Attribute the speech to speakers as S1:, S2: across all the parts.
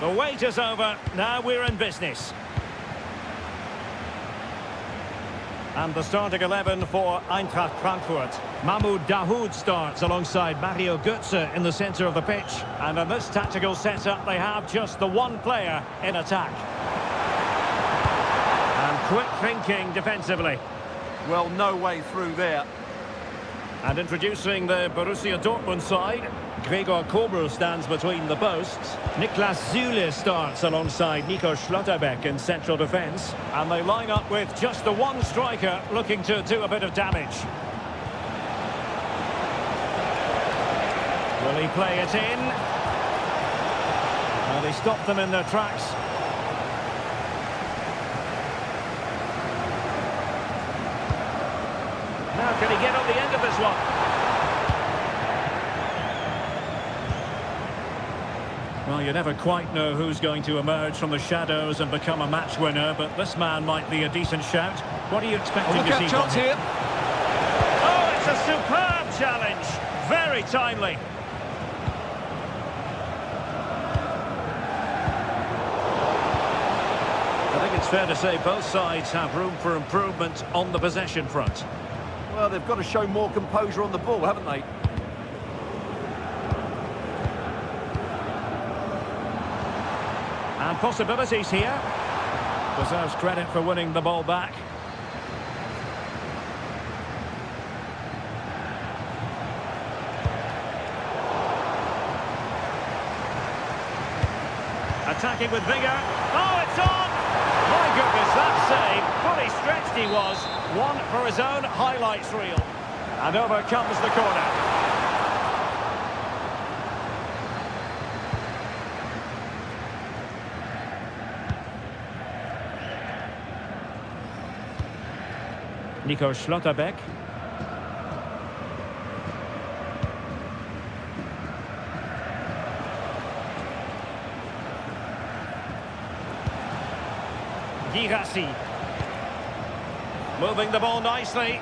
S1: The wait is over. Now we're in business. And the starting 11 for Eintracht Frankfurt. Mahmoud Dahoud starts alongside Mario Götze in the centre of the pitch. And in this tactical setup, they have just the one player in attack. And quick thinking defensively.
S2: Well, no way through there.
S1: And introducing the Borussia Dortmund side, Gregor Kobel stands between the posts. Niklas Süle starts alongside Nico Schlotterbeck in central defence. And they line up with just the one striker looking to do a bit of damage. Will he play it in? Well, they stopped them in their tracks. Now can he get on the end of this one? Well, you never quite know who's going to emerge from the shadows and become a match winner, but this man might be a decent shout. What are you expecting to see from him?
S2: Here.
S1: Oh, it's a superb challenge. Very timely. I think it's fair to say both sides have room for improvement on the possession front.
S2: Well, they've got to show more composure on the ball, haven't they?
S1: And possibilities here. Deserves credit for winning the ball back. Attacking with vigour. Oh, it's on! My goodness, that save. Fully stretched he was. One for his own highlights reel. And over comes the corner. Nico Schlotterbeck. Girassi. Moving the ball nicely.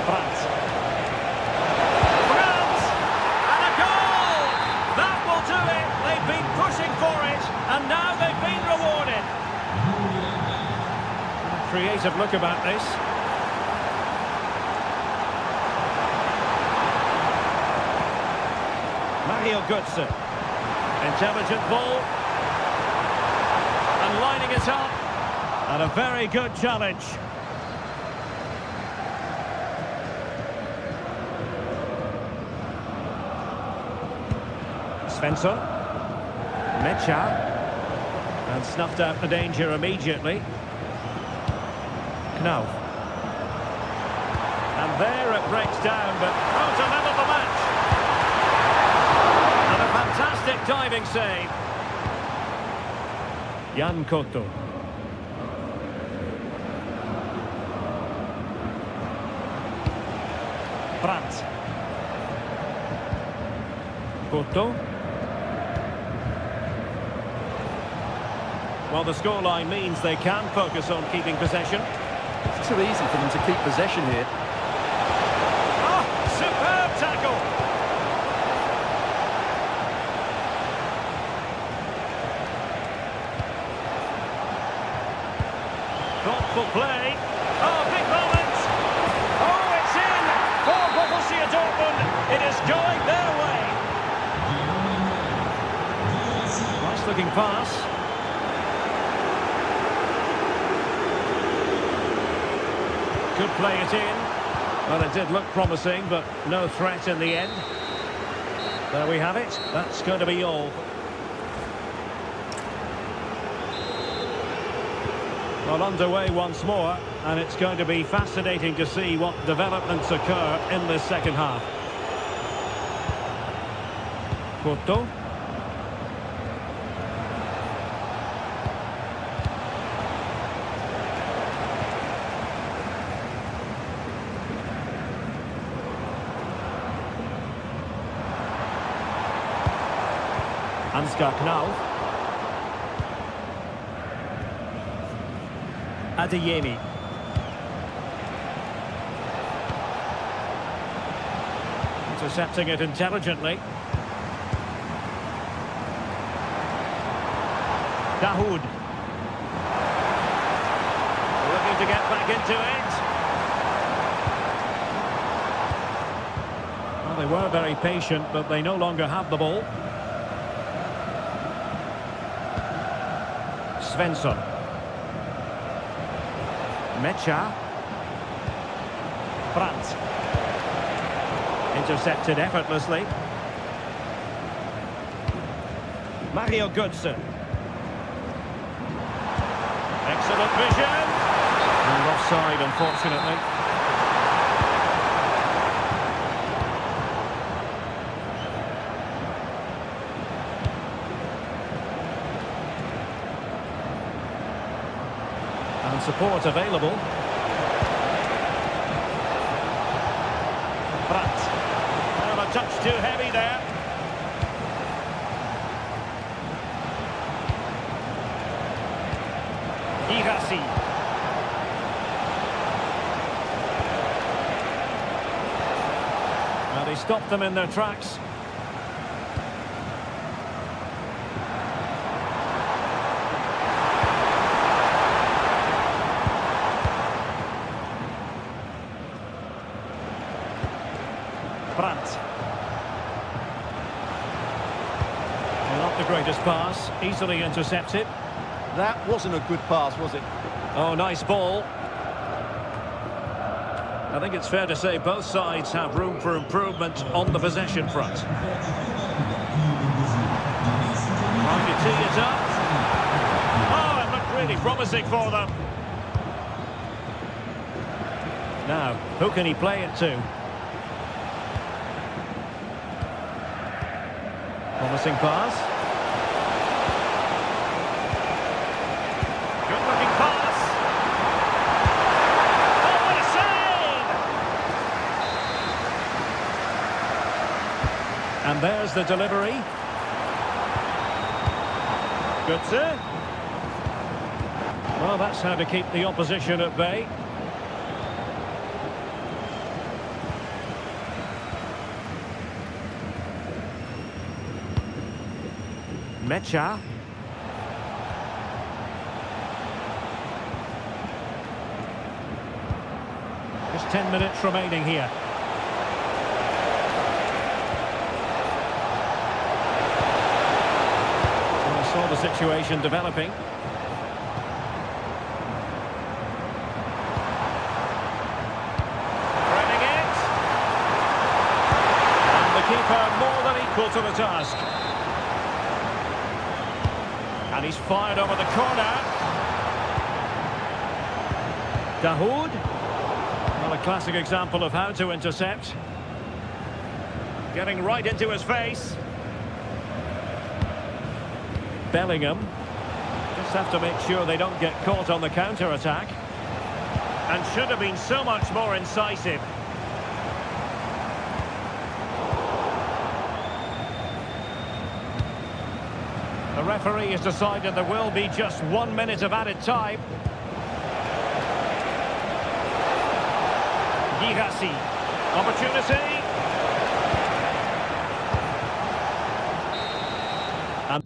S1: Brandt. Brandt! And a goal! That will do it. They've been pushing for it, and now they've been rewarded. A creative look about this. Mario Götze. Intelligent ball. And lining it up. And a very good challenge. Svensson. Mecha. And snuffed out the danger immediately. Knauf. And there it breaks down, but to level the match. And a fantastic diving save. Jan Koto. Brandt. Koto. Well, the scoreline means they can focus on keeping possession.
S2: It's too easy for them to keep possession here.
S1: Oh, superb tackle! Thoughtful play. Oh, big moment! Oh, it's in for Borussia Dortmund. It is going their way. Nice looking pass. Could play it in. Well, it did look promising, but no threat in the end. There we have it. That's going to be all. Well, underway once more, and it's going to be fascinating to see what developments occur in this second half. Porto. Ansgar Knauf. Adeyemi. Intercepting it intelligently. Dahoud. Looking to get back into it. Well, they were very patient, but they no longer have the ball. Svensson. Mecha. Brandt. Intercepted effortlessly. Mario Götze. Excellent vision. And offside, unfortunately. And support available. Brandt. Well, a touch too heavy there. Irasi. Now they stopped them in their tracks. Brandt. Not the greatest pass, easily intercepted.
S2: That wasn't a good pass, was it?
S1: Oh, nice ball. I think it's fair to say both sides have room for improvement on the possession front. Trying to tee it up. Oh, it looked really promising for them. Now, who can he play it to? Promising pass. Good-looking pass. Oh, what a save! And there's the delivery. Götze. Well, that's how to keep the opposition at bay. Mecha. Just 10 minutes remaining here. Well, I saw the situation developing. Threading it. And the keeper more than equal to the task. And he's fired over the corner. Dahoud. Well, a classic example of how to intercept. Getting right into his face. Bellingham. Just have to make sure they don't get caught on the counter-attack. And should have been so much more incisive. The referee has decided there will be just 1 minute of added time. Irasi. Opportunity. And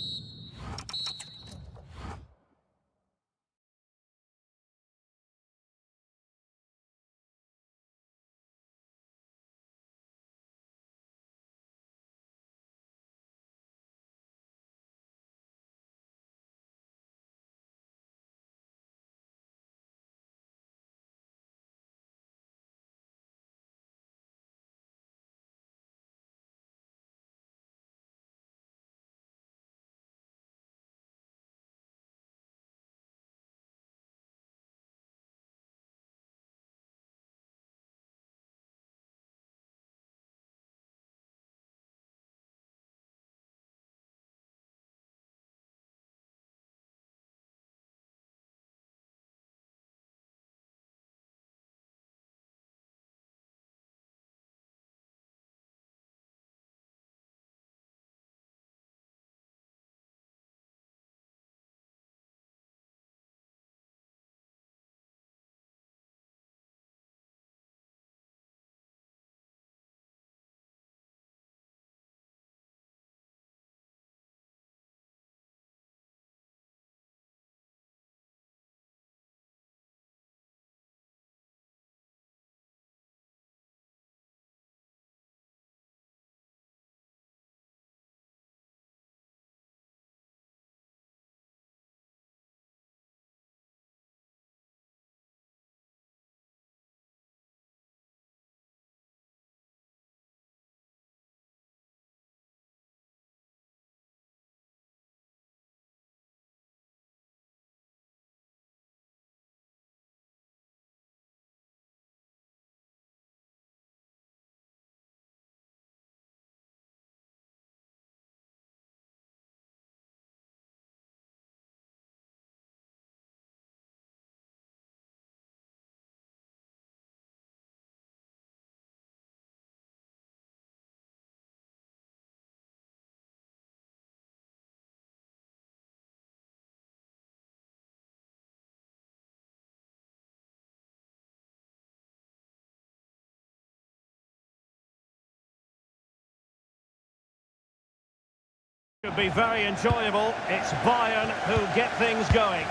S1: Could be very enjoyable. It's Bayern who get things going.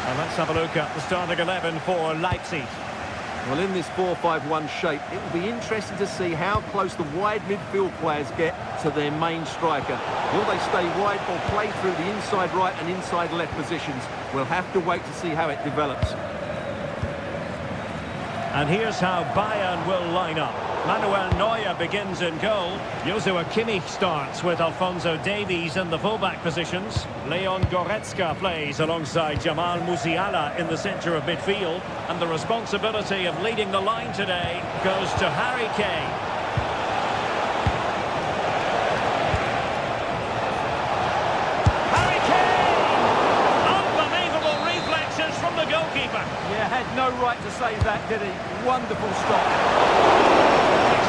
S1: And let's have a look at the starting 11 for Leipzig.
S2: Well, in this 4-5-1 shape, it will be interesting to see how close the wide midfield players get to their main striker. Will they stay wide or play through the inside right and inside left positions? We'll have to wait to see how it develops.
S1: And here's how Bayern will line up. Manuel Neuer begins in goal. Joshua Kimmich starts with Alphonso Davies in the fullback positions. Leon Goretzka plays alongside Jamal Musiala in the centre of midfield. And the responsibility of leading the line today goes to Harry Kane. Harry Kane! Unbelievable reflexes from the goalkeeper.
S2: Yeah, had no right to save that, did he? Wonderful stop.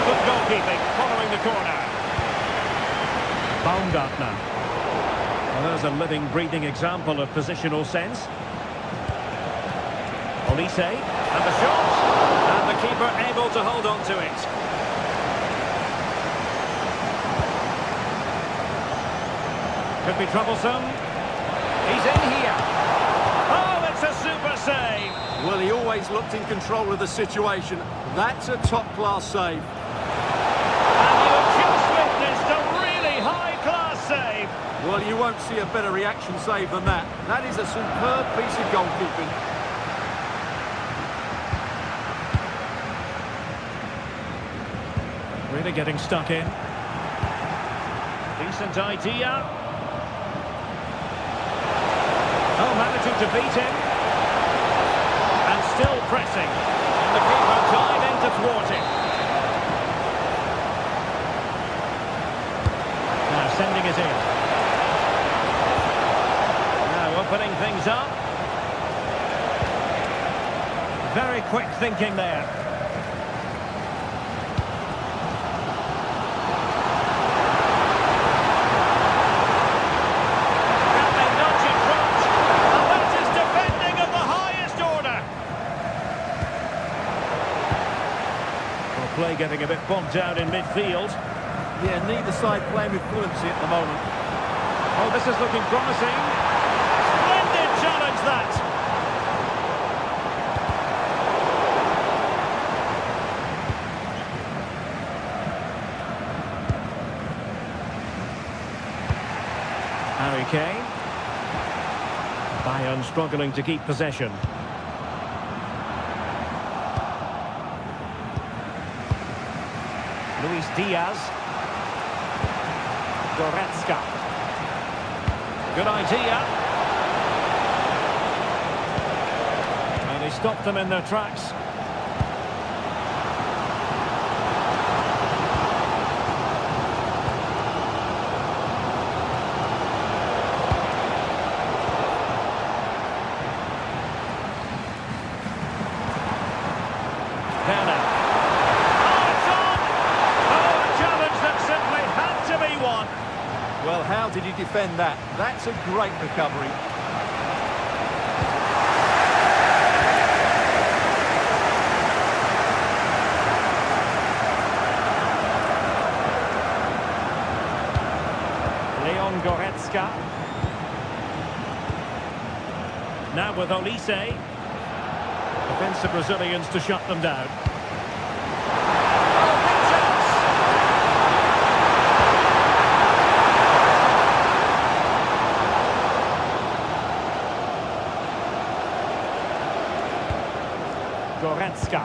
S1: Good goalkeeping following the corner. Baumgartner. Well, there's a living, breathing example of positional sense. Olise, and the shot. And the keeper able to hold on to it. Could be troublesome. He's in here. Oh, it's a super save.
S2: Well, he always looked in control of the situation. That's a top-class save. Well, you won't see a better reaction save than that. That is a superb piece of goalkeeping.
S1: Really getting stuck in. Decent idea. Oh, managing to beat him. And still pressing. And the keeper diving to thwart him. Now sending it in. Opening things up. Very quick thinking there. Can they nudge in front? And that is defending of the highest order. Well, play getting a bit bogged down in midfield.
S2: Yeah, neither side playing with fluency at the moment.
S1: Oh, this is looking promising. Challenge that. Harry Kane. Bayern struggling to keep possession. Luis Diaz. Goretzka. Good idea. They stopped them in their tracks. Werner. Oh, it's on! Oh, a challenge that simply had to be won.
S2: Well, how did he defend that? That's a great recovery.
S1: Goretzka. Now with Olise. Defensive Brazilians to shut them down. Oh, big chance! Goretzka.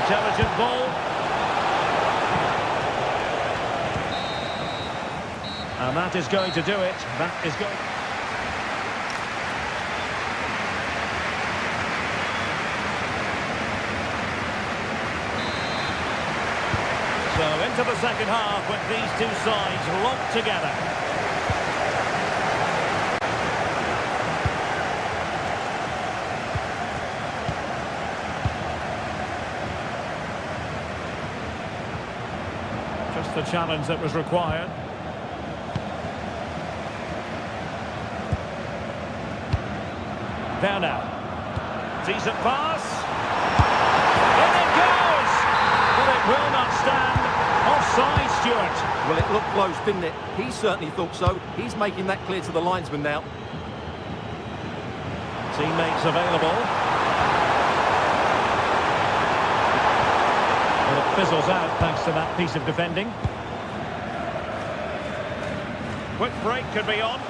S1: Intelligent ball. And that is going to do it. That is going... So into the second half with these two sides locked together. Just the challenge that was required. Werner. Decent pass. In it goes! But Will not stand. Offside, Stuart.
S2: Well, it looked close, didn't it? He certainly thought so. He's making that clear to the linesman now.
S1: Teammates available. Well, it fizzles out thanks to that piece of defending. Quick break could be on.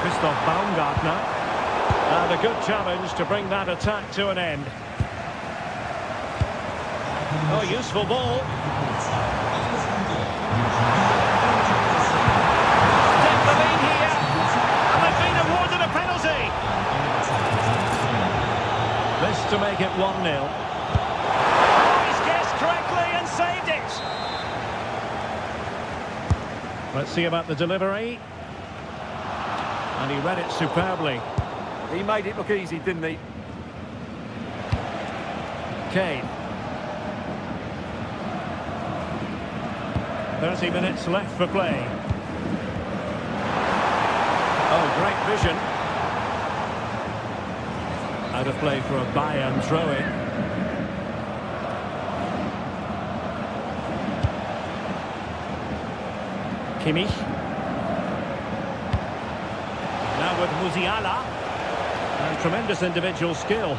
S1: Christoph Baumgartner. And a good challenge to bring that attack to an end. Oh, useful ball. Take the lead here. And they've been awarded a penalty. This to make it 1-0. Oh, he's guessed correctly and saved it. Let's see about the delivery. And he read it superbly.
S2: He made it look easy, didn't he?
S1: Kane. 30 minutes left for play. Oh, great vision. Out of play for a Bayern throw-in. Kimmich. Now with Musiala. And tremendous individual skill.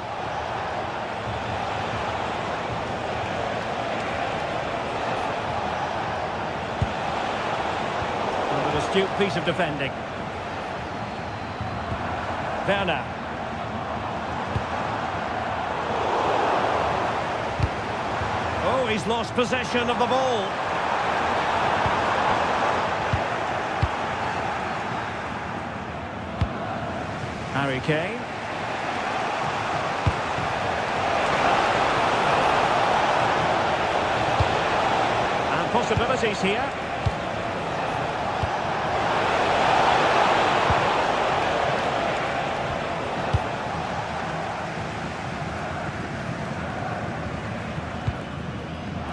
S1: And an astute piece of defending. Werner. Oh, he's lost possession of the ball. Harry Kane. And possibilities here.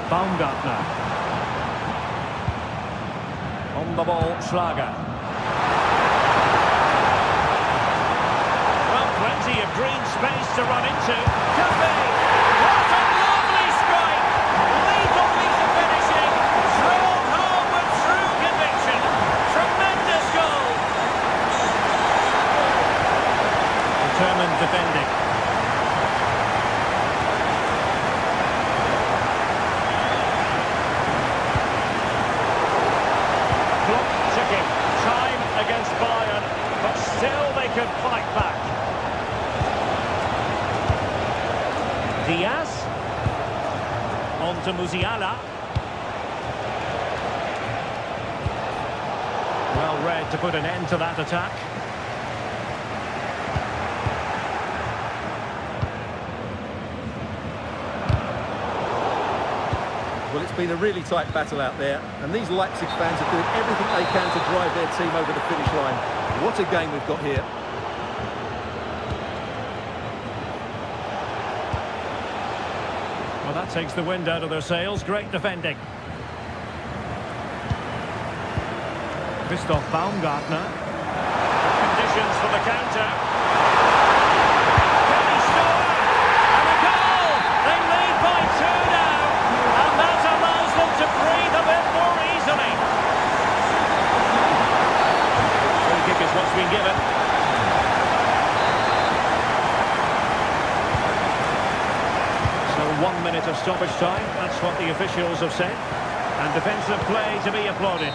S1: Baumgartner. On the ball, Schlager. Plenty of green space to run into. Could be. What a lovely strike! Lethal piece of finishing. Thrown home with true conviction. Tremendous goal. Determined defending. Clock ticking. Time against Bayern, but still they could fight back. Diaz. On to Musiala. Well read to put an end to that attack.
S2: Well, it's been a really tight battle out there, and these Leipzig fans are doing everything they can to drive their team over the finish line. What a game we've got here.
S1: Well, that takes the wind out of their sails. Great defending. Christoph Baumgartner. Conditions for the counter. Can he score? And a goal! They lead by 2 now. And that allows them to breathe a bit more easily. Free kick is what's been given. So 1 minute of stoppage time. That's what the officials have said. And defensive play to be applauded.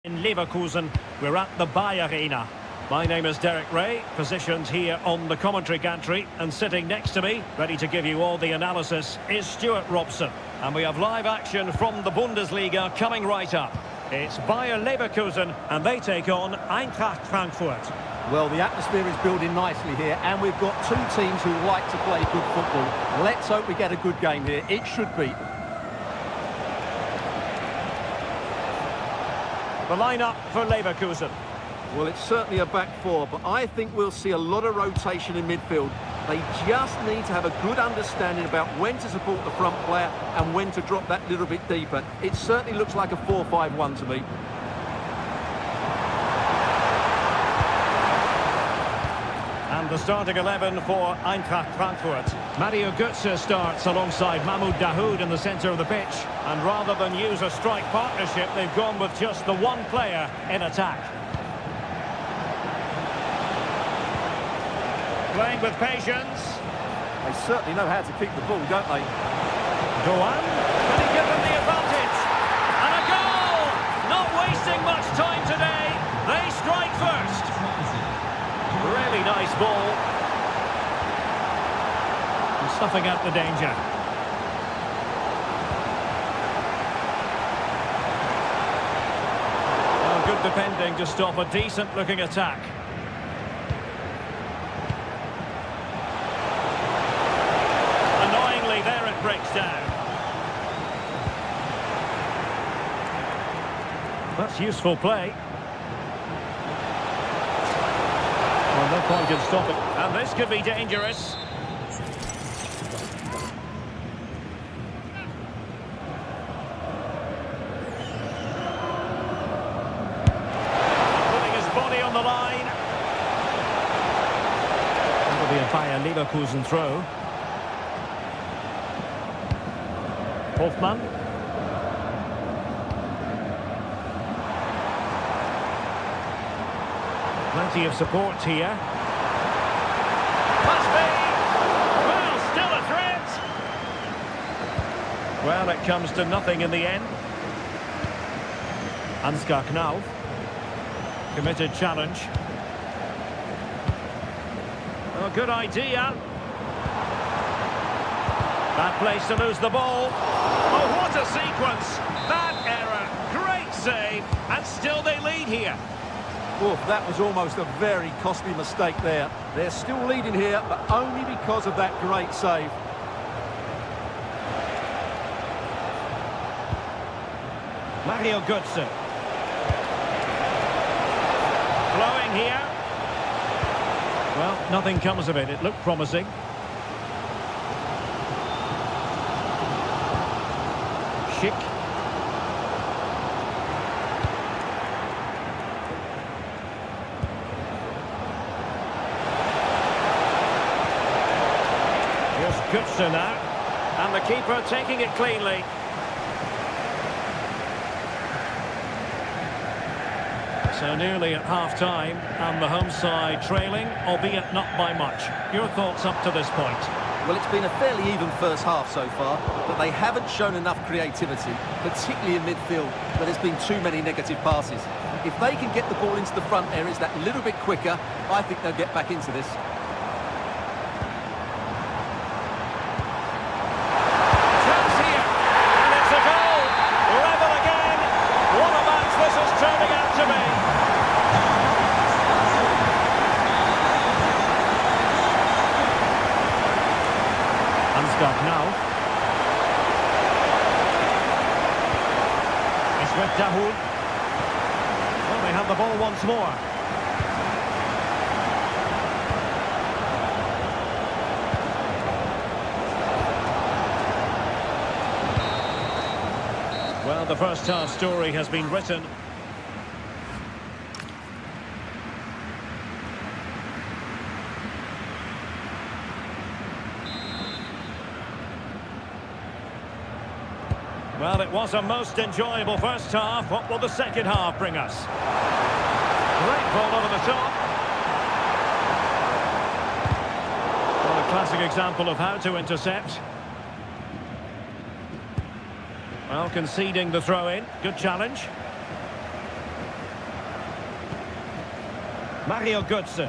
S1: In Leverkusen, we're at the Bayer Arena. My name is Derek Ray, positioned here on the commentary gantry, and sitting next to me, ready to give you all the analysis, is Stuart Robson. And we have live action from the Bundesliga coming right up. It's Bayer Leverkusen, and they take on Eintracht Frankfurt.
S2: Well, the atmosphere is building nicely here, and we've got two teams who like to play good football. Let's hope we get a good game here. It should be.
S1: The lineup for Leverkusen.
S2: Well, it's certainly a back four, but I think we'll see a lot of rotation in midfield. They just need to have a good understanding about when to support the front player and when to drop that little bit deeper. It certainly looks like a 4-5-1 to me.
S1: And the starting 11 for Eintracht Frankfurt. Mario Götze starts alongside Mahmoud Dahoud in the centre of the pitch. And rather than use a strike partnership, they've gone with just the one player in attack. Playing with patience.
S2: They certainly know how to keep the ball, don't they?
S1: Doan, can he give them the advantage? And a goal! Not wasting much time today. They strike first. Really nice ball. And snuffing out the danger. Well, good defending to stop a decent-looking attack. Annoyingly, there it breaks down. That's useful play. Well, no point in stopping. And this could be dangerous. Putting his body on the line. That'll be a Bayer Leverkusen throw. Hoffmann. Plenty of support here. Must be! Well, still a threat! Well, it comes to nothing in the end. Ansgar Knauf. Committed challenge. Oh, good idea. Bad place to lose the ball. Oh, what a sequence! That error. Great save. And still they lead here.
S2: Oh, that was almost a very costly mistake there. They're still leading here, but only because of that great save.
S1: Mario Götze. Flowing here. Well, nothing comes of it. It looked promising. Schick. Götze now, and the keeper taking it cleanly. So nearly at half-time, and the home side trailing, albeit not by much. Your thoughts up to this point?
S2: Well, it's been a fairly even first half so far, but they haven't shown enough creativity, particularly in midfield, where there's been too many negative passes. If they can get the ball into the front areas that little bit quicker, I think they'll get back into this.
S1: Now it's with Dahoud. Well, they have the ball once more. Well, the first half story has been written. Well, it was a most enjoyable first half. What will the second half bring us? Great ball over the top. Well, a classic example of how to intercept. Well, conceding the throw-in. Good challenge. Mario Götze.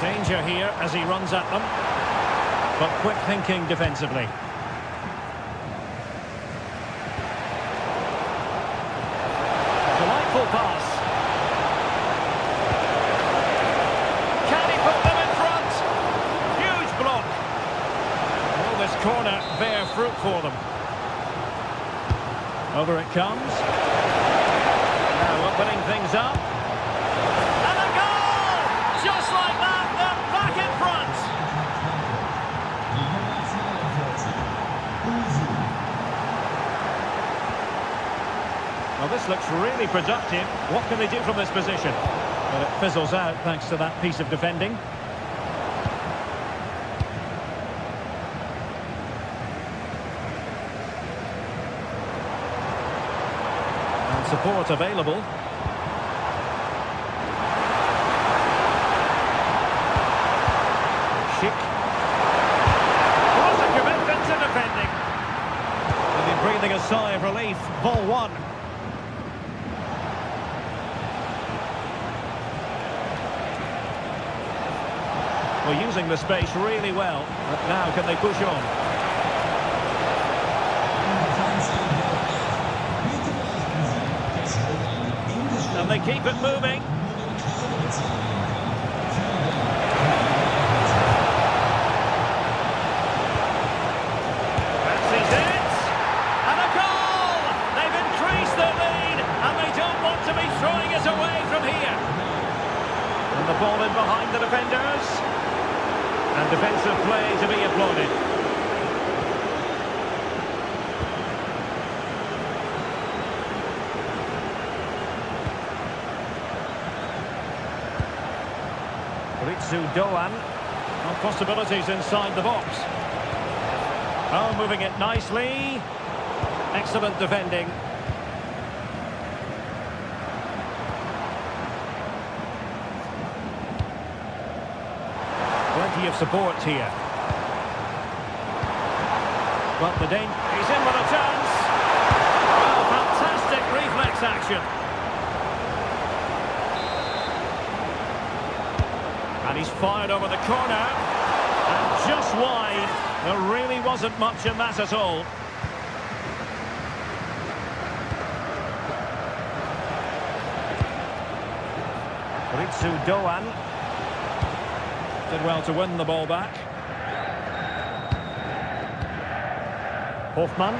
S1: Danger here as he runs at them. But quick thinking defensively. Delightful pass. Can he put them in front? Huge block. Will this corner bear fruit for them? Over it comes. Now opening things up. And a goal! Just like that, they're back in front. Well, this looks really productive. What can they do from this position? Well, it fizzles out thanks to that piece of defending. And support available. Schick. What a commitment to defending. They'll be breathing a sigh of relief. Ball one. Well, using the space really well, but now can they push on? And they keep it moving. Fancies it! And a goal! They've increased their lead, and they don't want to be throwing it away from here. And the ball in behind the defenders. And defensive play to be applauded. Ritsu Doan. No possibilities inside the box. Oh, moving it nicely. Excellent defending. Plenty of support here. But the Dane, he's in with a chance. Oh, fantastic reflex action. And he's fired over the corner. And just wide. There really wasn't much in that at all. Ritsu Doan. Did well to win the ball back. Hoffman.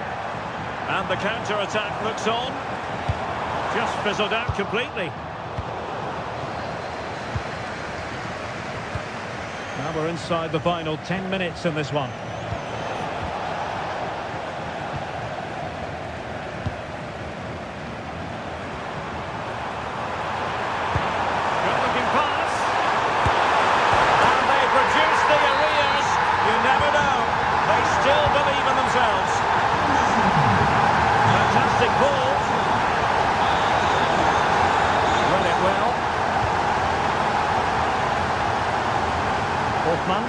S1: And the counter-attack looks on. Just fizzled out completely. Now we're inside the final 10 minutes in this one. Hoffman.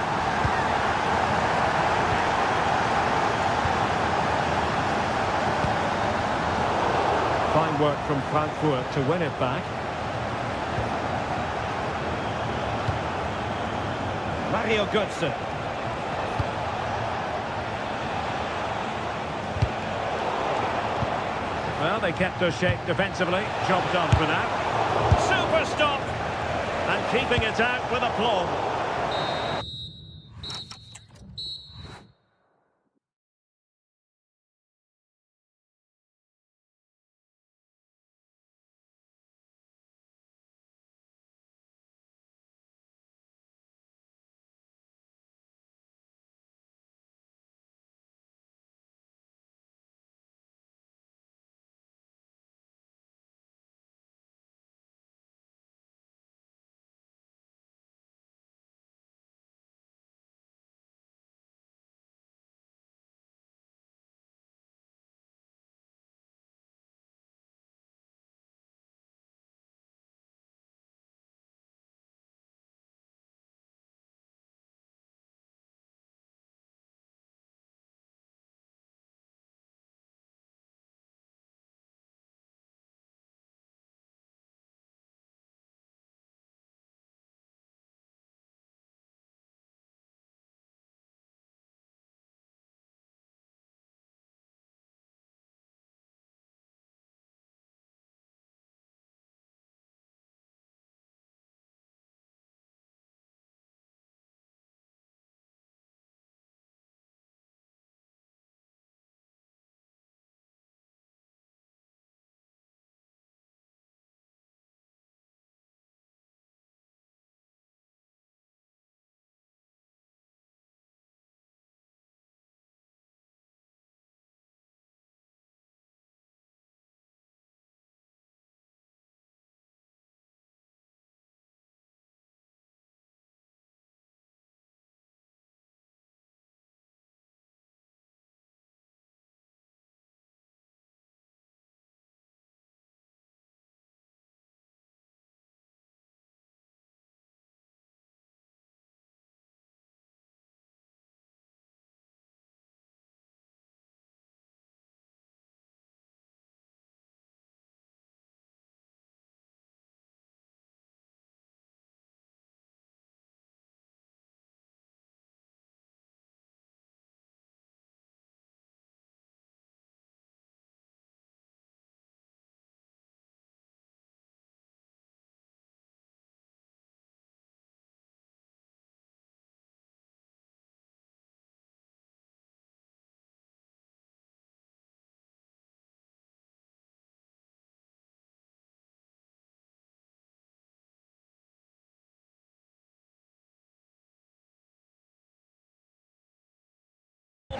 S1: Fine work from Frankfurt to win it back. Mario Götze. Well, they kept their shape defensively. Job done for now. Super stop! And keeping it out with aplomb.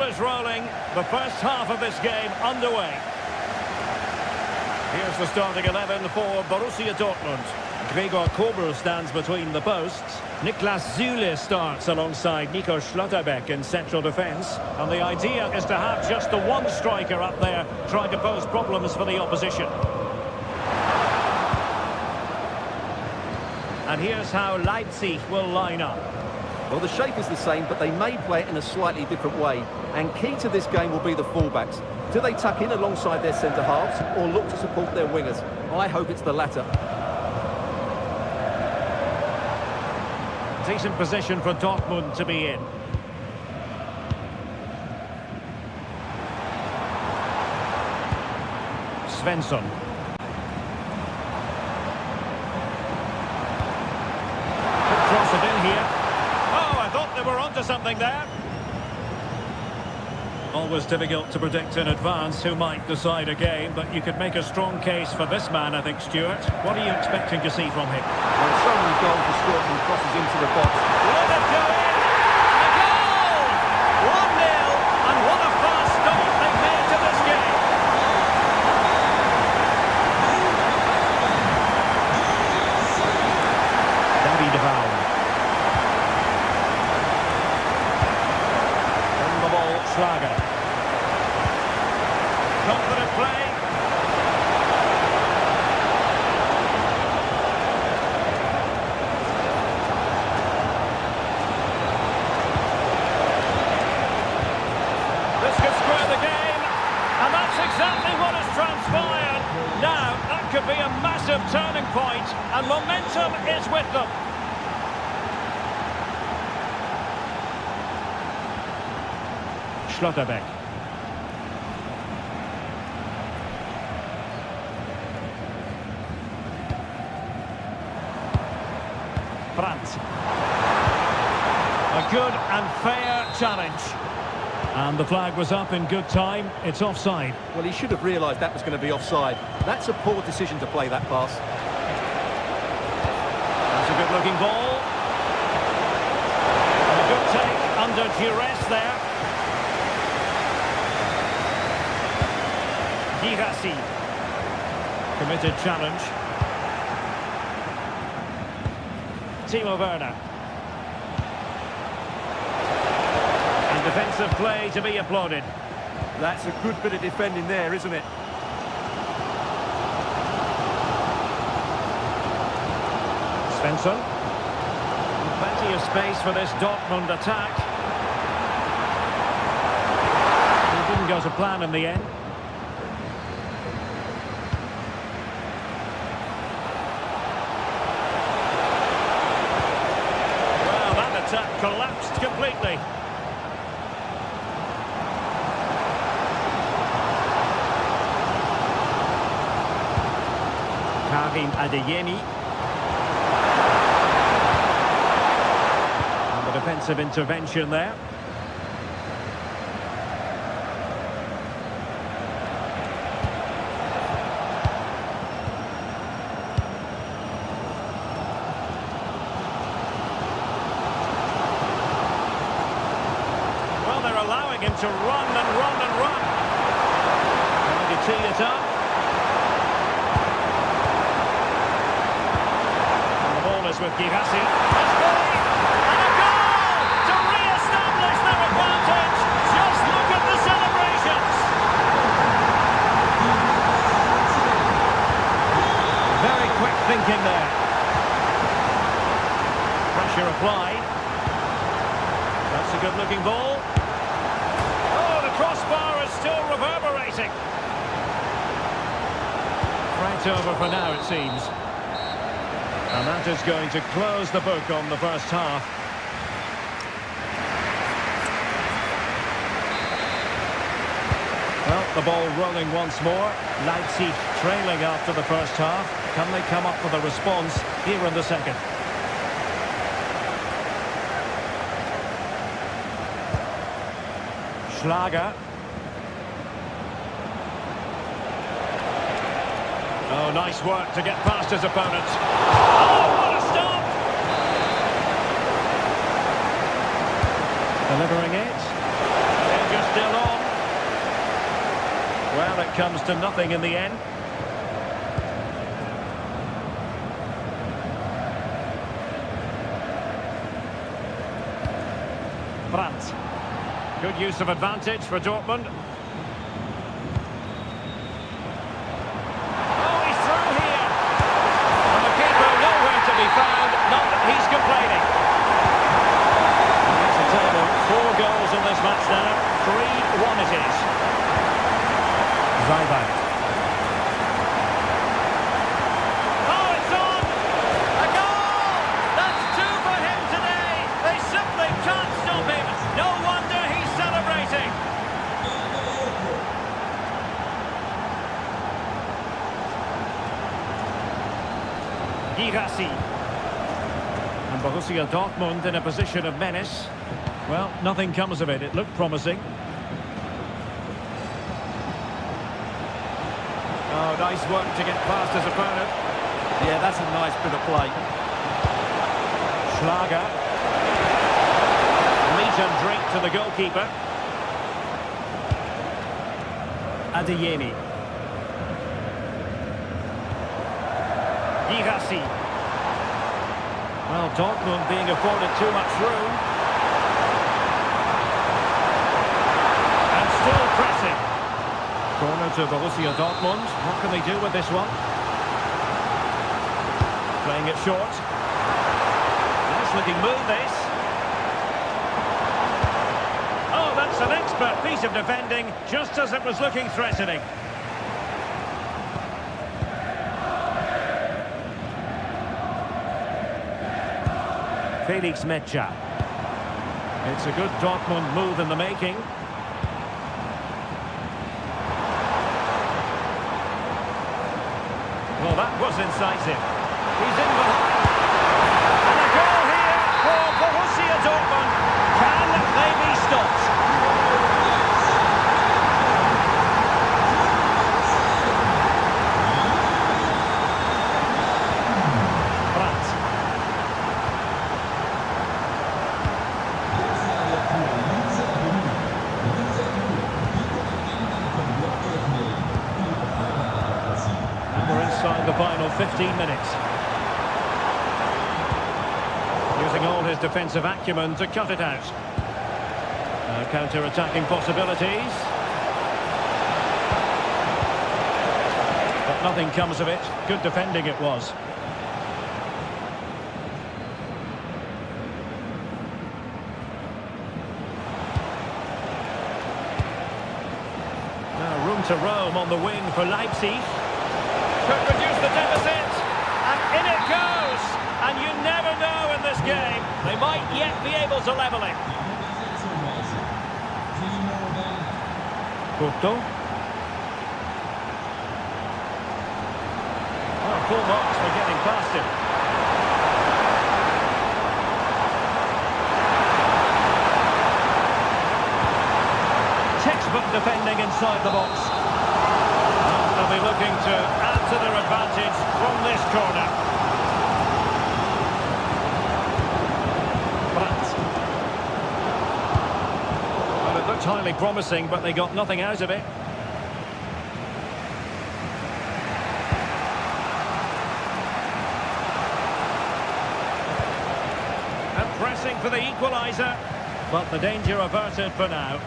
S1: is rolling. The first half of this game underway. Here's the starting 11 for Borussia Dortmund. Gregor Kobel stands between the posts. Niklas Süle starts alongside Nico Schlotterbeck in central defence. And the idea is to have just the one striker up there trying to pose problems for the opposition. And here's how Leipzig will line up.
S2: Well, the shape is the same, but they may play it in a slightly different way. And key to this game will be the fullbacks. Do they tuck in alongside their centre-halves or look to support their wingers? I hope it's the latter.
S1: Decent position for Dortmund to be in. Svensson. Could cross it in here. Oh, I thought they were onto something there. Always difficult to predict in advance who might decide a game, but you could make a strong case for this man, I think, Stuart. What are you expecting to see from him?
S2: Well, so many goals to score from crosses into the box.
S1: Let it go in! A goal! 1-0, and what a fast start they've made to this game. David Val. On the ball, Schlager. Confident play. This could square the game, and that's exactly what has transpired. Now, that could be a massive turning point, and momentum is with them. Schlotterbeck. Brandt. A good and fair challenge. And the flag was up in good time. It's offside.
S2: Well, he should have realised that was going to be offside. That's a poor decision to play that pass.
S1: That's a good-looking ball. And a good take under duress there. Girassi. Committed challenge. Timo Werner. And defensive play to be applauded.
S2: That's a good bit of defending there, isn't it?
S1: Svensson. Plenty of space for this Dortmund attack. It didn't go to plan in the end. Well, that attack collapsed completely. Karim Adeyemi. And the defensive intervention there. Well, they're allowing him to run and run and run. Trying to tee it up. With Girassi, and a goal to re-establish their advantage. Just look at the celebrations. Very quick thinking there. Pressure applied. That's a good-looking ball. Oh, the crossbar is still reverberating. Right over for now, it seems. And that is going to close the book on the first half. Well, the ball rolling once more. Leipzig trailing after the first half. Can they come up with a response here in the second? Schlager. Oh, nice work to get past his opponent. Oh, what a stop! Delivering it. Dangerous still on. Well, it comes to nothing in the end. Brandt. Good use of advantage for Dortmund. Oh, he's through here. And the keeper nowhere to be found. Not that he's complaining. It's a total 4 goals in this match now. 3-1 it is. Zaybak. Oh, it's on! A goal! That's 2 for him today. They simply can't stop him. No wonder he's celebrating. Girassi. And Borussia Dortmund in a position of menace. Well, nothing comes of it. It looked promising. Oh, nice work to get past his opponent.
S2: Yeah, that's a nice bit of play.
S1: Schlager. Meat and drink to the goalkeeper. Adeyemi. Girassi. Well, Dortmund being afforded too much room. And still pressing. Corner to Borussia Dortmund. What can they do with this one? Playing it short. Nice looking move, this. Oh, that's an expert piece of defending, just as it was looking threatening. Felix Mecha. It's a good Dortmund move in the making. Well, that was incisive. He's in behind. And a goal here for Borussia Dortmund. Can they be stopped? Brandt. We're inside the final 15 minutes. Using all his defensive acumen to cut it out. Counter-attacking possibilities. But nothing comes of it. Good defending it was. Now room to roam on the wing for Leipzig. Could reduce the deficit, and in it goes. And you never know in this game. They might yet be able to level it. Porto. Oh, full marks for getting past him. Textbook defending inside the box. They'll be looking to add to their advantage from this corner. Brandt. Well, it looked highly promising, but they got nothing out of it. And pressing for the equaliser, but the danger averted for now.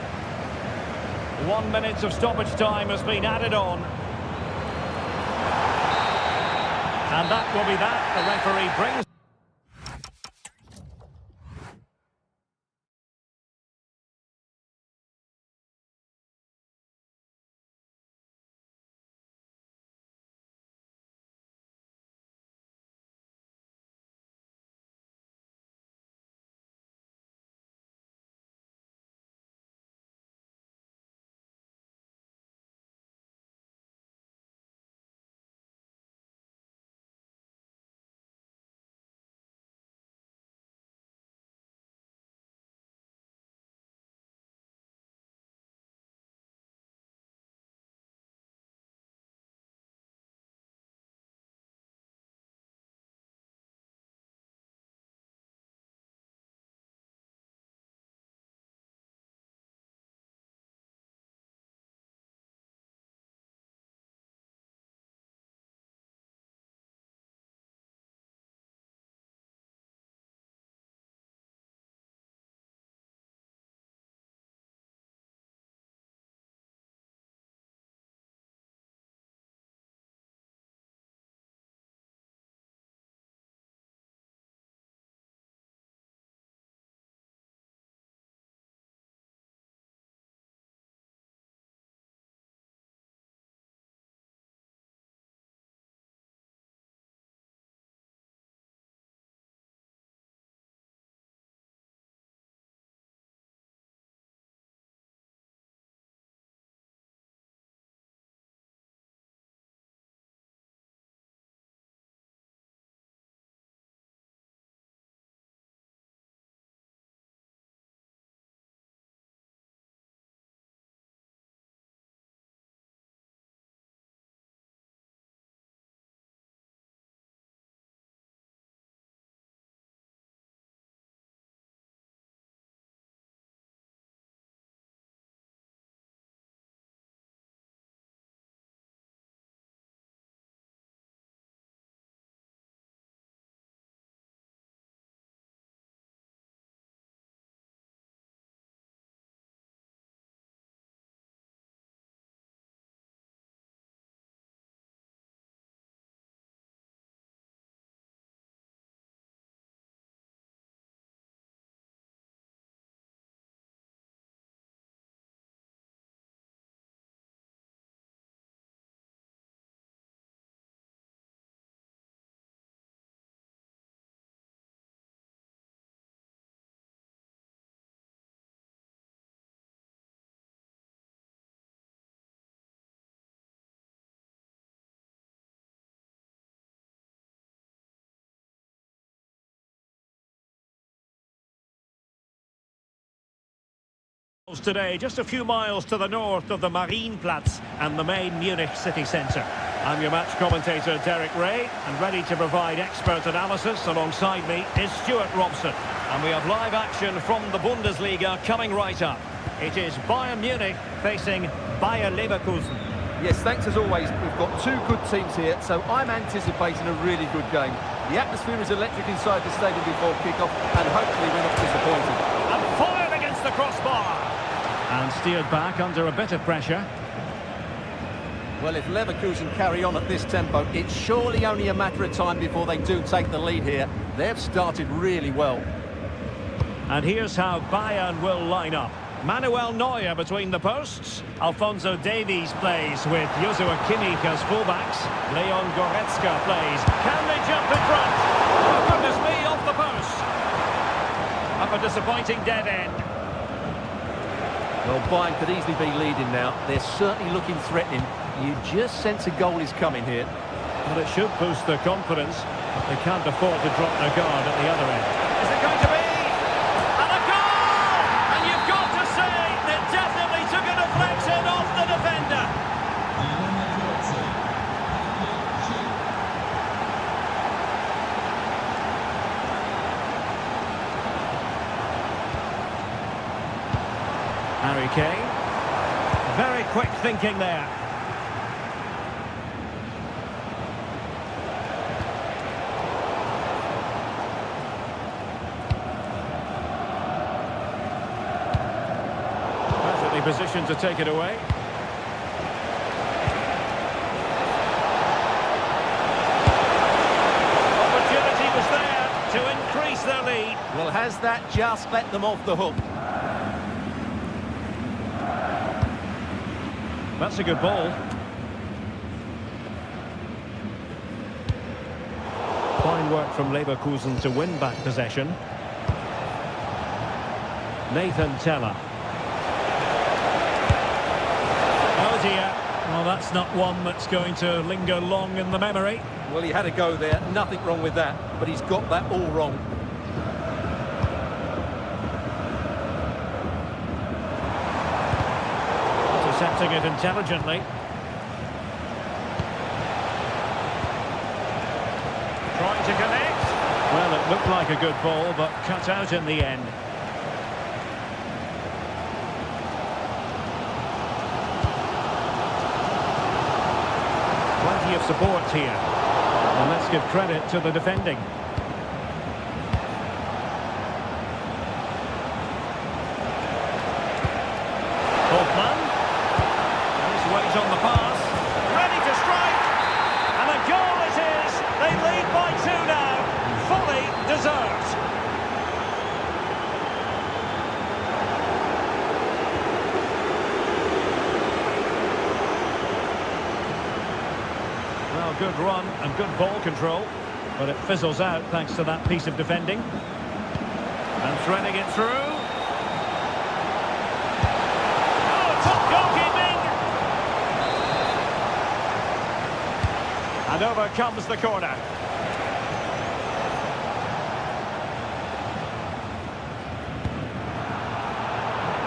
S1: 1 minute of stoppage time has been added on. And that will be that. The referee brings Today, just a few miles to the north of the Marienplatz and the main Munich city centre. I'm your match commentator, Derek Ray, and ready to provide expert analysis alongside me is Stuart Robson. And we have live action from the Bundesliga coming right up. It is Bayern Munich facing Bayer Leverkusen.
S2: Yes, thanks as always. We've got two good teams here, so I'm anticipating a really good game. The atmosphere is electric inside the stadium before kick-off, and hopefully we're not disappointed.
S1: And fired against the crossbar. And steered back under a bit of pressure.
S2: Well, if Leverkusen carry on at this tempo, it's surely only a matter of time before they do take the lead here. They've started really well.
S1: And here's how Bayern will line up. Manuel Neuer between the posts. Alphonso Davies plays with Joshua Kimmich as fullbacks. Leon Goretzka plays. Can they jump in front? Oh, goodness me, off the post. Up a disappointing dead end.
S2: Well, Bayern could easily be leading now. They're certainly looking threatening. You just sense a goal is coming here.
S1: Well, it should boost their confidence. They can't afford to drop their guard at the other end. Is it going to be? And a goal! And you've got to say, it definitely took a deflection off the defender. Harry Kane. Very quick thinking there. Perfectly positioned to take it away. Opportunity was there to increase their lead.
S2: Well, has that just let them off the hook?
S1: That's a good ball. Fine work from Leverkusen to win back possession. Nathan Teller. Oh dear. Well, that's not one that's going to linger long in the memory.
S2: Well, he had a go there. Nothing wrong with that. But he's got that all wrong.
S1: Intercepting it intelligently. Trying to connect. Well, it looked like a good ball, but cut out in the end. Plenty of support here. And let's give credit to the defending. On the pass, ready to strike, and a goal it is. They lead by 2 now, fully deserved. Well, good run and good ball control, but it fizzles out thanks to that piece of defending. And threading it through. Oh, top goalkeeping! And over comes the corner.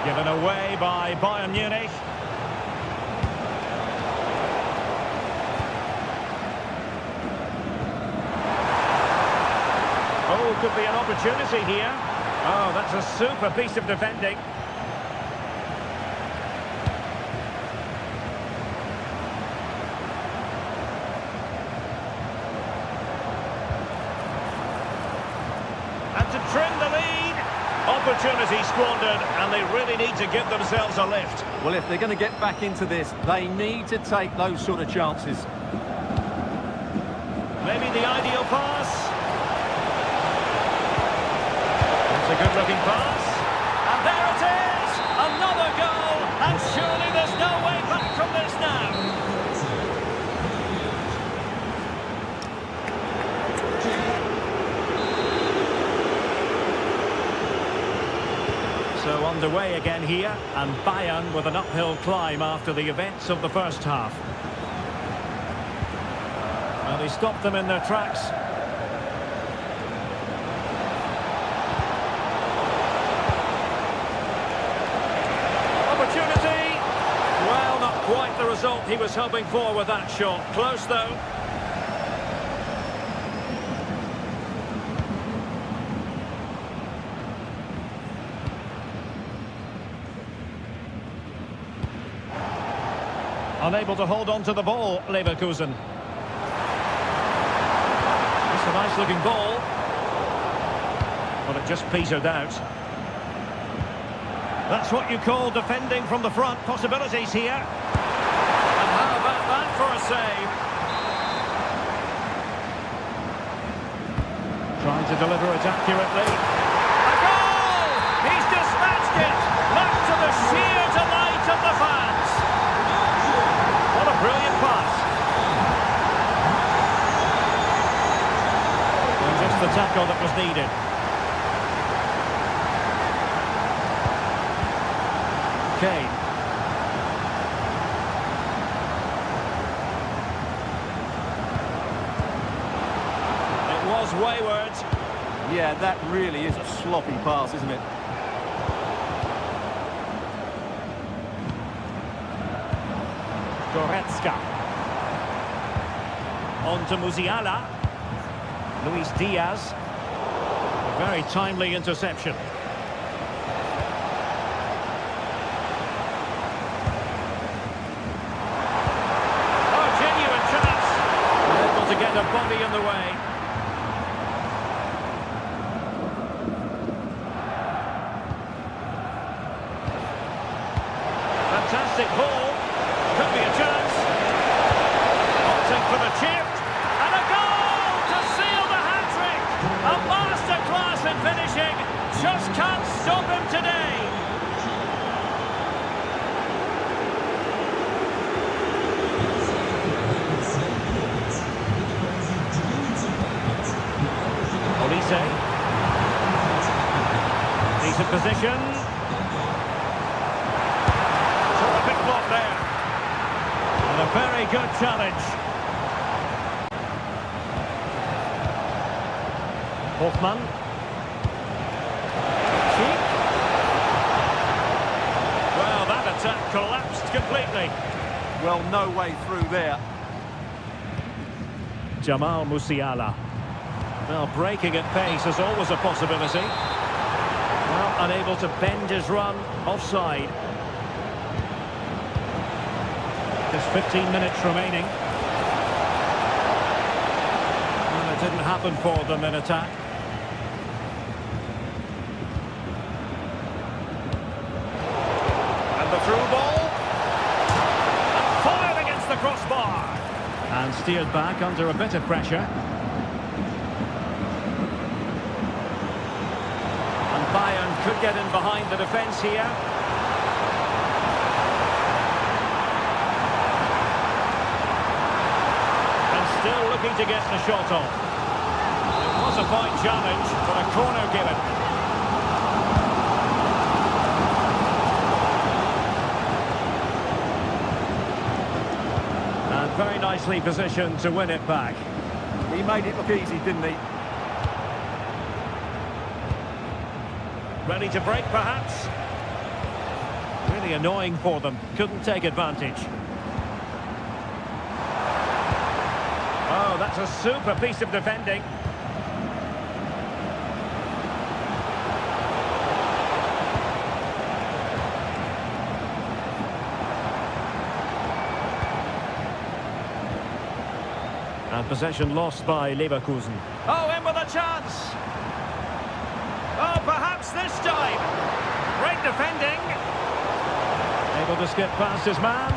S1: Given away by Bayern Munich. Oh, could be an opportunity here. Oh, that's a super piece of defending. To trim the lead. Opportunity squandered, and they really need to give themselves a lift.
S2: Well, if they're going to get back into this, they need to take those sort of chances.
S1: Maybe the ideal pass. It's a good-looking pass. And there it is! Another goal! And surely there's no way back from this now. So underway again here, and Bayern with an uphill climb after the events of the first half. Well, he stopped them in their tracks. result he was hoping for with that shot. Close, though. Unable to hold on to the ball, Leverkusen. It's a nice-looking ball. But it just petered out. That's what you call defending from the front. Possibilities here. And how about that for a save? Trying to deliver it accurately. A goal! He's dispatched it! Much to the sheer delight of the fans. What a brilliant pass. And just the tackle that was needed. Kane. It was wayward.
S2: Yeah, that really is a sloppy pass, isn't it?
S1: Goretzka. On to Musiala. Luis Diaz. A very timely interception. Get a body in the way. Fantastic ball. Could be a chance. Opting for the chip. And a goal to seal the hat-trick. A masterclass in finishing. Just can't stop him today. Decent position. Terrific block there. And a very good challenge. Hoffman. Cheek. Well, that attack collapsed completely.
S2: Well, no way through there.
S1: Jamal Musiala. Well, breaking at pace is always a possibility. Well, unable to bend his run, offside. Just 15 minutes remaining. Well, it didn't happen for them in attack. And the through ball. And fired against the crossbar. And steered back under a bit of pressure. Bayern could get in behind the defence here. And still looking to get the shot off. It was a fine challenge, but a corner given. And very nicely positioned to win it back.
S2: He made it look easy, didn't he?
S1: Ready to break, perhaps? Really annoying for them. Couldn't take advantage. Oh, that's a super piece of defending. And possession lost by Leverkusen. Oh, in with a chance! Oh, perhaps this time. Great defending. Able to skip past his man.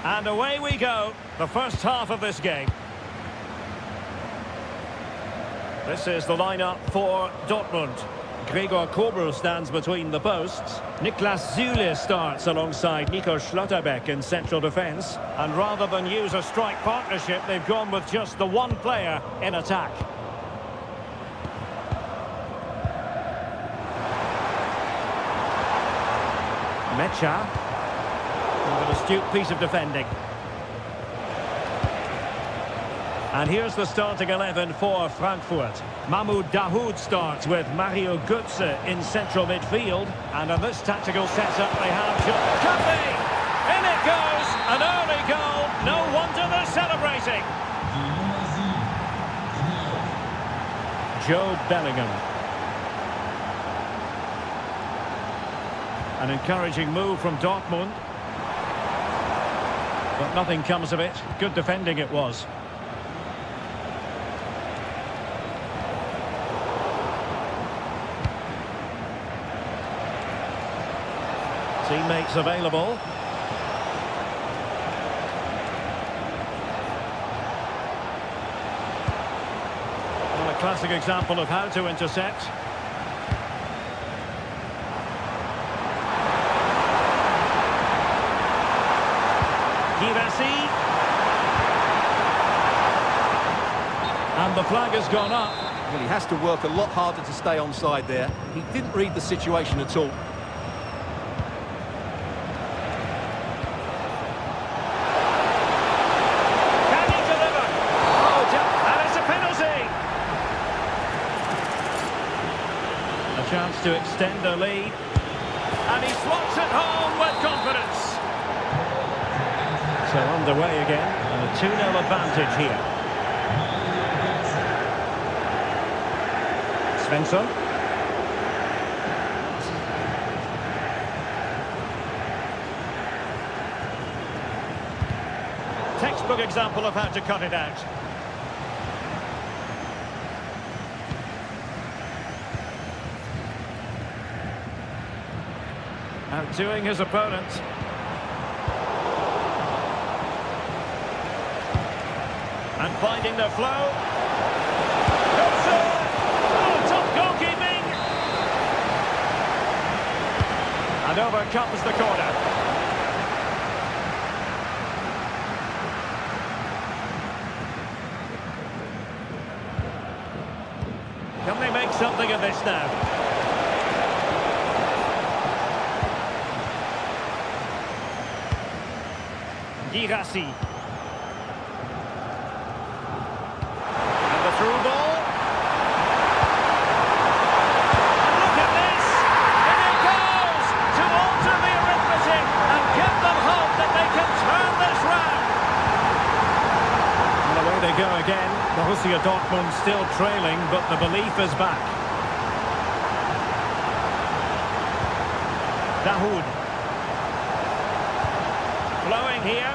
S1: And away we go, the first half of this game. This is the lineup for Dortmund. Gregor Kobel stands between the posts. Niklas Süle starts alongside Nico Schlotterbeck in central defence. And rather than use a strike partnership, they've gone with just the one player in attack. Mecha. With an astute piece of defending. And here's the starting 11 for Frankfurt. Mahmoud Dahoud starts with Mario Götze in central midfield. And in this tactical setup they have Café! In it goes! An early goal! No wonder they're celebrating! Joe Bellingham. An encouraging move from Dortmund. But nothing comes of it. Good defending it was. Teammates available. Well, a classic example of how to intercept. Girassi. And the flag has gone up.
S2: Well, he has to work a lot harder to stay onside there. He didn't read the situation at all.
S1: Chance to extend the lead, and he slots it home with confidence. So underway again, and a 2-0 advantage here. Svensson. Textbook example of how to cut it out. Outdoing his opponent. And finding the flow. Oh, top goalkeeping! And over comes the corner. Can they make something of this now? Girassi. And the through ball. Look at this! In it goes! To alter the arithmetic and give them hope that they can turn this round. And away they go again. Borussia Dortmund still trailing, but the belief is back. Dahoud. Flowing here.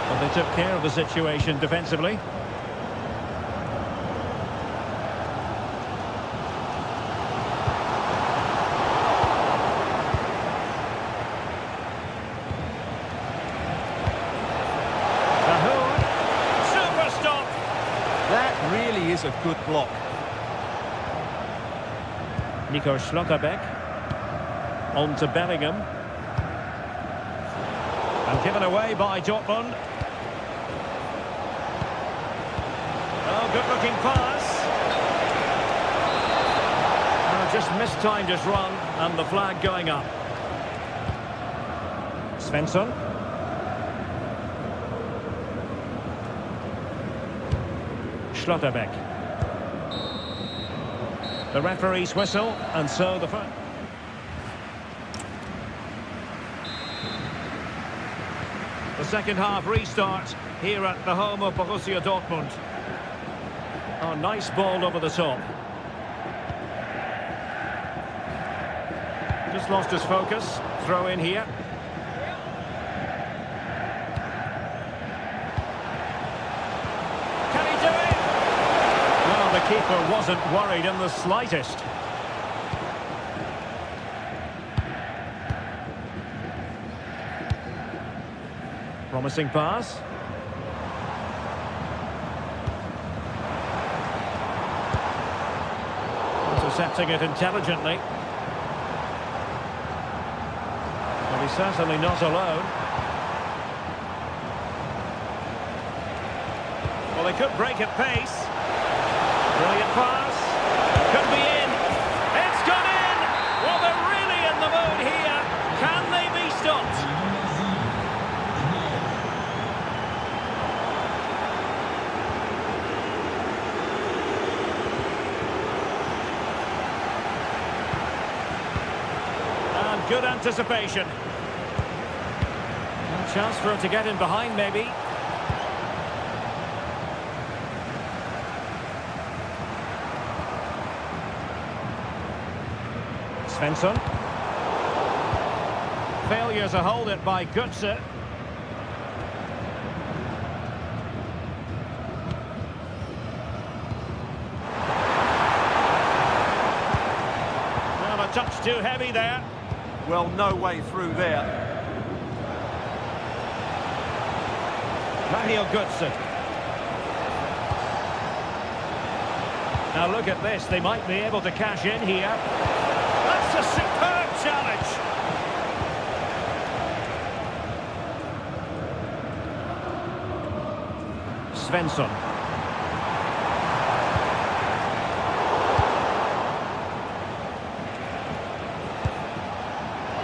S1: Well, they took care of the situation defensively. Dahoud. Super stop.
S2: That really is a good block.
S1: Nico Schlotterbeck. On to Bellingham. And given away by Dortmund. Oh, good-looking pass. Oh, just mistimed his run, and the flag going up. Svensson. Schlotterbeck. The referee's whistle, and so the first. The second half restart here at the home of Borussia Dortmund. Oh, nice ball over the top. Just lost his focus. Throw in here. Can he do it? Well, the keeper wasn't worried in the slightest. Promising pass. Intercepting it intelligently. But he's certainly not alone. Well, they could break at pace. Brilliant pass. Could be in. It's gone in! Well, they're really in the mood here. Can they be stopped? And good anticipation. A chance for him to get in behind, maybe. Svensson. Failure to hold it by Götze. Well, a touch too heavy there.
S2: Well, no way through there.
S1: Mario Götze. Now look at this, they might be able to cash in here. That's a superb challenge. Svensson.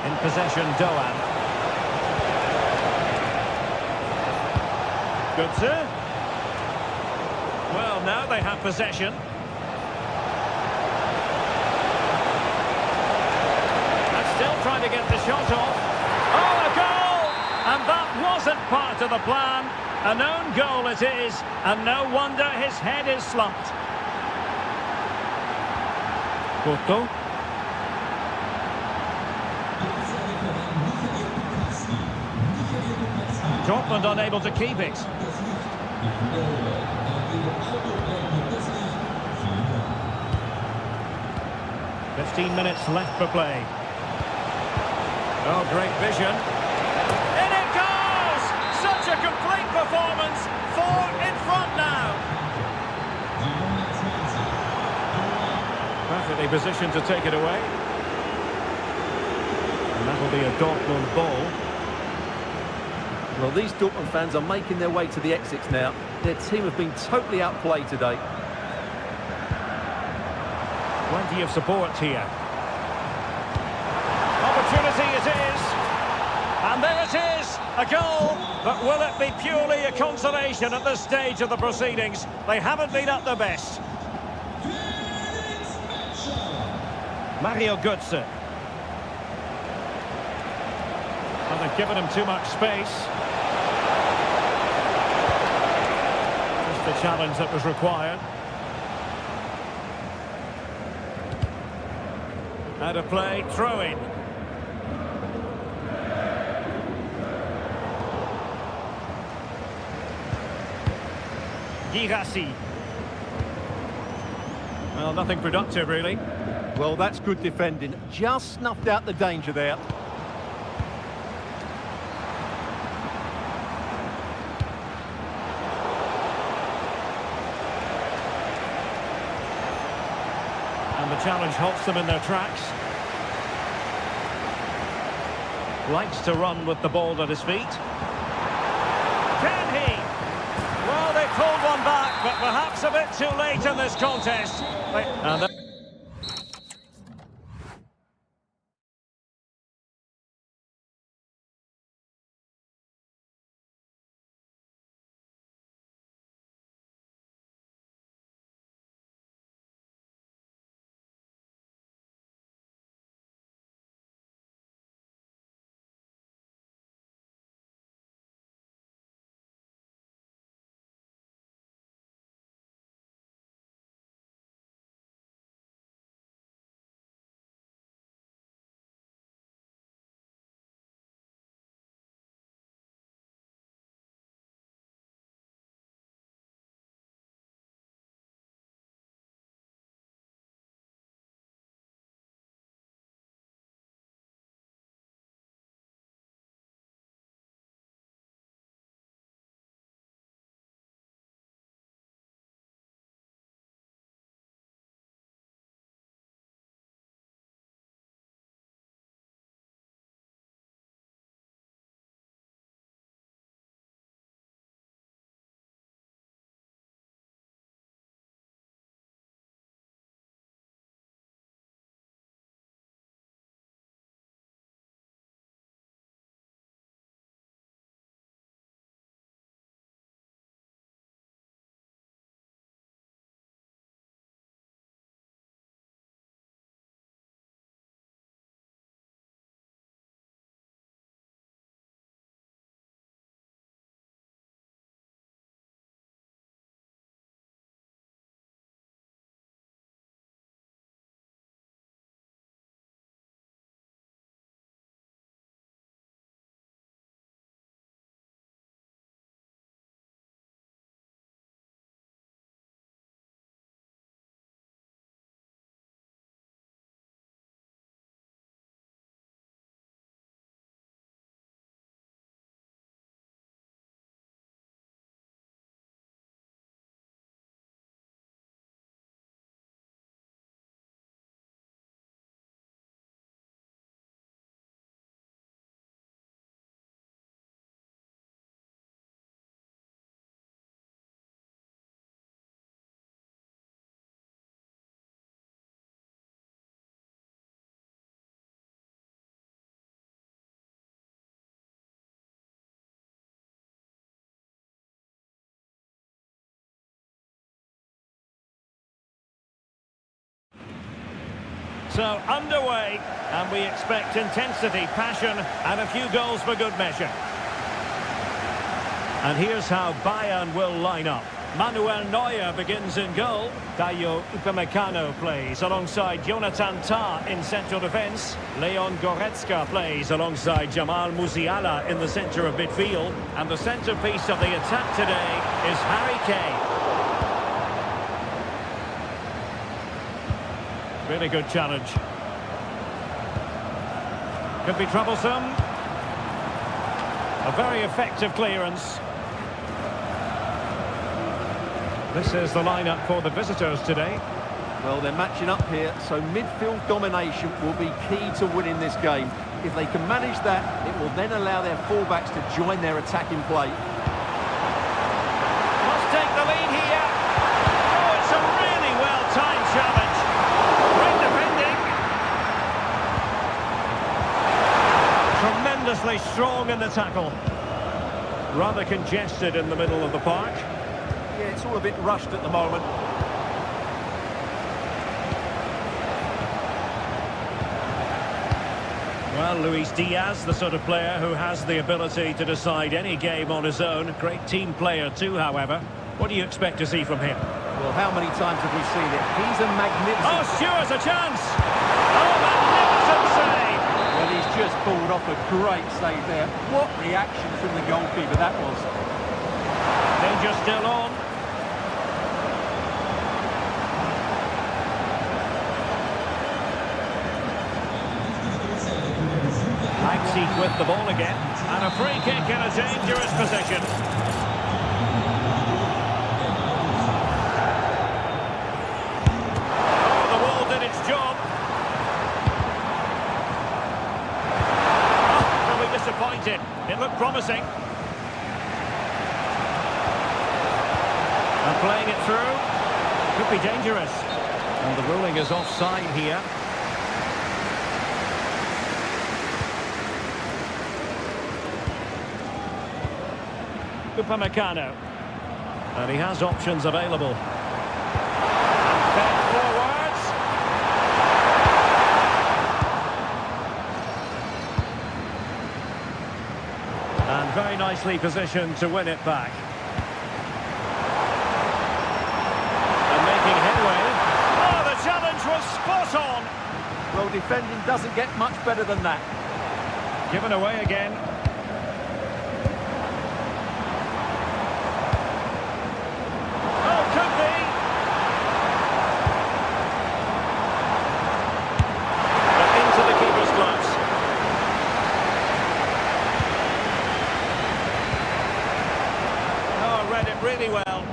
S1: In possession, Doan. Götze. Well, now they have possession. Still trying to get the shot off. Oh, a goal! And that wasn't part of the plan. A known goal it is, and no wonder his head is slumped. Porto. Dortmund unable to keep it. "15 minutes left for play. Oh, great vision. In it goes! Such a complete performance. 4 in front now. Perfectly positioned to take it away. And that'll be a Dortmund ball.
S2: Well, these Dortmund fans are making their way to the exits now. Their team have been totally outplayed today.
S1: Plenty of support here. Opportunity it is. And there it is, a goal. But will it be purely a consolation at this stage of the proceedings? They haven't been at their best. Mario Götze. And they've given him too much space. Just the challenge that was required. Out of play, throw in. Girassi. Well, nothing productive, really.
S2: Well, that's good defending. Just snuffed out the danger there.
S1: And the challenge halts them in their tracks. Likes to run with the ball at his feet. Can he? Well, they pulled one back, but perhaps a bit too late in this contest. And So underway, and we expect intensity, passion, and a few goals for good measure. And here's how Bayern will line up. Manuel Neuer begins in goal. Dayo Upamecano plays alongside Jonathan Tah in central defence. Leon Goretzka plays alongside Jamal Musiala in the centre of midfield. And the centrepiece of the attack today is Harry Kane. Really good challenge. Could be troublesome. A very effective clearance. This is the lineup for the visitors today.
S2: Well, they're matching up here, so midfield domination will be key to winning this game. If they can manage that, it will then allow their fullbacks to join their attacking play.
S1: Must take the lead here. Oh, it's a really well-timed challenge. Great defending. Tremendously strong in the tackle. Rather congested in the middle of the park.
S2: Yeah, it's all a bit rushed at the moment.
S1: Well, Luis Diaz, the sort of player who has the ability to decide any game on his own. Great team player too, however. What do you expect to see from him?
S2: Well, how many times have we seen it? He's a magnificent...
S1: Oh, Stewart's a chance! Oh, magnificent save!
S2: Well, he's just pulled off a great save there. What reaction from the goalkeeper that was.
S1: Danger still on. Leipzig with the ball again. And a free kick in a dangerous position. Oh, the wall did its job. Oh, really disappointed. It looked promising. And playing it through. Could be dangerous. And the ruling is offside here. Upamecano. And he has options available. Fed forwards. And very nicely positioned to win it back. And making headway. Oh, the challenge was spot on.
S2: Well, defending doesn't get much better than that.
S1: Given away again. Really well.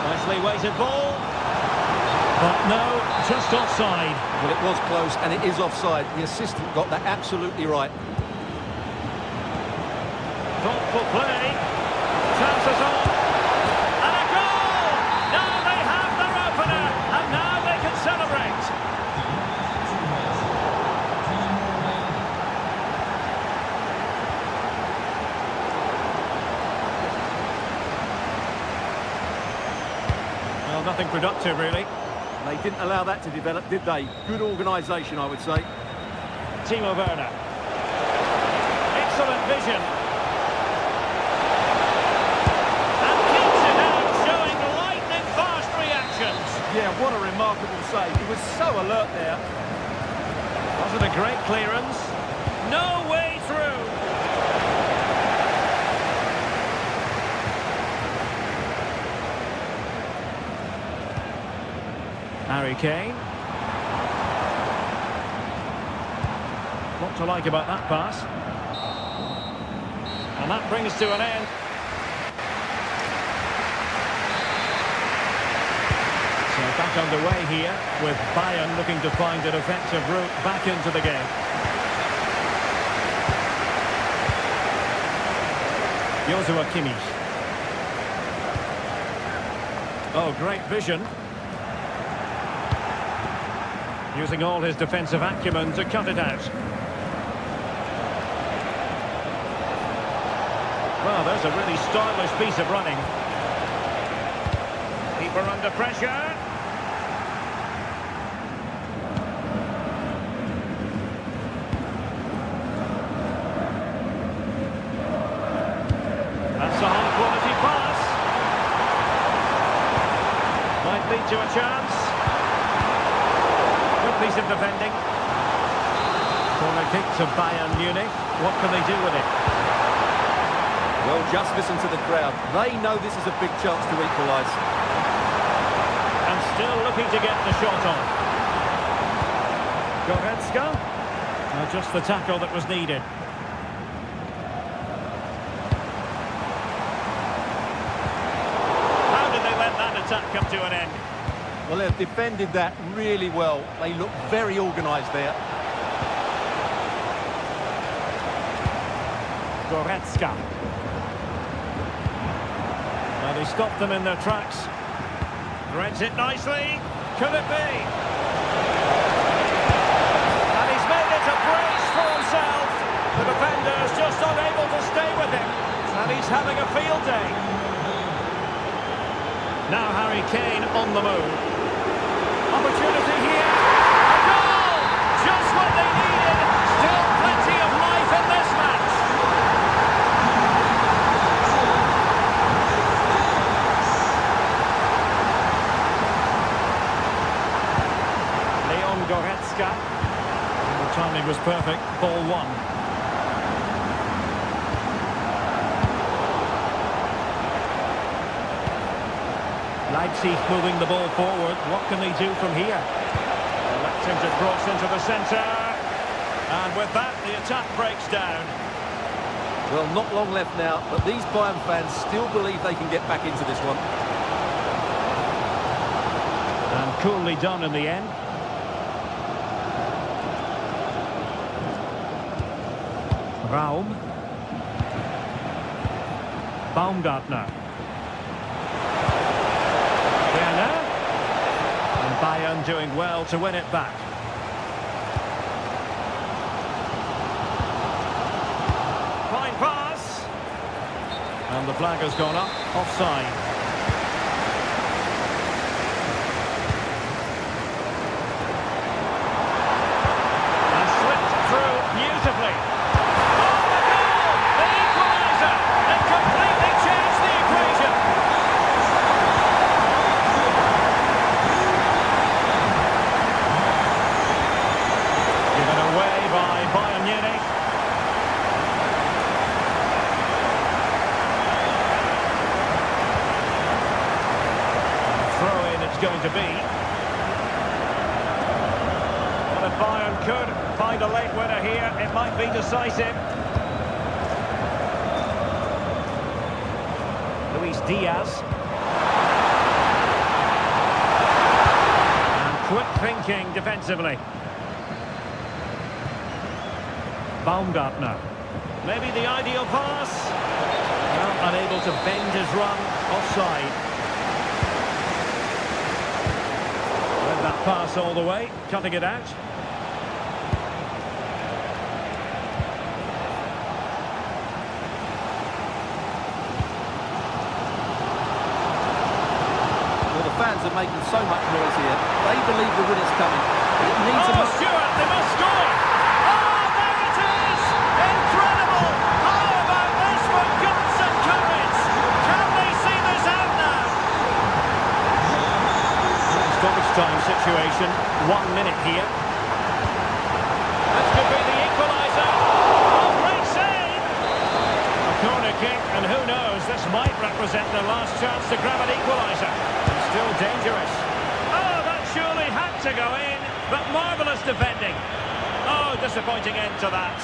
S1: Nicely weighted ball. But no, just offside.
S2: Well, it was close and it is offside. The assistant got that absolutely right.
S1: Thoughtful play. Chances on. Nothing productive, really.
S2: They didn't allow that to develop, did they? Good organisation, I would say.
S1: Timo Werner. Excellent vision. And keeps it out, showing lightning fast reactions.
S2: Yeah, what a remarkable save. He was so alert there.
S1: Wasn't a great clearance. No way through. Harry Kane. What to like about that pass. And that brings to an end. So back underway here with Bayern looking to find an effective route back into the game. Joshua Kimmich. Oh, great vision. Using all his defensive acumen to cut it out. Well, there's a really stylish piece of running. Keeper under pressure. That's a high-quality pass. Might lead to a chance. Good piece of defending. Corner kick to Bayern Munich. What can they do with it?
S2: Well, just listen to the crowd. They know this is a big chance to equalise.
S1: And still looking to get the shot on. Goretzka. Just the tackle that was needed. How did they let that attack come to an end?
S2: Well, they've defended that really well. They look very organised there.
S1: Goretzka. Well, he stopped them in their tracks. Threads it nicely. Could it be? And he's made it a brace for himself. The defender's just unable to stay with him. And he's having a field day. Now Harry Kane on the move. Opportunity here. A goal! Just what they needed. Still plenty of life in this match. Goretzka. The timing was perfect. Ball one. Leipzig moving the ball forward. What can they do from here? Lets him to cross into the centre. And with that, the attack breaks down.
S2: Well, not long left now, but these Bayern fans still believe they can get back into this one.
S1: And coolly done in the end. Raum. Baumgartner. Werner. And Bayern doing well to win it back. Fine pass. And the flag has gone up. Offside. And slipped through beautifully. Going to be. Well, if Bayern could find a late winner here, it might be decisive. Luis Diaz. And quick thinking defensively. Baumgartner. Maybe the ideal pass. Well, unable to bend his run. Offside. That pass all the way, cutting it out.
S2: Well, the fans are making so much noise here. They believe the winner's coming. It needs a...
S1: Stewart, they must score! Oh, there it is! Incredible! How about this for guts and courage? Can they see this out now? Stoppage time situation. 1 minute here. This could be the equaliser. Oh, great save! A corner kick, and who knows, this might represent their last chance to grab an equaliser. Still dangerous. Oh, that surely had to go in, but marvellous defending. Oh, disappointing end to that.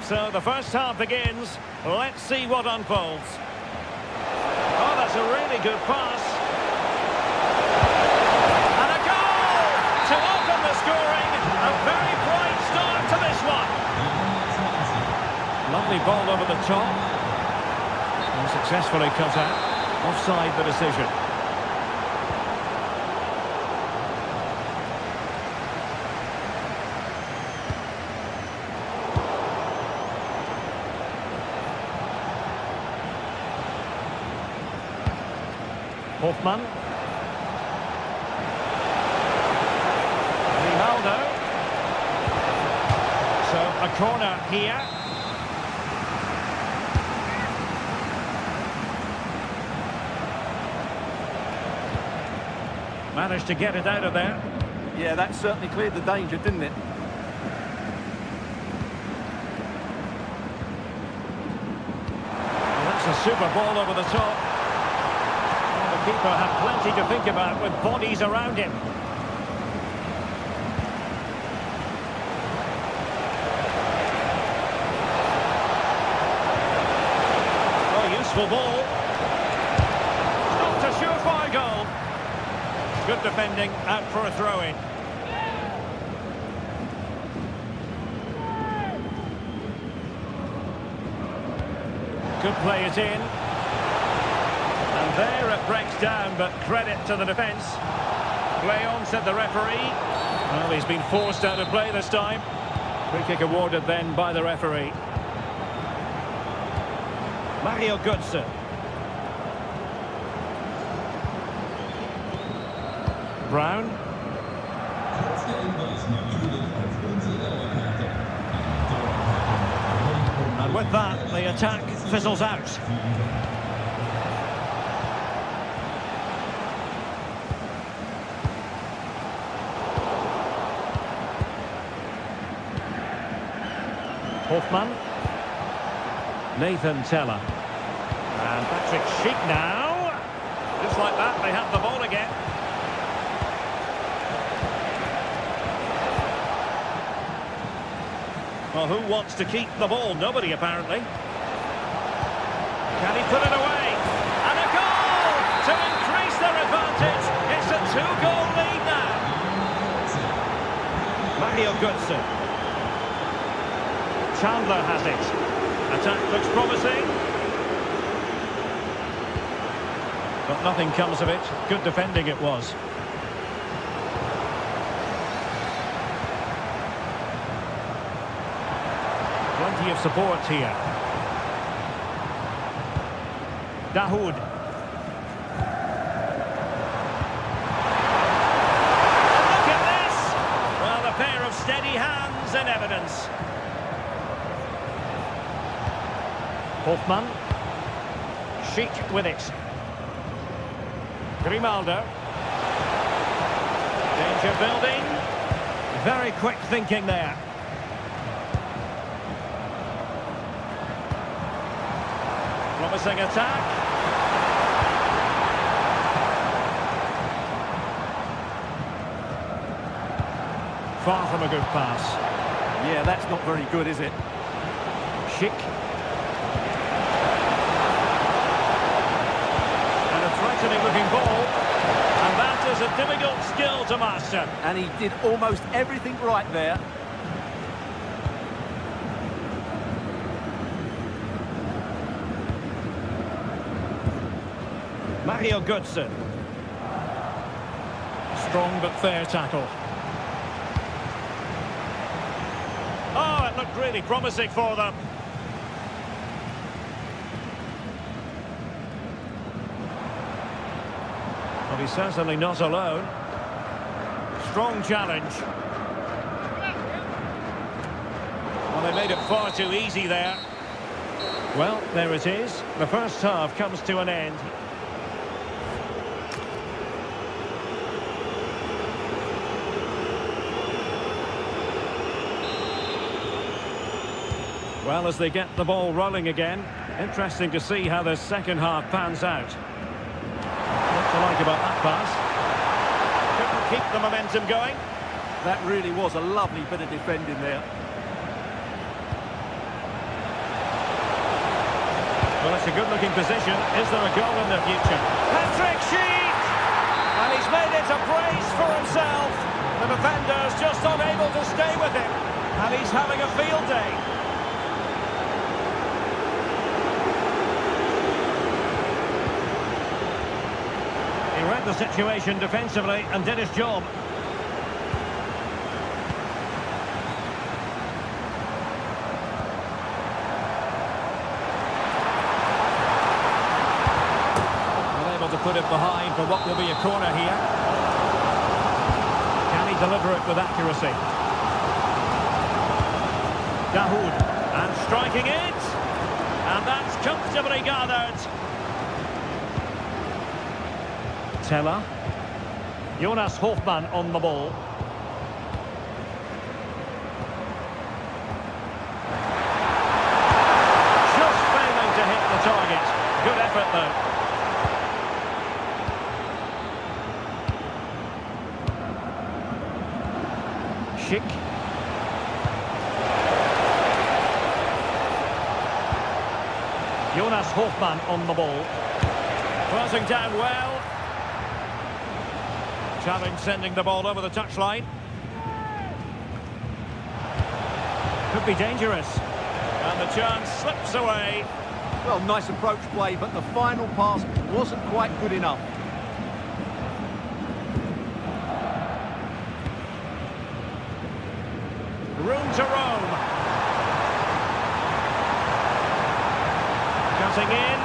S1: So the first half begins. Let's see what unfolds. Oh, that's a really good pass. And a goal to open the scoring. A very bright start to this one. Lovely ball over the top. And successfully cut out. Offside the decision. Hoffman. Ronaldo. So a corner here. Managed to get it out of there.
S2: Yeah, that certainly cleared the danger, didn't it?
S1: Well, that's a super ball over the top. The keeper had plenty to think about with bodies around him. Oh, useful ball. Not a surefire goal. Good defending, out for a throw-in. Could play it in. And there it breaks down, but credit to the defence. Play on, said the referee. Well, he's been forced out of play this time. Free kick awarded then by the referee. Mario Götze. Brown. And with that, the attack fizzles out. Hoffman. Nathan Teller. And Patrick Schick now. Just like that, they have the ball again. Well, who wants to keep the ball? Nobody, apparently. Can he put it away? And a goal to increase their advantage. It's a two-goal lead now. Mario Götze. Chandler has it. Attack looks promising. But nothing comes of it. Good defending it was. Plenty of support here. Dahoud. Look at this! Well, a pair of steady hands in evidence. Hoffman. Schick with it. Grimaldo. Danger building. Very quick thinking there. Promising attack. Far from a good pass.
S2: Yeah, that's not very good, is it?
S1: Schick. And a threatening looking ball. And that is a difficult skill to master.
S2: And he did almost everything right there.
S1: Mario Götze. Strong but fair tackle. Oh, it looked really promising for them. Well, he's certainly not alone. Strong challenge. Well, they made it far too easy there. Well, there it is. The first half comes to an end. Well, as they get the ball rolling again, interesting to see how the second half pans out. What do you like about that pass? Couldn't keep the momentum going.
S2: That really was a lovely bit of defending there.
S1: It's a good-looking position. Is there a goal in the future? Patrick Sheik! And he's made it a brace for himself. The defender's just unable to stay with him. And he's having a field day. He read the situation defensively and did his job. To put it behind for what will be a corner here. Can he deliver it with accuracy? Dahoud, and striking it, and that's comfortably gathered. Teller, Jonas Hofmann on the ball. Just failing to hit the target. Good effort though. Schick. Jonas Hofmann on the ball. Crossing down well. Challenge sending the ball over the touchline. Could be dangerous. And the chance slips away.
S2: Well, nice approach play, but the final pass wasn't quite good enough.
S1: Room to roam. Cutting in.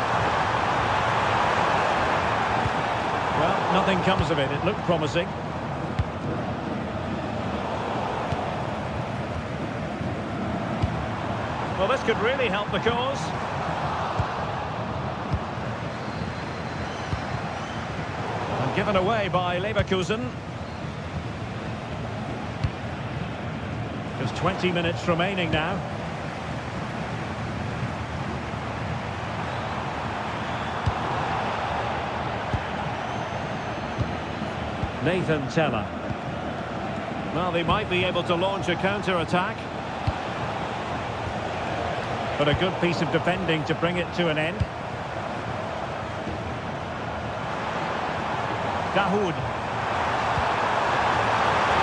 S1: Well, nothing comes of it. It looked promising. Well, this could really help the cause. And given away by Leverkusen. Just 20 minutes remaining now. Nathan Teller. Well, they might be able to launch a counter-attack. But a good piece of defending to bring it to an end. Dahoud.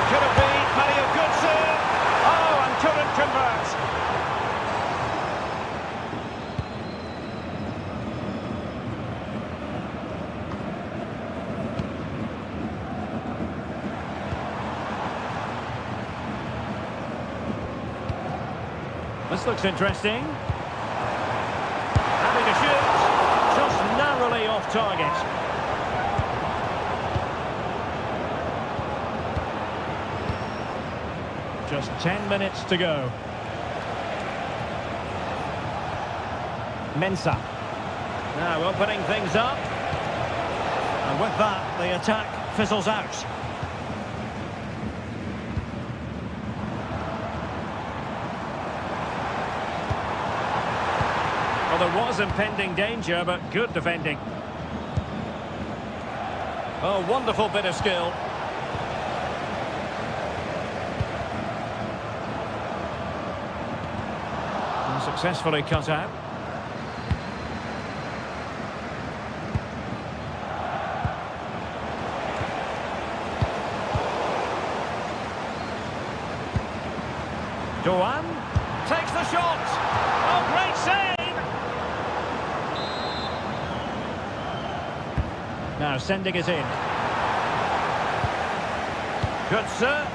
S1: Could it be Mario Götze? Oh, and couldn't convert. This looks interesting. Having to shoot, just narrowly off target. Just 10 minutes to go. Mensah. Now opening things up. And with that, the attack fizzles out. Well, there was impending danger, but good defending. Oh, wonderful bit of skill. And successfully cut out. Doan takes the shot. Oh, great save! Now sending it in. Götze.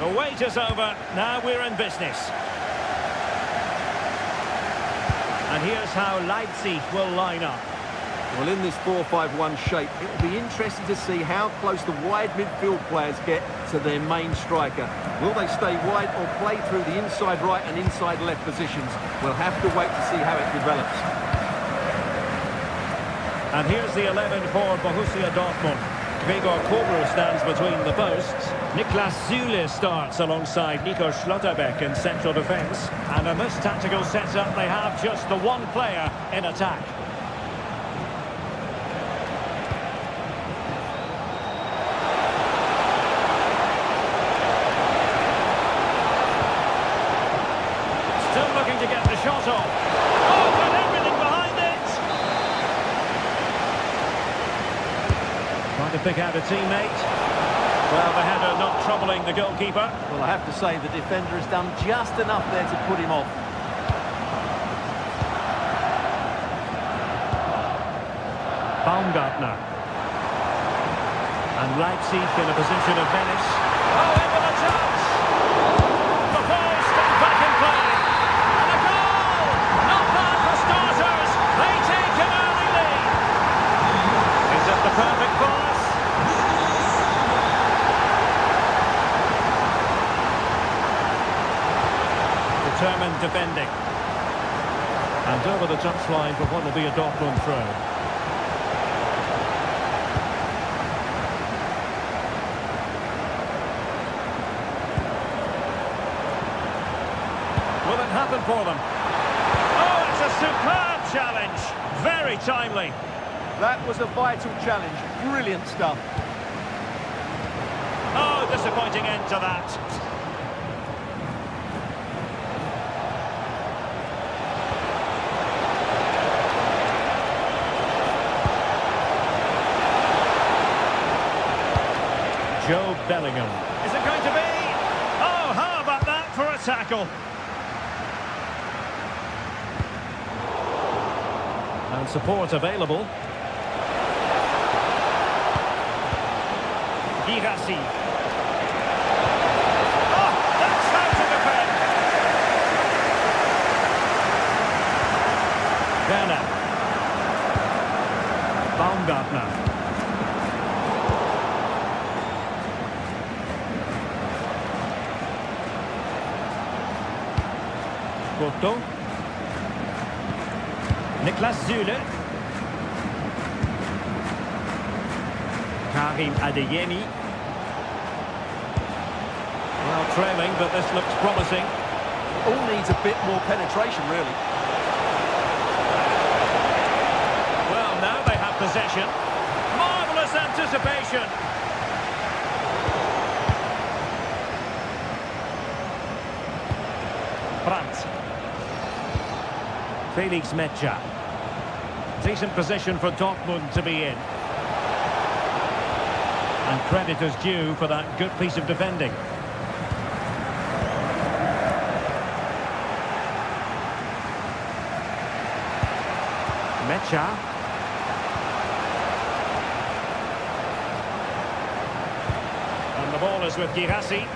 S1: The wait is over. Now we're in business. And here's how Leipzig will line up.
S2: Well, in this 4-5-1 shape, it will be interesting to see how close the wide midfield players get to their main striker. Will they stay wide or play through the inside right and inside left positions? We'll have to wait to see how it develops.
S1: And here's the 11 for Borussia Dortmund. Gregor Kobel stands between the posts. Niklas Süle starts alongside Nico Schlotterbeck in central defence. And in this tactical setup, they have just the one player in attack. Still looking to get the shot off. Oh, got everything behind it! Trying to pick out a teammate. Well, the header not troubling the goalkeeper.
S2: Well, I have to say the defender has done just enough there to put him off.
S1: Baumgartner. And Leipzig in a position of menace. Oh, in with a chance! The post and back in play. And a goal! Not bad for starters. They take an early lead. Is it the perfect pass? Determined defending. And over the touchline for what will be a Dortmund throw. Will it happen for them? Oh, it's a superb challenge. Very timely.
S2: That was a vital challenge. Brilliant stuff.
S1: Oh, disappointing end to that. Joe Bellingham. Is it going to be? Oh, how about that for a tackle? And support available. Girassi. Oh, that's how to defend. Werner. Baumgartner. Porto. Niklas Süle. Karim Adeyemi. Well, trailing, but this looks promising.
S2: All needs a bit more penetration, really.
S1: Well, now they have possession. Marvellous anticipation. Brandt. Felix Metscher. Decent position for Dortmund to be in. And credit is due for that good piece of defending. Metscher. And the ball is with Girassi.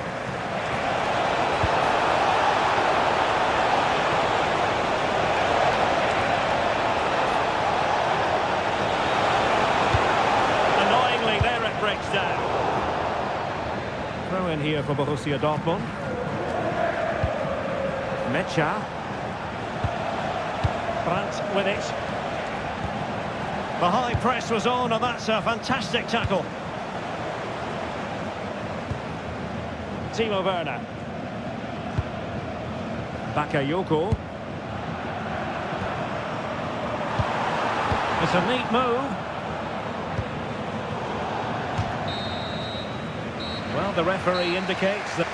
S1: Breaks down. Throw in here for Borussia Dortmund. Metscher. Brandt with it. The high press was on, and that's a fantastic tackle. Timo Werner. Bakayoko. It's a neat move. Well, the referee indicates that...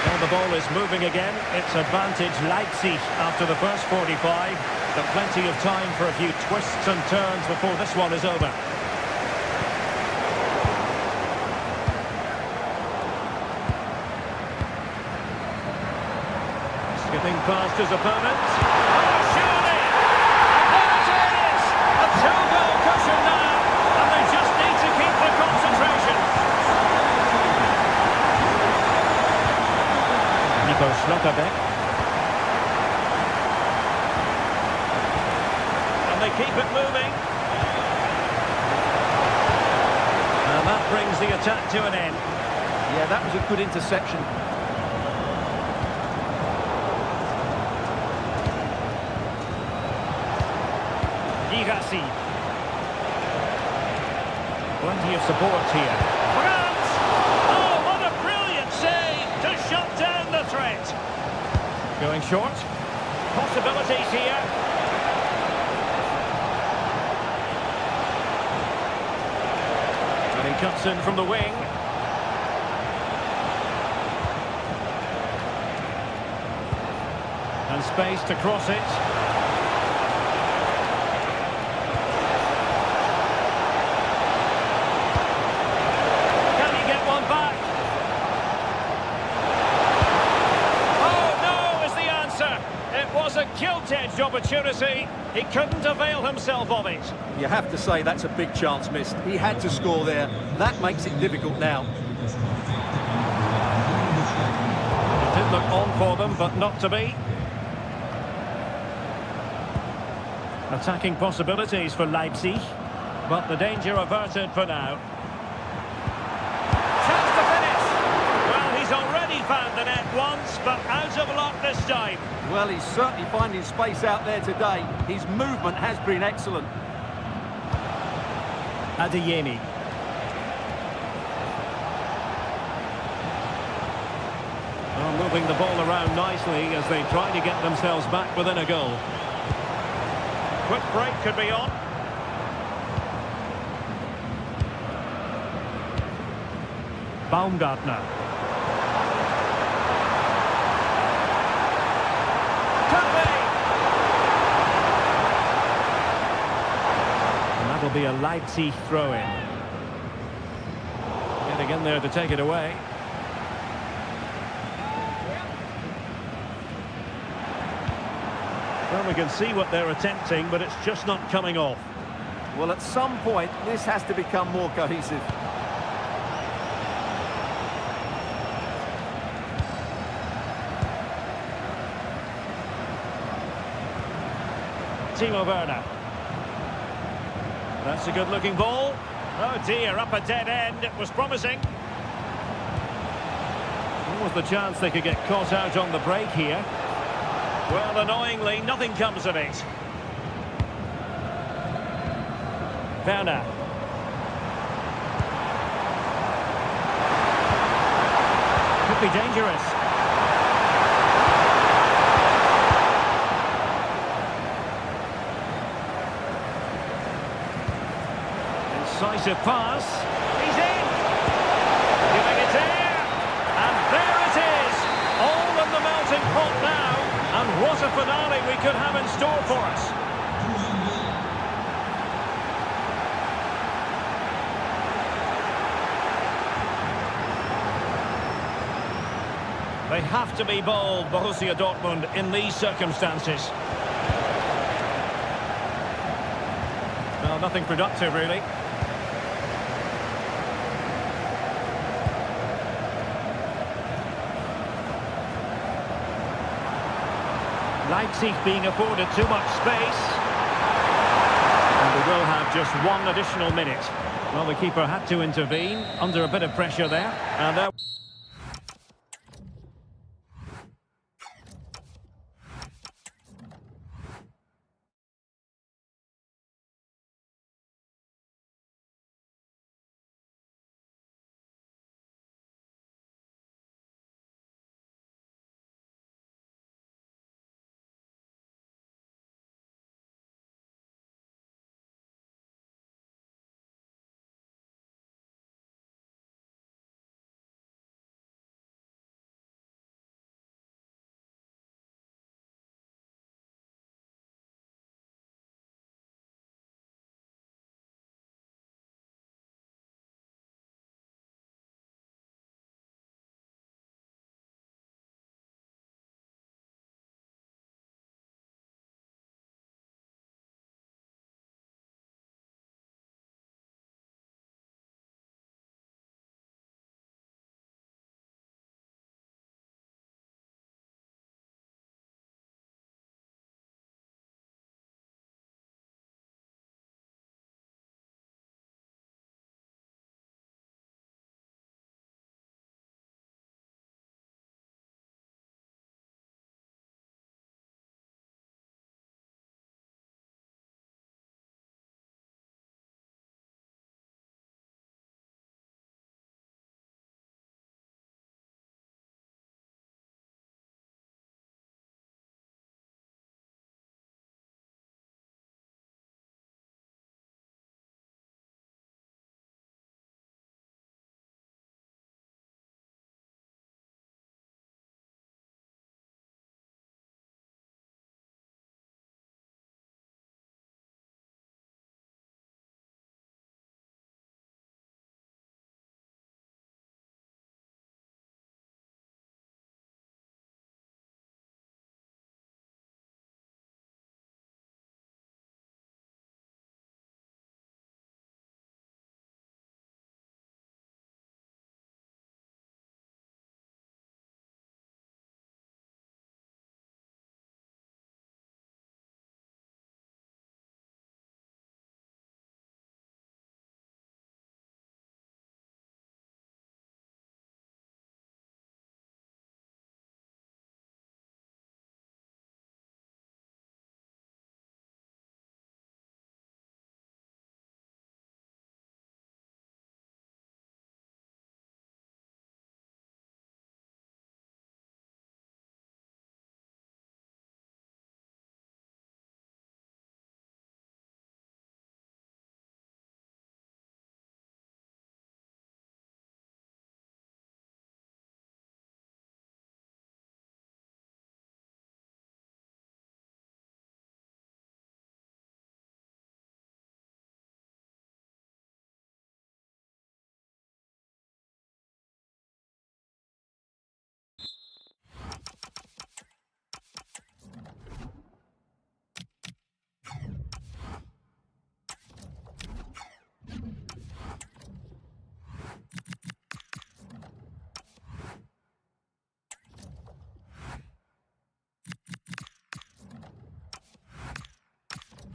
S1: Well, the ball is moving again. It's advantage Leipzig after the first 45. But plenty of time for a few twists and turns before this one is over. Skipping past his opponent. Oh, surely! And there it is! A two-goal cushion now, and they just need to keep the Schlotterbeck. And they keep it moving. And that brings the attack to an end.
S2: Yeah, that was a good interception.
S1: Girassi. Plenty of support here. France! Oh, what a brilliant save to shut down the threat. Going short. Possibilities here. And he cuts in from the wing. And space to cross it. A gilt-edged opportunity. He couldn't avail himself of it.
S2: You have to say that's a big chance missed. He had to score there. That makes it difficult now.
S1: It did look on for them, but not to be. Attacking possibilities for Leipzig, but the danger averted for now. Chance to finish. Well, he's already found the net once, but out of luck this time.
S2: Well, he's certainly finding space out there today. His movement has been excellent.
S1: Adeyemi. Oh, moving the ball around nicely as they try to get themselves back within a goal. Quick break could be on. Baumgartner. Will be a Leipzig throw-in. Getting in there to take it away. Well, we can see what they're attempting, but it's just not coming off.
S2: Well, at some point, this has to become more cohesive.
S1: Timo Werner. That's a good-looking ball. Oh dear, up a dead end. It was promising. What was the chance they could get caught out on the break here? Well, annoyingly, nothing comes of it. Werner. Could be dangerous. Decisive pass. He's in. Giving it air. And there it is. All in the melting pot now. And what a finale we could have in store for us. They have to be bold, Borussia Dortmund, in these circumstances. Well, nothing productive, really. Leipzig being afforded too much space. And we will have just one additional minute. Well, the keeper had to intervene under a bit of pressure there. And there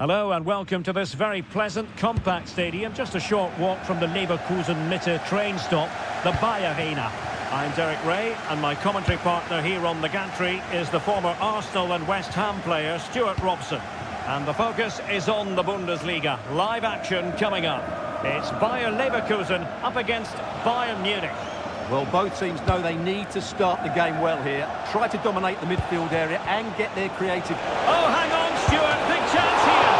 S1: Hello and welcome to this very pleasant, compact stadium, just a short walk from the Leverkusen-Mitte train stop, the Bayer Arena. I'm Derek Ray, and my commentary partner here on the gantry is the former Arsenal and West Ham player, Stuart Robson. And the focus is on the Bundesliga. Live action coming up. It's Bayer Leverkusen up against Bayern Munich.
S2: Well, both teams know they need to start the game well here. Try to dominate the midfield area and get their creative...
S1: Oh, hang on, Stuart. Big chance here.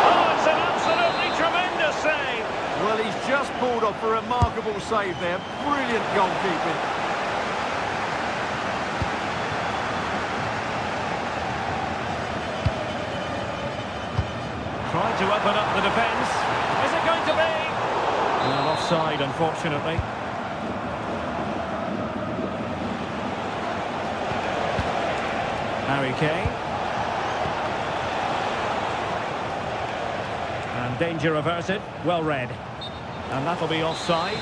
S1: Oh, it's an absolutely tremendous save.
S2: Well, he's just pulled off a remarkable save there. Brilliant goalkeeping.
S1: Trying to open up the defence. Is it going to be? Well, offside, unfortunately. Harry Kane. And danger averted. Well read. And that'll be offside.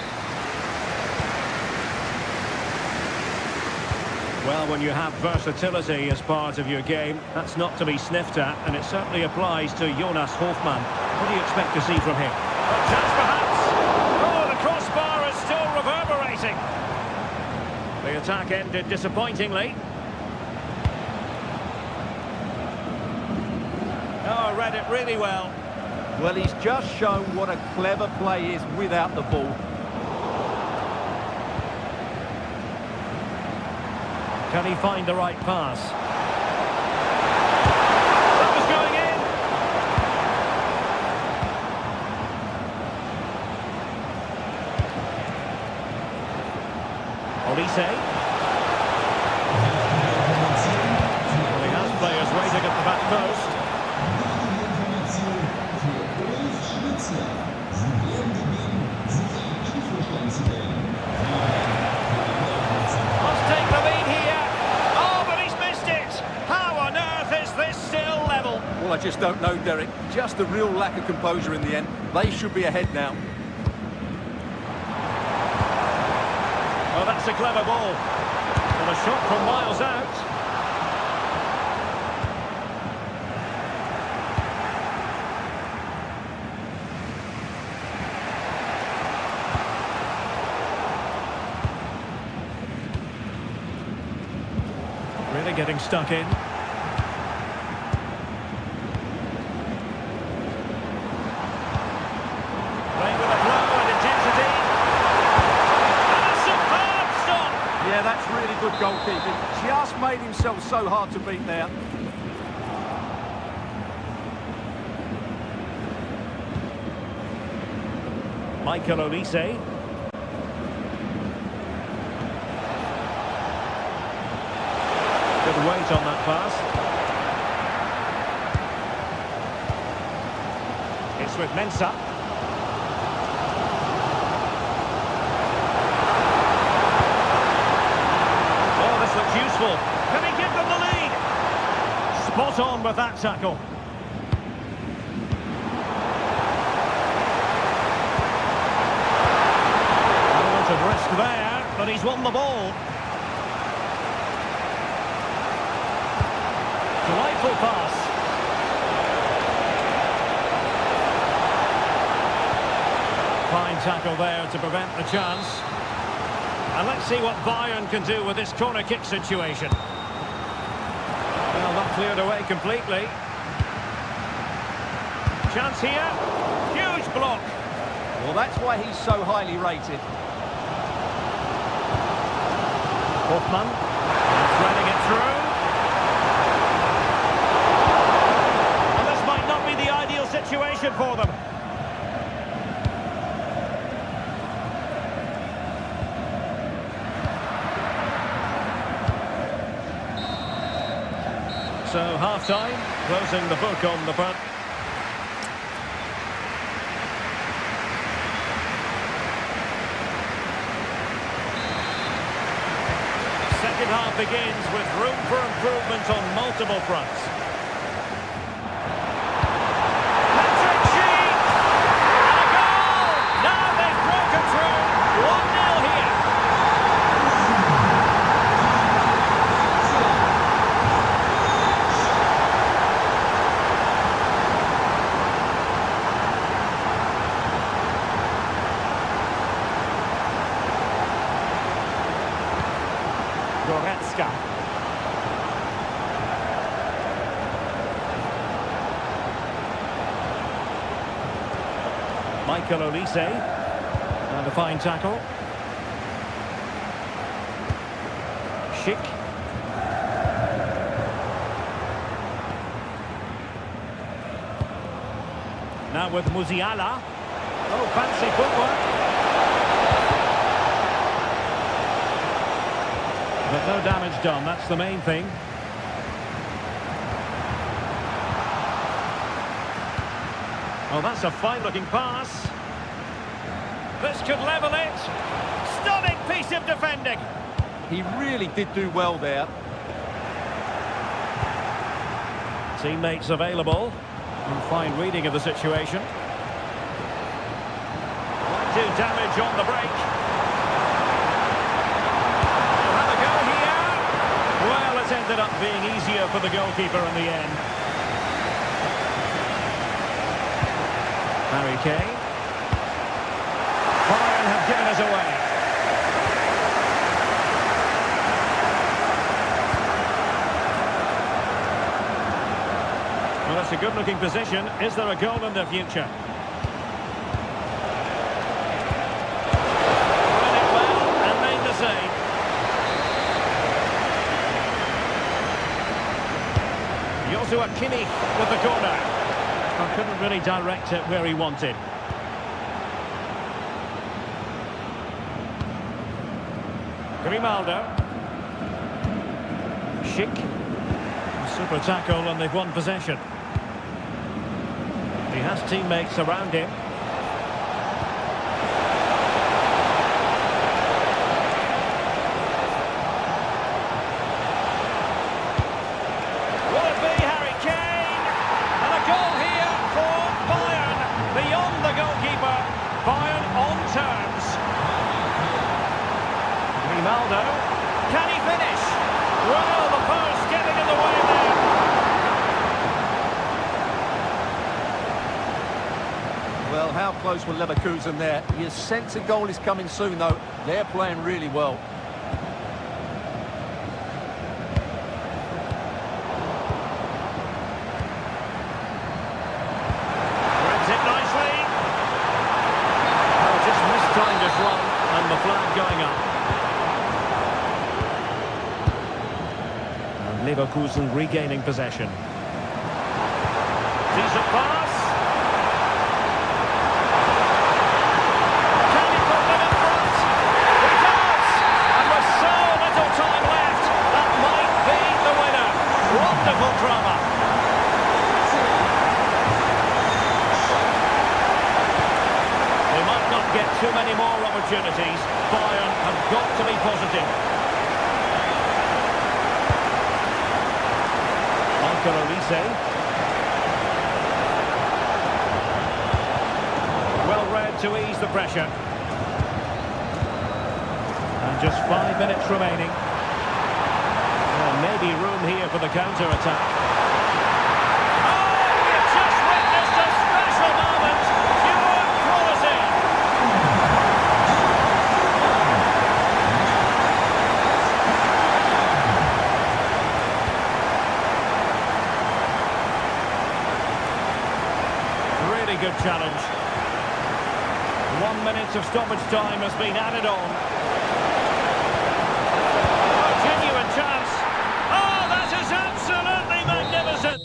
S1: Well, when you have versatility as part of your game, that's not to be sniffed at, and it certainly applies to Jonas Hofmann. What do you expect to see from him? A chance perhaps! Oh, the crossbar is still reverberating. The attack ended disappointingly. Oh, read it really well.
S2: Well, he's just shown what a clever play is without the ball.
S1: Can he find the right pass? That was going in. Olise. Well, he has players waiting at the back post. Must take the lead here. Oh, but he's missed it. How on earth is this still level?
S2: Well, I just don't know, Derek. Just a real lack of composure in the end. They should be ahead now.
S1: Oh, that's a clever ball. And a shot from miles out. Really getting stuck in. Playing with a flow and intensity. And a superb stop!
S2: Yeah, that's really good goalkeeping. Just made himself so hard to beat there.
S1: Michael Olise. Good weight on that pass. It's with Mensah. Oh, this looks useful. Can he give them the lead? Spot on with that tackle. A lot of risk there, but he's won the ball. Delightful pass. Fine tackle there to prevent the chance. And let's see what Bayern can do with this corner kick situation. Well, not cleared away completely. Chance here. Huge block.
S2: Well, that's why he's so highly rated.
S1: Hofmann. Threading it through. Situation for them. So half-time, closing the book on the front. Second half begins with room for improvement on multiple fronts. Goretzka. Michael Olise. And a fine tackle. Schick. Now with Musiala. Oh, fancy footwork. But no damage done, that's the main thing. Oh, that's a fine-looking pass. This could level it. Stunning piece of defending.
S2: He really did do well there.
S1: Teammates available. And fine reading of the situation. Do damage on the break. We'll have a go here. Well, it's ended up being easier for the goalkeeper in the end. Harry Kane. Bayern have given us away. Well, that's a good-looking position. Is there a goal in the future? Read it well and made the save. Joshua Kimmich with the corner. But couldn't really direct it where he wanted. Grimaldo. Schick. Super tackle and they've won possession. He has teammates around him. Will it be Harry Kane? And a goal here for Bayern. Beyond the goalkeeper. Bayern on terms. Grimaldo. Can he finish? Well, the post getting in the way there.
S2: Well, how close were Leverkusen there? You sense a goal is coming soon, though. They're playing really well.
S1: Threads it nicely. Oh, just mistimed his run, and the flag going up. And Leverkusen regaining possession. Decent pass. Can he put them in front? He does! And with so little time left, that might be the winner. Wonderful drama. They might not get too many more opportunities. Bayern have got to be positive. Michael Olise. Well read to ease the pressure. And just 5 minutes remaining. Well, maybe room here for the counter-attack. Oh, we've just witnessed a special moment. Pure quality. Really good challenge. 1 minute of stoppage time has been added on. Genuine chance. Oh, that is absolutely magnificent.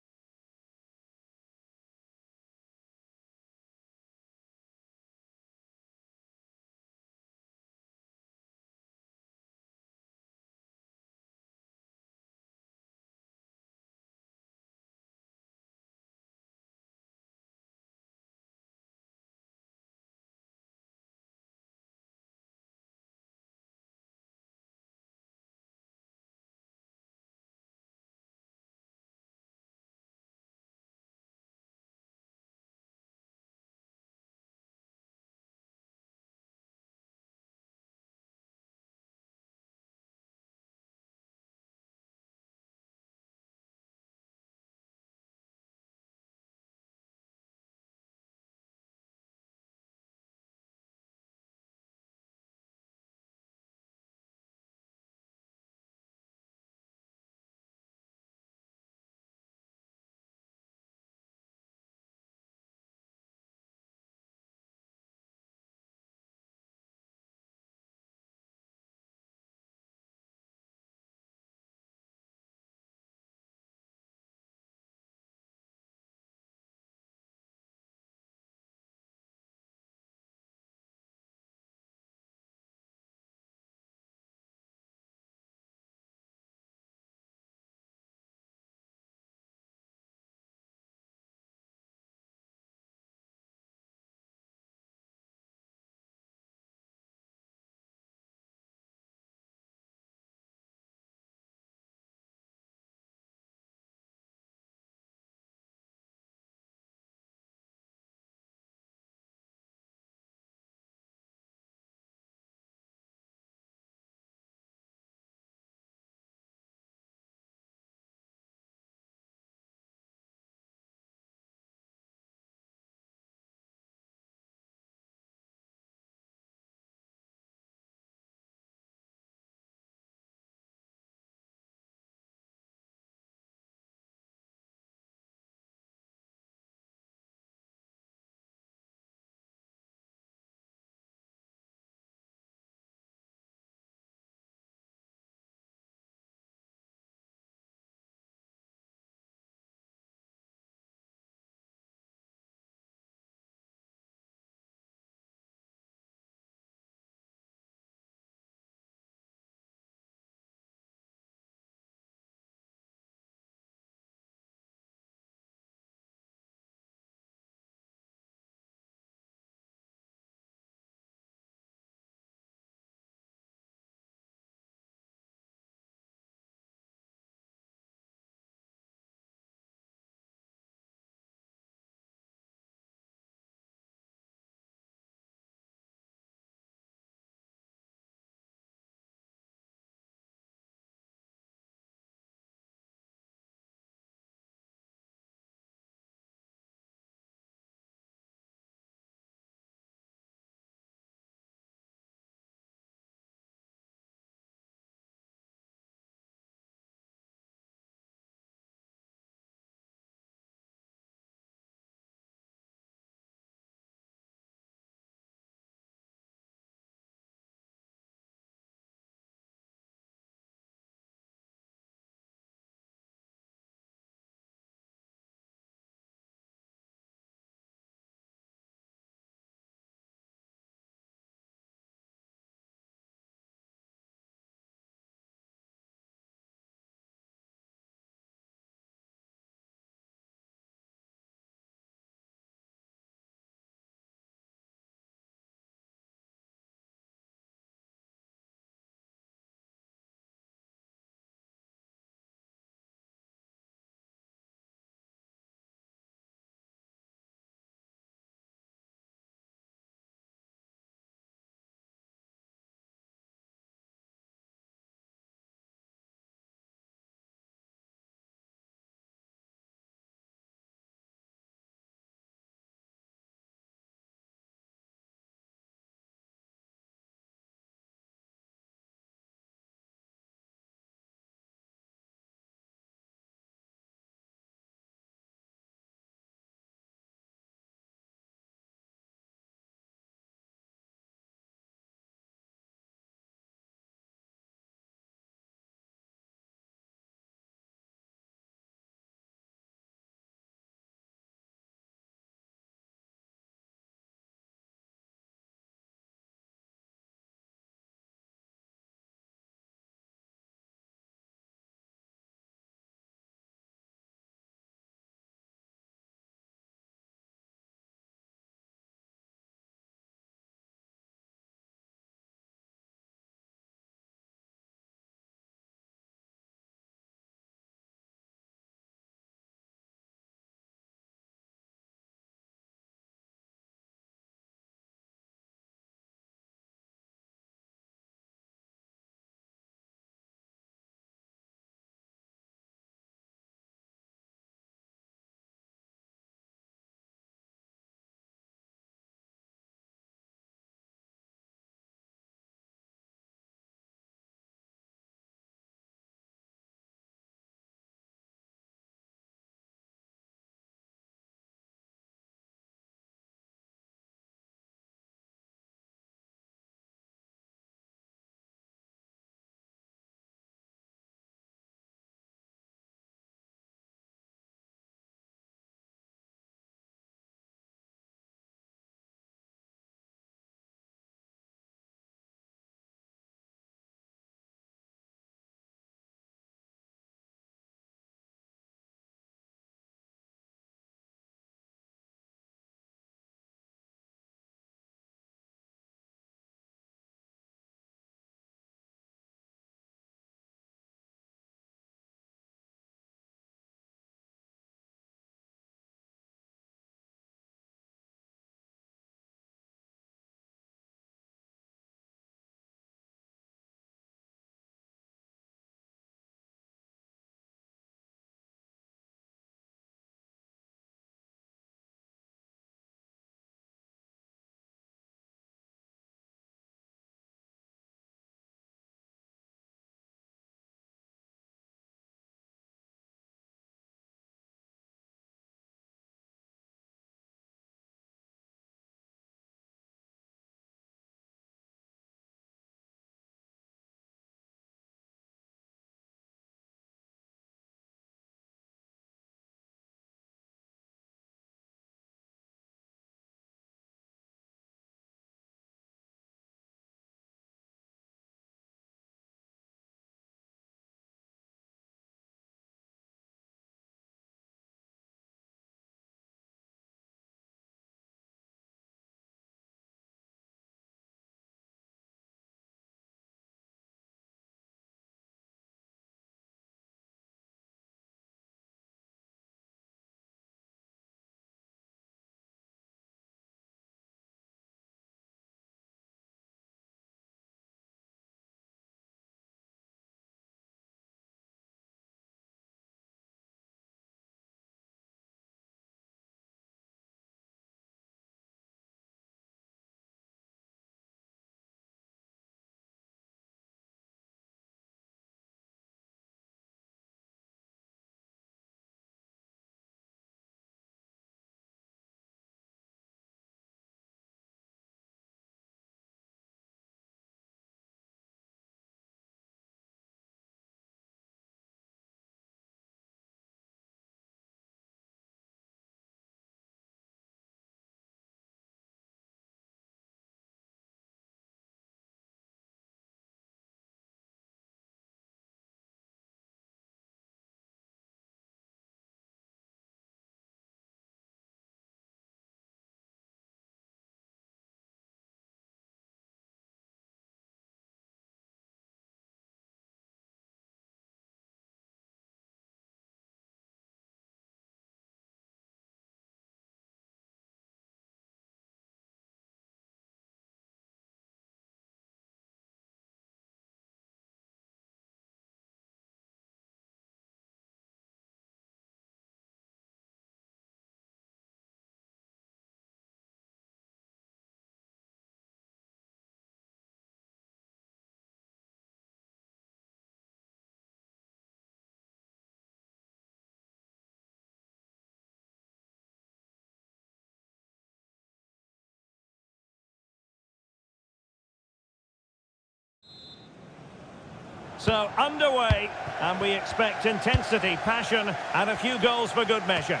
S1: So, underway, and we expect intensity, passion, and a few goals for good measure.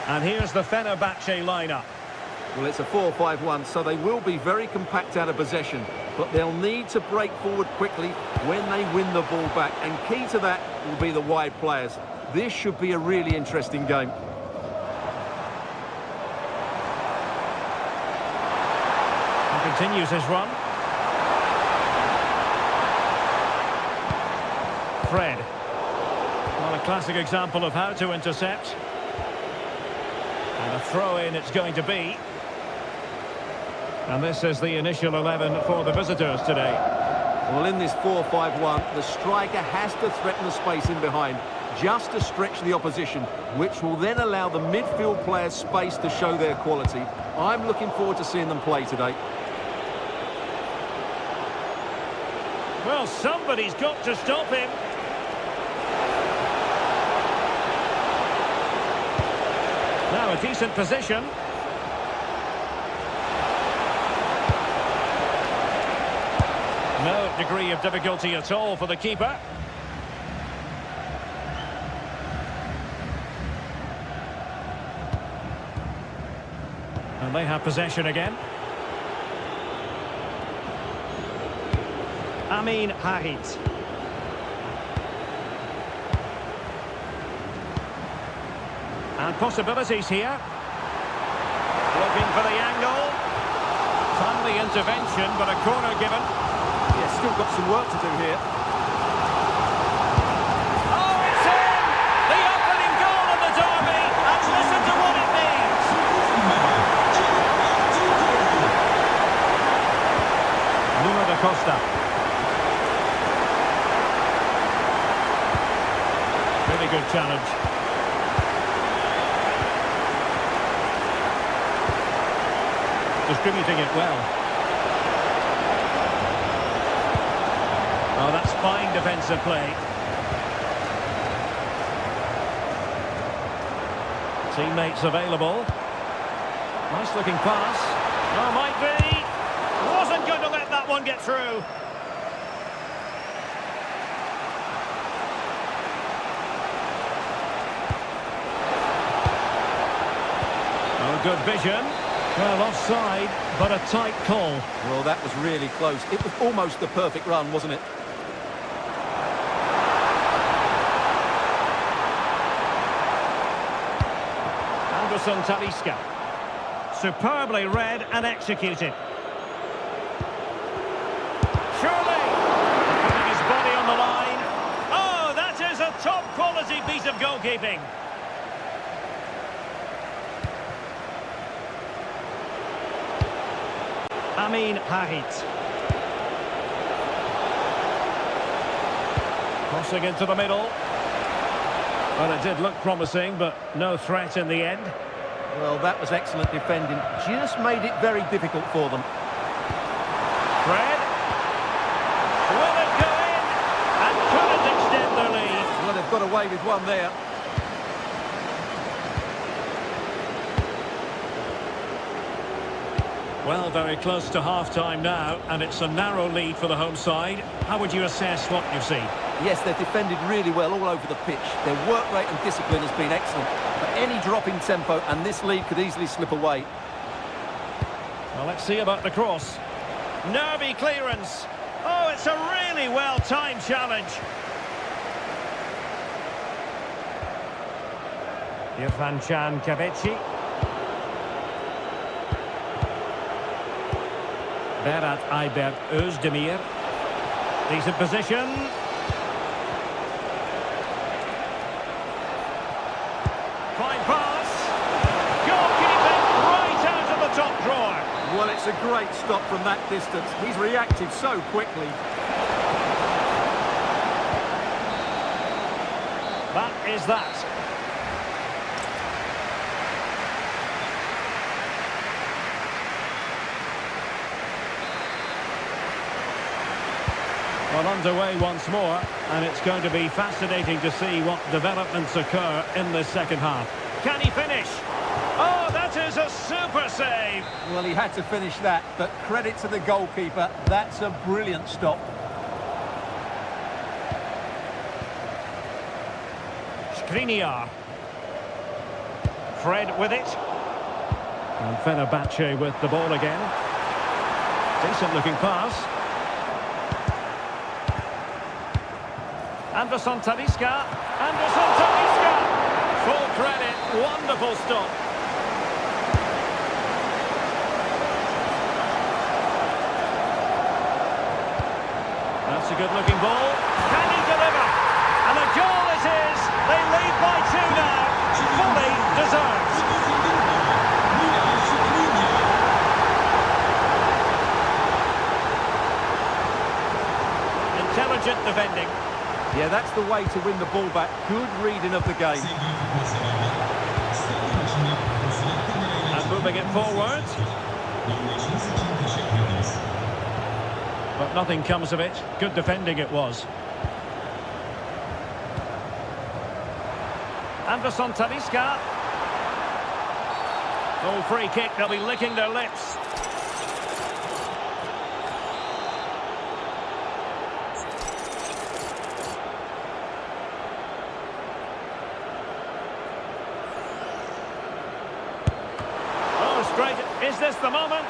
S1: And here's the Fenerbahce lineup.
S2: Well, it's a 4-5-1, so they will be very compact out of possession, but they'll need to break forward quickly when they win the ball back, and key to that will be the wide players. This should be a really interesting game.
S1: He continues his run. Fred. Well, a classic example of how to intercept. And a throw-in it's going to be. And this is the initial 11 for the visitors today.
S2: Well, in this 4-5-1, the striker has to threaten the space in behind, just to stretch the opposition, which will then allow the midfield players space to show their quality. I'm looking forward to seeing them play today.
S1: Well, somebody's got to stop him. Now a decent position. No degree of difficulty at all for the keeper. And they have possession again. Amin Harit. And possibilities here. Looking for the angle. Timely intervention, but a corner given.
S2: Yeah, still got some work to do here.
S1: Oh, it's in! The opening goal of the derby, and listen to what it means. Nuno da Costa. Really good challenge. Distributing it well. Oh, that's fine defensive play. Teammates available. Nice looking pass. Oh, might be. Wasn't going to let that one get through. Oh, good vision. Well, offside, but a tight call.
S2: Well, that was really close. It was almost the perfect run, wasn't it?
S1: Anderson Talisca. Superbly read and executed. Surely! Putting his body on the line. Oh, that is a top-quality piece of goalkeeping. Amin Harit. Crossing into the middle. Well, it did look promising, but no threat in the end.
S2: Well, that was excellent defending. Just made it very difficult for them.
S1: Fred. Will it go in? And could it extend their lead?
S2: Well, they've got away with one there.
S1: Well, very close to half-time now, and it's a narrow lead for the home side. How would you assess what you've seen?
S2: Yes, they've defended really well all over the pitch. Their work rate and discipline has been excellent. But any drop in tempo, and this lead could easily slip away.
S1: Well, let's see about the cross. Nervy clearance. Oh, it's a really well-timed challenge. Irfan Kavechi. Berat Ayberk Özdemir. Decent position. Fine pass. Goalkeeping right out of the top drawer.
S2: Well, it's a great stop from that distance. He's reacted so quickly.
S1: That is that. Well, underway once more, and it's going to be fascinating to see what developments occur in this second half. Can he finish? Oh, that is a super save!
S2: Well, he had to finish that, but credit to the goalkeeper. That's a brilliant stop.
S1: Skriniar. Fred with it. And Fenerbahce with the ball again. Decent looking pass. Anderson Talisca. Anderson Talisca. Full credit. Wonderful stop. That's a good looking ball. Can he deliver? And a goal it is. They lead by 2 now. Fully deserved. Intelligent defending.
S2: Yeah, that's the way to win the ball back. Good reading of the game.
S1: And moving it forward. But nothing comes of it. Good defending it was. Anderson Talisca. Oh, free kick. They'll be licking their lips. Oh, straight. Is this the moment?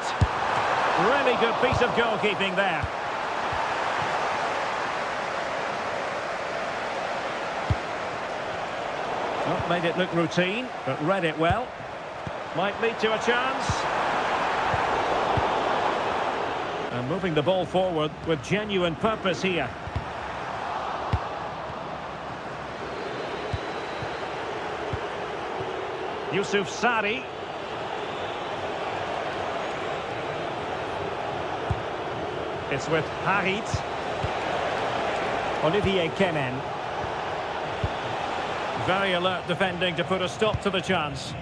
S1: Really good piece of goalkeeping there. Not made it look routine, but read it well. Might lead to a chance. And moving the ball forward with genuine purpose here. Yusuf Sari. It's with Harit. Olivier Kemen. Very alert defending to put a stop to the chance.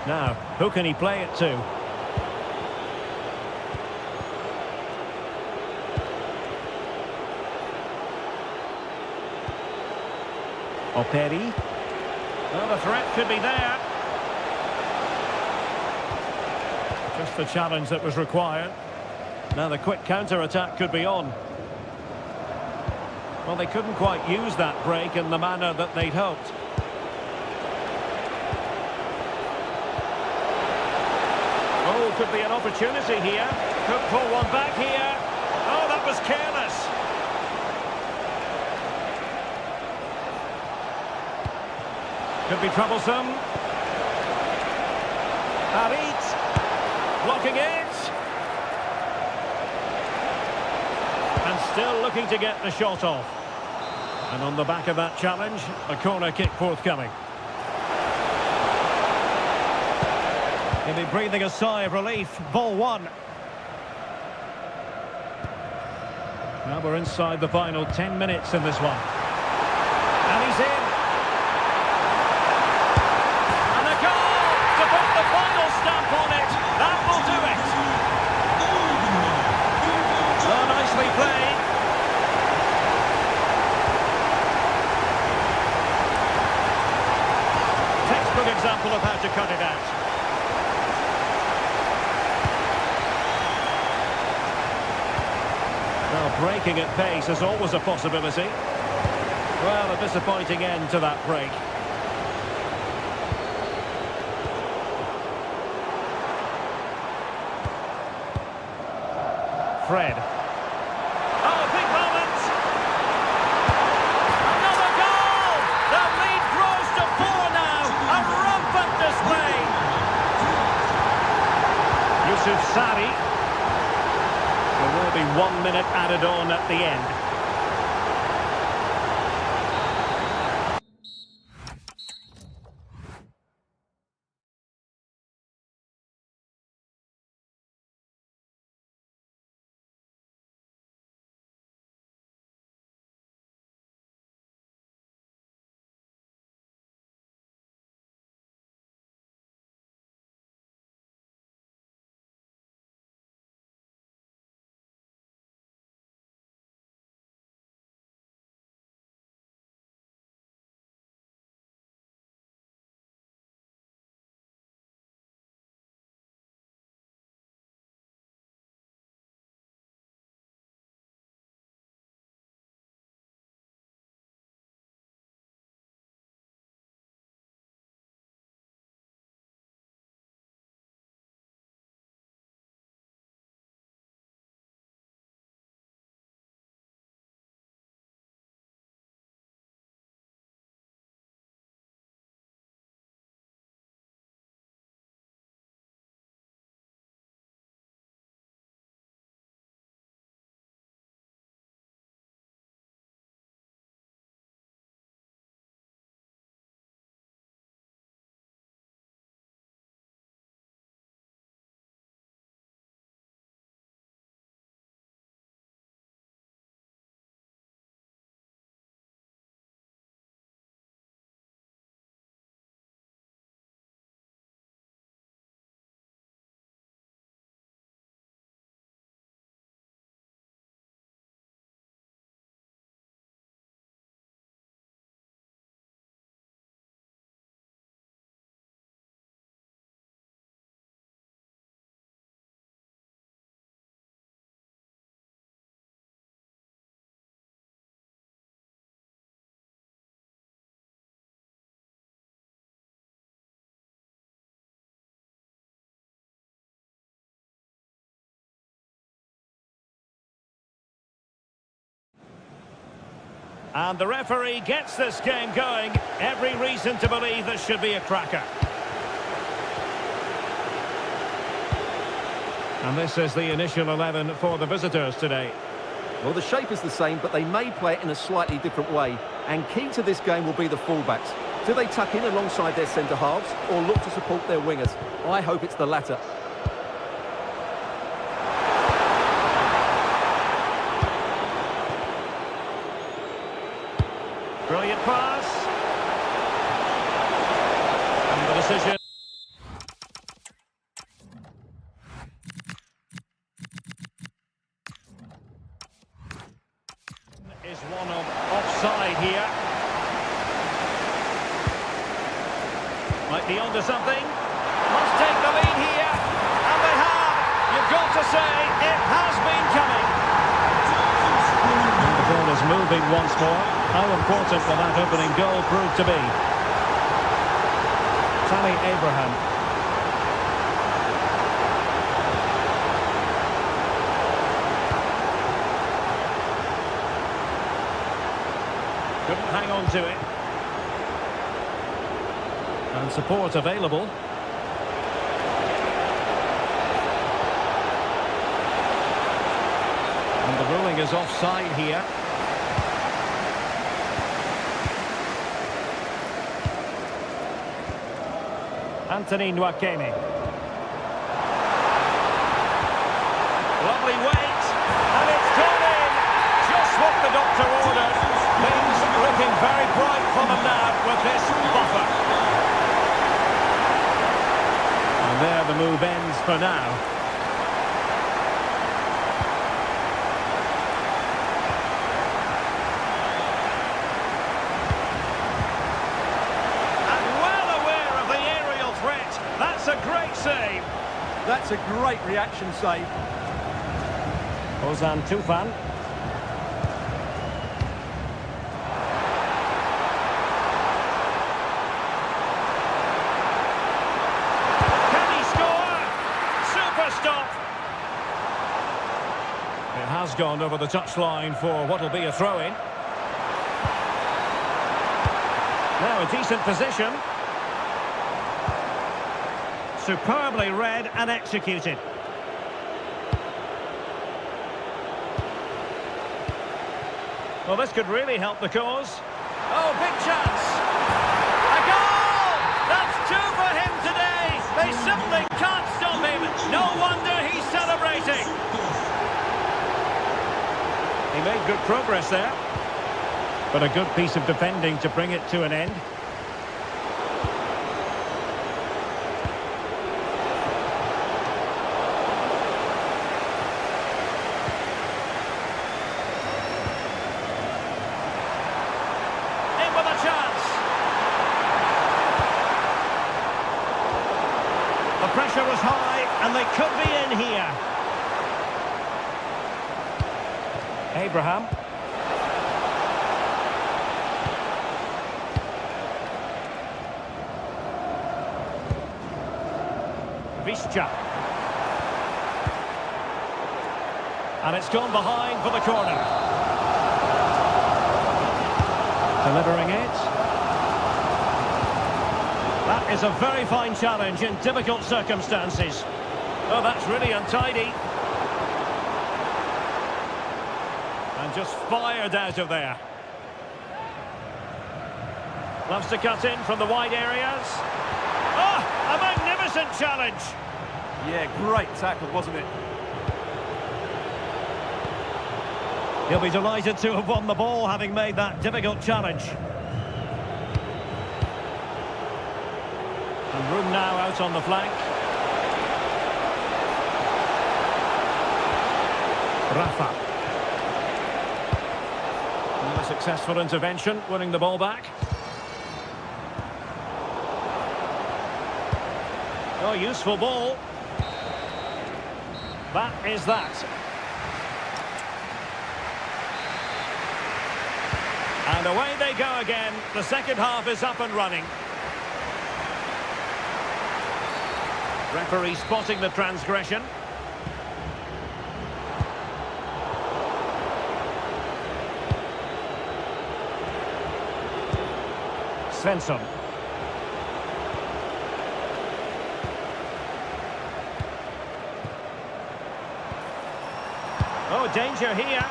S1: Now, who can he play it to? Operi. Well, the threat could be there. Just the challenge that was required. Now the quick counter-attack could be on. Well, they couldn't quite use that break in the manner that they'd hoped. Oh, could be an opportunity here. Could pull one back here. Oh, that was careless. Could be troublesome. Harit. Blocking it. And still looking to get the shot off. And on the back of that challenge, a corner kick forthcoming. He'll be breathing a sigh of relief. Ball one. Now we're inside the final 10 minutes in this one. And he's in. And a goal to put the final stamp on it. That will do it. Oh, nicely played. Textbook example of how to cut it out. Well, breaking at pace is always a possibility. Well, a disappointing end to that break. Fred. Oh, big moment! Another goal! The lead grows to 4 now. A rampant display. Yusuf Sari. There will be 1 minute added on at the end. And the referee gets this game going. Every reason to believe this should be a cracker. And this is the initial 11 for the visitors today.
S2: Well, the shape is the same, but they may play it in a slightly different way. And key to this game will be the fullbacks. Do they tuck in alongside their centre-halves or look to support their wingers? I hope it's the latter.
S1: Brilliant pass. And the decision is one of offside here. Might be onto something. Must take the lead here. And they have. You've got to say, it has been coming. And the ball is moving once more. How important will that opening goal prove to be? Tammy Abraham. Couldn't hang on to it. And support available. And the ruling is offside here. Anthony Nwakeme. Lovely weight, and it's gone in. Just what the doctor ordered. Things looking very bright for them now with this buffer. And there the move ends for now. That's a great save.
S2: That's a great reaction save.
S1: Ozan Tufan. Can he score? Super stop. It has gone over the touchline for what will be a throw-in. Now a decent position. Superbly read and executed. Well, this could really help the cause. Oh, big chance! A goal! That's two for him today! They simply can't stop him! No wonder he's celebrating! He made good progress there. But a good piece of defending to bring it to an end. The pressure was high, and they could be in here. Abraham. Visca. And it's gone behind for the corner. Delivering it. That is a very fine challenge in difficult circumstances. Oh, that's really untidy. And just fired out of there. Loves to cut in from the wide areas. Oh, a magnificent challenge.
S2: Yeah, great tackle, wasn't it?
S1: He'll be delighted to have won the ball, having made that difficult challenge. And room now out on the flank. Rafa. And a successful intervention, winning the ball back. Oh, useful ball. That is that. And away they go again. The second half is up and running. Referee spotting the transgression. Svensson. Oh, danger here.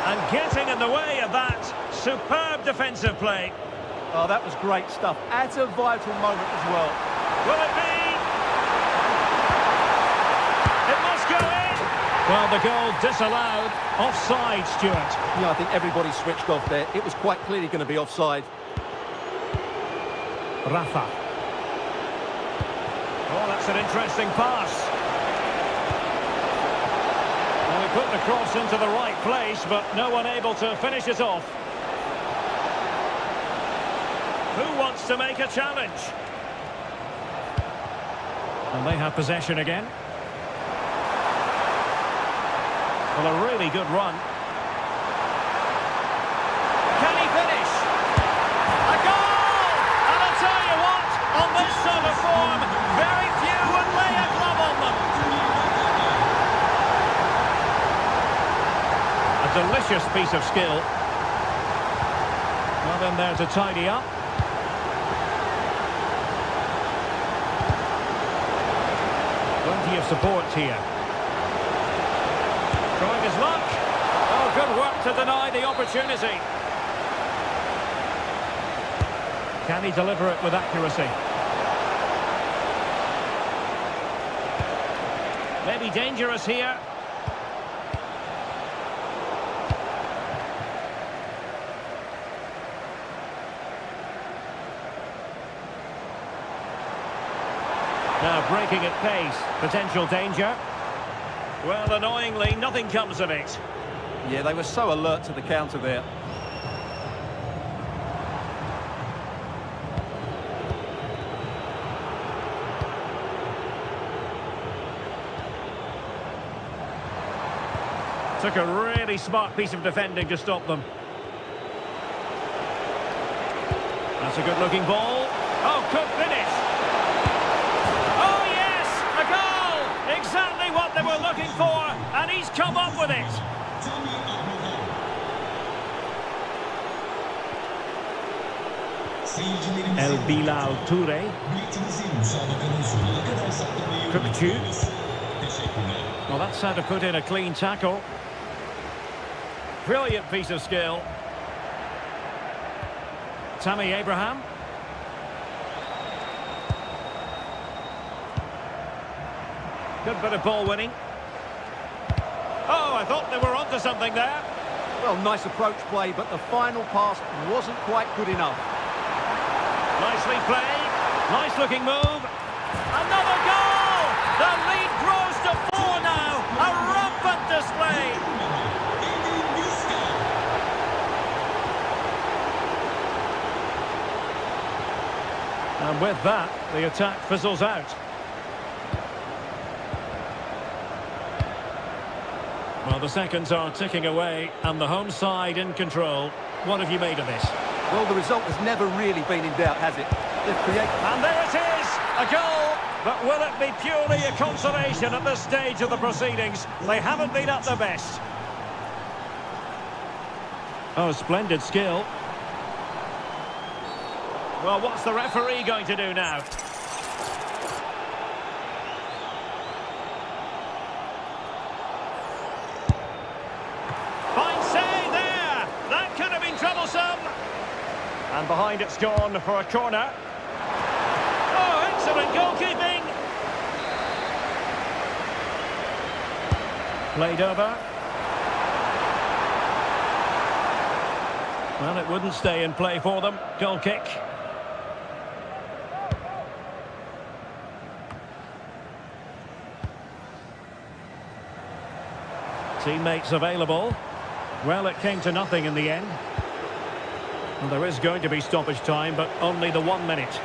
S1: And getting in the way of that. Superb defensive play.
S2: Oh, that was great stuff. At a vital moment as well.
S1: Will it be? It must go in. Well, the goal disallowed. Offside, Stuart.
S2: Yeah, I think everybody switched off there. It was quite clearly going to be offside.
S1: Rafa. Oh, that's an interesting pass. Well, he put the cross into the right place, but no one able to finish it off. Who wants to make a challenge? And they have possession again. Well, a really good run. Can he finish? A goal! And I'll tell you what, on this sort of form, very few would lay a glove on them. A delicious piece of skill. Well, then there to tidy up. Plenty of support here. Trying his luck. Oh, good work to deny the opportunity. Can he deliver it with accuracy? Maybe dangerous here. Now breaking at pace. Potential danger. Well, annoyingly, nothing comes of it.
S2: Yeah, they were so alert to the counter there.
S1: Took a really smart piece of defending to stop them. That's a good-looking ball. Oh, could finish. Oh, yes! A goal! Exactly what they were looking for, and he's come up with it. El Bilal Toure. Well, that's how to put in a clean tackle. Brilliant piece of skill. Tammy Abraham. Good bit of ball winning. Oh, I thought they were onto something there.
S2: Well, nice approach play, but the final pass wasn't quite good enough.
S1: Nicely played. Nice looking move. Another goal! The lead grows to 4 now. A rampant display. And with that, the attack fizzles out. Well, the seconds are ticking away, and the home side in control. What have you made of this?
S2: Well, the result has never really been in doubt, has it? They've created...
S1: And there it is! A goal! But will it be purely a consolation at this stage of the proceedings? They haven't been at their best. Oh, splendid skill. Well, what's the referee going to do now? Fine save there! That could have been troublesome. And behind it's gone for a corner. Oh, excellent goalkeeping! Played over. Well, it wouldn't stay in play for them. Goal kick. Teammates available. Well, it came to nothing in the end. Well, there is going to be stoppage time, but only the 1 minute.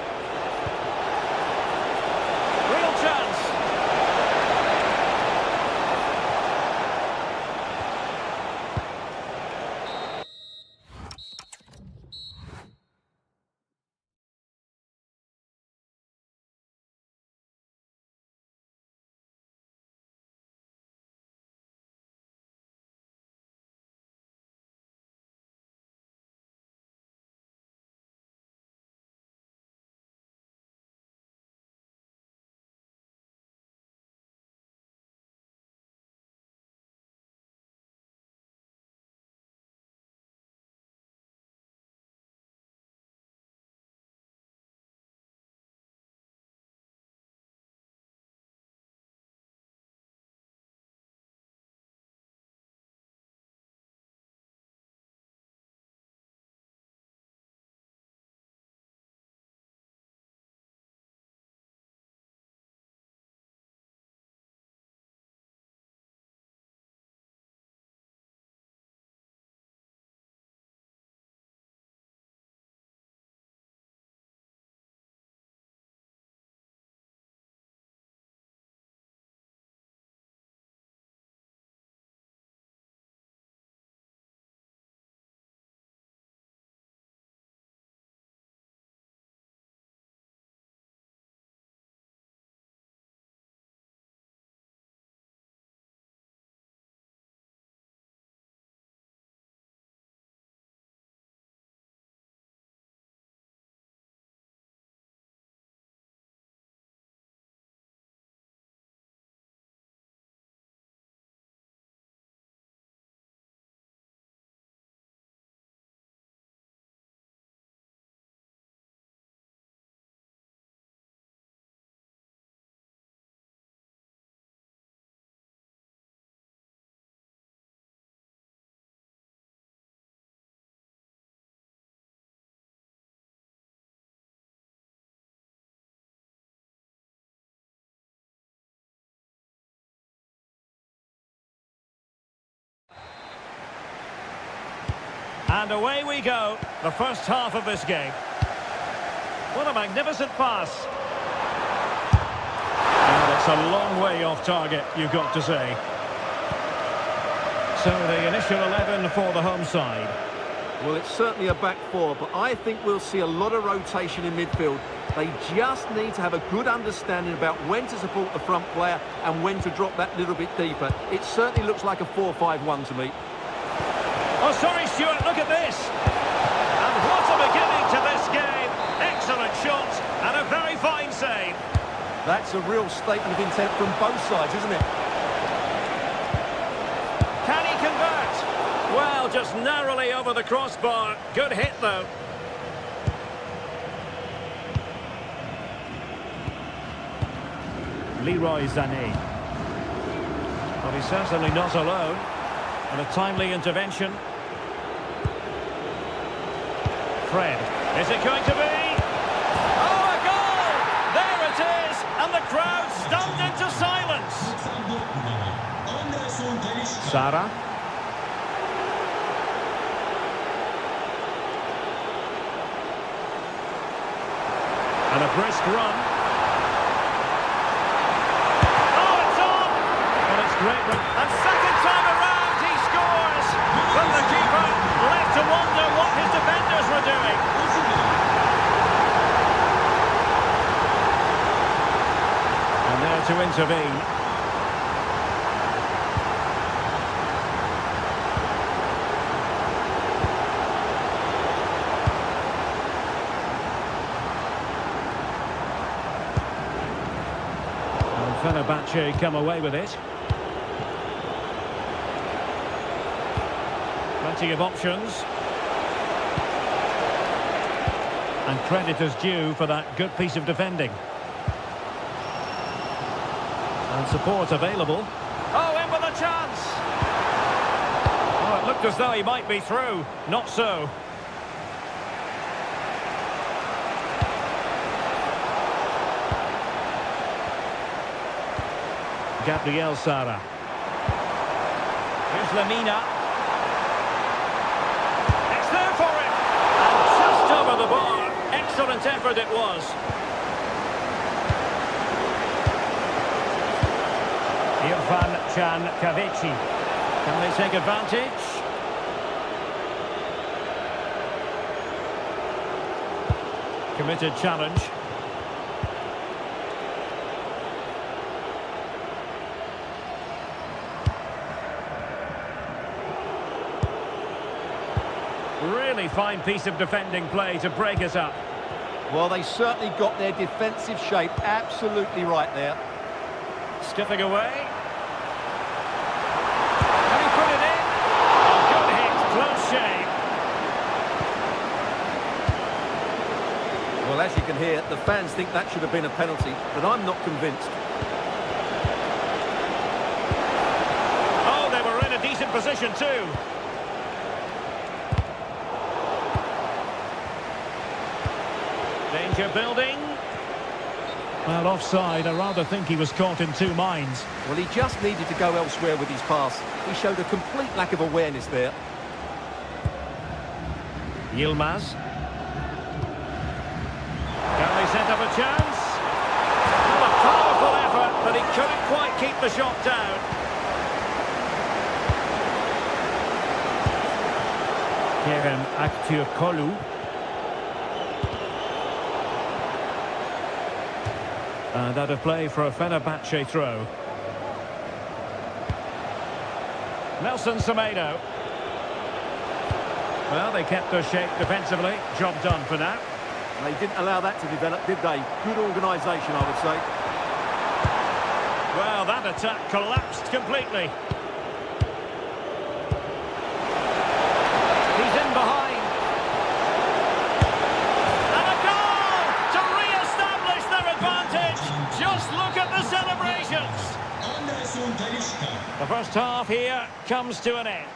S1: And away we go, the first half of this game. What a magnificent pass. And it's a long way off target, you've got to say. So the initial 11 for the home side.
S2: Well, it's certainly a back four, but I think we'll see a lot of rotation in midfield. They just need to have a good understanding about when to support the front player and when to drop that little bit deeper. It certainly looks like a 4-5-1 to me.
S1: Oh, sorry, Stuart, look at this. And what a beginning to this game. Excellent shot and a very fine save.
S2: That's a real statement of intent from both sides, isn't it?
S1: Can he convert? Well, just narrowly over the crossbar. Good hit, though. Leroy Sané. Well, he's certainly not alone. And a timely intervention. Fred. Is it going to be? Oh, a goal! There it is! And the crowd stunned into silence. Sara. And a brisk run. Oh, it's on! And it's great run. And second time around, he scores! But the keeper left to wonder what his defenders were doing. And there to intervene. Fenerbahce come away with it. Plenty of options. And credit is due for that good piece of defending. And support available. Oh, in with a chance! Oh, it looked as though he might be through. Not so. Gabriel Sara. Here's Lamina. It's there for him! And just over the bar. Excellent effort it was. Irfan Can Kavici. Can they take advantage? Committed challenge. Really fine piece of defending play to break us up.
S2: Well, they certainly got their defensive shape absolutely right there.
S1: Skipping away. Can he put it in? Oh, good hit, close shave.
S2: Well, as you can hear, the fans think that should have been a penalty, but I'm not convinced.
S1: Oh, they were in a decent position too. Danger building. Well, offside. I rather think he was caught in two minds.
S2: Well, he just needed to go elsewhere with his pass. He showed a complete lack of awareness there.
S1: Yilmaz. Can they set up a chance? Well, a powerful effort, but he couldn't quite keep the shot down. Kerem Aktürkoğlu. And out of play for a Fenerbahce throw. Nelson Semedo. Well, they kept their shape defensively. Job done for now.
S2: They didn't allow that to develop, did they? Good organisation, I would say.
S1: Well, that attack collapsed completely. He's in behind. And a goal to re-establish their advantage. Just look at the celebrations. The first half here comes to an end.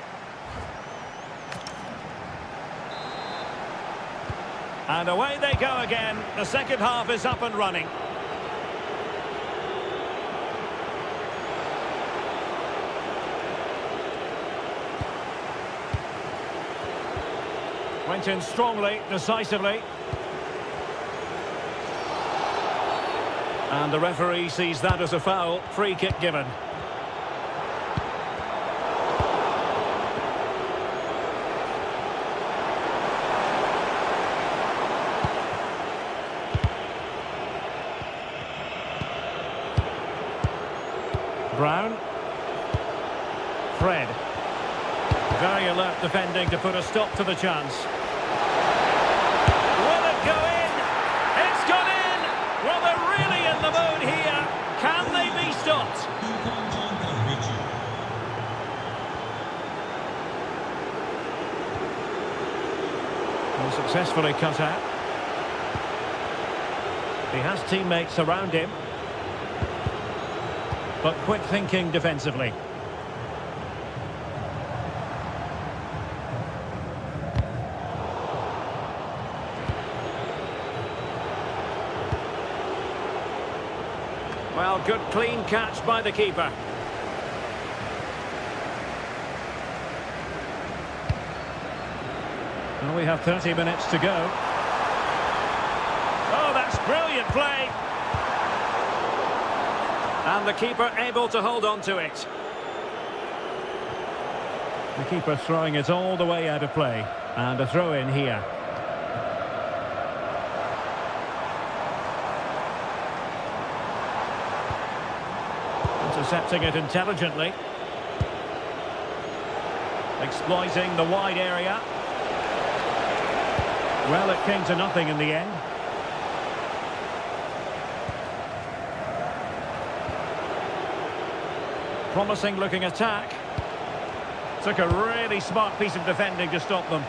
S1: And away they go again. The second half is up and running. Went in strongly, decisively. And the referee sees that as a foul. Free kick given. Brown. Fred. Very alert defending to put a stop to the chance. Will it go in? It's gone in! Well, they're really in the mood here. Can they be stopped? And successfully cut out. He has teammates around him. But quick thinking defensively. Well, good clean catch by the keeper. Well, we have 30 minutes to go. Oh, that's brilliant play. And the keeper able to hold on to it. The keeper throwing it all the way out of play. And a throw in here. Intercepting it intelligently. Exploiting the wide area. Well, it came to nothing in the end. Promising looking attack. Took a really smart piece of defending to stop them.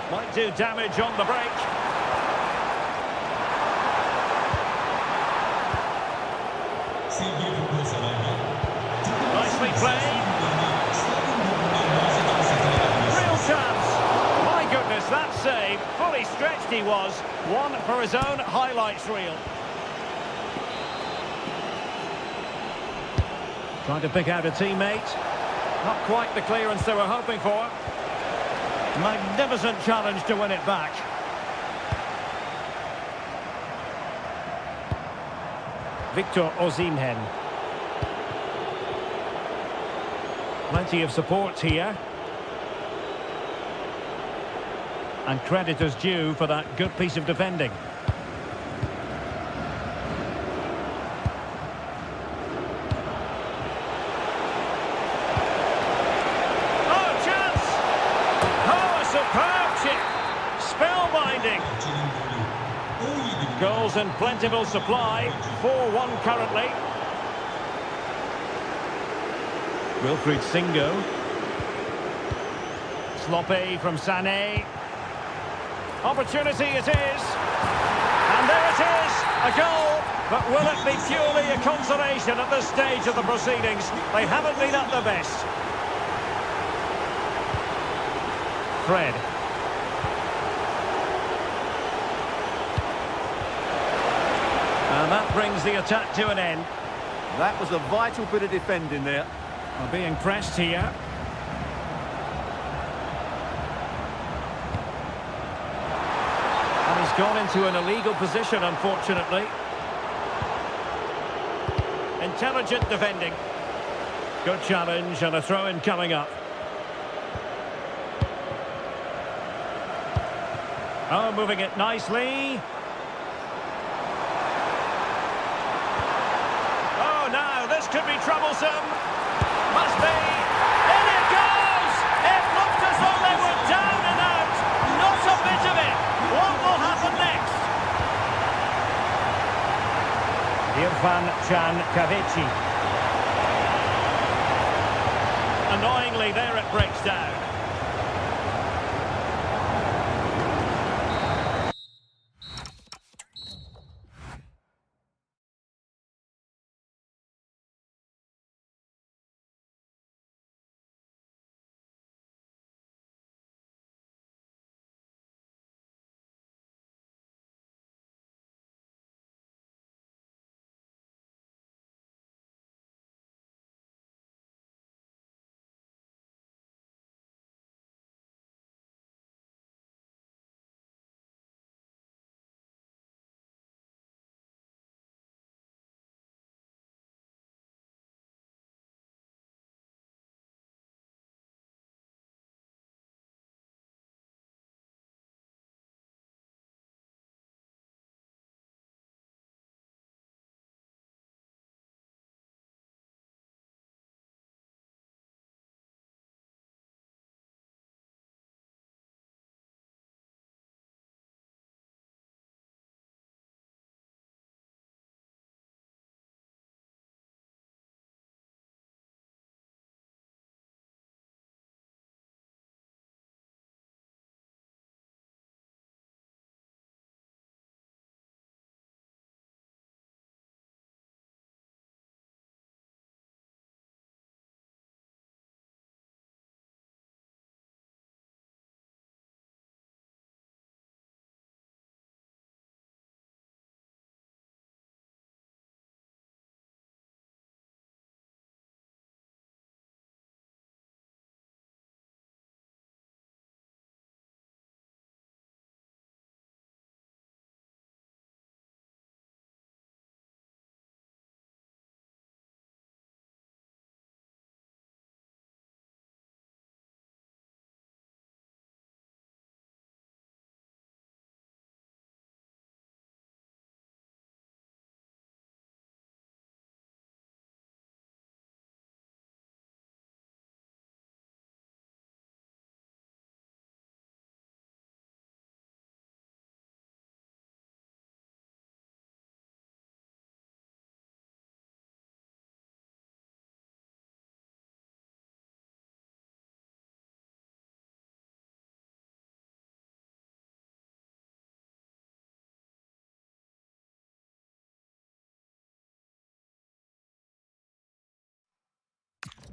S1: Might do damage on the break. Nicely played. Real chance. My goodness, that save. Fully stretched he was. One for his own highlights reel. Trying to pick out a teammate. Not quite the clearance they were hoping for. Magnificent challenge to win it back. Victor Osimhen. Plenty of support here. And credit is due for that good piece of defending. Goals in plentiful supply. 4-1 currently. Wilfried Singo. Sloppy from Sané. Opportunity it is. And there it is. A goal. But will it be purely a consolation at this stage of the proceedings? They haven't been at their best. Fred. And that brings the attack to an end.
S2: That was a vital bit of defending there.
S1: Well, being pressed here. And he's gone into an illegal position, unfortunately. Intelligent defending. Good challenge and a throw-in coming up. Oh, moving it nicely. This could be troublesome. Must be. In it goes! It looked as though they were down and out. Not a bit of it. What will happen next? Irfan Can Kavici. Annoyingly, there it breaks down.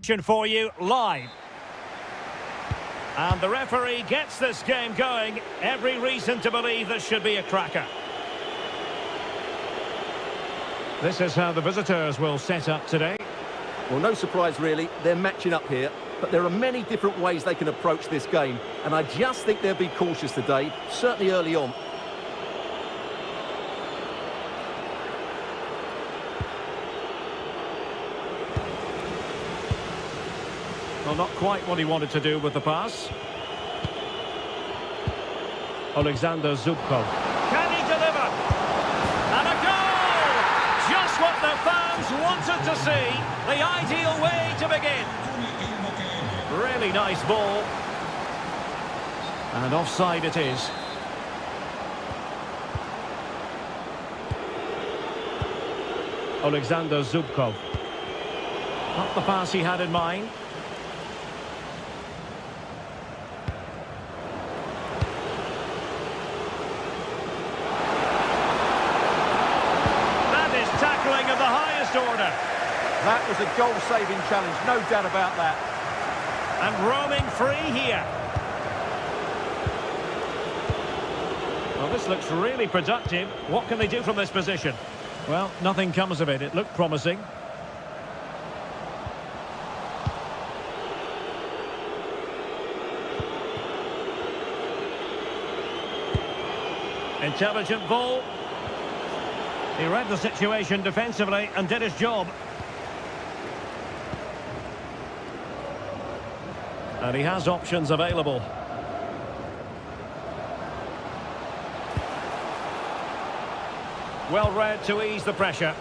S1: For you live. And the referee gets this game going. Every reason to believe this should be a cracker. This is how the visitors will set up today.
S2: Well, no surprise really, they're matching up here, but there are many different ways they can approach this game, and I just think they'll be cautious today, certainly early on.
S1: Well, not quite what he wanted to do with the pass. Alexander Zubkov. Can he deliver? And a goal! Just what the fans wanted to see. The ideal way to begin. Really nice ball. And offside it is. Alexander Zubkov. Not the pass he had in mind. Of the highest order.
S2: That was a goal-saving challenge, no doubt about that.
S1: And roaming free here. Well, this looks really productive. What can they do from this position? Well, nothing comes of it. It looked promising. Intelligent ball. He read the situation defensively and did his job. And he has options available. Well read to ease the pressure.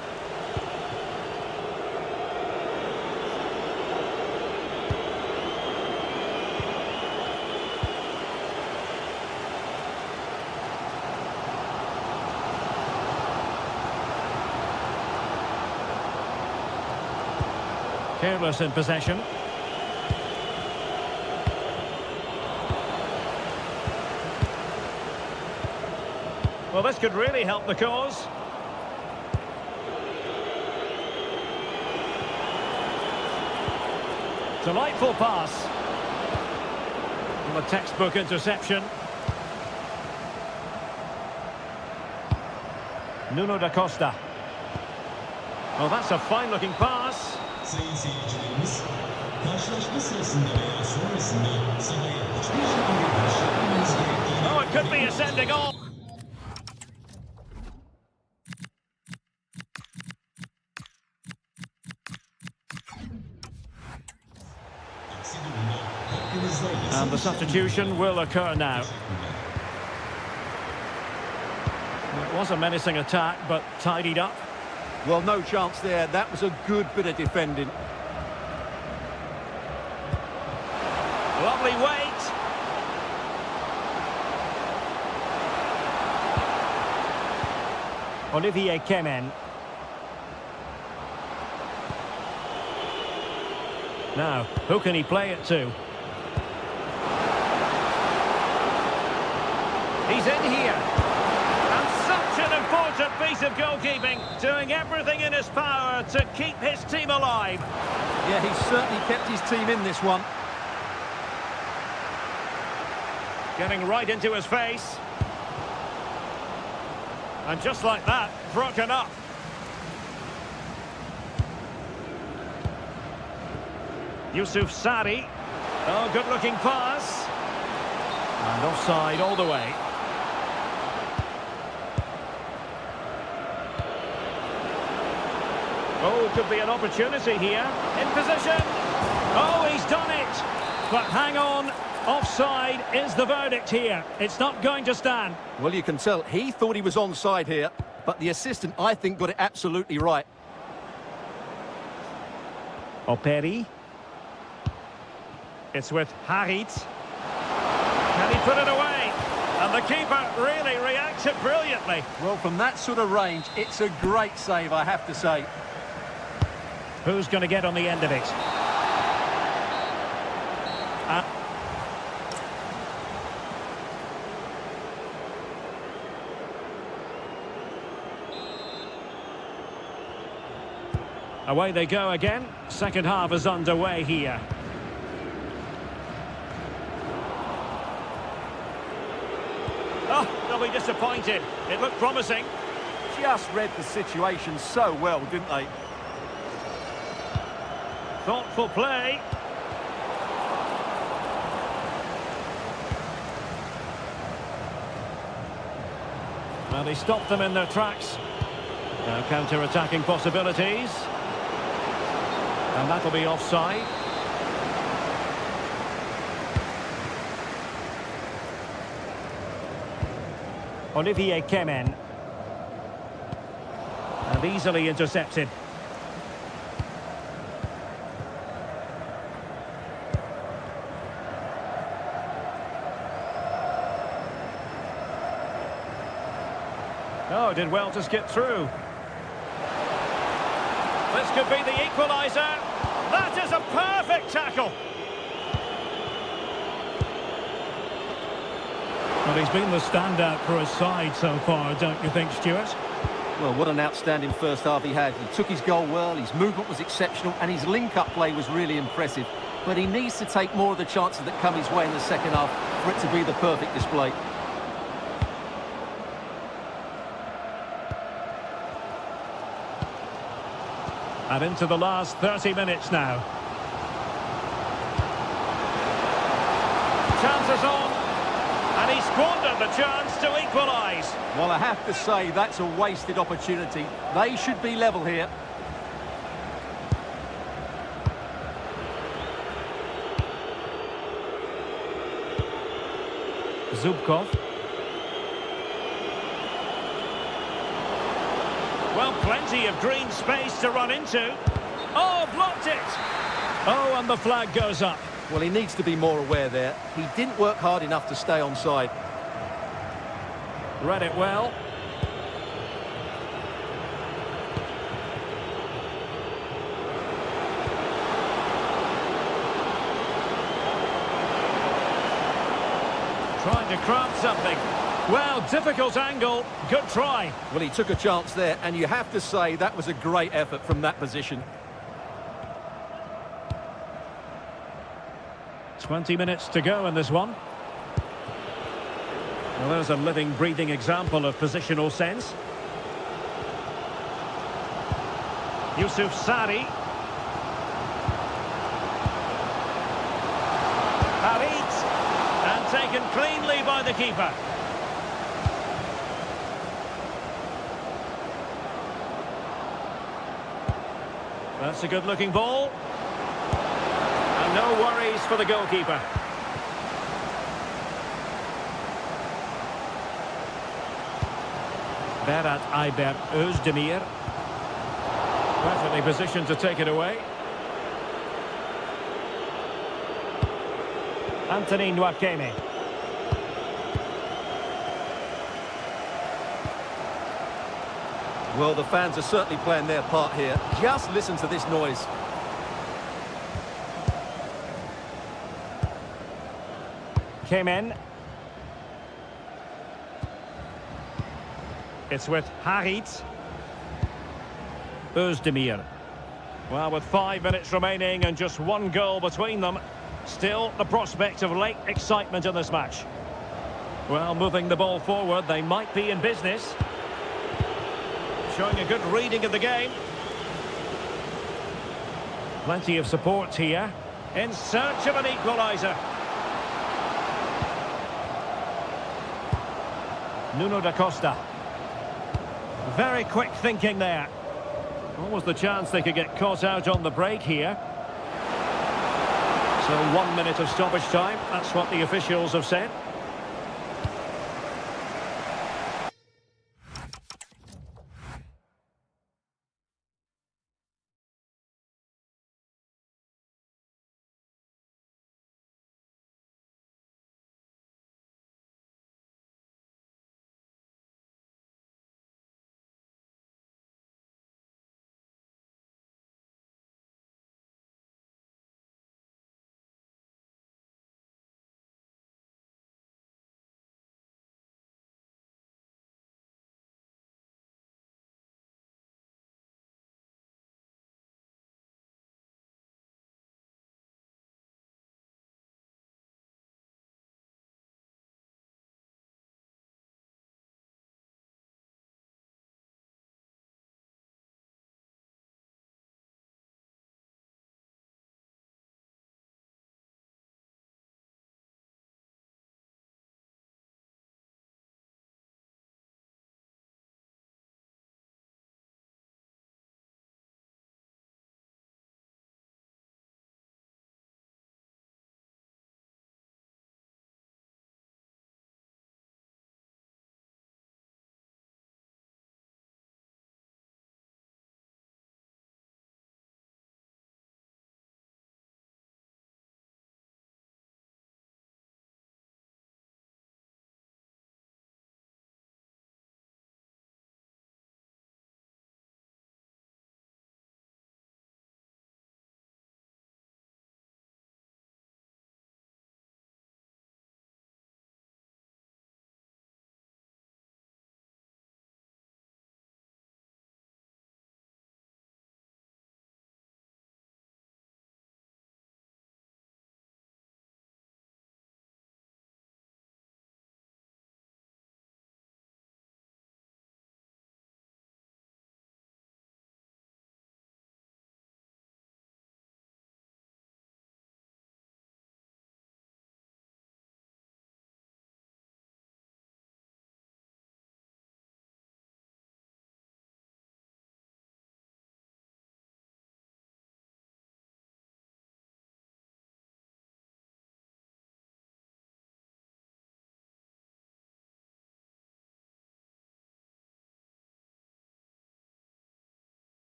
S1: Careless in possession. Well, this could really help the cause. Delightful pass. From a textbook interception. Nuno da Costa. Well, that's a fine-looking pass.
S3: Sayın seyircilerimiz, karşılaşma sırasında veya sonrasında sahaya hiçbir şekilde başlatmamanız gerektiğini...
S1: Oh, it could be a sending off.
S3: Aksi durumda hakkınızda yasa
S1: And the substitution will occur now. It was a menacing attack, but tidied up.
S2: Well, no chance there. That was a good bit of defending.
S1: Lovely weight. Olivier Kemen. Now, who can he play it to? He's in here. And such an important piece of goalkeeping, doing everything in his power to keep his team alive.
S2: Yeah, he's certainly kept his team in this one.
S1: Getting right into his face. And just like that, broken up. Yusuf Sari. Oh, good-looking pass. And offside all the way. Oh, could be an opportunity here. In position. Oh, he's done it. But hang on. Offside is the verdict here. It's not going to stand.
S2: Well, you can tell he thought he was onside here, but the assistant, I think, got it absolutely right.
S1: Operi. It's with Harit. Can he put it away? And the keeper really reacted brilliantly.
S2: Well, from that sort of range, it's a great save, I have to say.
S1: Who's going to get on the end of it? Away they go again. Second half is underway here. Oh, they'll be disappointed. It looked promising.
S2: Just read the situation so well, didn't they?
S1: Thoughtful play. Well, they stopped them in their tracks. Now counter-attacking possibilities. And that'll be offside. Olivier Kemen. And easily intercepted. Oh, did well to skip through. This could be the equaliser. That is a perfect tackle. Well, he's been the standout for his side so far, don't you think, Stuart?
S2: Well, what an outstanding first half he had. He took his goal well, his movement was exceptional, and his link-up play was really impressive. But he needs to take more of the chances that come his way in the second half for it to be the perfect display.
S1: And into the last 30 minutes now. Chances on. And he squandered the chance to equalise.
S2: Well, I have to say, that's a wasted opportunity. They should be level here.
S1: Zubkov. Well, plenty of green space to run into. Oh, blocked it! Oh, and the flag goes up.
S2: Well, he needs to be more aware there. He didn't work hard enough to stay onside.
S1: Read it well. Trying to craft something. Well, difficult angle. Good try.
S2: Well, he took a chance there, and you have to say that was a great effort from that position.
S1: 20 minutes to go in this one. Well, there's a living, breathing example of positional sense. Yusuf Sari. Harit. And taken cleanly by the keeper. That's a good-looking ball. And no worries for the goalkeeper. Berat Ayber Özdemir. Perfectly positioned to take it away. Anthony Nwakeme.
S2: Well, the fans are certainly playing their part here. Just listen to this noise.
S1: Kemen. It's with Harit. Özdemir. Well, with 5 minutes remaining and just one goal between them, still the prospect of late excitement in this match. Well, moving the ball forward, they might be in business. Showing a good reading of the game. Plenty of support here. In search of an equaliser. Nuno da Costa. Very quick thinking there. What was the chance they could get caught out on the break here? So 1 minute of stoppage time. That's what the officials have said.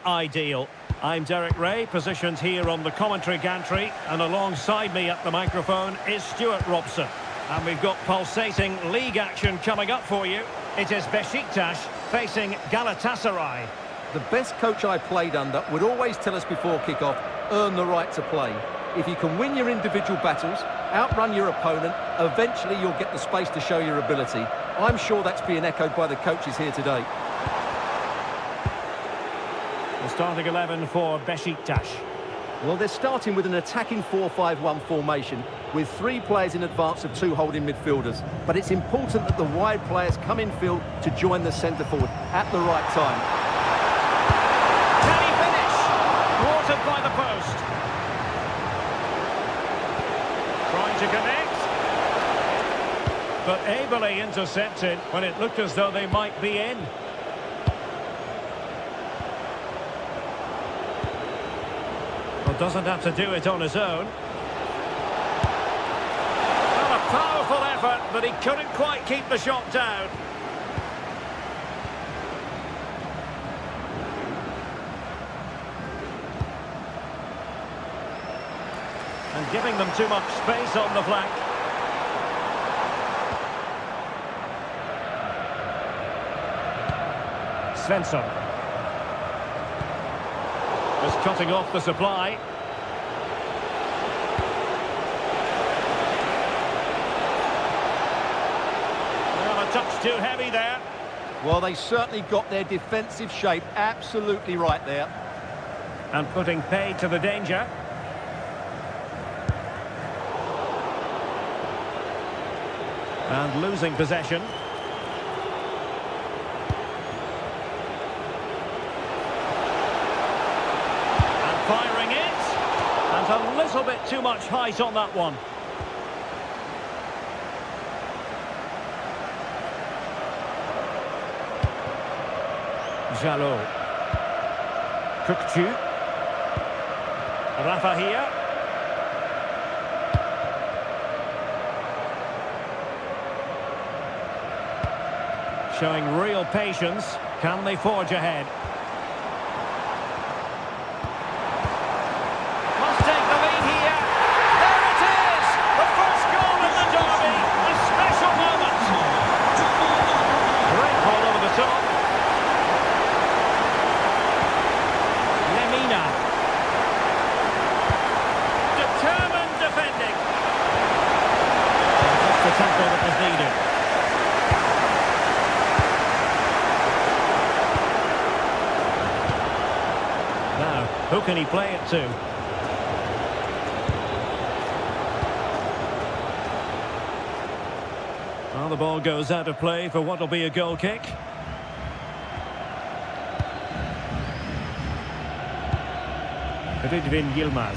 S1: Ideal. I'm Derek Ray, positioned here on the commentary gantry, and alongside me at the microphone is Stuart Robson. And we've got pulsating league action coming up for you. It is Besiktas facing Galatasaray.
S2: The best coach I played under would always tell us before kick-off, earn the right to play. If you can win your individual battles, outrun your opponent, eventually you'll get the space to show your ability. I'm sure that's being echoed by the coaches here today.
S1: The starting 11 for Besiktas.
S2: Well, they're starting with an attacking 4-5-1 formation with 3 players in advance of 2 holding midfielders. But it's important that the wide players come in field to join the centre forward at the right time.
S1: Can he finish? Thwarted by the post. Trying to connect. But ably intercepted when it looked as though they might be in. Well, doesn't have to do it on his own. Well, a powerful effort, but he couldn't quite keep the shot down. And giving them too much space on the flank. Svensson. Just cutting off the supply. Well, a touch too heavy there.
S2: Well, they certainly got their defensive shape absolutely right there.
S1: And putting paid to the danger. And losing possession. Firing it, and a little bit too much height on that one. Jalot. Kukçu. Rafa here. Showing real patience. Can they forge ahead? Who can he play it to? Well, the ball goes out of play for what will be a goal kick. Rydvin Yilmaz.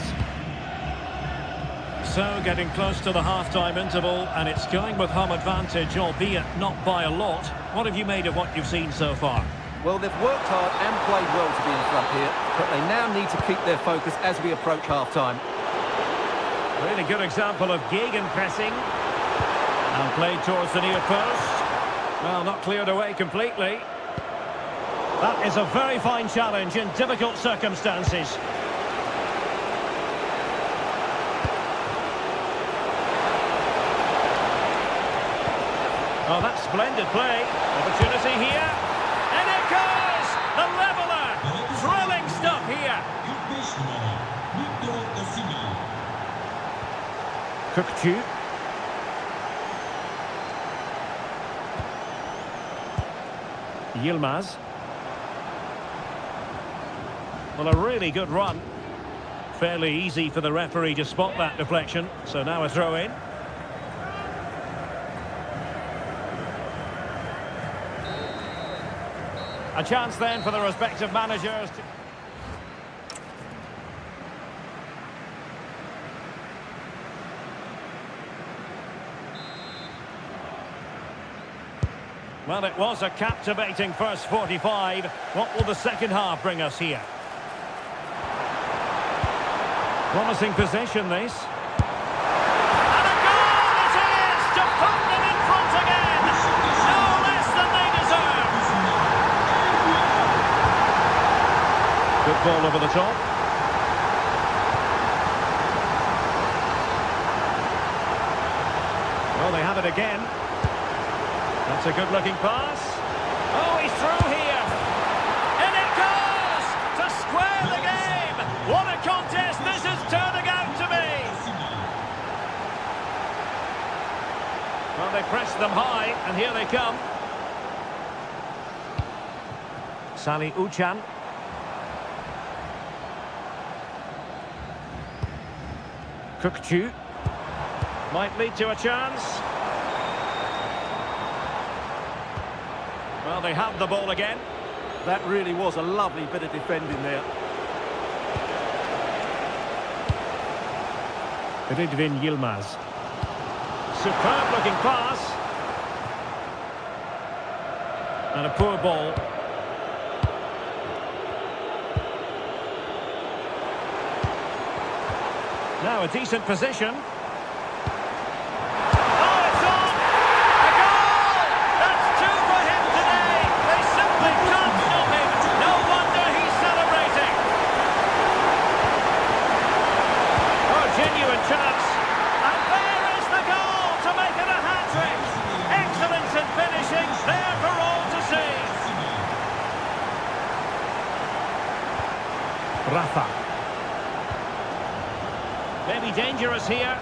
S1: So getting close to the half-time interval, and it's going with home advantage, albeit not by a lot. What have you made of what you've seen so far?
S2: Well, they've worked hard and played well to be in front here, but they now need to keep their focus as we approach half-time.
S1: Really good example of gegenpressing. And played towards the near post. Well, not cleared away completely. That is a very fine challenge in difficult circumstances. Oh, that's splendid play. Opportunity here. And it goes! The leveller! Thrilling stuff here.
S3: 45 numara Victor Osimhen.
S1: Kukçu. Yilmaz. Well, a really good run. Fairly easy for the referee to spot that deflection. So now a throw in. A chance then for the respective managers to... Well, it was a captivating first 45. What will the second half bring us here? Promising possession, this. And a goal it is to put them in front again. No less than they deserve. ball over the top. Well, they have it again. That's a good-looking pass. Oh, he's through here. And it goes to square the game. What a contest this is turning out to be. Well, they pressed them high, and here they come. Sally Uchan. Kukchu. Might lead to a chance. Well, they have the ball again.
S2: That really was a lovely bit of defending there.
S1: Ridvin Yilmaz. Superb looking pass. And a poor ball. Now a decent position. Rafa. Maybe dangerous here.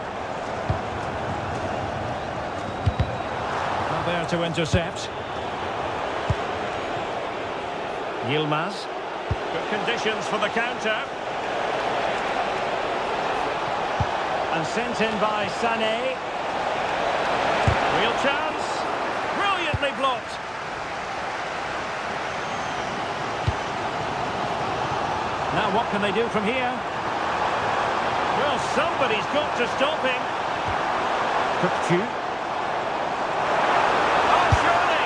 S1: Not there to intercept. Yilmaz. Good conditions for the counter. And sent in by Sané. Real chance. Brilliantly blocked. Now what can they do from here? Well, somebody's got to stop him. Kukchu. Oh, surely!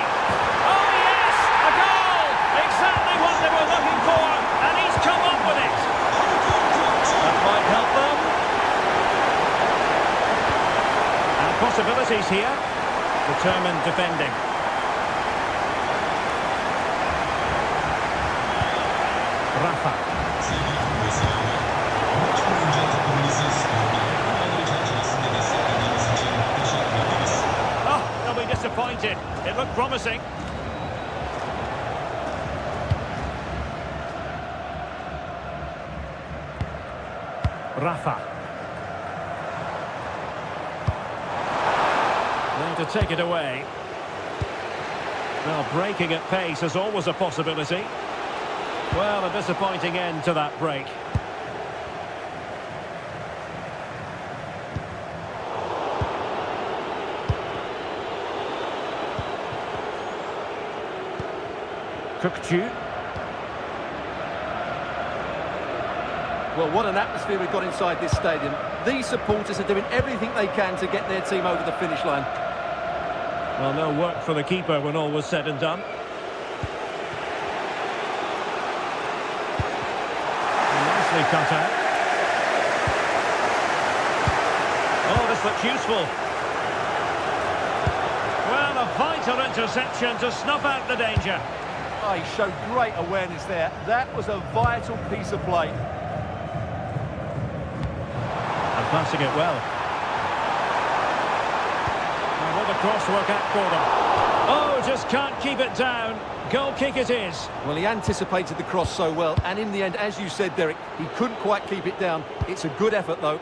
S1: Oh, yes! A goal! Exactly what they were looking for, and he's come up with it. That might help them. And possibilities here. Determined defending. Rafa. Oh, they'll be disappointed. It looked promising. Rafa. There to take it away. Well, breaking at pace is always a possibility. Well, a disappointing end to that break. Kukchu.
S2: Well, what an atmosphere we've got inside this stadium. These supporters are doing everything they can to get their team over the finish line.
S1: Well, no work for the keeper when all was said and done. Nicely cut out. Oh, this looks useful. Well, a vital interception to snuff out the danger.
S2: Oh, he showed great awareness there. That was a vital piece of play.
S1: And passing it well. And what a crosswork out for them. Oh, just can't keep it down. Goal kick it is.
S2: Well, he anticipated the cross so well, and in the end, as you said, Derek, he couldn't quite keep it down. It's a good effort, though.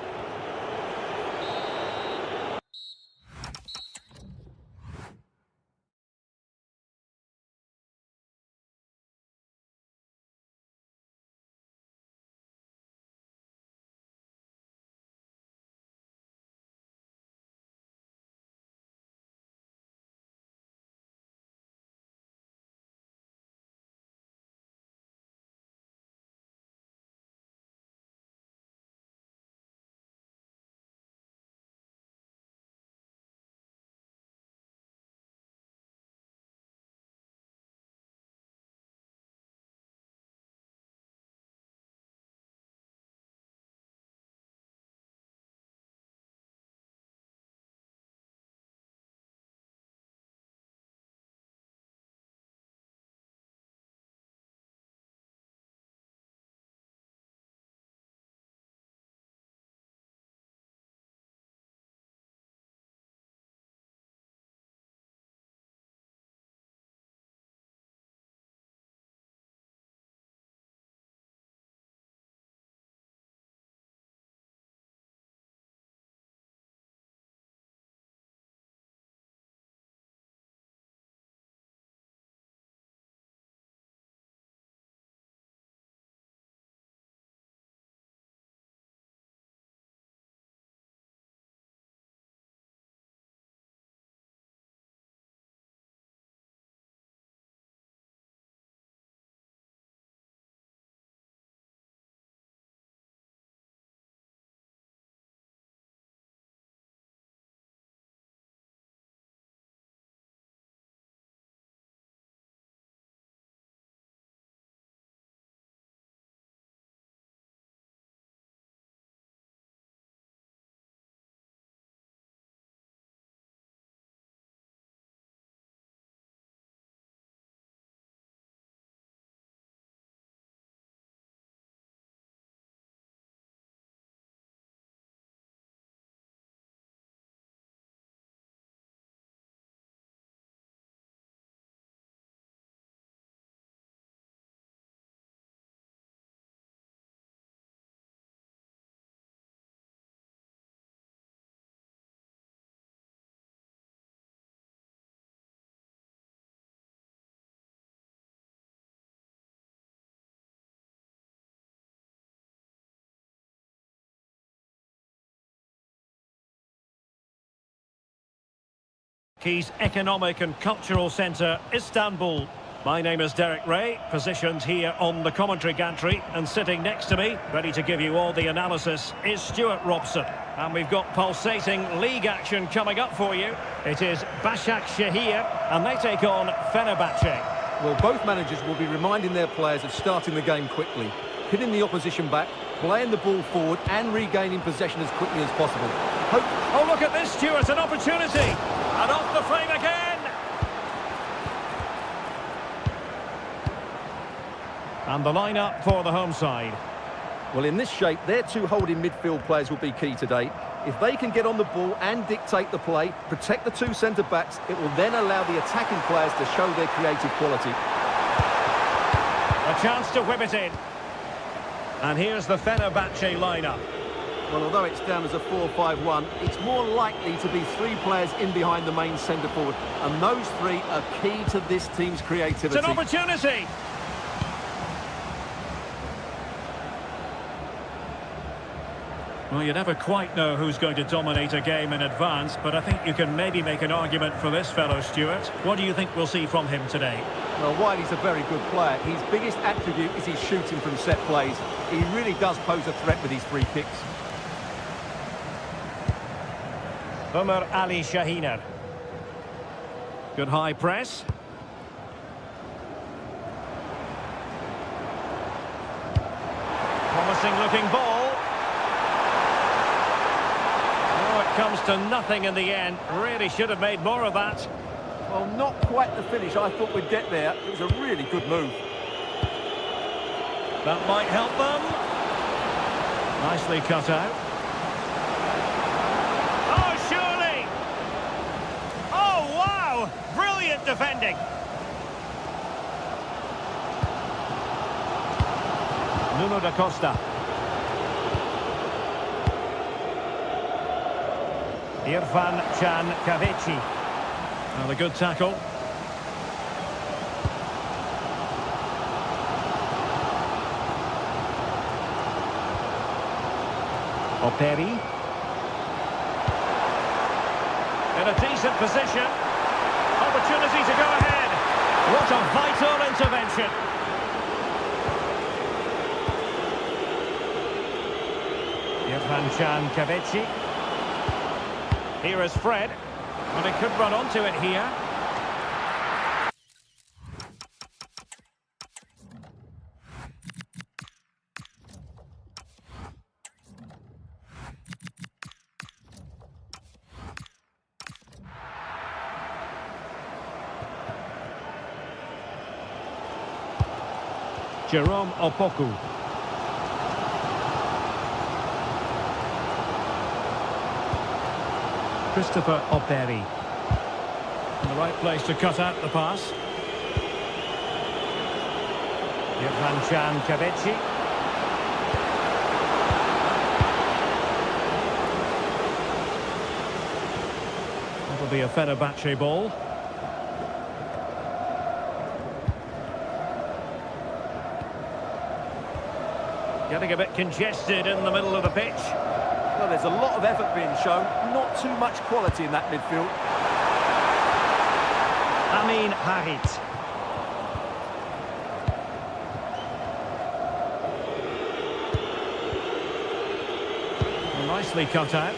S1: Turkey's economic and cultural centre, Istanbul. My name is Derek Ray, positioned here on the commentary gantry, and sitting next to me, ready to give you all the analysis, is Stuart Robson. And we've got pulsating league action coming up for you. It is Başakşehir, and they take on Fenerbahce.
S2: Well, both managers will be reminding their players of starting the game quickly, hitting the opposition back, playing the ball forward and regaining possession as quickly as possible.
S1: Oh, look at this, Stuart, an opportunity! And off the frame again! And the line-up for the home side.
S2: Well, in this shape, their two holding midfield players will be key today. If they can get on the ball and dictate the play, protect the two centre-backs, it will then allow the attacking players to show their creative quality.
S1: A chance to whip it in. And here's the Fenerbahce line-up.
S2: Well, although it's down as a 4-5-1, it's more likely to be three players in behind the main centre-forward. And those three are key to this team's creativity.
S1: It's an opportunity! Well, you never quite know who's going to dominate a game in advance, but I think you can maybe make an argument for this fellow, Stuart. What do you think we'll see from him today?
S2: Well, Wiley's a very good player. His biggest attribute is his shooting from set plays. He really does pose a threat with his free kicks.
S1: Ömer Ali Şahiner. Good high press. Promising looking ball. Comes to nothing in the end. Really should have made more of that.
S2: Well, not quite the finish I thought we'd get there. It was a really good move.
S1: That might help them. Nicely cut out. Oh, surely! Oh, wow! Brilliant defending. Nuno da Costa. İrfan Can Kahveci. And a good tackle. Operi. In a decent position. Opportunity to go ahead. What a vital intervention. İrfan Can Kahveci. Here is Fred, and he could run onto it here. Jerome Opoku. Christopher Operi. In the right place to cut out the pass. İrfan Can Kahveci. That'll be a Fenerbahce ball. Getting a bit congested in the middle of the pitch.
S2: Well, there's a lot of effort being shown, not too much quality in that midfield.
S1: Amin Harit. Nicely cut out.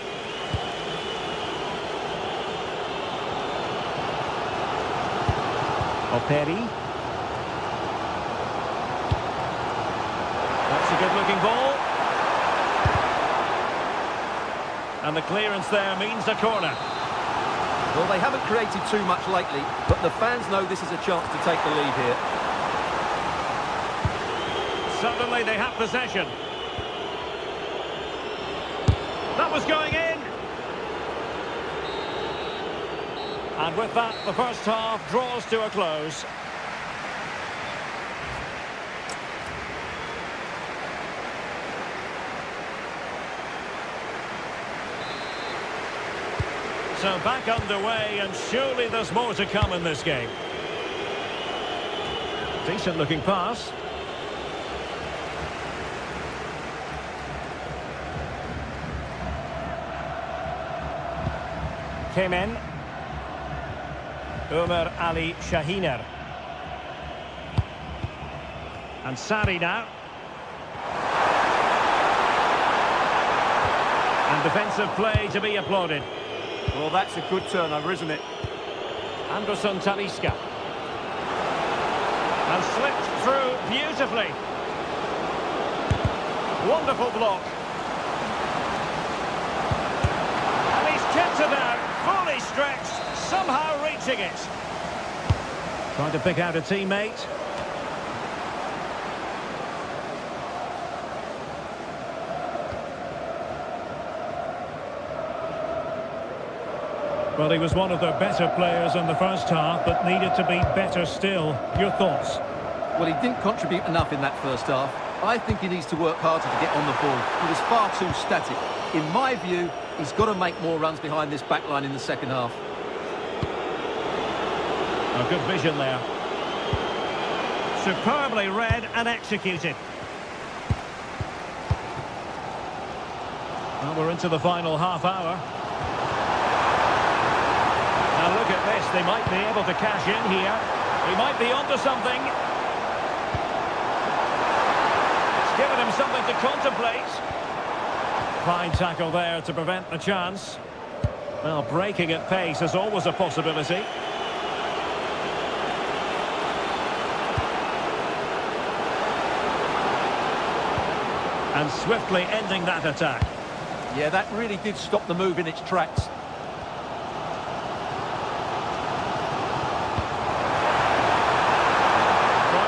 S1: Operi. That's a good-looking ball. And the clearance there means a corner.
S2: Well, they haven't created too much lately, but the fans know this is a chance to take the lead here.
S1: Suddenly they have possession. That was going in. And with that, the first half draws to a close. So back underway, and surely there's more to come in this game. Decent looking pass. Came in. Umar Ali Shahiner. And Sari now. And defensive play to be applauded.
S2: Well, that's a good turnover, isn't it?
S1: Anderson Talisca. And slipped through beautifully. Wonderful block. And he's kept it out, fully stretched, somehow reaching it. Trying to pick out a teammate. Well, he was one of the better players in the first half, but needed to be better still. Your thoughts?
S2: Well, he didn't contribute enough in that first half. I think he needs to work harder to get on the ball. He was far too static. In my view, he's got to make more runs behind this back line in the second half.
S1: A good vision there. Superbly read and executed. Well, we're into the final half hour. Now look at this, they might be able to cash in here. He might be onto something. It's given him something to contemplate. Fine tackle there to prevent the chance. Well, breaking at pace is always a possibility. And swiftly ending that attack.
S2: Yeah, that really did stop the move in its tracks.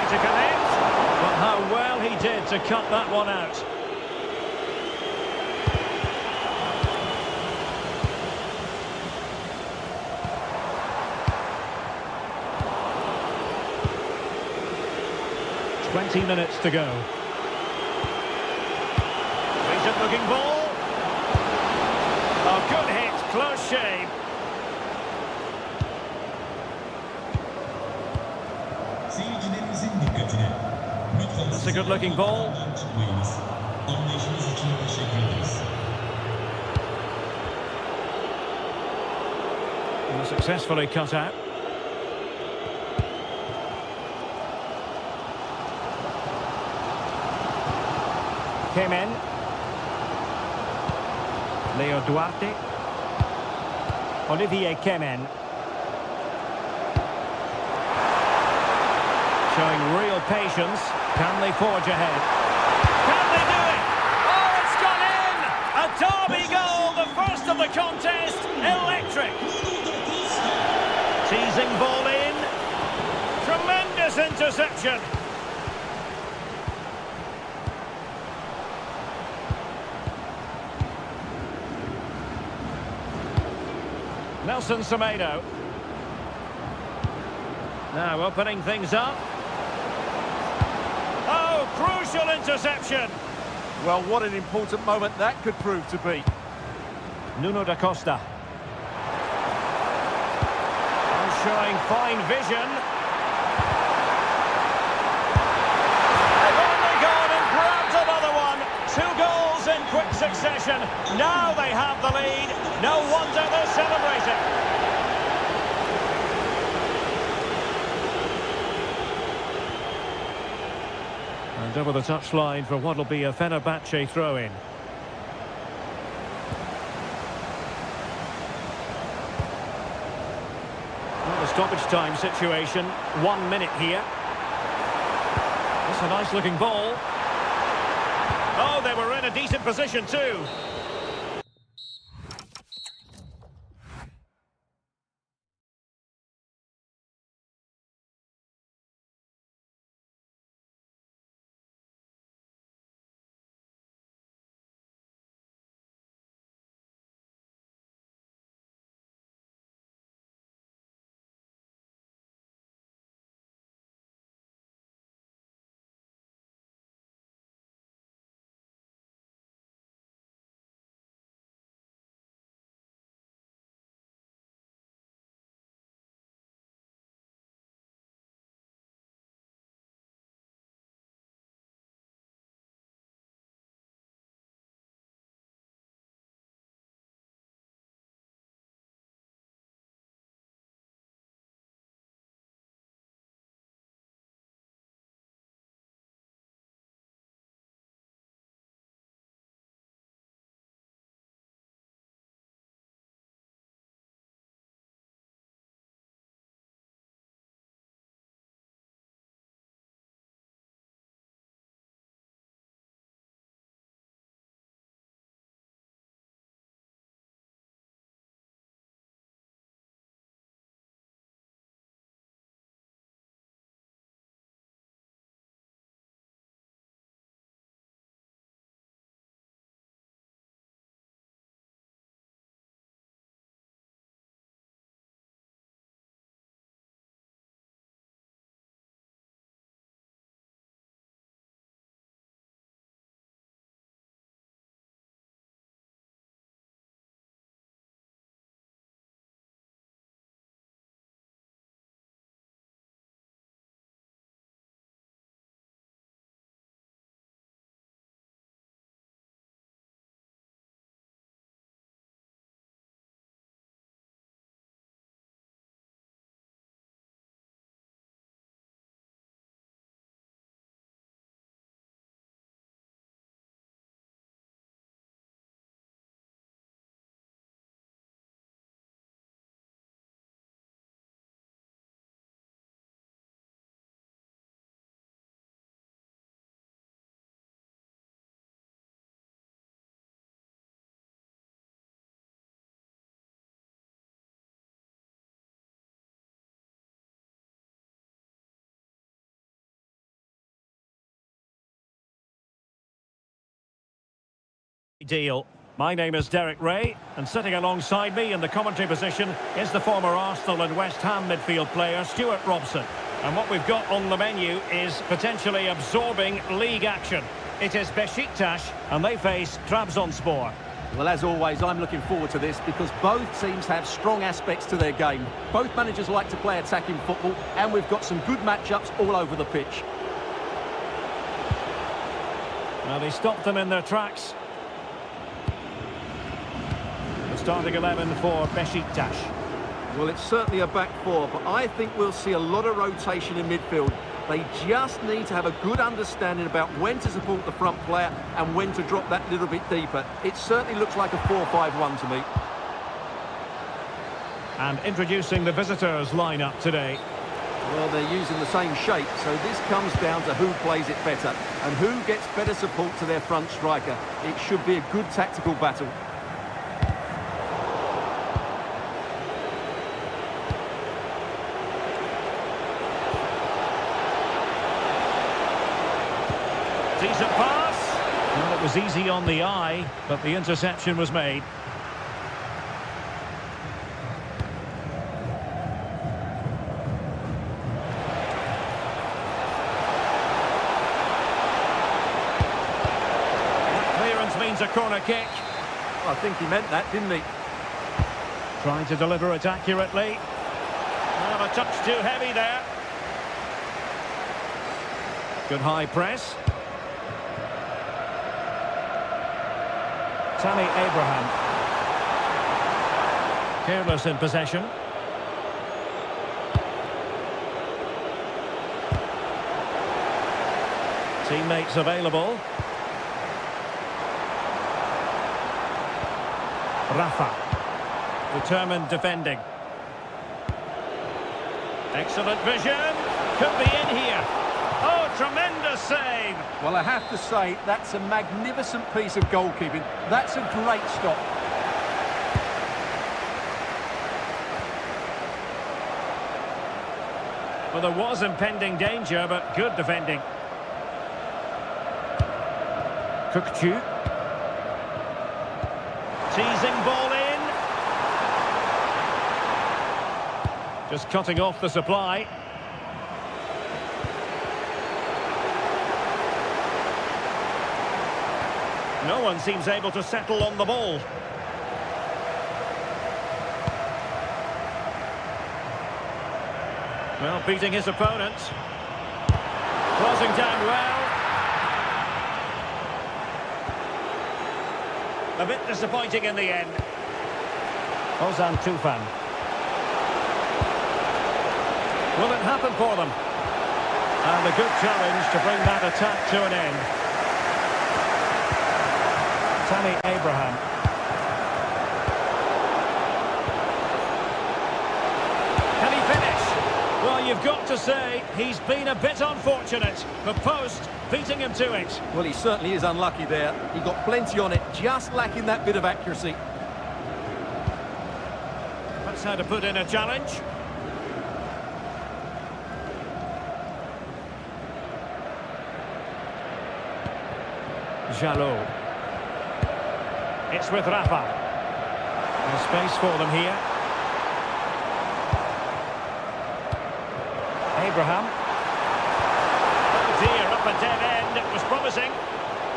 S1: To connect, but how well he did to cut that one out. "20 minutes to go. Decent looking ball. Oh, good hit, close shave.
S3: Seyircilerimizin dikkatine. Lütfen
S1: That's a good looking ball.
S3: çıkmayınız. Anlayışınız için teşekkür ederiz.
S1: And successfully cut out. Kemen. Leo Duarte. Olivier Kemen. Showing real patience. Can they forge ahead? Can they do it? Oh, it's gone in! A derby goal, the first of the contest. Electric. Teasing ball in. Tremendous interception. Nelson Semedo. Now opening things up. Oh, crucial interception.
S2: Well, what an important moment that could prove to be.
S1: Nuno da Costa. And showing fine vision. They've only gone and grabbed another one. 2 goals in quick succession. Now they have the lead. No wonder they're celebrating. And over the touchline for what will be a Fenerbahce throw-in. Well, the stoppage time situation, 1 minute here. That's a nice-looking ball. Oh, they were in a decent position too. deal. My name is Derek Ray, and sitting alongside me in the commentary position is the former Arsenal and West Ham midfield player Stuart Robson. And what we've got on the menu is potentially absorbing league action. It is Besiktas, and they face Trabzonspor.
S2: Well, as always, I'm looking forward to this because both teams have strong aspects to their game. Both managers like to play attacking football, and we've got some good matchups all over the pitch.
S1: Well, they stopped them in their tracks. The starting 11 for Besiktas.
S2: Well, it's certainly a back four, but I think we'll see a lot of rotation in midfield. They just need to have a good understanding about when to support the front player and when to drop that little bit deeper. It certainly looks like a 4-5-1 to me.
S1: And introducing the visitors' lineup today.
S2: Well, they're using the same shape, so this comes down to who plays it better and who gets better support to their front striker. It should be a good tactical battle.
S1: Decent pass. Well, it was easy on the eye, but the interception was made. Means a corner kick.
S2: I think he meant that, didn't he?
S1: Trying to deliver it accurately. Well, a touch too heavy there. Good high press. Tammy Abraham. Careless in possession. Teammates available. Rafa, determined defending. Excellent vision, could be in here. Oh, tremendous save.
S2: Well, I have to say, that's a magnificent piece of goalkeeping. That's a great stop.
S1: Well, there was impending danger, but good defending. Kukçu. Teasing ball in. Just cutting off the supply. No one seems able to settle on the ball. Well, beating his opponent. Closing down well. A bit disappointing in the end. Ozan Tufan. Will it happen for them? And a good challenge to bring that attack to an end. Tammy Abraham. Can he finish? Well, you've got to say, he's been a bit unfortunate. The post beating him to it.
S2: Well, he certainly is unlucky there. He got plenty on it, just lacking that bit of accuracy.
S1: That's how to put in a challenge. Jalot. It's with Rafa. There's space for them here. Abraham. Oh dear, up a dead end. It was promising.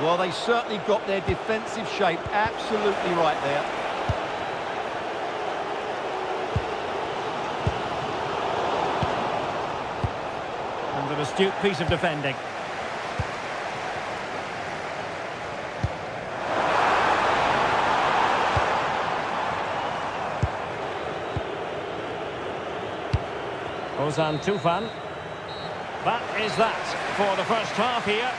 S2: Well, they certainly got their defensive shape absolutely right there.
S1: And an astute piece of defending. Ozan Tufan. That is that for the first half here.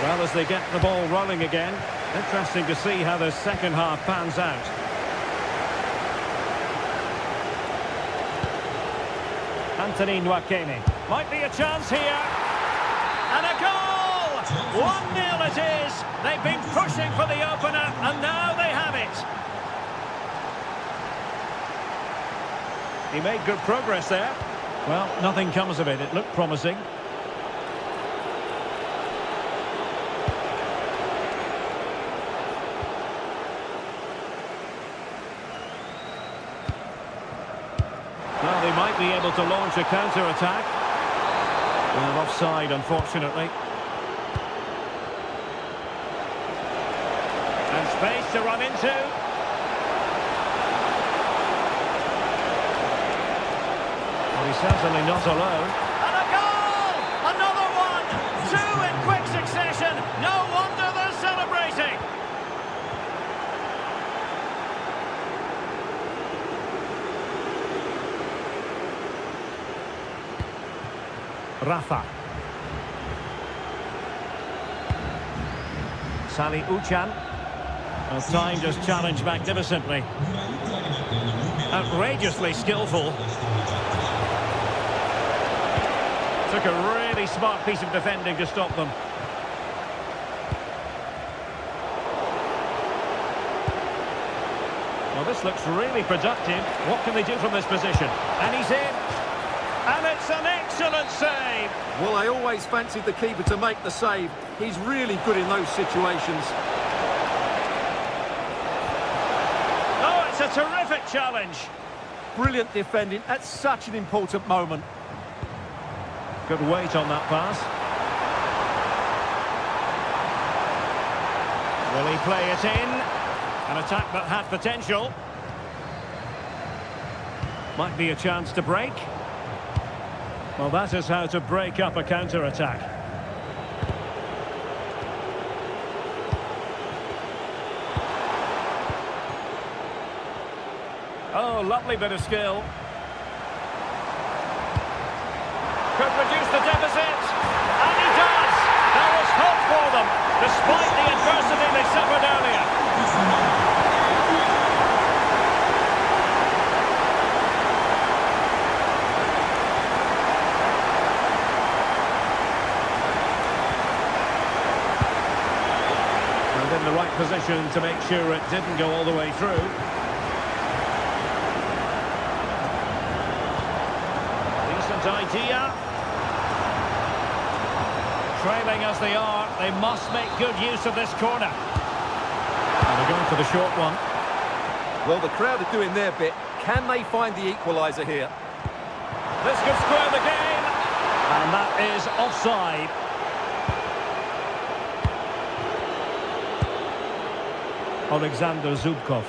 S1: Well, as they get the ball rolling again, interesting to see how the second half pans out. Anthony Nwakeme. Might be a chance here. And a goal! 1-0 it is. They've been pushing for the opener, and now they have it. He made good progress there. Well, nothing comes of it. It looked promising. Well, they might be able to launch a counter-attack. Well, offside, unfortunately. And space to run into. Well, he's certainly not alone. And a goal! Another one! Two in quick succession. No wonder they're celebrating. Rafa. Sali Uchan. Well, timed his challenge magnificently. Outrageously skillful. Took a really smart piece of defending to stop them. Well, this looks really productive. What can they do from this position? And he's in. And it's an excellent save.
S2: Well, I always fancied the keeper to make the save. He's really good in those situations.
S1: Oh, it's a terrific challenge.
S2: Brilliant defending at such an important moment.
S1: Good weight on that pass. Will he play it in? An attack that had potential. Might be a chance to break. Well, that is how to break up a counter-attack. Oh, lovely bit of skill. Could reduce the deficit. And he does! There is hope for them, despite the adversity they suffered earlier. In the right position to make sure it didn't go all the way through. Decent idea. Trailing as they are, they must make good use of this corner. And they're going for the short one.
S2: Well, the crowd are doing their bit. Can they find the equaliser here?
S1: This could square the game. And that is offside. Alexander Zubkov.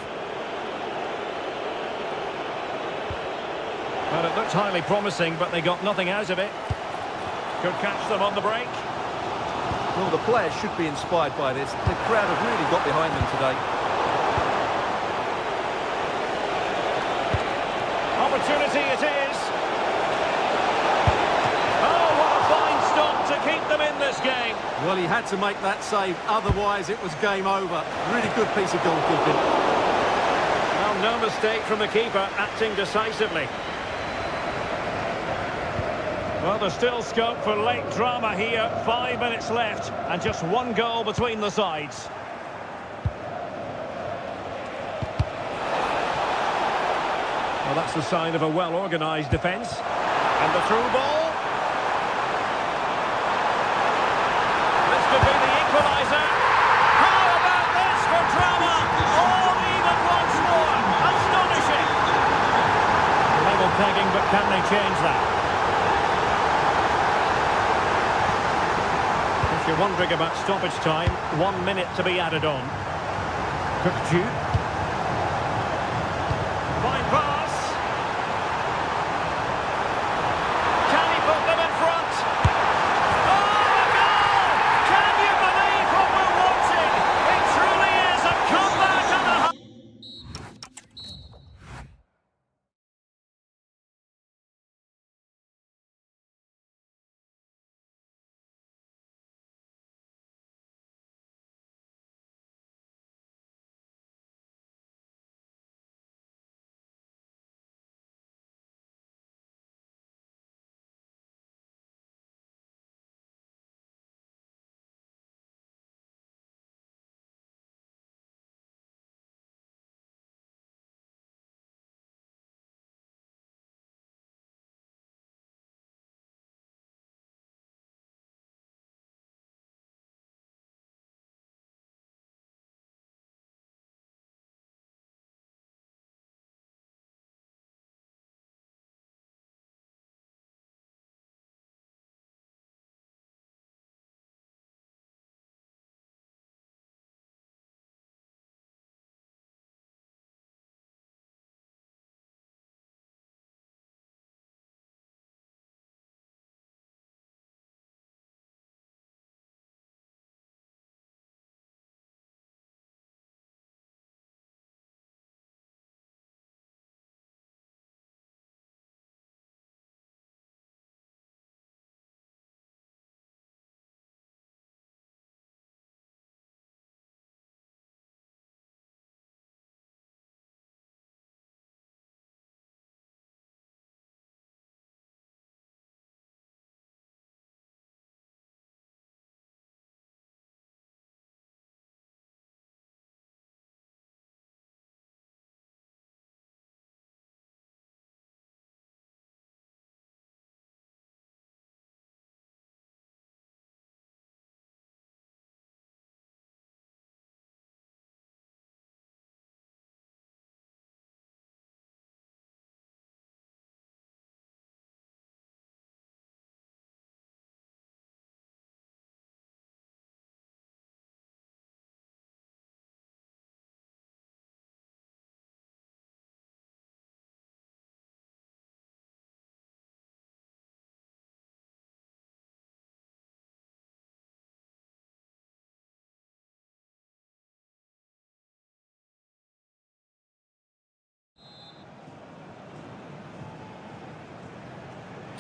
S1: Well, it looked highly promising, but they got nothing out of it. Could catch them on the break.
S2: Well, the players should be inspired by this. The crowd have really got behind them today.
S1: Opportunity it is. Oh, what a fine stop to keep them in this game.
S2: Well, he had to make that save, otherwise it was game over. Really good piece of goalkeeping.
S1: Well, no mistake from the keeper, acting decisively. Well, there's still scope for late drama here. 5 minutes left, and just one goal between the sides. Well, that's the sign of a well-organised defence. And the through ball. Pegging, but can they change that? If you're wondering about stoppage time, 1 minute to be added on. Cook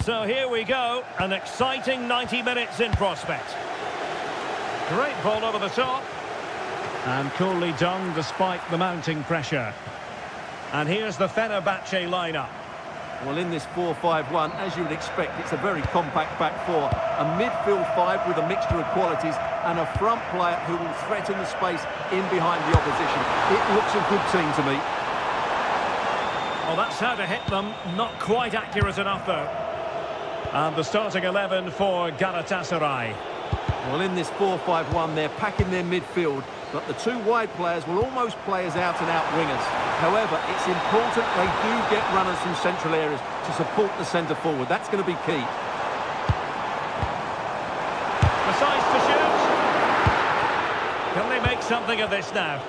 S1: So here we go, an exciting 90 minutes in prospect. Great ball over the top. And coolly done despite the mounting pressure. And here's the Fenerbahce lineup.
S2: Well, in this 4-5-1, as you would expect, it's a very compact back four. A midfield five with a mixture of qualities and a front player who will threaten the space in behind the opposition. It looks a good team to me.
S1: Well, that's how to hit them. Not quite accurate enough, though. And the starting 11 for Galatasaray.
S2: Well, in this 4-5-1, they're packing their midfield, but the two wide players will almost play as out-and-out wingers. However, it's important they do get runners from central areas to support the centre forward. That's going to be key.
S1: Decides to shoot. Can they make something of this now?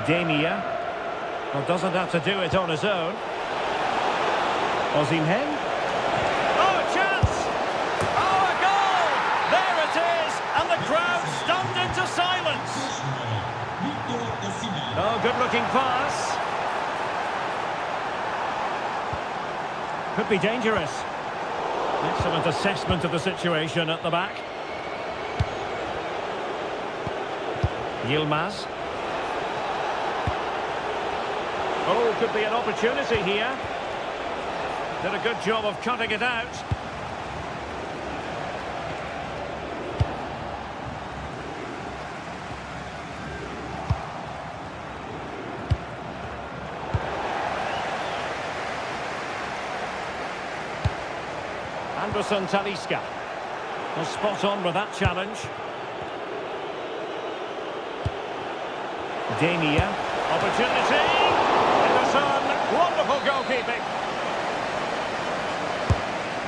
S1: Demia. Well, doesn't have to do it on his own. Osimhen. Oh, a chance! Oh, a goal! There it is! And the crowd stunned into silence. Oh, good-looking pass. Could be dangerous. Excellent assessment of the situation at the back. Yilmaz. Oh, could be an opportunity here. Did a good job of cutting it out. Anderson Talisca. Well, spot on with that challenge. Demia. Opportunity. Anderson. Wonderful goalkeeping.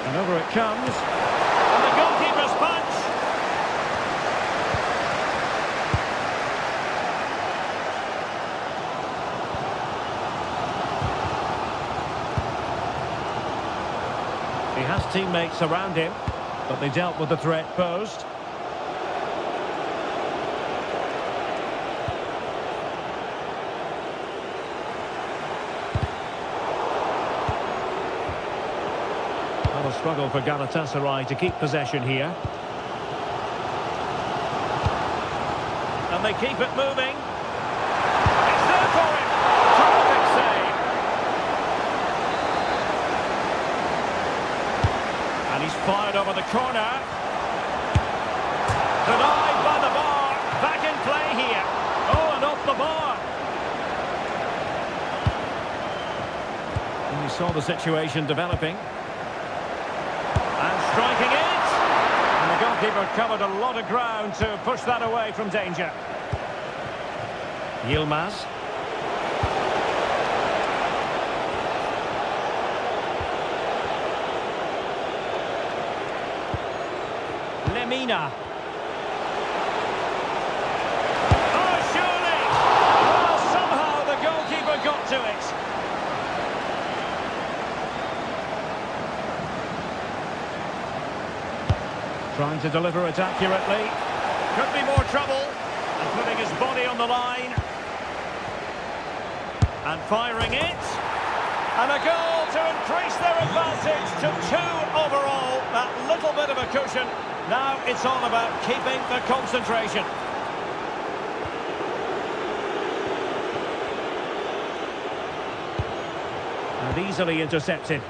S1: And over it comes. And the goalkeeper's punch. He has teammates around him, but they dealt with the threat posed. A struggle for Galatasaray to keep possession here. And they keep it moving. It's there for him. Terrific save. And he's fired over the corner. Denied by the bar. Back in play here. Oh, and off the bar. And we saw the situation developing. And striking it! And the goalkeeper covered a lot of ground to push that away from danger. Yilmaz. Lemina. Oh, surely! Well, somehow the goalkeeper got to it. Trying to deliver it accurately. Could be more trouble. And putting his body on the line. And firing it. And a goal to increase their advantage to 2 overall. That little bit of a cushion. Now it's all about keeping the concentration. And easily intercepted.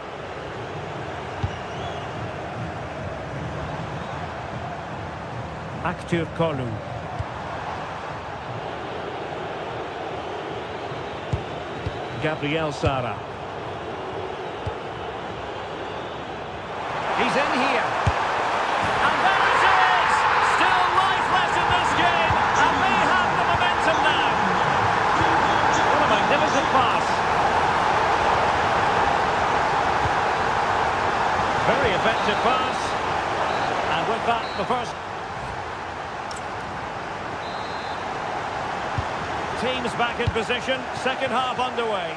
S1: Active Kolu. Gabriel Sara. He's in here. And there it is! Still life left in this game. And they have the momentum now. What a magnificent pass. Very effective pass. And with that, the first... Teams back in position, second half underway.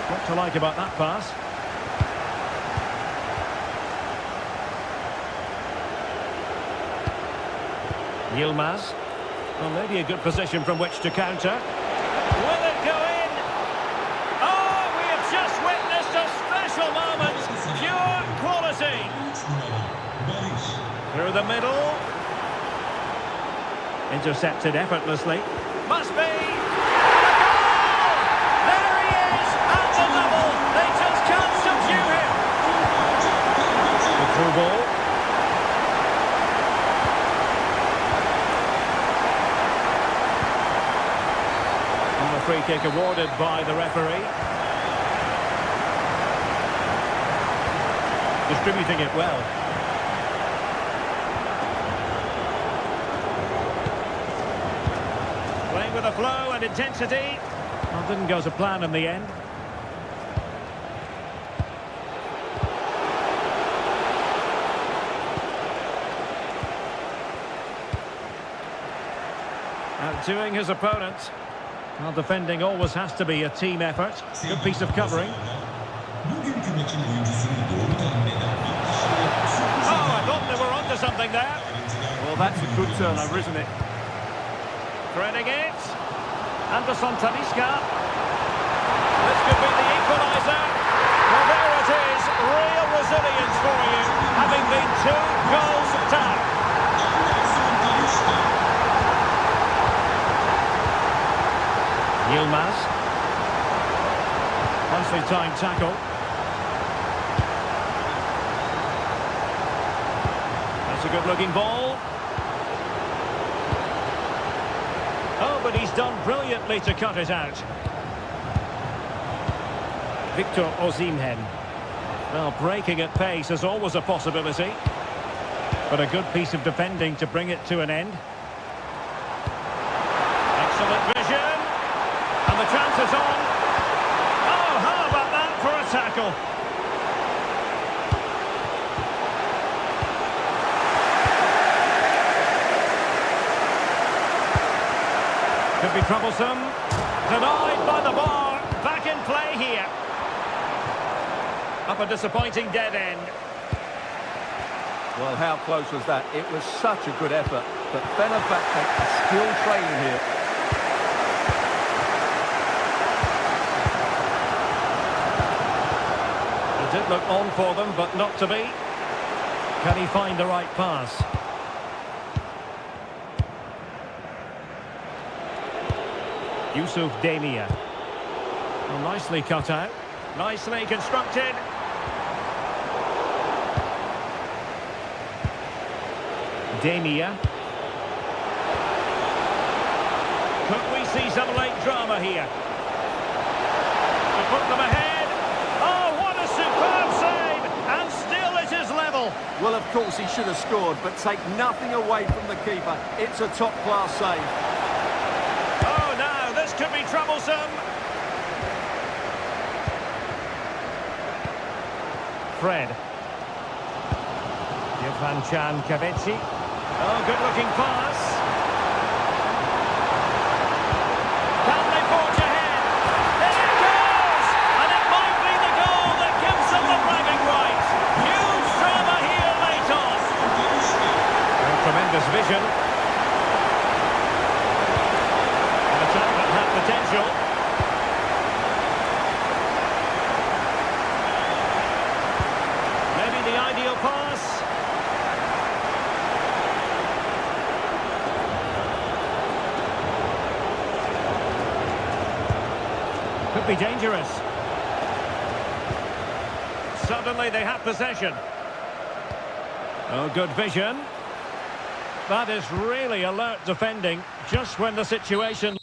S1: What to like about that pass? Yilmaz. Well, maybe a good position from which to counter. Will it go? Through the middle. Intercepted effortlessly. Must be. There he is at the double. They just can't subdue him. The through ball. And the free kick awarded by the referee. Distributing it well. Playing with a flow and intensity. Well, didn't go to plan in the end. Outdoing his opponent. Well, defending always has to be a team effort. Good piece of covering.
S3: Bugünkü maçın oyuncusunu doğru tahmin eden bir kişiye sürpriz
S1: Oh, I thought they were onto something there.
S2: Well, that's a good turnover, isn't it?
S1: Threading it. Anderson Talisca. This could be the equaliser. Well, there it is. Real resilience for you, having been 2 goals down.
S3: Anderson Talisca.
S1: Yilmaz. Nicely timed tackle. That's a good-looking ball. Oh, but he's done brilliantly to cut it out. Victor Osimhen. Well, breaking at pace is always a possibility. But a good piece of defending to bring it to an end. Excellent vision. And the chance is on. Oh, how about that for a tackle? Could be troublesome. Denied by the bar. Back in play here. Up a disappointing dead end.
S2: Well, how close was that? It was such a good effort, but Fenerbahce are still trailing here.
S1: It did look on for them, but not to be. Can he find the right pass? Yusuf Demir. Well, nicely cut out. Nicely constructed. Demir. Could we see some late drama here? To put them ahead. Oh, what a superb save! And still it is level.
S2: Well, of course he should have scored, but take nothing away from the keeper. It's a top-class save.
S1: Oh, now this could be troublesome. Fred. Yevchan Kavechi. Oh, good-looking pass. Can they forge ahead? There it goes! And it might be the goal that gives them the bragging rights. Huge drama here late on. And tremendous vision. An attack that had potential. Maybe the ideal pass. Could be dangerous. Suddenly they have possession. Oh, good vision. That is really alert defending, just when the situation...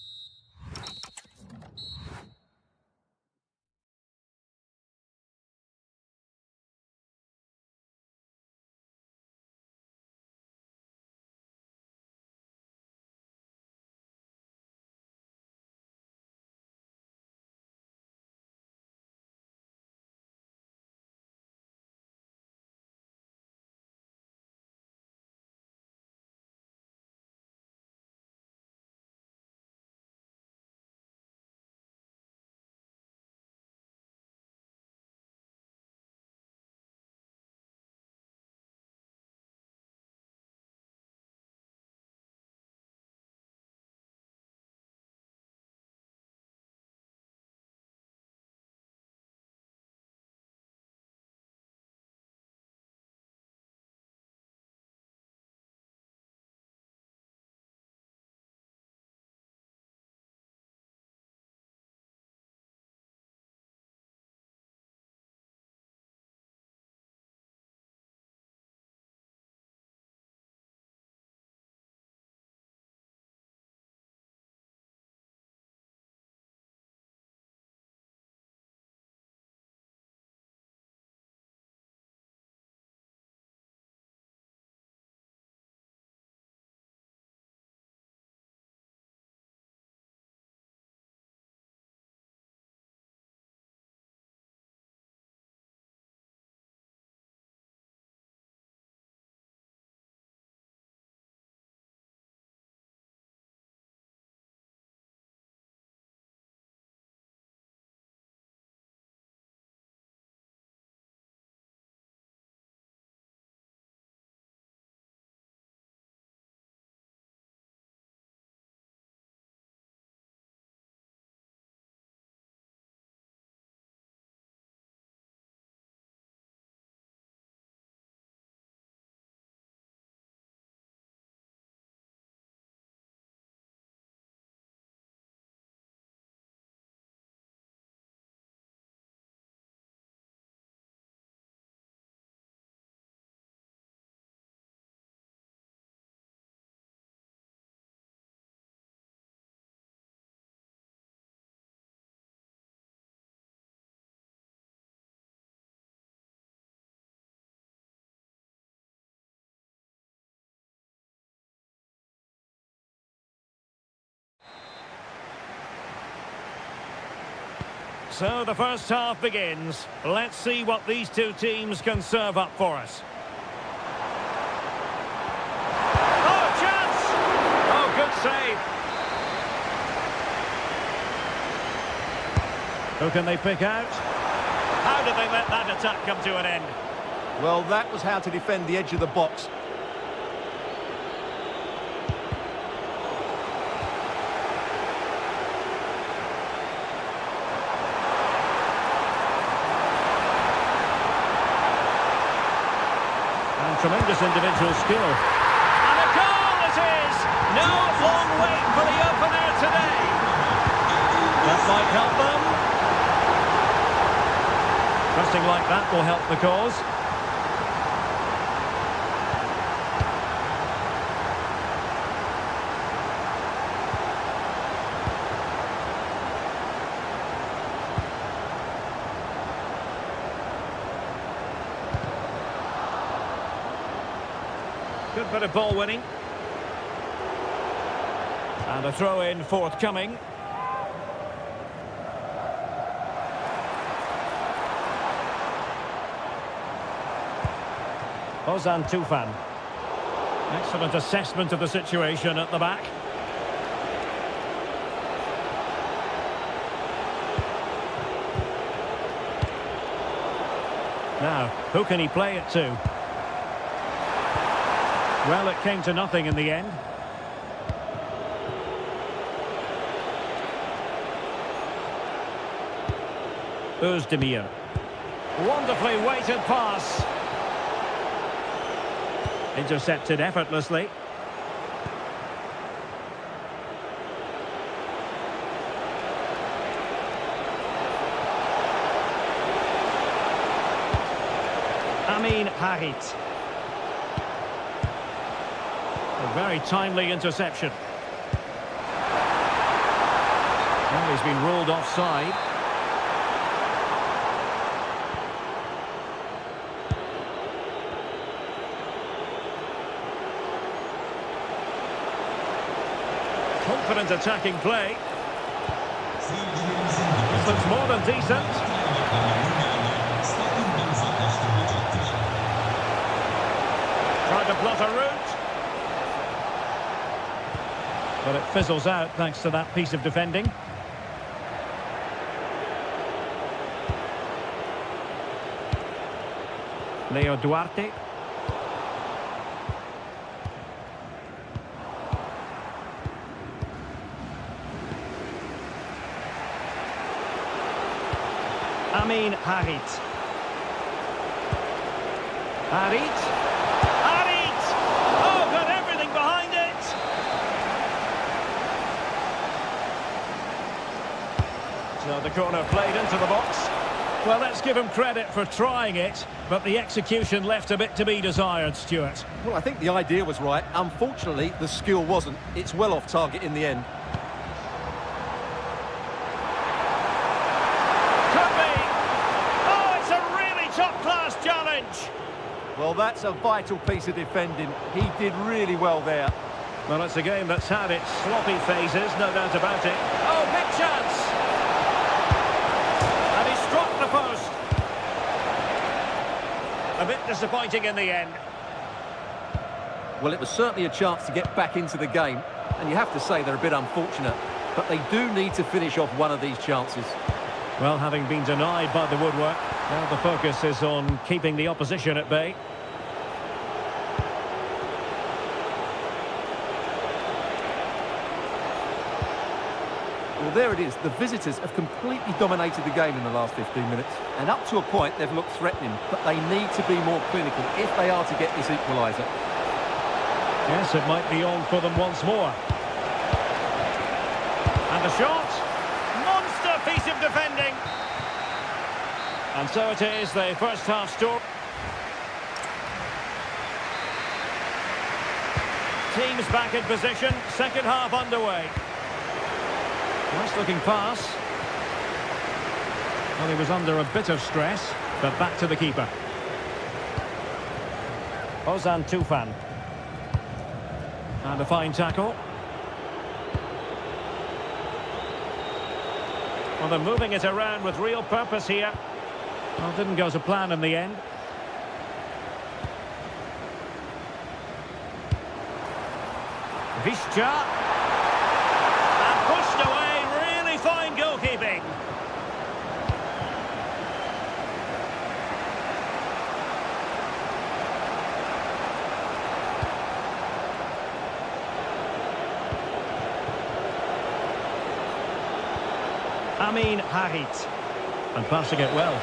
S1: So the first half begins. Let's see what these two teams can serve up for us. Oh, chance! Oh, good save. Who can they pick out? How did they let that attack come to an end?
S2: Well, that was how to defend the edge of the box.
S1: Tremendous individual skill. And a goal it is! No long wait for the opener today. That might help them. Trusting like that will help the cause. Good bit of ball winning. And a throw-in forthcoming. Ozan Tufan. Excellent assessment of the situation at the back. Now, who can he play it to? Well, it came to nothing in the end. Özdemir. Wonderfully weighted pass. Intercepted effortlessly. Amin Harit. A very timely interception. Well, he's been ruled offside. Confident attacking play. This looks more than decent. Tried to plot a route. But it fizzles out thanks to that piece of defending. Leo Duarte. Amin Harit. Harit. Harit! Oh, got everything behind it! So the corner played into the box. Well, let's give him credit for trying it, but the execution left a bit to be desired, Stuart.
S2: Well, I think the idea was right. Unfortunately, the skill wasn't. It's well off target in the end.
S1: Could be! Oh, it's a really top-class challenge!
S2: Well, that's a vital piece of defending. He did really well there.
S1: Well, it's a game that's had its sloppy phases, no doubt about it. Oh, big chance! And he struck the post. A bit disappointing in the end.
S2: Well, it was certainly a chance to get back into the game. And you have to say they're a bit unfortunate. But they do need to finish off one of these chances.
S1: Well, having been denied by the woodwork, now the focus is on keeping the opposition at bay.
S2: Well, there it is. The visitors have completely dominated the game in the last 15 minutes. And up to a point, they've looked threatening. But they need to be more clinical if they are to get this equaliser.
S1: Yes, it might be on for them once more. And the shot. Monster piece of defending. And so it is, the first half score. Teams back in position, second half underway. Nice looking pass. Well, he was under a bit of stress, but back to the keeper. Ozan Tufan. And a fine tackle. Well, they're moving it around with real purpose here. Well, didn't go to plan in the end. Visca. And pushed away. Really fine goalkeeping. Harit. And passing it well.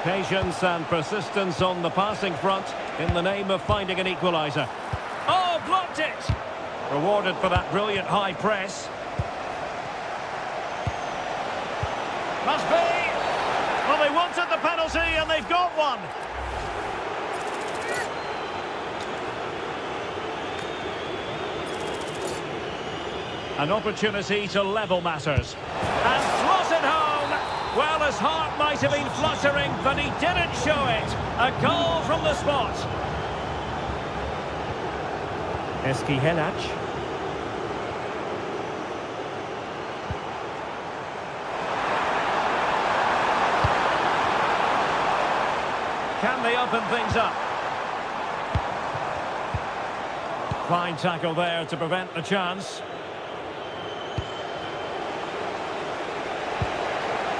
S1: Patience and persistence on the passing front in the name of finding an equaliser. Oh, blocked it! Rewarded for that brilliant high press. Must be! Well, they wanted the penalty and they've got one. An opportunity to level matters. And slotted home! Well, his heart might have been fluttering, but he didn't show it. A goal from the spot. Eski Helac. Can they open things up? Fine tackle there to prevent the chance.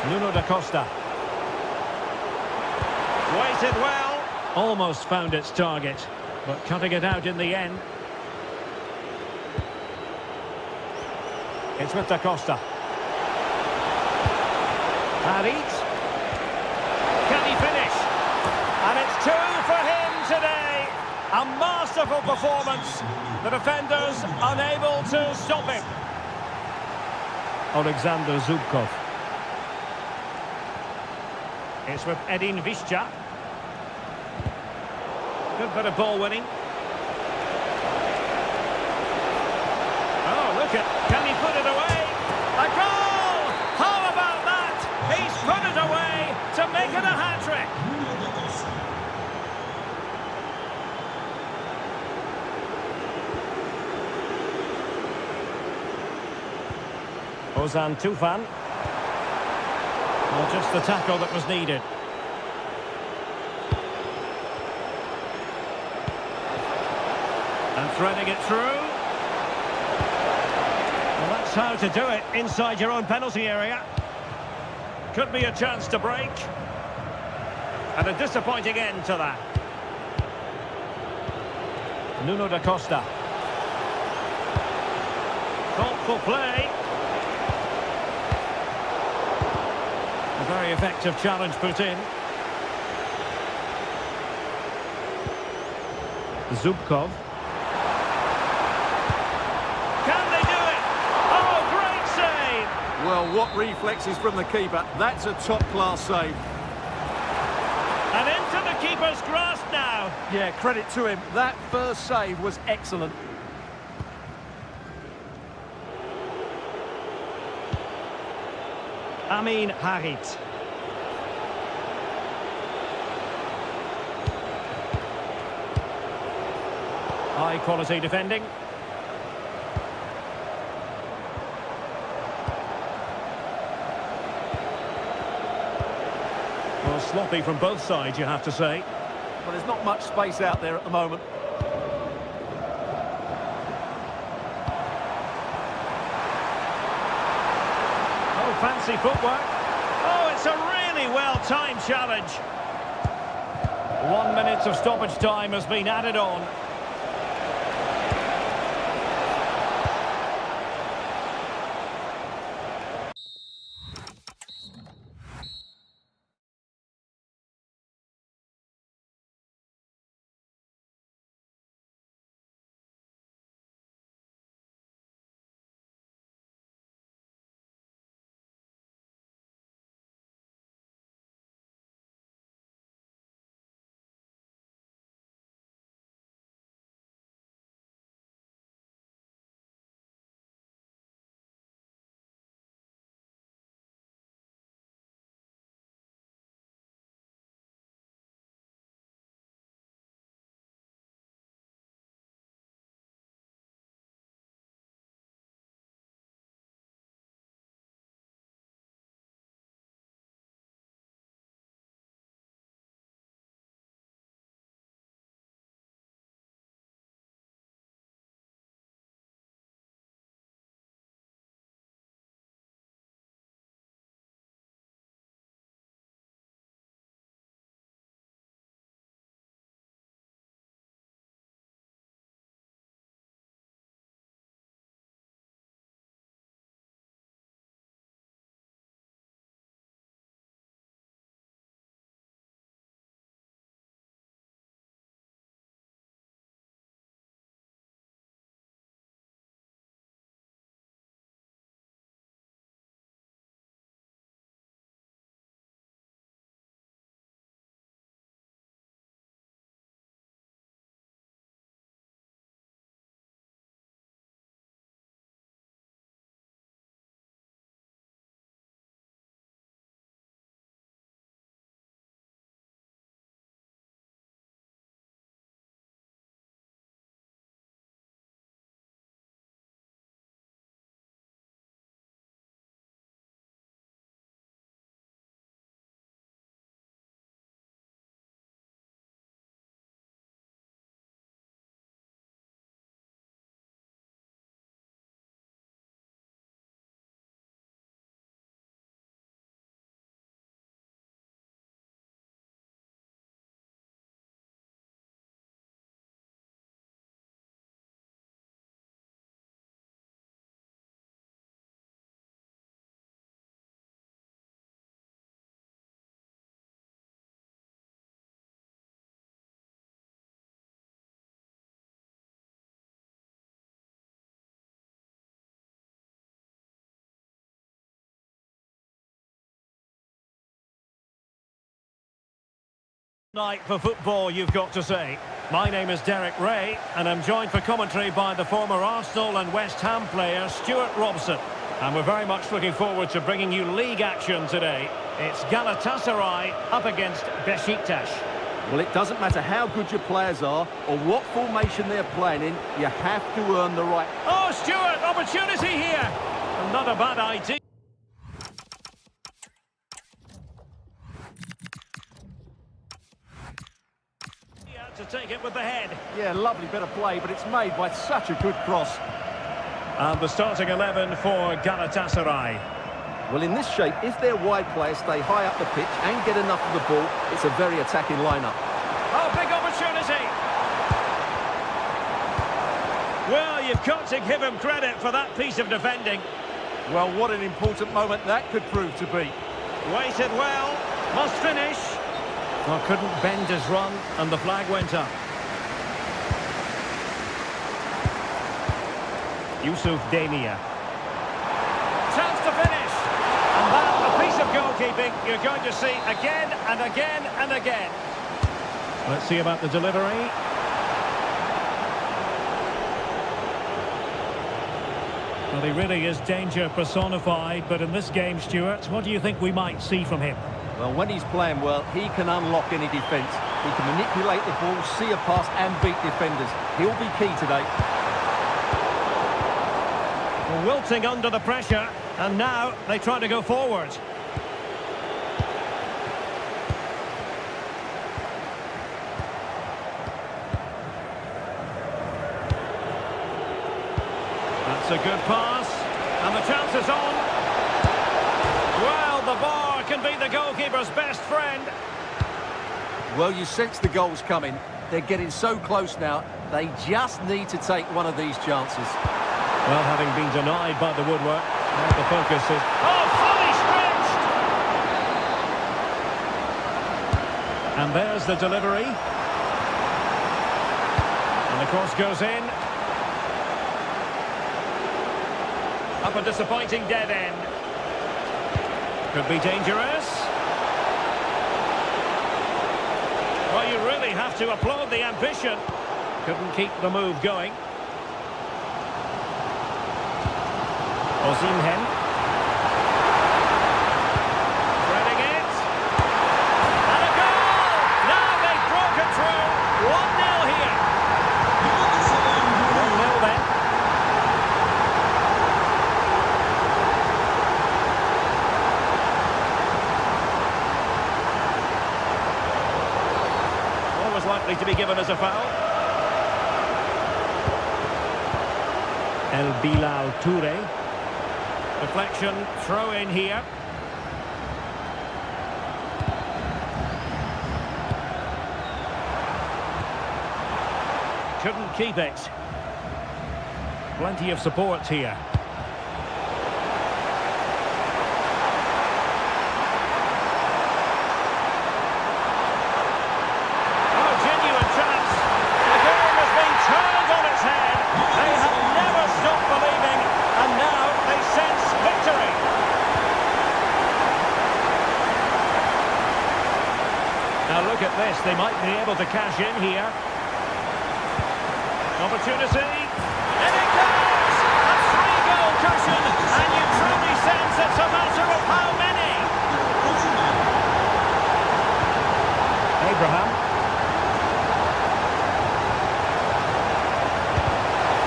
S1: Nuno da Costa. Waited well. Almost found its target, but cutting it out in the end. It's with da Costa. Harit. Can he finish? And it's two for him today. A masterful performance. The defenders unable to stop him. Alexander Zubkov. It's with Edin Visca. Good bit of ball winning. Oh, look at, can he put it away? A goal! How about that? He's put it away to make it a hat-trick. Ozan Tufan. Well, just the tackle that was needed. And threading it through. Well, that's how to do it inside your own penalty area. Could be a chance to break. And a disappointing end to that. Nuno da Costa. Thoughtful play. A very effective challenge put in. Zubkov. Can they do it? Oh, great save!
S2: Well, what reflexes from the keeper. That's a top-class save.
S1: And into the keeper's grasp now.
S2: Yeah, credit to him. That first save was excellent.
S1: Harit. High quality defending. Well, sloppy from both sides, you have to say.
S2: Well, there's not much space out there at the moment.
S1: Fancy footwork. Oh, it's a really well-timed challenge. 1 minute of stoppage time has been added on. Night for football, you've got to say. My name is Derek Ray, and I'm joined for commentary by the former Arsenal and West Ham player Stuart Robson. And we're very much looking forward to bringing you league action today. It's Galatasaray up against Besiktas.
S2: Well, it doesn't matter how good your players are or what formation they're playing in, you have to earn the right.
S1: Oh, Stuart, opportunity here. Not a bad idea. To take it with the head.
S2: Yeah, lovely bit of play, but it's made by such a good cross.
S1: And the starting 11 for Galatasaray.
S2: Well, in this shape, if their wide players stay high up the pitch and get enough of the ball, it's a very attacking lineup.
S1: Oh, big opportunity! Well, you've got to give him credit for that piece of defending.
S2: Well, what an important moment that could prove to be.
S1: Waited well, must finish. Well, couldn't bend his run, and the flag went up. Yusuf Demir. Chance to finish. And that, a piece of goalkeeping you're going to see again and again and again. Let's see about the delivery. Well, he really is danger personified, but in this game, Stuart, what do you think we might see from him?
S2: Well, when he's playing well, he can unlock any defence. He can manipulate the ball, see a pass and beat defenders. He'll be key today.
S1: Well, wilting under the pressure, and now they try to go forward. That's a good pass, and the chance is on. Well, the bar can be the goalkeeper's best friend.
S2: Well, you sense the goal's coming. They're getting so close now. They just need to take one of these chances.
S1: Well, having been denied by the woodwork, now the focus is... Oh, fully stretched! And there's the delivery. And the cross goes in. Up a disappointing dead end. Could be dangerous. Well, you really have to applaud the ambition. Couldn't keep the move going. Osimhen. Threading it. And a goal! Now they've broken through. 1-0 here. 1-0 then. Always likely to be given as a foul. El Bilal Toure. Deflection, throw in here. Couldn't keep it. Plenty of support here. Oh, genuine chance. The game has been turned on its head. They have never stopped believing, and now they sense victory. Now look at this, they might be able to cash in here. Opportunity, and it goes! A 3-goal cushion, and you truly sense it's a matter of how many. Abraham.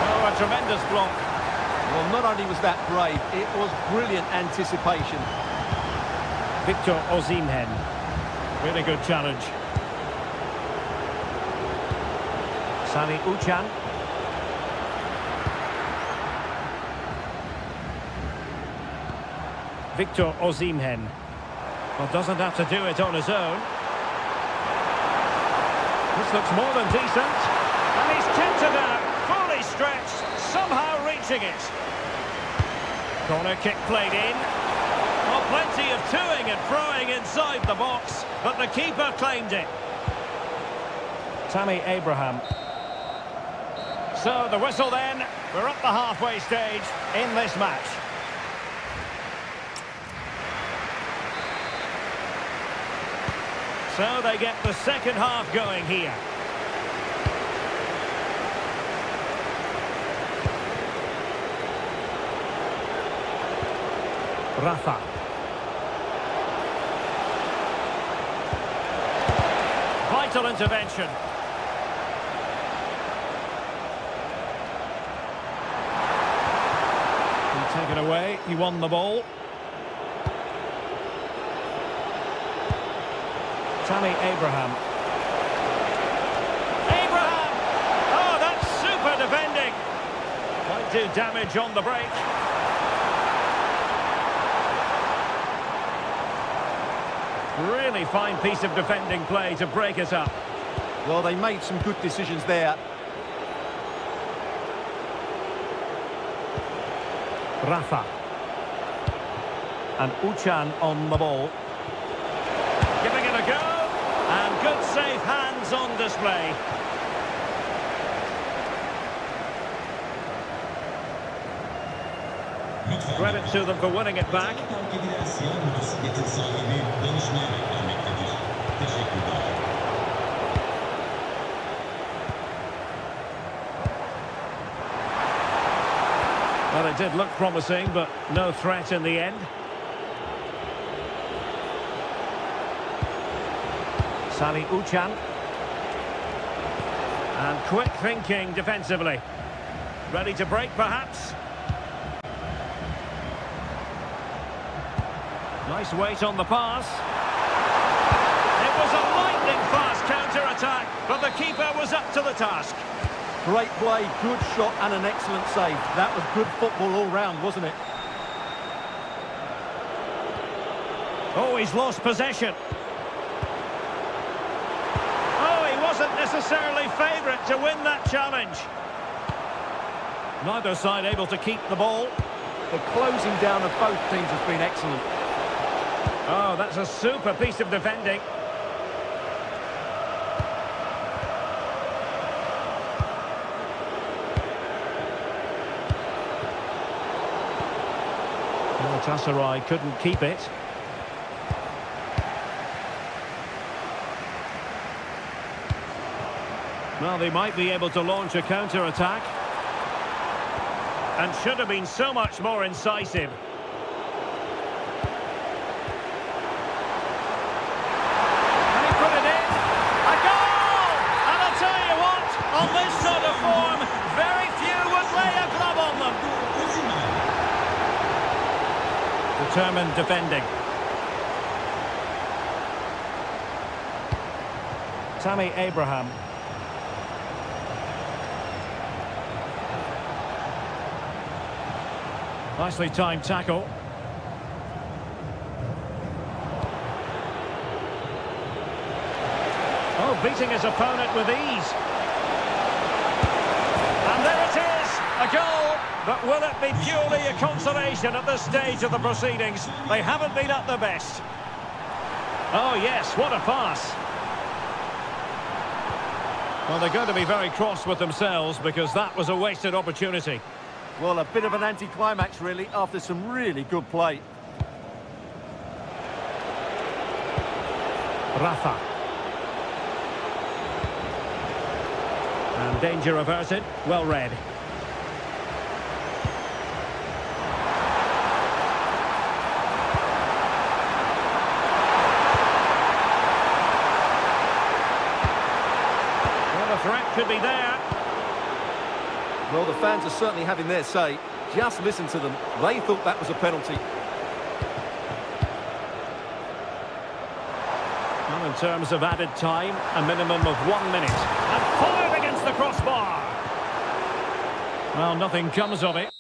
S1: Oh, a tremendous block.
S2: Well, not only was that brave, it was brilliant anticipation.
S1: Victor Osimhen. Really good challenge. Sani Uchan. Victor Osimhen. Well, doesn't have to do it on his own. This looks more than decent. And he's tipped it out, fully stretched, somehow reaching it. Corner kick played in. Well, plenty of toing and throwing inside the box, but the keeper claimed it. Tammy Abraham. So the whistle then. We're up the halfway stage in this match. So they get the second half going here. Rafa. Vital intervention. Taken away, he won the ball. Tammy Abraham. Abraham! Oh, that's super defending. Might do damage on the break. Really fine piece of defending play to break it up.
S2: Well, they made some good decisions there.
S1: Rafa. And Uchan on the ball. Giving it a go. And good safe hands on display. Credit to them for winning it back.
S3: Fark edilen siyah motosikletin sahibi danışmaya beklenmektedir. Teşekkürler.
S1: Well, it did look promising, but no threat in the end. Sally Uchan. And quick thinking defensively. Ready to break, perhaps? Nice weight on the pass. It was a lightning-fast counter-attack, but the keeper was up to the task.
S2: Great play, good shot and an excellent save. That was good football all round, wasn't it?
S1: Oh, he's lost possession. Oh, he wasn't necessarily favourite to win that challenge. Neither side able to keep the ball.
S2: The closing down of both teams has been excellent.
S1: Oh, that's a super piece of defending. Galatasaray couldn't keep it. Well, they might be able to launch a counter-attack. And should have been so much more incisive. And he put it in. A goal! And I'll tell you what, on this sort of form, very few would lay a glove on them. Determined defending. Tammy Abraham. Nicely timed tackle. Oh, beating his opponent with ease. And there it is, a goal. But will it be purely a consolation at this stage of the proceedings? They haven't been at their best. Oh yes, what a pass. Well, they're going to be very cross with themselves because that was a wasted opportunity.
S2: Well, a bit of an anticlimax, really, after some really good play.
S1: Rafa. And danger averted. Well read. Well, the threat could be there.
S2: Well, the fans are certainly having their say. Just listen to them. They thought that was a penalty.
S1: Well, in terms of added time, a minimum of 1 minute. And fired against the crossbar. Well, nothing comes of it.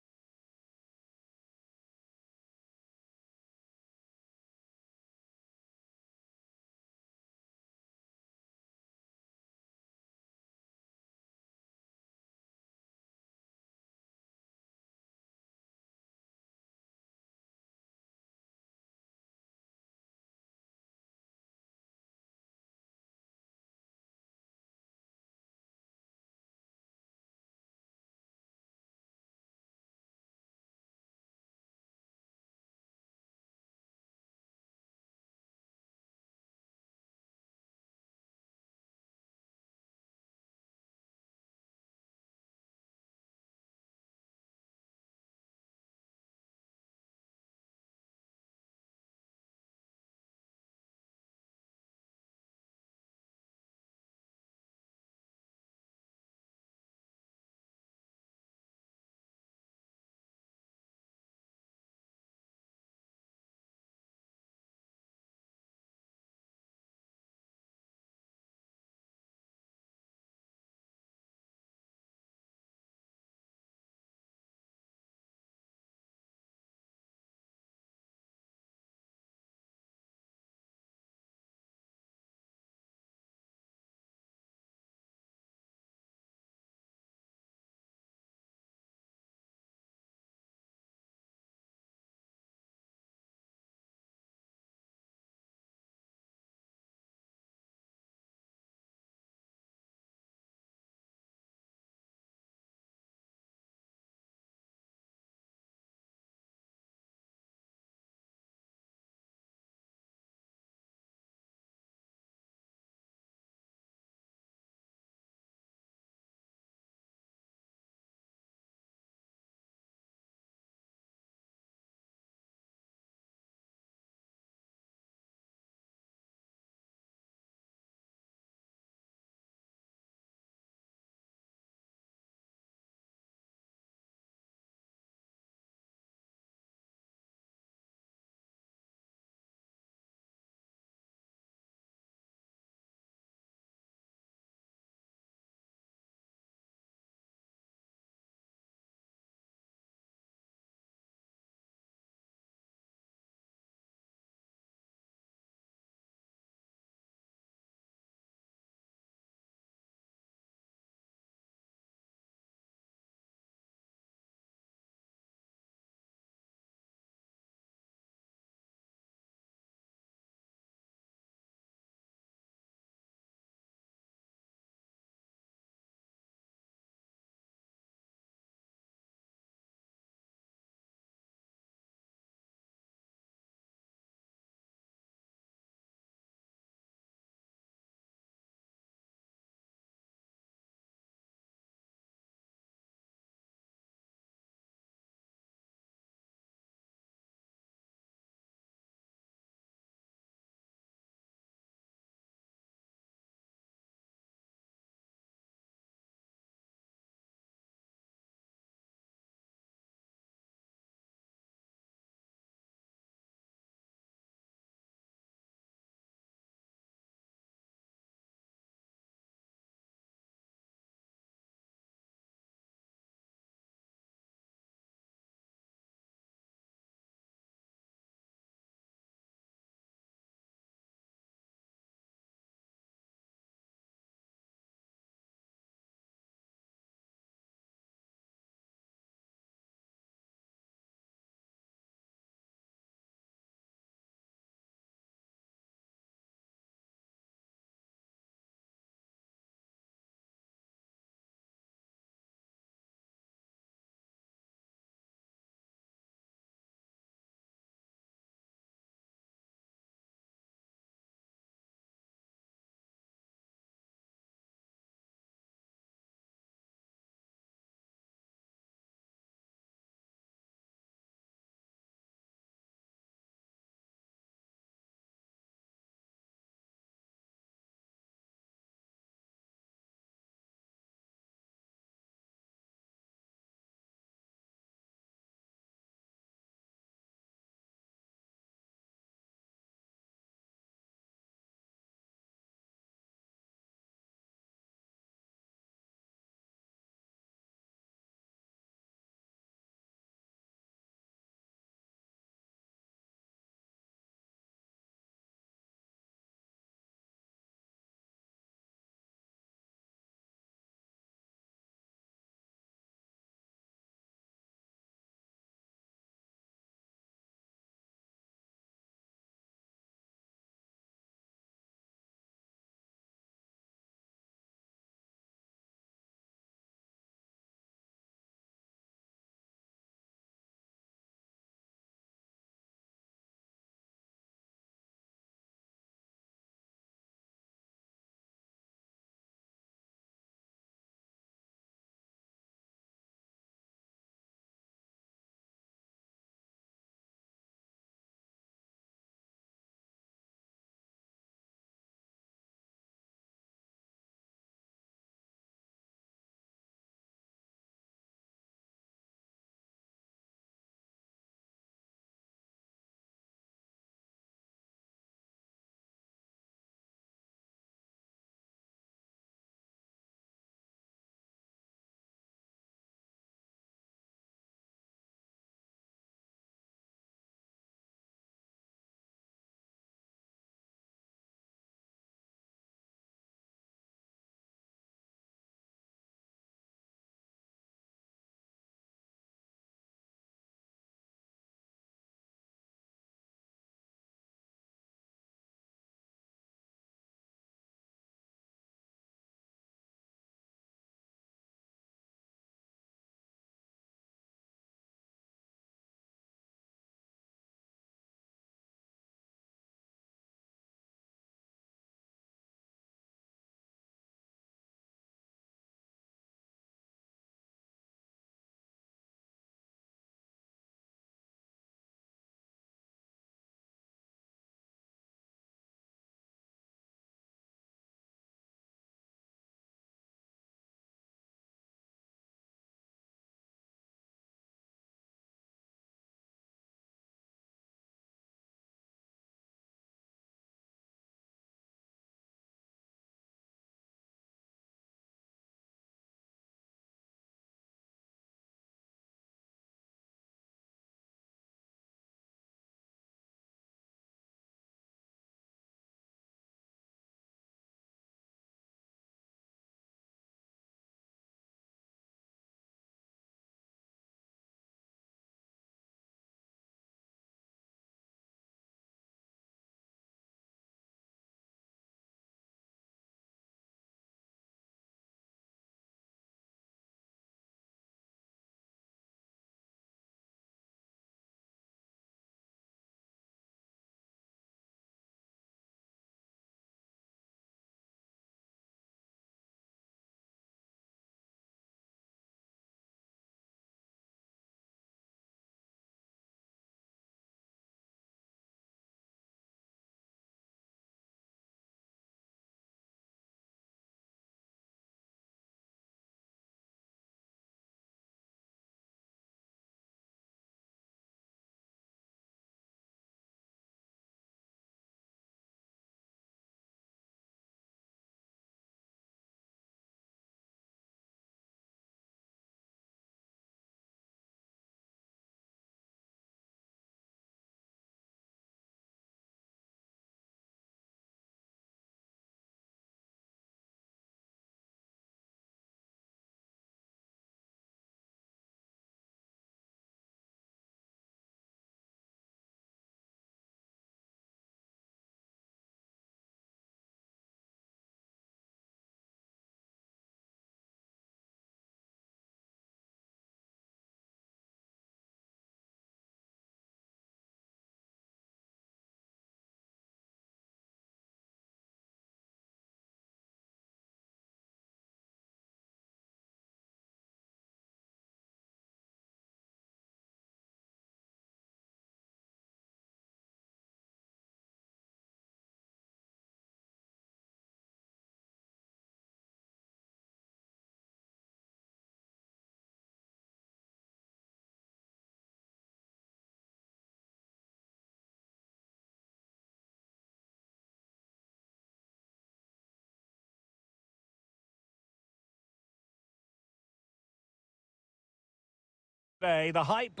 S1: The hype.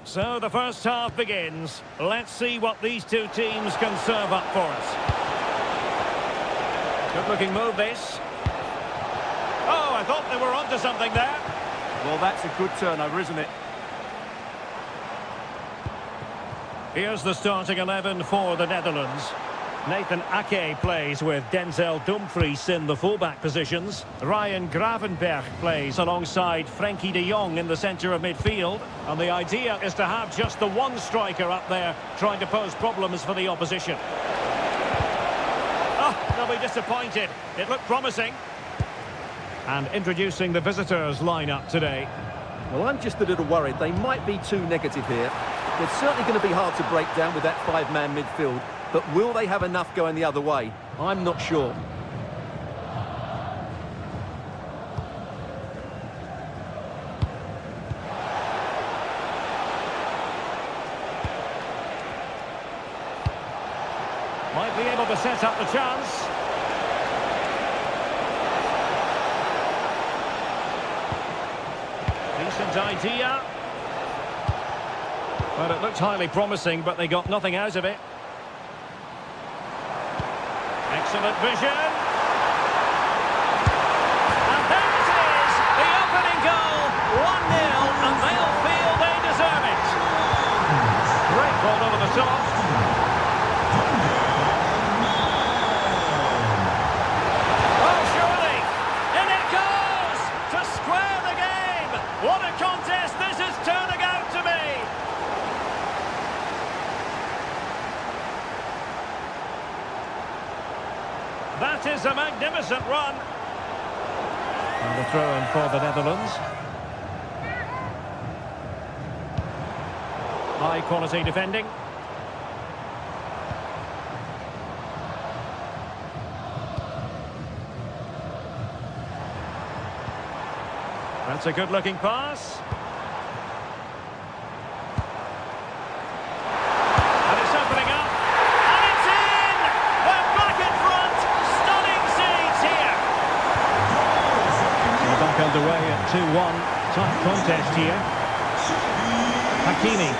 S1: So the first half begins. Let's see what these two teams can serve up for us. Good looking move this. Oh, I thought they were onto something there.
S2: Well, that's a good turnover, isn't it?
S1: Here's the starting 11 for the Netherlands. Nathan Ake plays with Denzel Dumfries in the fullback positions. Ryan Gravenberch plays alongside Frenkie de Jong in the centre of midfield. And the idea is to have just the one striker up there trying to pose problems for the opposition. Oh, they'll be disappointed. It looked promising. And introducing the visitors' lineup today.
S2: Well, I'm just a little worried. They might be too negative here. They're certainly going to be hard to break down with that five-man midfield. But will they have enough going the other way? I'm not sure.
S1: Might be able to set up the chance. Decent idea. Well, it looked highly promising, but they got nothing out of it. Excellent vision. And there it is, the opening goal. 1-0, and they'll feel they deserve it. Great ball over the top. Oh, surely. In it goes to square the game. What a contest this is turning out to be. That is a magnificent run. And the throw-in for the Netherlands. High-quality defending. That's a good-looking pass. And it's opening up. And it's in! We're back in front. Stunning scenes here. We're back underway at 2-1. Tough contest here. Hakimi.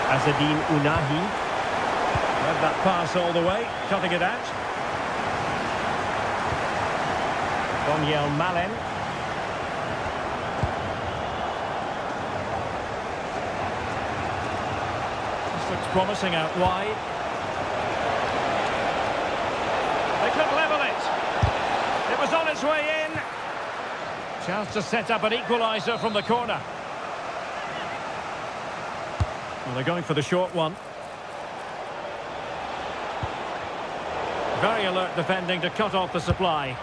S1: Azedine Unahi. Read that pass all the way, cutting it out. Daniel Malen. This looks promising out wide. They could level it. It was on its way in. Chance to set up an equaliser from the corner. Well, they're going for the short one. Very alert defending to cut off the supply.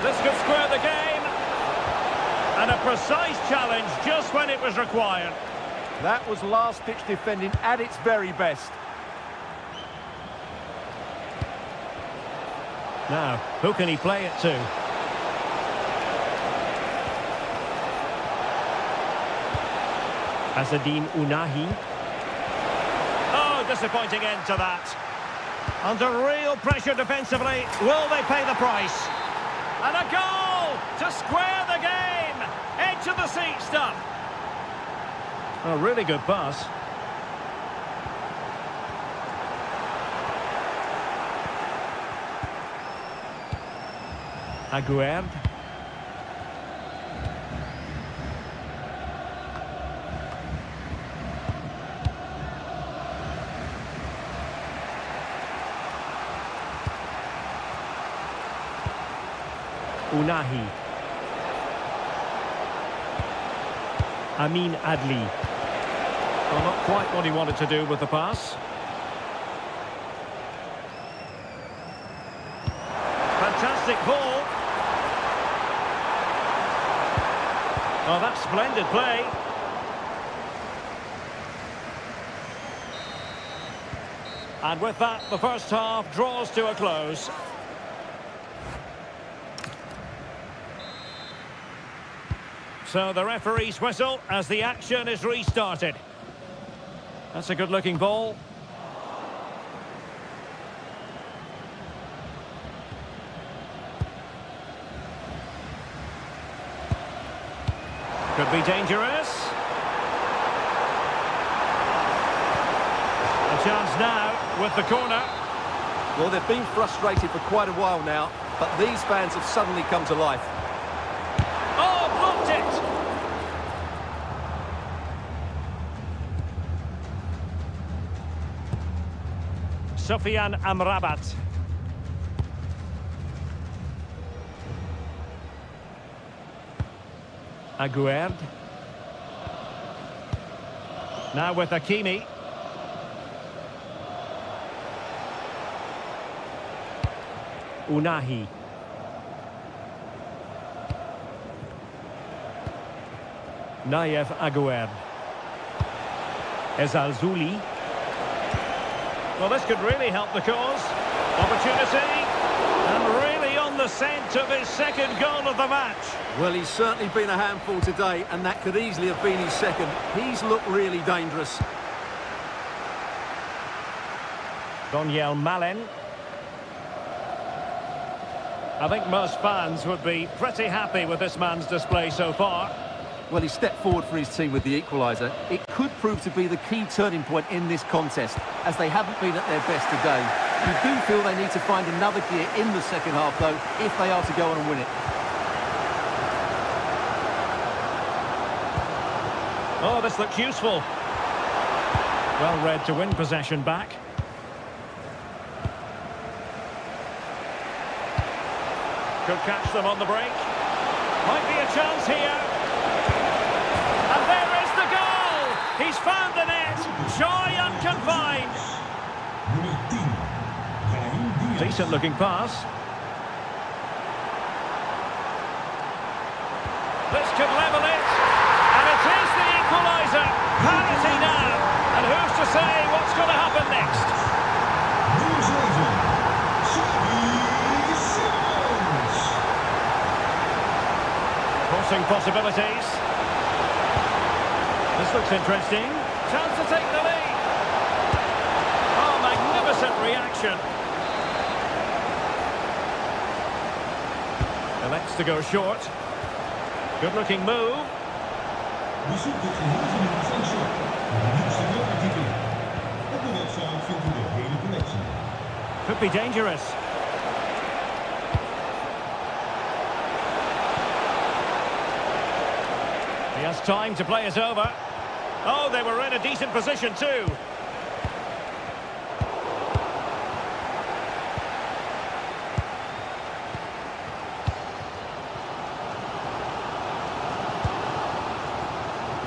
S1: This could square the game. And a precise challenge just when it was required.
S2: That was last-ditch defending at its very best.
S1: Now, who can he play it to? Azedine Unahi. Oh, disappointing end to that. Under real pressure defensively, will they pay the price? And a goal to square the game. Edge of the seat stuff. A really good pass. Aguerd. Unahi. Amin Adli. Well, not quite what he wanted to do with the pass. Fantastic ball. Oh, that's splendid play. And with that, the first half draws to a close. So the referee's whistle as the action is restarted. That's a good-looking ball. Could be dangerous. A chance now with the corner.
S2: Well, they've been frustrated for quite a while now, but these fans have suddenly come to life.
S1: Oh, blocked it! Sufyan Amrabat. Aguerd. Now with Hakimi. Unahi. Nayev Aguerd. Ezalzouli. Well, this could really help the cause. Opportunity. And really on the scent of his second goal of the match.
S2: Well, he's certainly been a handful today, and that could easily have been his second. He's looked really dangerous.
S1: Doniel Malen. I think most fans would be pretty happy with this man's display so far.
S2: Well, he stepped forward for his team with the equaliser. It could prove to be the key turning point in this contest, as they haven't been at their best today. You do feel they need to find another gear in the second half, though, if they are to go on and win it.
S1: Oh, this looks useful. Well read to win possession back. Could catch them on the break. Might be a chance here. And there is the goal! He's found the net. Joy unconfined. Decent looking pass. This could level it. And it is the equaliser. Parity now. And who's to say what's going to happen next? Crossing possibilities. This looks interesting. Chance to take the lead. Oh, magnificent reaction. Elects to go short. Good looking move. Could be dangerous. He has time to play it over. Oh, they were in a decent position too.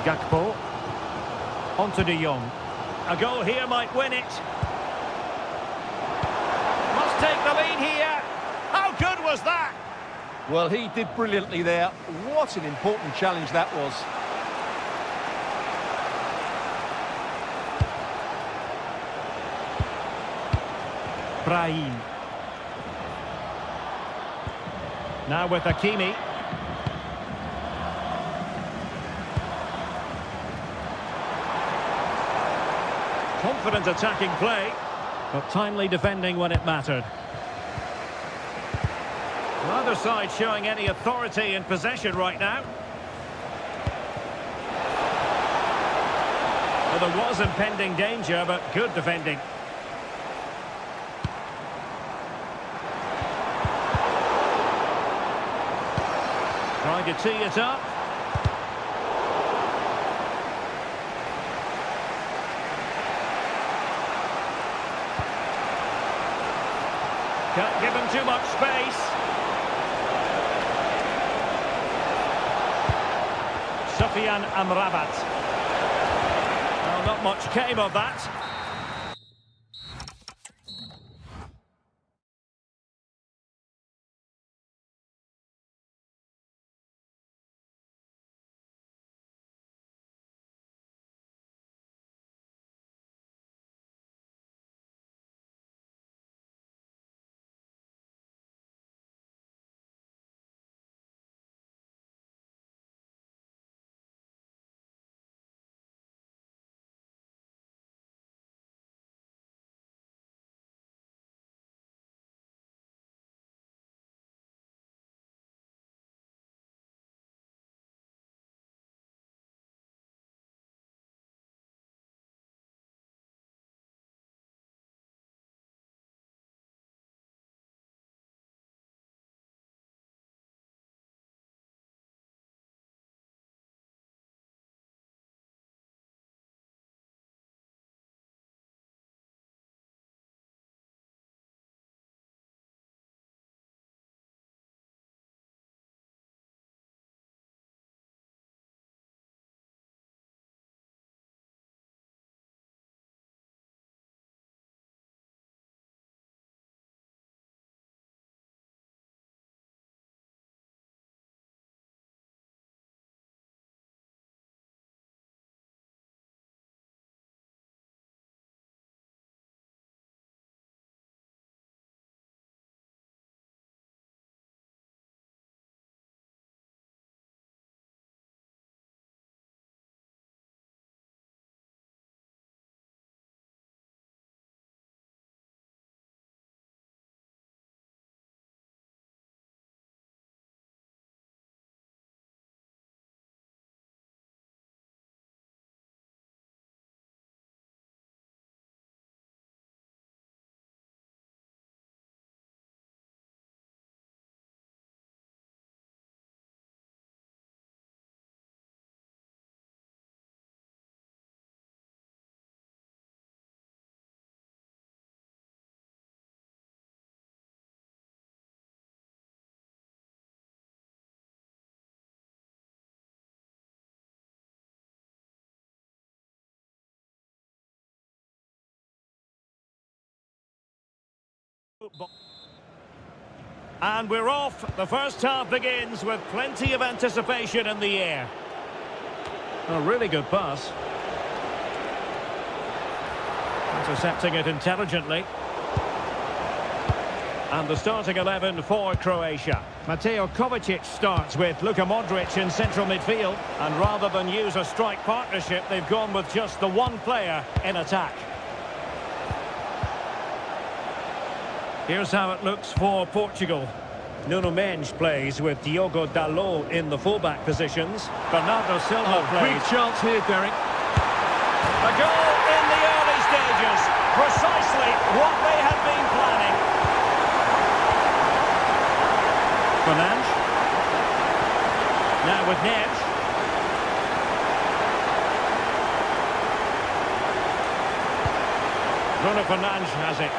S1: Gakpo. Onto De Jong. A goal here might win it. Must take the lead here. How good was that?
S2: Well, he did brilliantly there. What an important challenge that was. Brahim.
S1: Now with Hakimi. Confident attacking play, but timely defending when it mattered. Neither side showing any authority in possession right now. Well, there was impending danger, but good defending. Trying to tee it up. Can't give him too much space. Sufyan Amrabat. Well, not much came of that. And we're off. The first half begins with plenty of anticipation in the air. A really good pass. Intercepting it intelligently. And the starting 11 for Croatia. Mateo Kovacic starts with Luka Modric in central midfield. And rather than use a strike partnership, they've gone with just the one player in attack. Here's how it looks for Portugal. Nuno Mendes plays with Diogo Dalot in the fullback positions. Bernardo Silva plays.
S2: Big chance here, Derek.
S1: A goal in the early stages. Precisely what they had been planning. Fernandes. Now with Neves. Bruno Fernandes has it.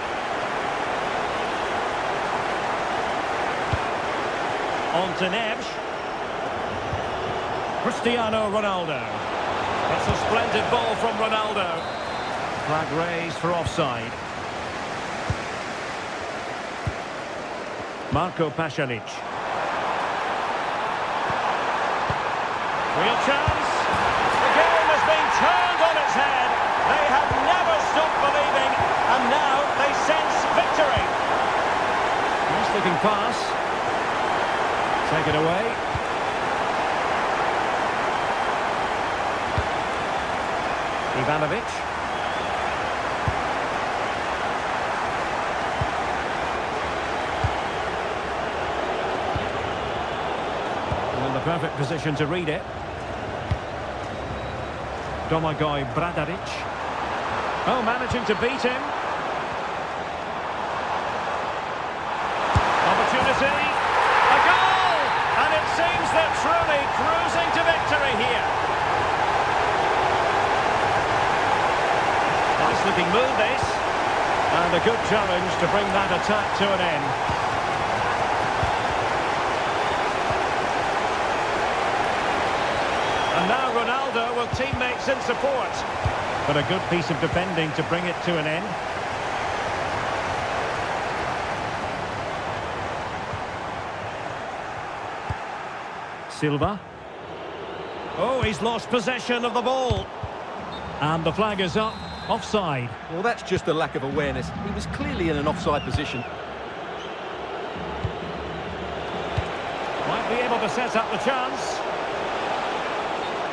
S1: On to Neves. Cristiano Ronaldo. It's a splendid ball from Ronaldo. Flag raised for offside. Marco Pasalic. Real chance. The game has been turned on its head. They have never stopped believing, and now they sense victory. Nice looking pass. Take it away. Ivanovic. In the perfect position to read it. Domagoj Bradaric. Oh, managing to beat him. Opportunity. A goal! And it seems they're truly cruising to victory here. Nice looking move this. And a good challenge to bring that attack to an end. And now Ronaldo with teammates in support. But a good piece of defending to bring it to an end. Silva. Oh, he's lost possession of the ball. And the flag is up. Offside.
S2: Well, that's just a lack of awareness. He was clearly in an offside position.
S1: Might be able to set up the chance.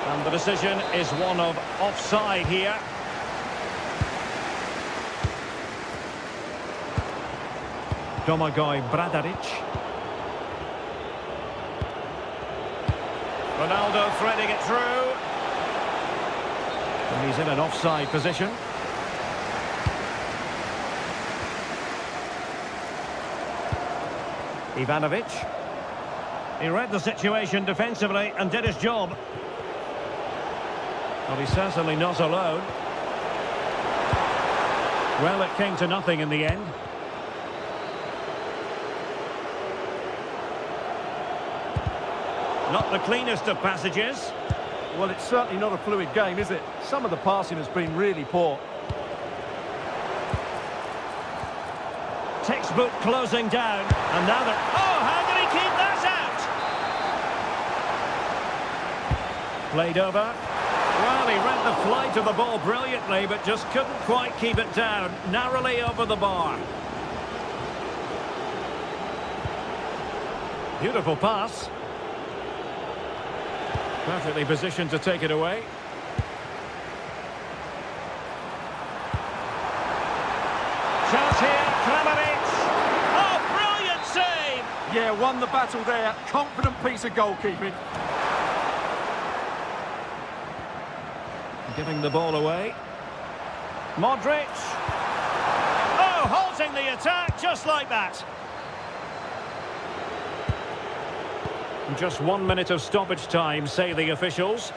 S1: And the decision is one of offside here. Domagoj Bradaric. Ronaldo threading it through. And he's in an offside position. Ivanovic. He read the situation defensively and did his job. But he's certainly not alone. Well, it came to nothing in the end. Not the cleanest of passages.
S2: Well, it's certainly not a fluid game, is it? Some of the passing has been really poor.
S1: Textbook closing down. And now they're... Oh, how did he keep that out? Played over. Well, he read the flight of the ball brilliantly, but just couldn't quite keep it down. Narrowly over the bar. Beautiful pass. Perfectly positioned to take it away. Chance here, Kramaric. Oh, brilliant save!
S2: Yeah, won the battle there. Confident piece of goalkeeping.
S1: Giving the ball away. Modric. Oh, halting the attack just like that. Just 1 minute of stoppage time, say the officials.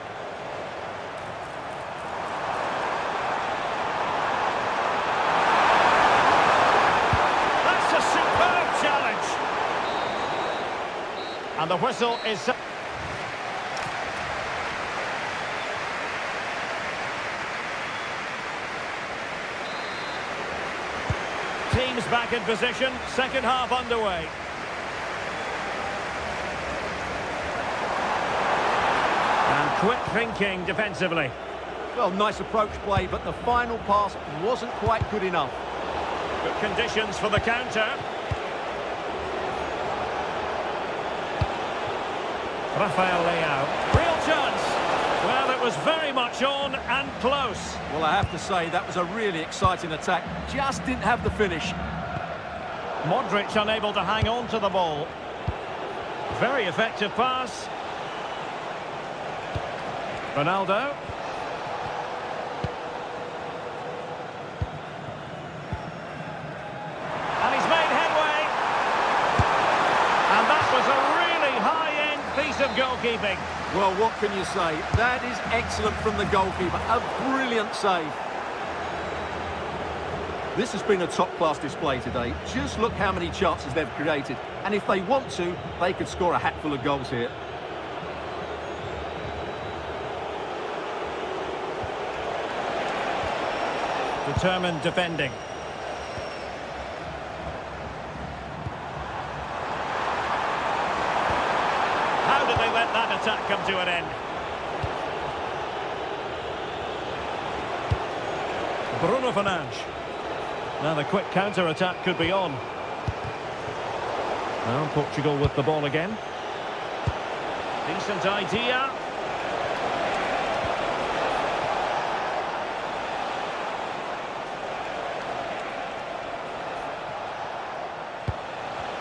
S1: That's a superb challenge. And the whistle is... Team teams back in position. Second half underway. And quick thinking defensively.
S2: Well, nice approach play, but the final pass wasn't quite good enough.
S1: Good conditions for the counter. Rafael Leao. Real chance. Well, it was very much on and close.
S2: Well, I have to say, that was a really exciting attack. Just didn't have the finish.
S1: Modric unable to hang on to the ball. Very effective pass. Ronaldo. And he's made headway. And that was a really high-end piece of goalkeeping.
S2: Well, what can you say? That is excellent from the goalkeeper. A brilliant save. This has been a top-class display today. Just look how many chances they've created. And if they want to, they could score a hatful of goals here.
S1: Determined defending. How did they let that attack come to an end? Bruno Fernandes. Now the quick counter-attack could be on. Now Portugal with the ball again. Decent idea.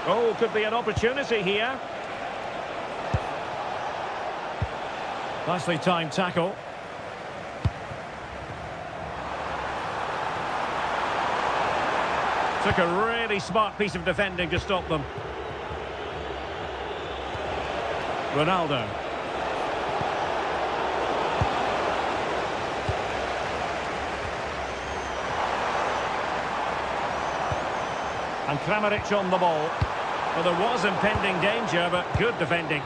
S1: Oh, could be an opportunity here. Nicely timed tackle. Took a really smart piece of defending to stop them. Ronaldo. And Kramaric on the ball. Well, there was impending danger, but good defending.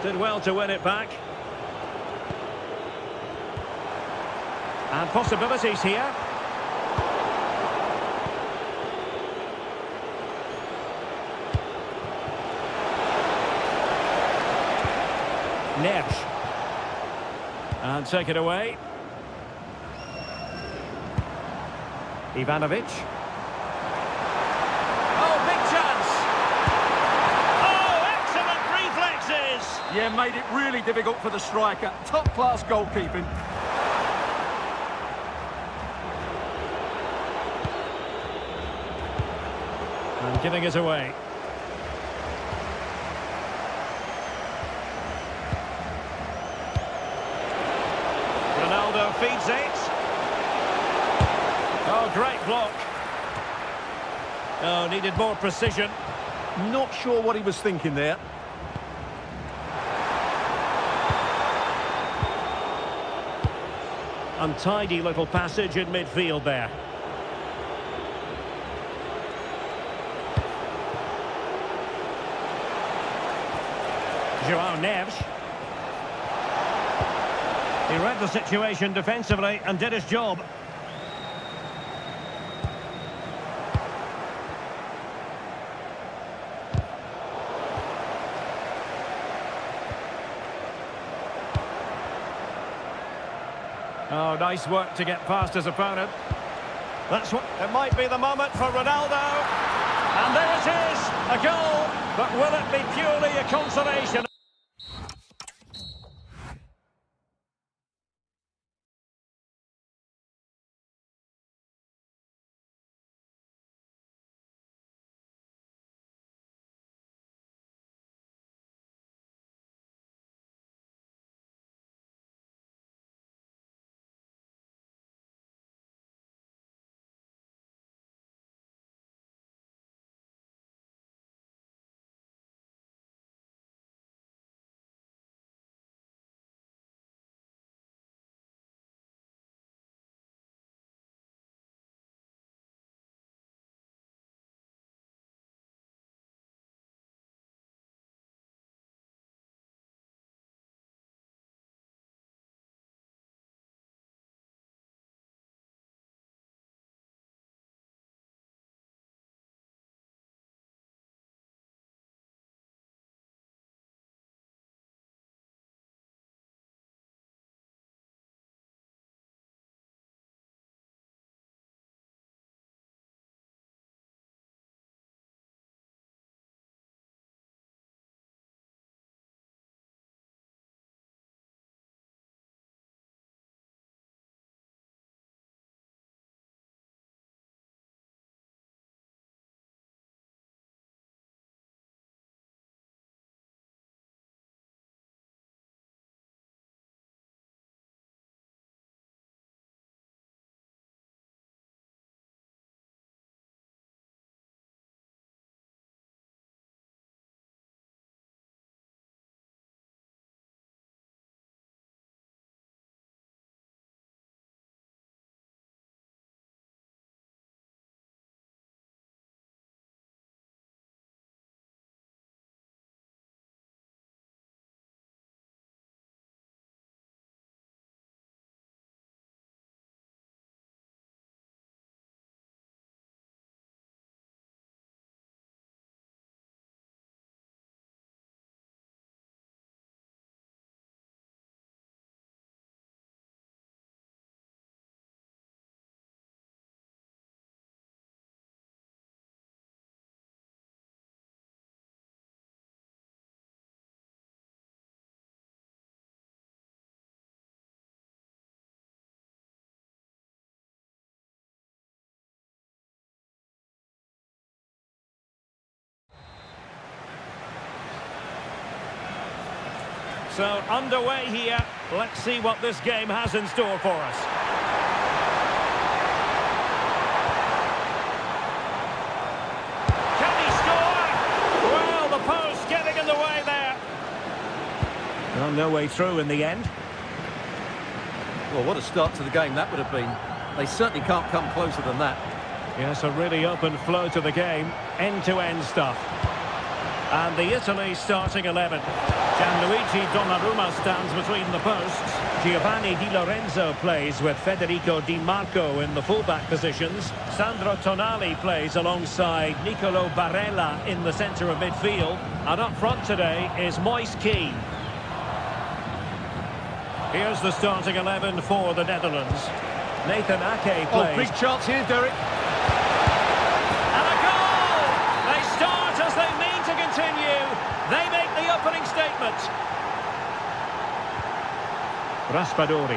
S1: Did well to win it back. And possibilities here. Neves. And take it away. Ivanovic. Oh, big chance! Oh, excellent reflexes!
S2: Yeah, made it really difficult for the striker. Top-class goalkeeping.
S1: And giving it away. Ronaldo feeds it. Oh, great block. Oh, needed more precision.
S2: Not sure what he was thinking there.
S1: Untidy little passage in midfield there. João Neves. He read the situation defensively and did his job. Oh, nice work to get past his opponent. That's what it might be the moment for Ronaldo. And there it is, a goal. But will it be purely a consolation? So, underway here. Let's see what this game has in store for us. Can he score? Well, the post getting in the way there. Well, no way through in the end.
S2: Well, what a start to the game that would have been. They certainly can't come closer than that.
S1: Yes, a really open flow to the game. End-to-end stuff. And the Italy starting 11. Gianluigi Donnarumma stands between the posts. Giovanni Di Lorenzo plays with Federico Di Marco in the fullback positions. Sandro Tonali plays alongside Nicolo Barella in the centre of midfield. And up front today is Moise Kean. Here's the starting 11 for the Netherlands. Nathan Ake plays.
S2: Oh, big chance here, Derek.
S1: And a goal! They start as they mean to continue. They make the opening statement. Raspadori.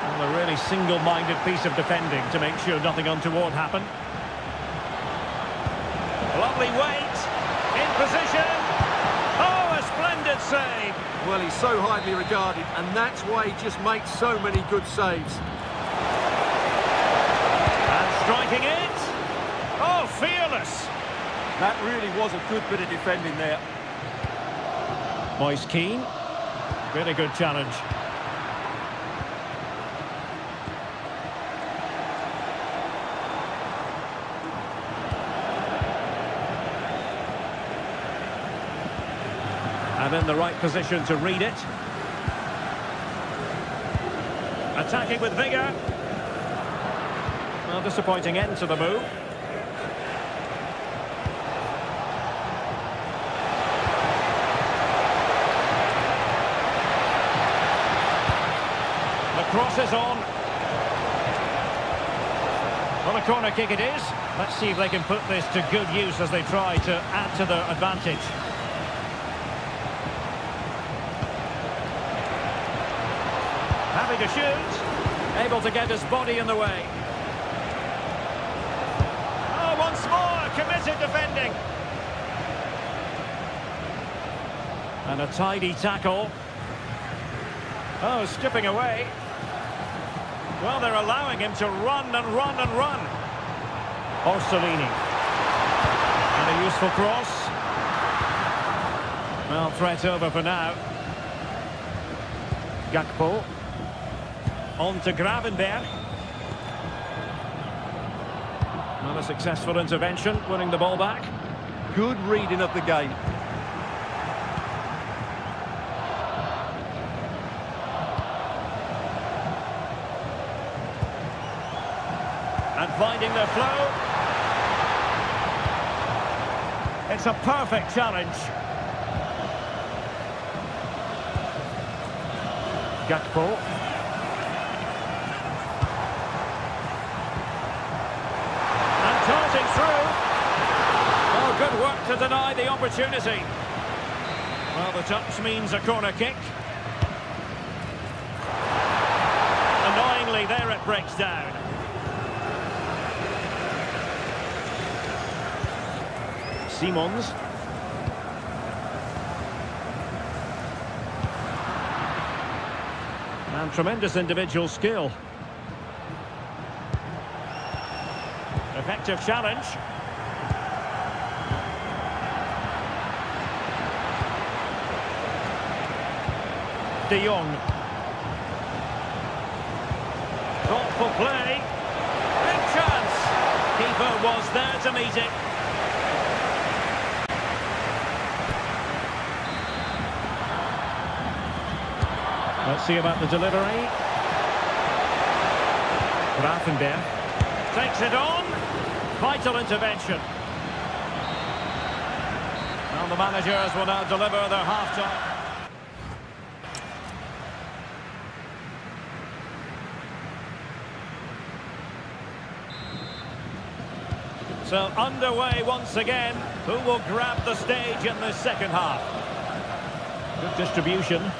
S1: Well, a really single-minded piece of defending to make sure nothing untoward happened. Lovely weight. In position. Oh, a splendid save.
S2: Well, he's so highly regarded, and that's why he just makes so many good saves.
S1: And striking it. Oh, fearless.
S2: That really was a good bit of defending there.
S1: Moise Kean. Really good challenge. And in the right position to read it. Attacking with vigour. Well, disappointing end to the move. The cross is on. Well, a corner kick it is. Let's see if they can put this to good use as they try to add to their advantage. Having to shoot, able to get his body in the way. Oh, once more, committed defending. And a tidy tackle. Oh, skipping away. Well, they're allowing him to run and run and run. Orsolini. And a useful cross. Well, threat over for now. Gakpo. On to Gravenberg. Not a successful intervention, winning the ball back.
S2: Good reading of the game.
S1: And finding their flow. It's a perfect challenge. Gakpo. Darting through. Oh, good work to deny the opportunity. Well, the touch means a corner kick. Annoyingly, there it breaks down. Simons. And tremendous individual skill. Effective challenge. De Jong. Thoughtful play. Big chance. Keeper was there to meet it. Let's see about the delivery. Grafenberg takes it on. Vital intervention. Well, the managers will now deliver their half-time. So underway once again. Who will grab the stage in the second half? Good distribution.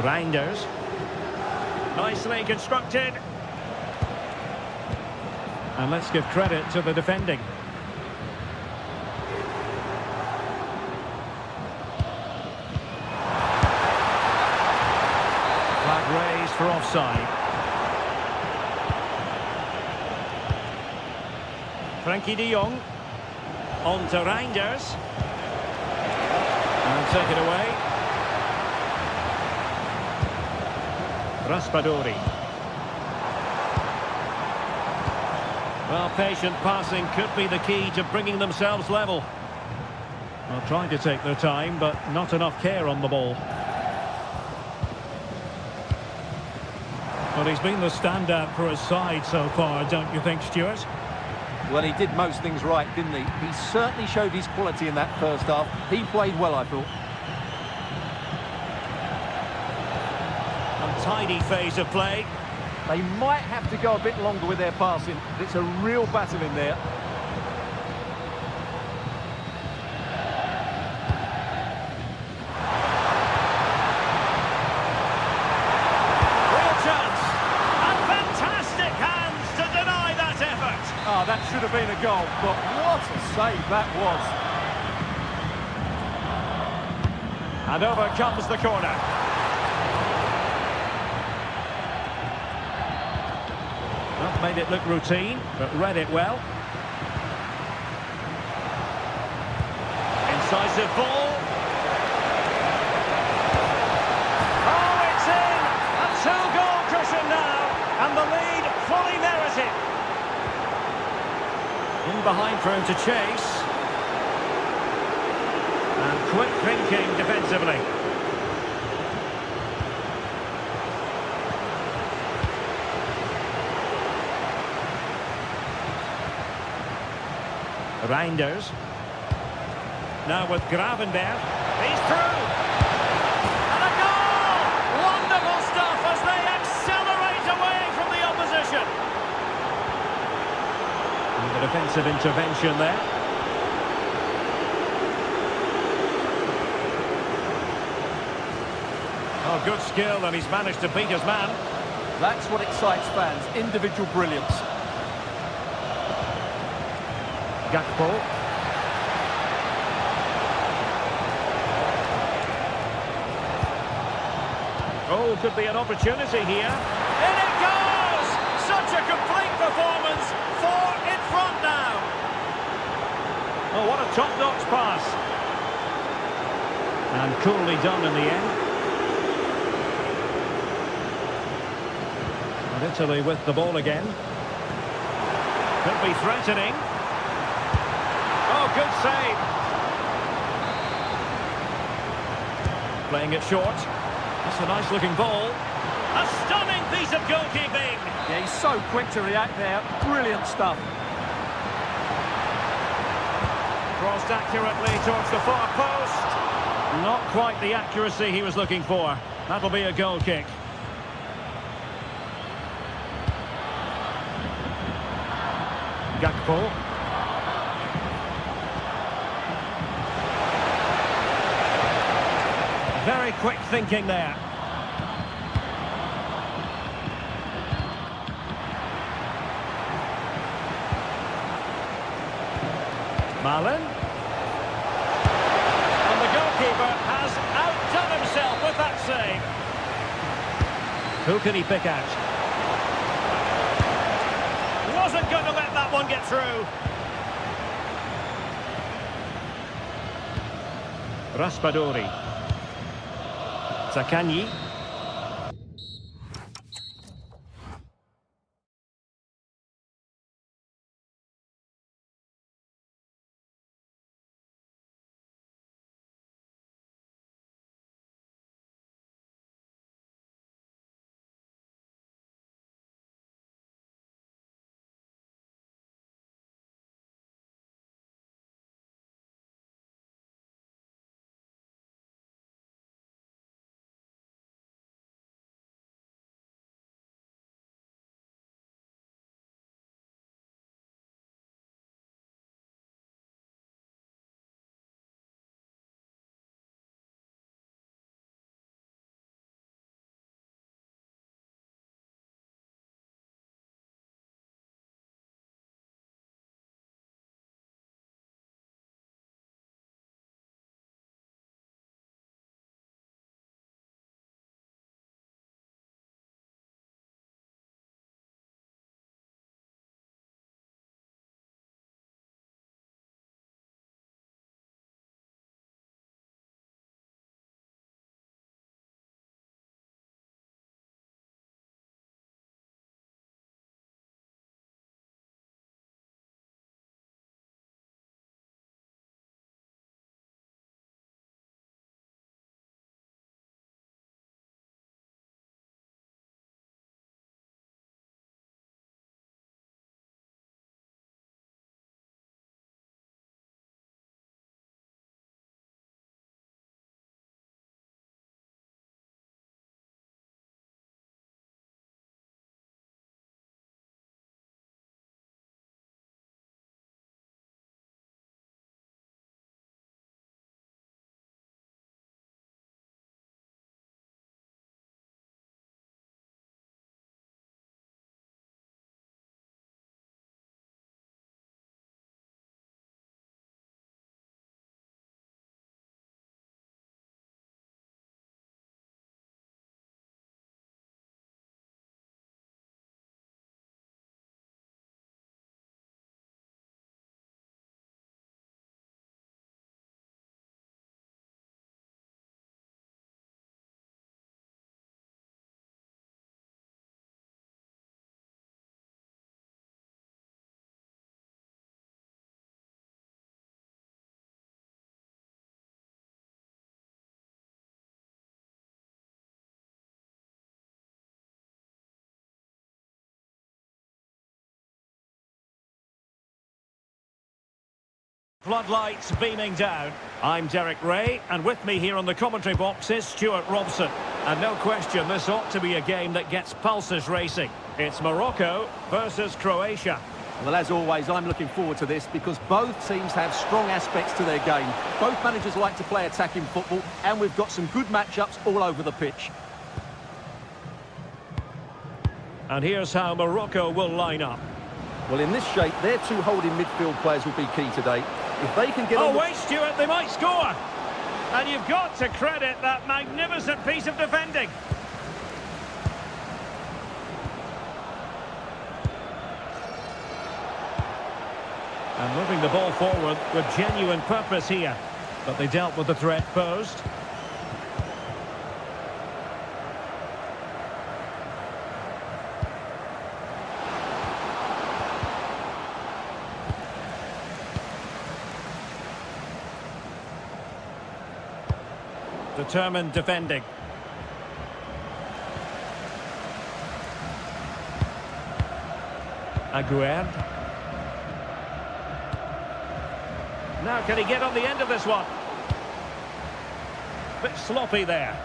S1: Reinders. Nicely constructed. And let's give credit to the defending. Flag raised for offside. Frankie de Jong. On to Reinders. And take it away. Raspadori. Well, patient passing could be the key to bringing themselves level. Well, trying to take their time, but not enough care on the ball. Well, he's been the standout for his side so far, don't you think, Stuart?
S2: Well, he did most things right, didn't he? He certainly showed his quality in that first half. He played well, I thought.
S1: Untidy phase of play.
S2: They might have to go a bit longer with their passing. It's a real battle in there.
S1: Real chance. And fantastic hands to deny that effort.
S2: Oh, that should have been a goal, but what a save that was.
S1: And over comes the corner. Not made it look routine, but read it well. Incisive ball. Oh, it's in! A two-goal cushion now, and the lead fully merited. In behind for him to chase. And quick thinking defensively. Reinders. Now with Gravenberg. He's through. And a goal! Wonderful stuff as they accelerate away from the opposition. And the defensive intervention there. Oh, good skill, and he's managed to beat his man.
S2: That's what excites fans, individual brilliance.
S1: Gakpo. Oh, could be an opportunity here. In it goes! Such a complete performance. 4 in front now. Oh, what a top-notch pass. And coolly done in the end. And Italy with the ball again. Could be threatening. Oh, good save. Playing it short. That's a nice-looking ball. A stunning piece of goalkeeping.
S2: Yeah, he's so quick to react there. Brilliant stuff.
S1: Crossed accurately towards the far post. Not quite the accuracy he was looking for. That'll be a goal kick. Gakpo. Very quick thinking there. Malin. And the goalkeeper has outdone himself with that save. Who can he pick out? Wasn't going to let that one get through. Raspadori. Zaccagni. Floodlights beaming down. I'm Derek Ray, and with me here on the commentary box is Stuart Robson. And no question, this ought to be a game that gets pulses racing. It's Morocco versus Croatia.
S2: Well, as always, I'm looking forward to this because both teams have strong aspects to their game. Both managers like to play attacking football, and we've got some good matchups all over the pitch.
S1: And here's how Morocco will line up.
S2: Well, in this shape, their two holding midfield players will be key today. If they can get on...
S1: Oh, wait, Stuart, they might score! And you've got to credit that magnificent piece of defending. And moving the ball forward with genuine purpose here. But they dealt with the threat posed. Determined defending. Aguerd. Now can he get on the end of this one? Bit sloppy there.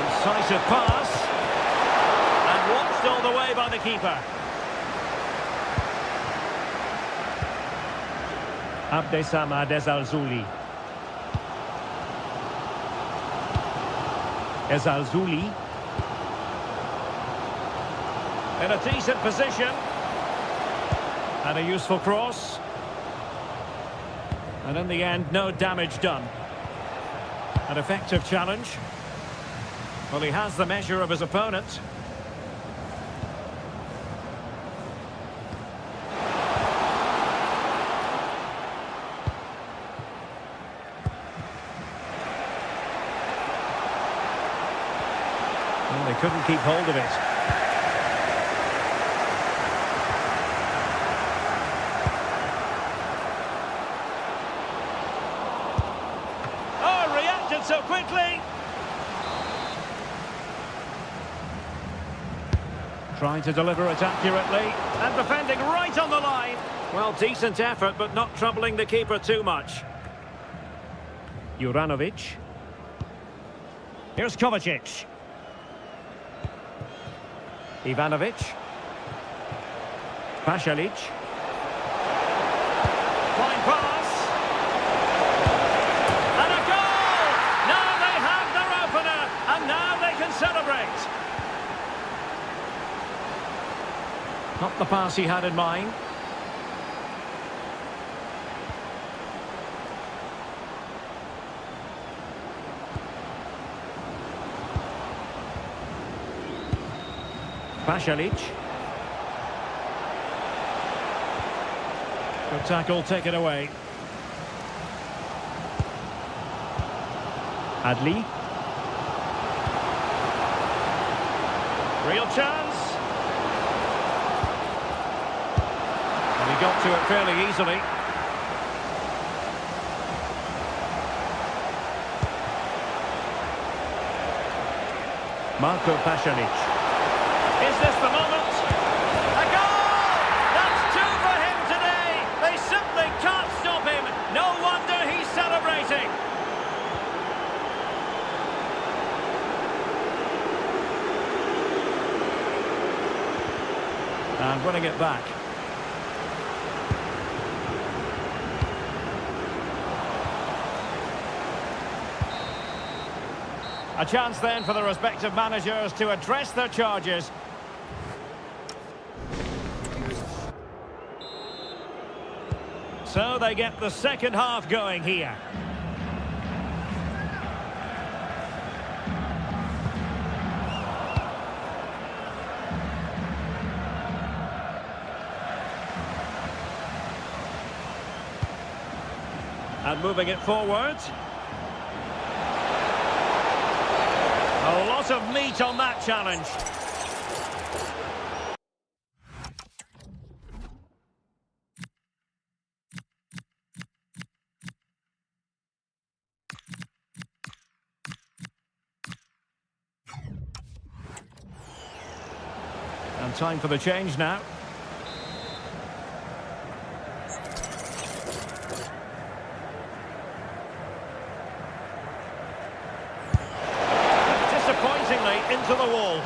S1: Incisive pass. And watched all the way by the keeper. Abdessamad Ezalzouli. Ezalzouli. In a decent position. And a useful cross. And in the end, no damage done. An effective challenge. Well, he has the measure of his opponent. Well, they couldn't keep hold of it. Oh, reacted so quickly! Trying to deliver it accurately, and defending right on the line. Well, decent effort, but not troubling the keeper too much. Juranovic. Here's Kovacic. Ivanovic. Pasalic. Fine pass. And a goal! Now they have their opener, and now they can celebrate. Not the pass he had in mind. Pasalic. Good tackle taken away. Adli. Real chance. And he got to it fairly easily. Marco Pasalic. Is this the moment? A goal! That's two for him today! They simply can't stop him! No wonder he's celebrating! And winning it back. A chance then for the respective managers to address their charges. So they get the second half going here. And moving it forward. A lot of meat on that challenge. time for the change now. Disappointingly into the wall.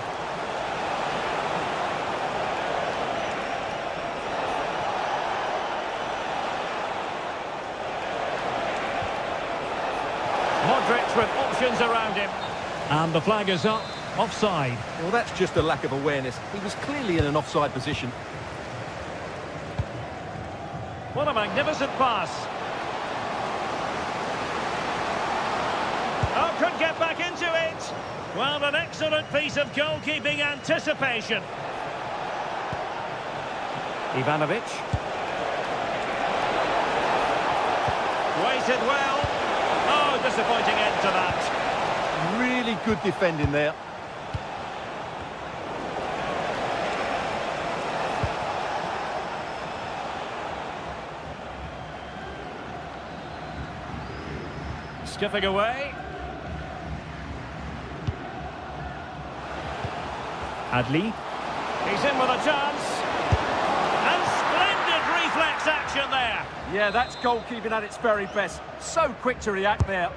S1: Modric with options around him. And the flag is up. Offside.
S2: Well, that's just a lack of awareness. He was clearly in an offside position.
S1: What a magnificent pass. Oh, could get back into it. Well, an excellent piece of goalkeeping anticipation. Ivanovic. Waited well. Oh, disappointing end to that.
S2: Really good defending there.
S1: Skipping away. Adli. He's in with a chance. And splendid reflex action there.
S2: Yeah, that's goalkeeping at its very best. So quick to react there.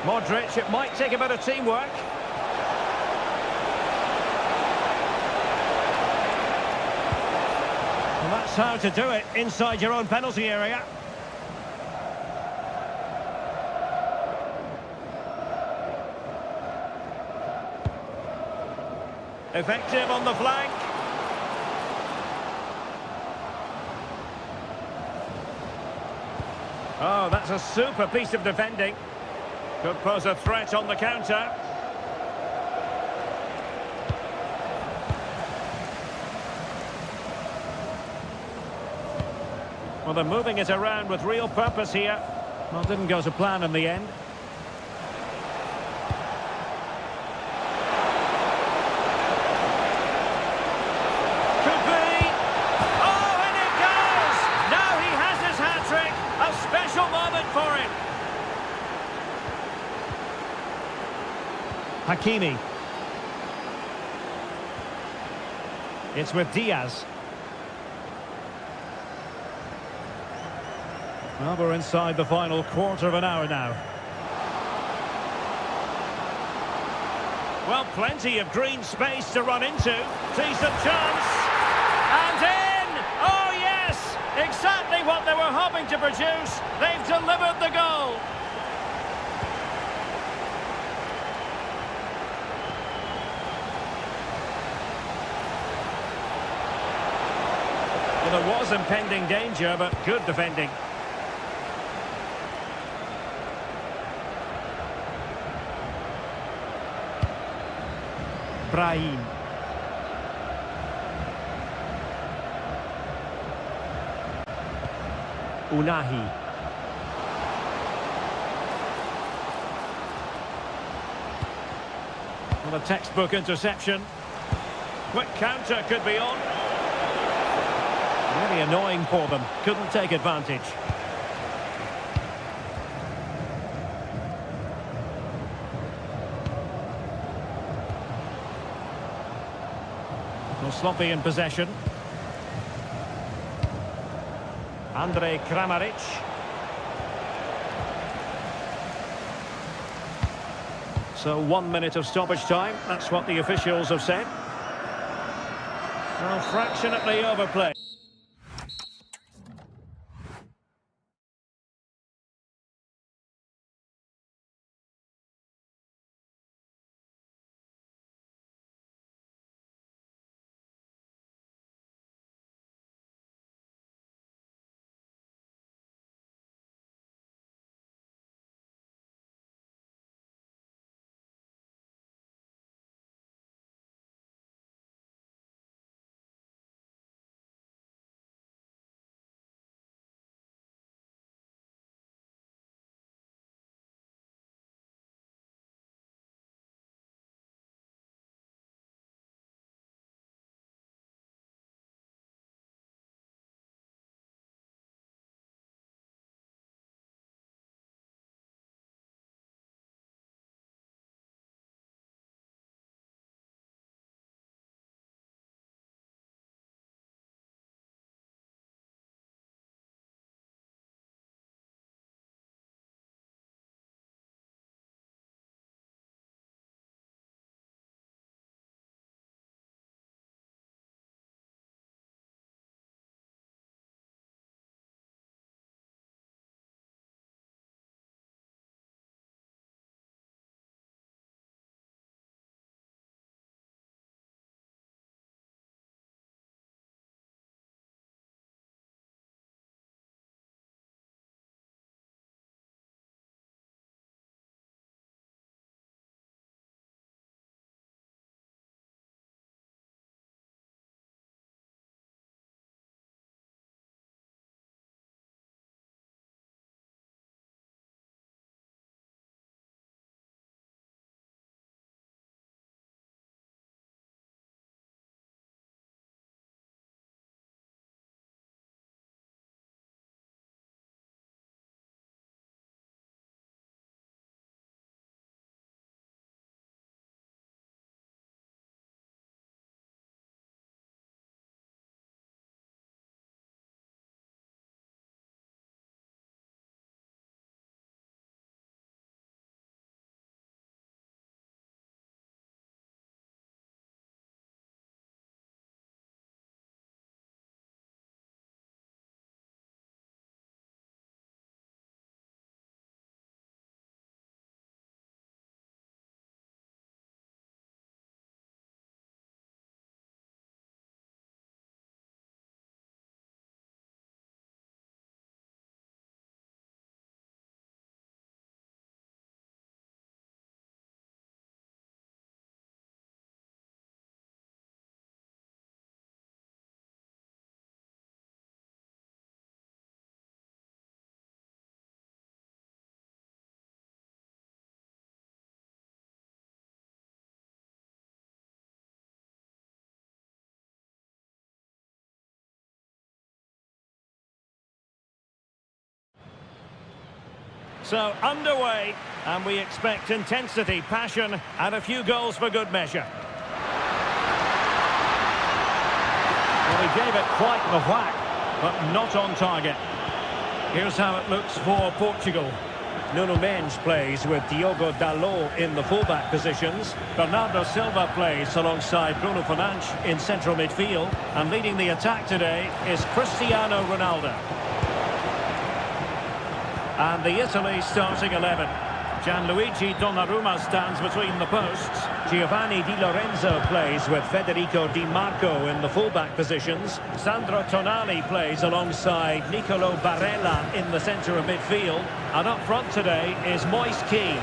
S1: Modric, it might take a bit of teamwork. And that's how to do it inside your own penalty area. Effective on the flank. Oh, that's a super piece of defending. Could pose a threat on the counter. Well, they're moving it around with real purpose here. Well, didn't go to plan in the end. Could be. Oh, and it goes! Now he has his hat-trick. A special moment for him. Hakimi. It's with Diaz. Well, we're inside the final quarter of an hour now. Well, plenty of green space to run into. Decent chance. And in! Oh, yes! Exactly what they were hoping to produce. They've delivered the goal. Well, there was impending danger, but good defending. Brahim. Unahi. Well, a textbook interception. Quick counter could be on. Really annoying for them. Couldn't take advantage. Well, sloppy in possession. Andrej Kramaric. So 1 minute of stoppage time. That's what the officials have said. Well, fractionately overplayed. So, underway, and we expect intensity, passion, and a few goals for good measure. Well, he gave it quite the whack, but not on target. Here's how it looks for Portugal. Nuno Mendes plays with Diogo Dalot in the fullback positions. Bernardo Silva plays alongside Bruno Fernandes in central midfield. And leading the attack today is Cristiano Ronaldo. And the Italy starting 11. Gianluigi Donnarumma stands between the posts. Giovanni Di Lorenzo plays with Federico Di Marco in the fullback positions. Sandro Tonali plays alongside Nicolo Barella in the centre of midfield. And up front today is Moise Kean.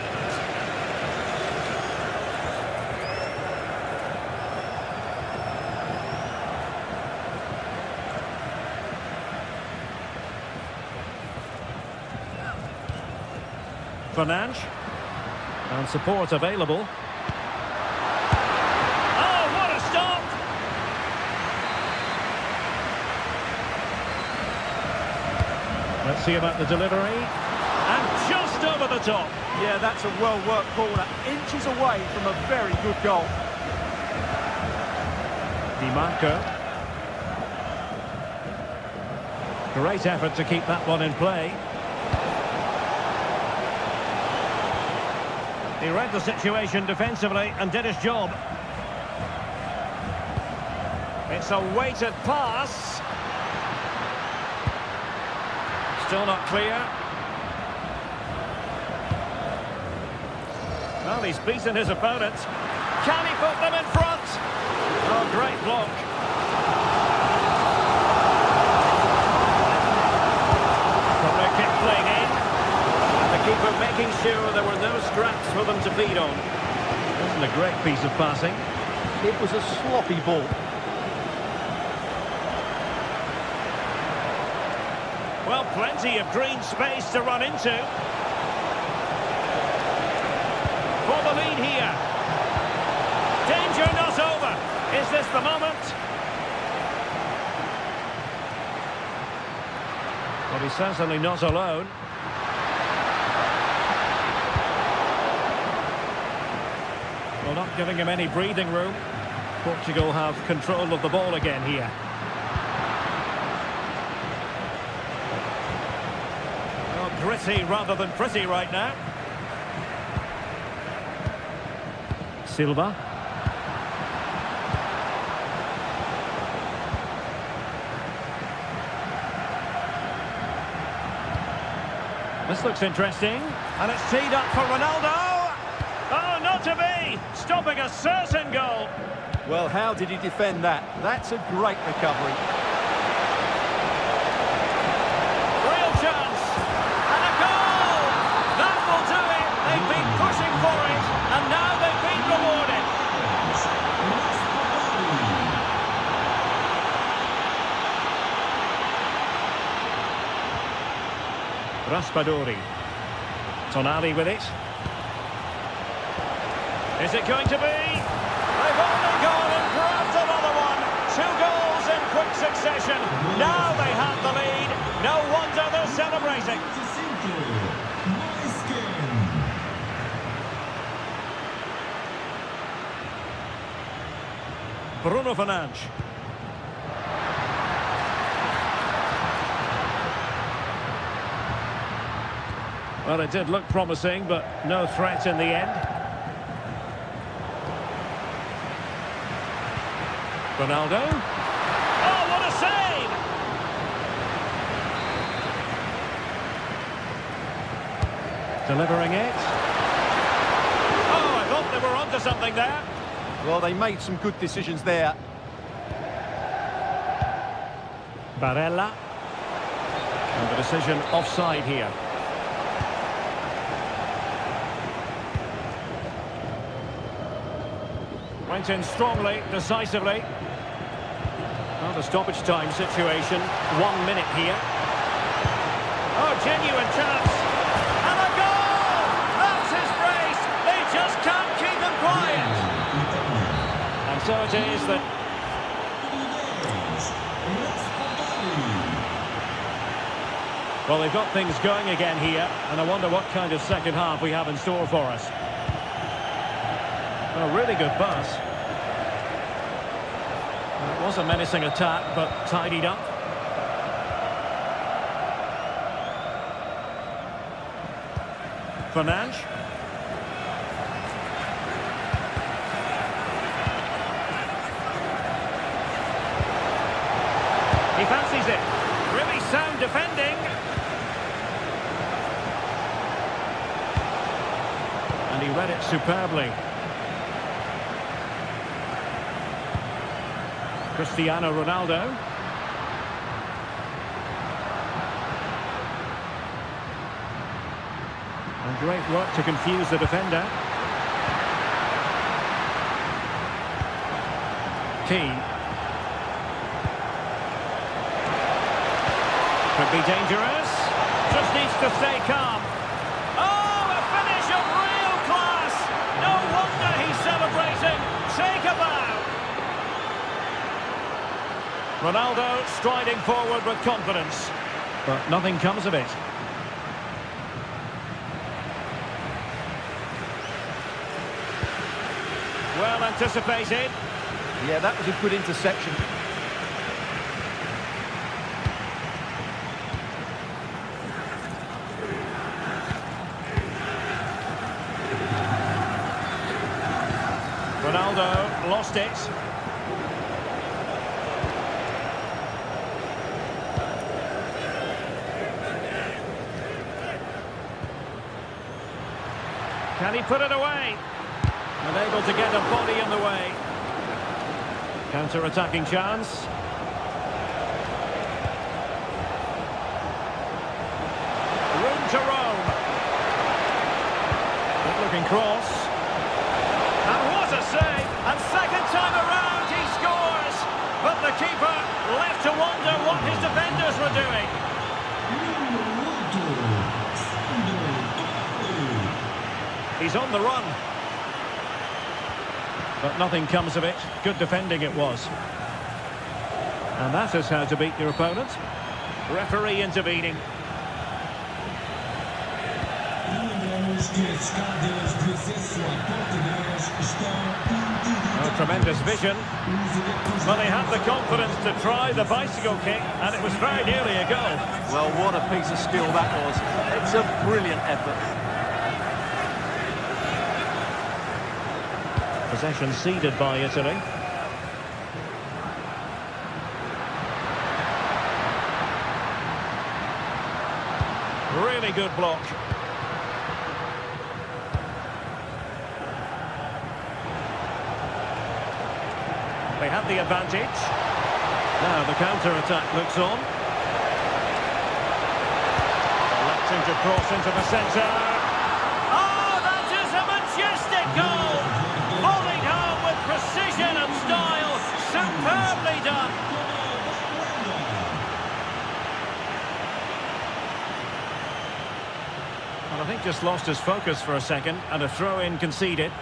S1: Fernandes. And support available. Oh, what a stop! Let's see about the delivery. And just over the top.
S2: Yeah, that's a well-worked corner. Inches away from a very good goal.
S1: Di Marco. Great effort to keep that one in play. He read the situation defensively and did his job. It's a weighted pass. Still not clear. Well, he's beaten his opponent. Can he put them in front? Oh, great block. Corner kick playing in. Keeper making sure there were no scraps for them to feed on. Wasn't a great piece of passing.
S2: It was a sloppy ball.
S1: Well, plenty of green space to run into. For the lead here. Danger not over. Is this the moment? Well, he's certainly not alone. Well, not giving him any breathing room. Portugal have control of the ball again here. Well, gritty rather than pretty right now. Silva. This looks interesting. And it's teed up for Ronaldo. Oh, not to be! Stopping a certain goal.
S2: Well, how did he defend that? That's a great recovery.
S1: Real chance. And a goal! That will do it. They've been pushing for it. And now they've been rewarded. Raspadori. Tonali with it. Is it going to be? They've only gone and grabbed another one. 2 goals in quick succession. Now they have the lead. No wonder they're celebrating. Bruno Fernandes. Well, it did look promising, but no threat in the end. Ronaldo. Oh, what a save! Delivering it. Oh, I thought they were onto something there.
S2: Well, they made some good decisions there.
S1: Barella. And the decision offside here. Went in strongly, decisively. Well, the stoppage time situation. 1 minute here. Oh, genuine chance. And a goal! That's his brace. They just can't keep him quiet. And so it is that... Well, they've got things going again here, and I wonder what kind of second half we have in store for us. A really good pass. It was a menacing attack, but tidied up. Fernandes. He fancies it. Really sound defending. And he read it superbly. Cristiano Ronaldo. And great work to confuse the defender. Keane. Could be dangerous. Just needs to stay calm. Oh, a finish of real class. No wonder he's celebrating. Take a bow. Ronaldo striding forward with confidence. But nothing comes of it. Well anticipated.
S2: Yeah, that was a good interception.
S1: Ronaldo lost it. Can he put it away? Unable to get a body in the way. Counter-attacking chance. Room to roam. Good-looking cross. And what a save! And second time around he scores! But the keeper left to wonder what his defenders were doing. He's on the run. But nothing comes of it. Good defending it was. And that is how to beat your opponent. Referee intervening. Oh, tremendous vision. Well, they had the confidence to try the bicycle kick, and it was very nearly a goal.
S2: Well, what a piece of skill that was. It's a brilliant effort.
S1: Possession ceded by Italy. Really good block. They have the advantage. Now the counter-attack looks on. Electing to cross into the centre. Oh, that is a majestic goal! Volleyed home with precision and style. Superbly done. Well, I think just lost his focus for a second, and a throw-in conceded.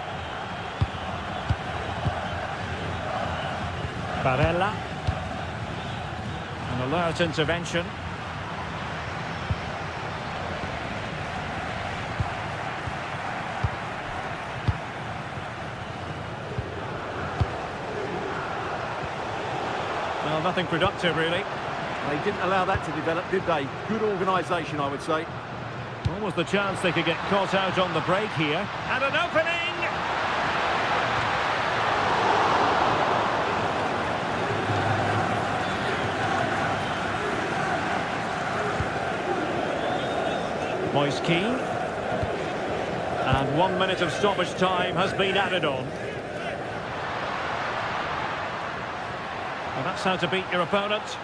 S1: Barella. An alert intervention. Well, nothing productive, really.
S2: They didn't allow that to develop, did they? Good organisation, I would say.
S1: Almost the chance they could get caught out on the break here. And an opening! Moise Keane. And 1 minute of stoppage time has been added on. Well, that's how to beat your opponent.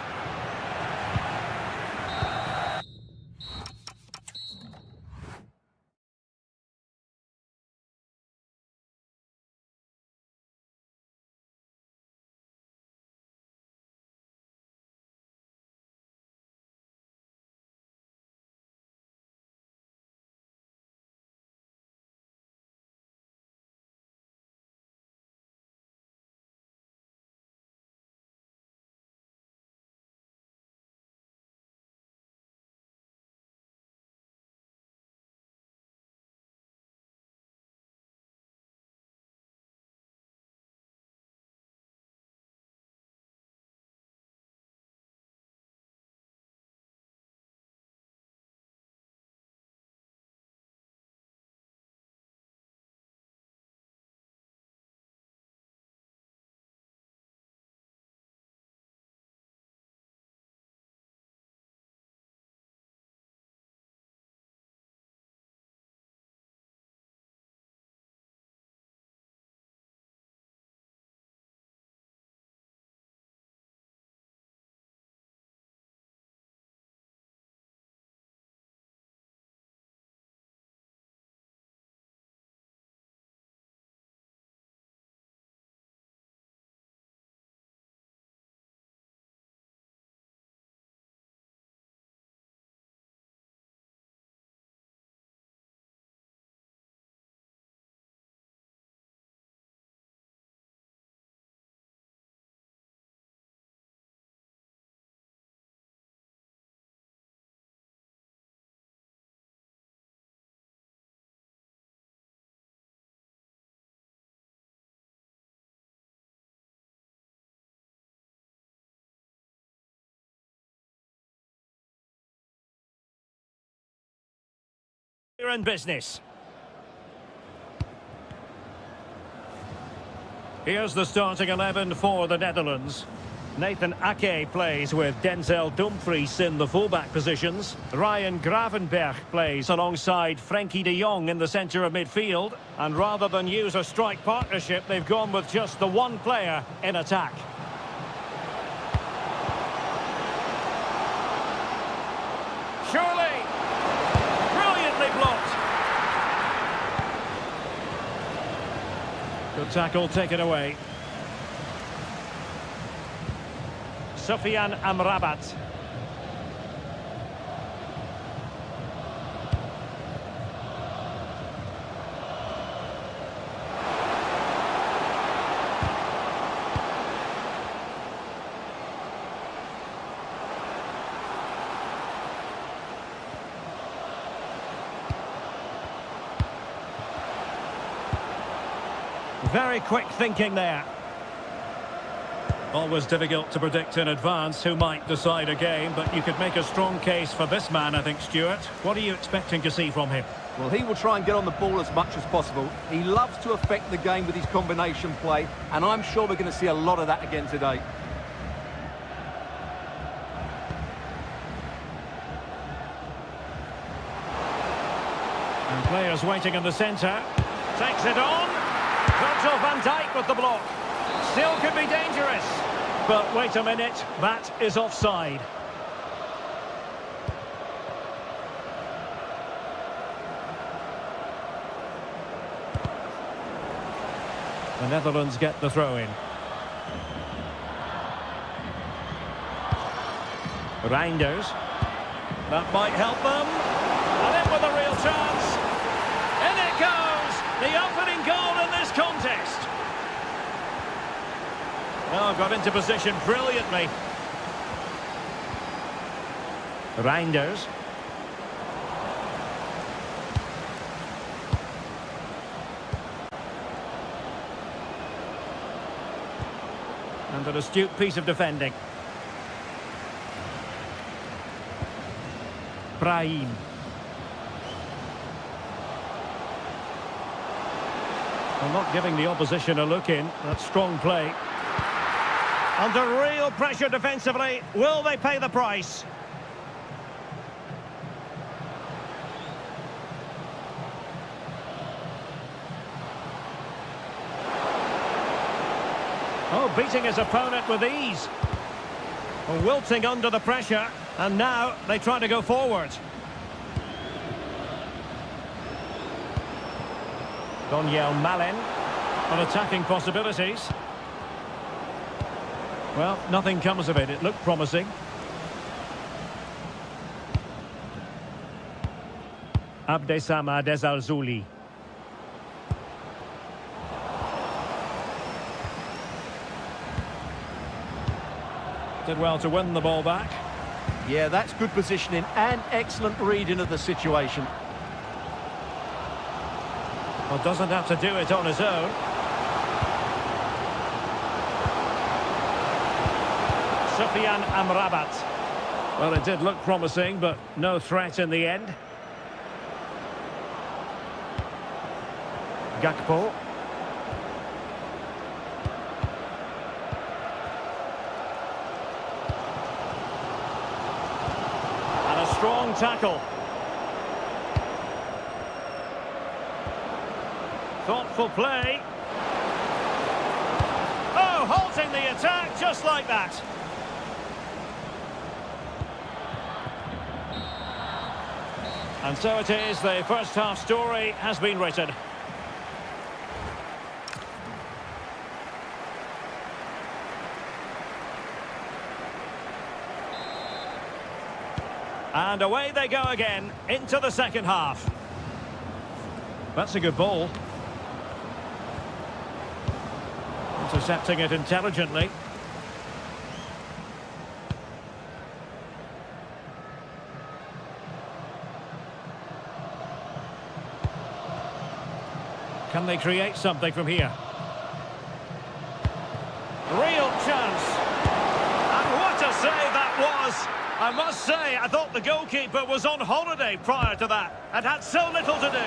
S1: We're in business. Here's the starting 11 for the Netherlands. Nathan Ake plays with Denzel Dumfries in the fullback positions. Ryan Gravenberch plays alongside Frenkie de Jong in the centre of midfield. And rather than use a strike partnership, they've gone with just the one player in attack. Surely! Brilliantly blocked! Good tackle taken away. Sufyan Amrabat. Very quick thinking there. Always difficult to predict in advance who might decide a game, but you could make a strong case for this man, I think, Stuart. What are you expecting to see from him?
S2: Well, he will try and get on the ball as much as possible. He loves to affect the game with his combination play, and I'm sure we're going to see a lot of that again today.
S1: And players waiting in the centre. Takes it on. Virgil van Dijk with the block. Still could be dangerous. But wait a minute, that is offside. The Netherlands get the throw in. Reinders. That might help them. And in with a real chance. In it goes! The opening goal in this contest. Oh, got into position brilliantly. Reinders. And an astute piece of defending. Brahim. Well, not giving the opposition a look in. That's strong play. Under real pressure defensively. Will they pay the price? Oh, beating his opponent with ease. Well, wilting under the pressure. And now they try to go forward. Donyell Malen on attacking possibilities. Well, nothing comes of it. It looked promising. Abdessamad Ezalzouli. Did well to win the ball back.
S2: Yeah, that's good positioning and excellent reading of the situation.
S1: Well, doesn't have to do it on his own. Sufyan Amrabat. Well, it did look promising, but no threat in the end. Gakpo. And a strong tackle. Thoughtful play. Oh, halting the attack just like that. And so it is, the first half story has been written. And away they go again, into the second half. That's a good ball. Intercepting it intelligently. Can they create something from here? Real chance. And what a save that was! I must say, I thought the goalkeeper was on holiday prior to that and had so little to do.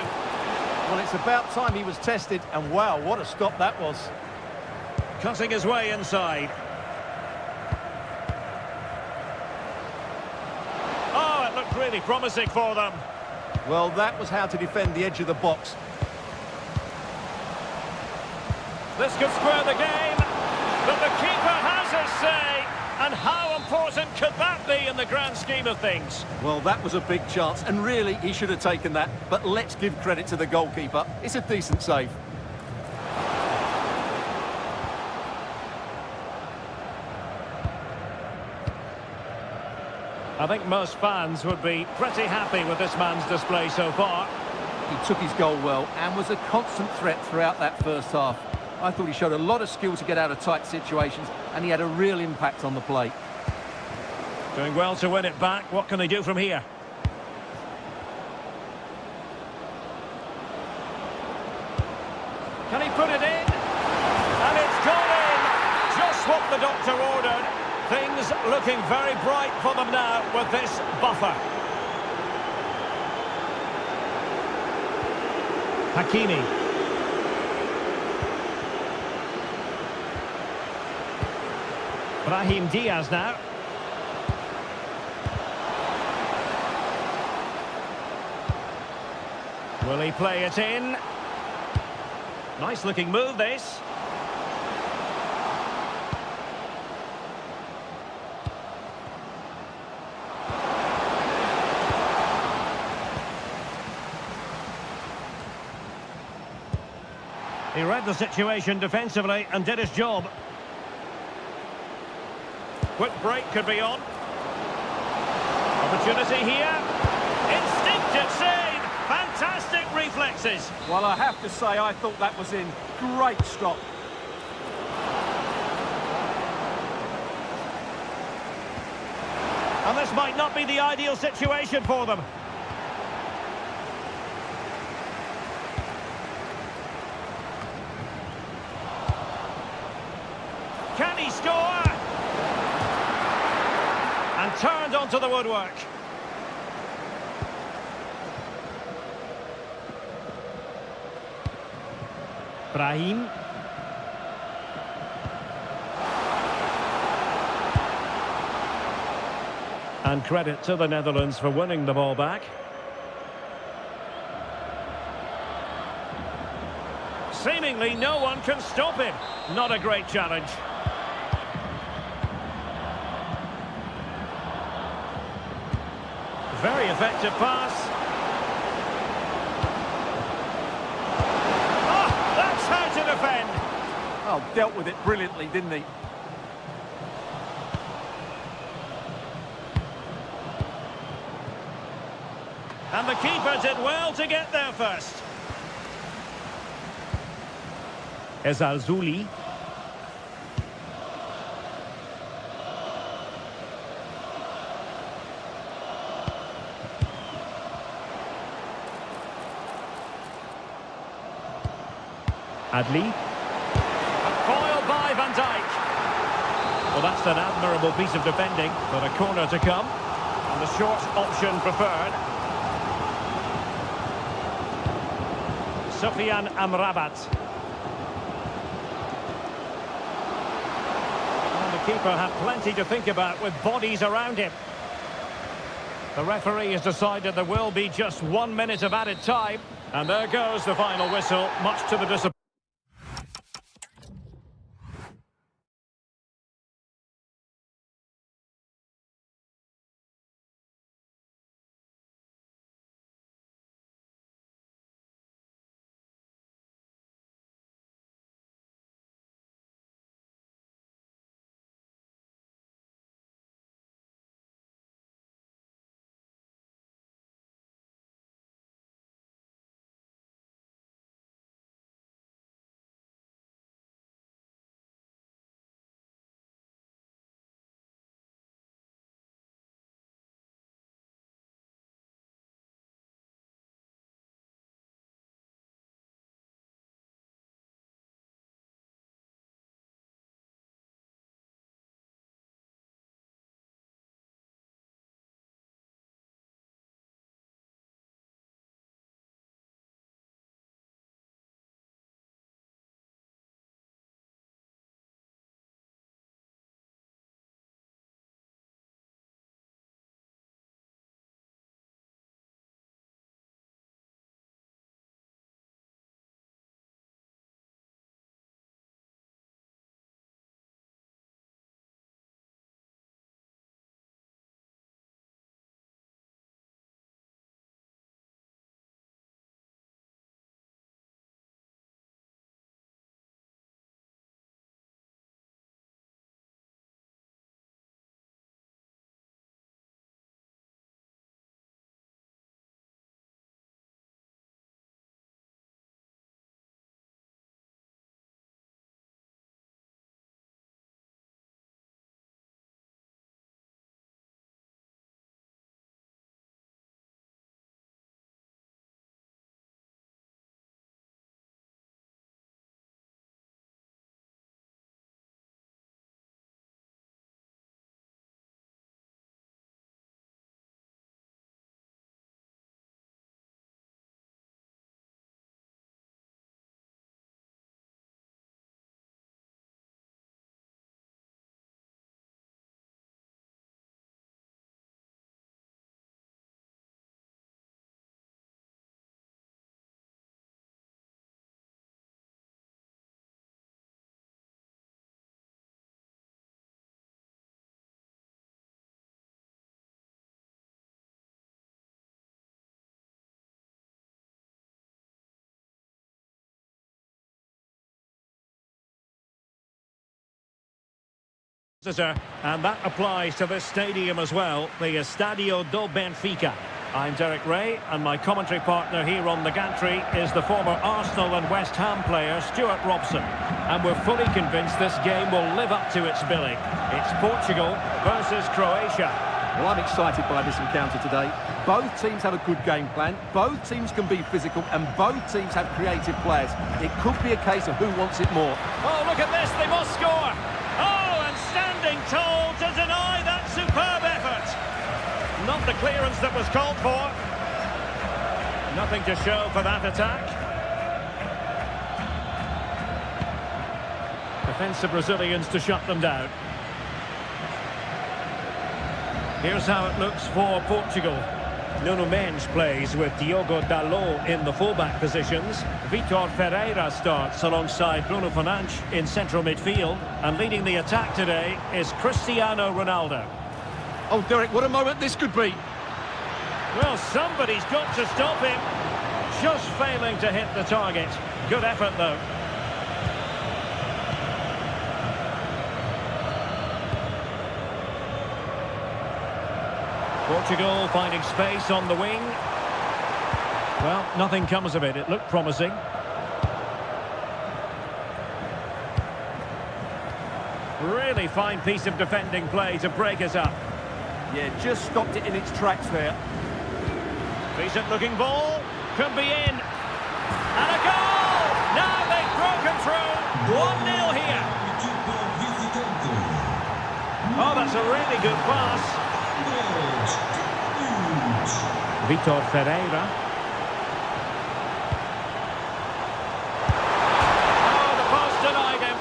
S2: Well, it's about time he was tested, and wow, what a stop that was.
S1: Cutting his way inside. Oh, it looked really promising for them.
S2: Well, that was how to defend the edge of the box.
S1: This could spur the game, but the keeper has his say. And how important could that be in the grand scheme of things?
S2: Well, that was a big chance, and really, he should have taken that. But let's give credit to the goalkeeper. It's a decent save.
S1: I think most fans would be pretty happy with this man's display so far.
S2: He took his goal well and was a constant threat throughout that first half. I thought he showed a lot of skill to get out of tight situations, and he had a real impact on the play.
S1: Doing well to win it back. What can they do from here? Can he put it in? And it's gone in! Just what the doctor ordered. Things looking very bright for them now with this buffer. Hakimi. Brahim Diaz now. Will he play it in? Nice looking move this. He read the situation defensively and did his job. Quick break could be on. Opportunity here. Instinctive save. Fantastic reflexes.
S2: Well, I have to say, I thought that was in. Great stop.
S1: And this might not be the ideal situation for them. Can he score? And turned onto the woodwork. Brahim. And credit to the Netherlands for winning the ball back. Seemingly no one can stop him. Not a great challenge. Very effective pass. Oh, that's how to defend.
S2: Oh, dealt with it brilliantly, didn't he?
S1: And the keeper did well to get there first. Ezalzouli. Adli. Foiled by Van Dijk. Well, that's an admirable piece of defending, but a corner to come. And the short option preferred. Sufyan Amrabat. And the keeper had plenty to think about with bodies around him. The referee has decided there will be just 1 minute of added time. And there goes the final whistle, much to the disappointment. And that applies to this stadium as well, the Estadio do Benfica. I'm Derek Ray, and my commentary partner here on the gantry is the former Arsenal and West Ham player Stuart Robson. And we're fully convinced this game will live up to its billing. It's Portugal versus Croatia.
S2: Well, I'm excited by this encounter today. Both teams have a good game plan, both teams can be physical, and both teams have creative players. It could be a case of who wants it more.
S1: Oh, look at this, they must score! Oh, and standing tall to deny that superb effort! Not the clearance that was called for. Nothing to show for that attack. Defensive Brazilians to shut them down. Here's how it looks for Portugal. Nuno Mendes plays with Diogo Dalot in the fullback positions. Vitor Ferreira starts alongside Bruno Fernandes in central midfield. And leading the attack today is Cristiano Ronaldo.
S2: Oh, Derek, what a moment this could be.
S1: Well, somebody's got to stop him. Just failing to hit the target. Good effort, though. Portugal finding space on the wing. Well, nothing comes of it. It looked promising. Really fine piece of defending play to break us up.
S2: Yeah, just stopped it in its tracks there.
S1: Decent looking ball. Could be in. And a goal! Now they've broken through. 1-0 here. Oh, that's a really good pass. Vitor Ferreira. Oh, the post denied him.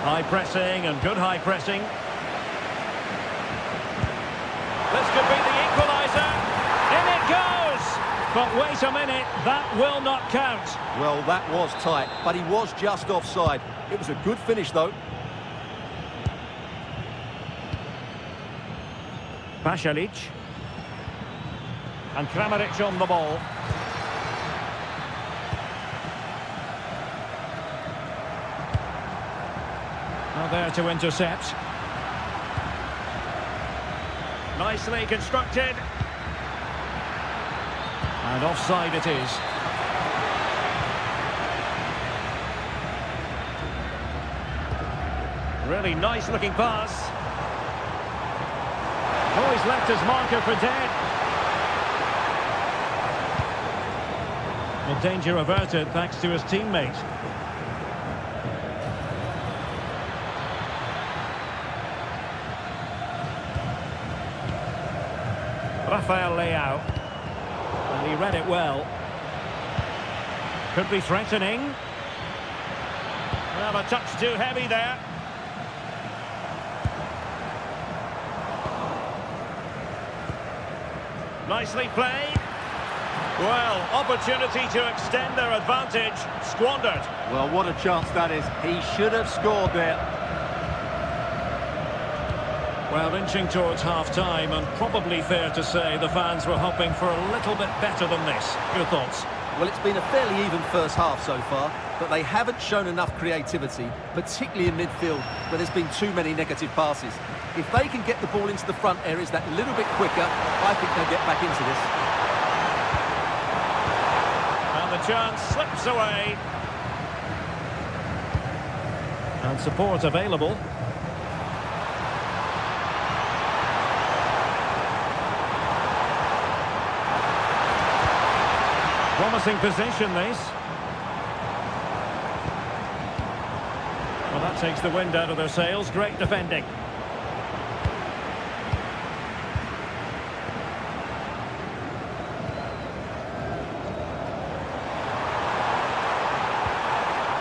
S1: High pressing and good high pressing. This could be the equaliser. In it goes! But wait a minute, that will not count.
S2: Well, that was tight, but he was just offside. It was a good finish, though.
S1: Pasalic. And Kramaric on the ball. Now there to intercept. Nicely constructed. And offside it is. Really nice looking pass. Oh, he's left his marker for dead. Well, danger averted thanks to his teammate. Rafael Leao. And he read it well. Could be threatening. Well, a touch too heavy there. Nicely played. Well, opportunity to extend their advantage. Squandered.
S2: Well, what a chance that is. He should have scored there.
S1: Well, inching towards half-time, and probably fair to say the fans were hoping for a little bit better than this. Your thoughts?
S2: Well, it's been a fairly even first half so far, but they haven't shown enough creativity, particularly in midfield, where there's been too many negative passes. If they can get the ball into the front areas that little bit quicker, I think they'll get back into this.
S1: And the chance slips away. And support available. Promising position, this. Well, that takes the wind out of their sails. Great defending.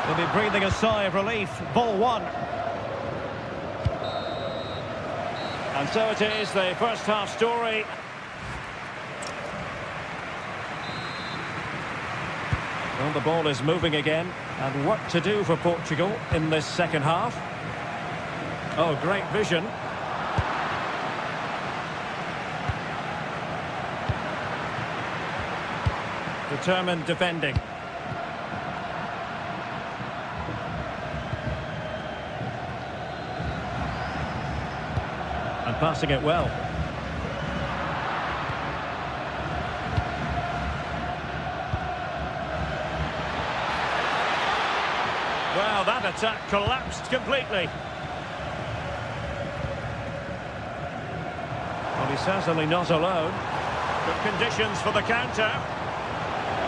S1: They'll be breathing a sigh of relief. Ball one. And so it is, the first half story. Well, the ball is moving again, and work to do for Portugal in this second half. Oh, great vision. Determined defending. And passing it well. Well, that attack collapsed completely. Well, he's certainly not alone. Good conditions for the counter.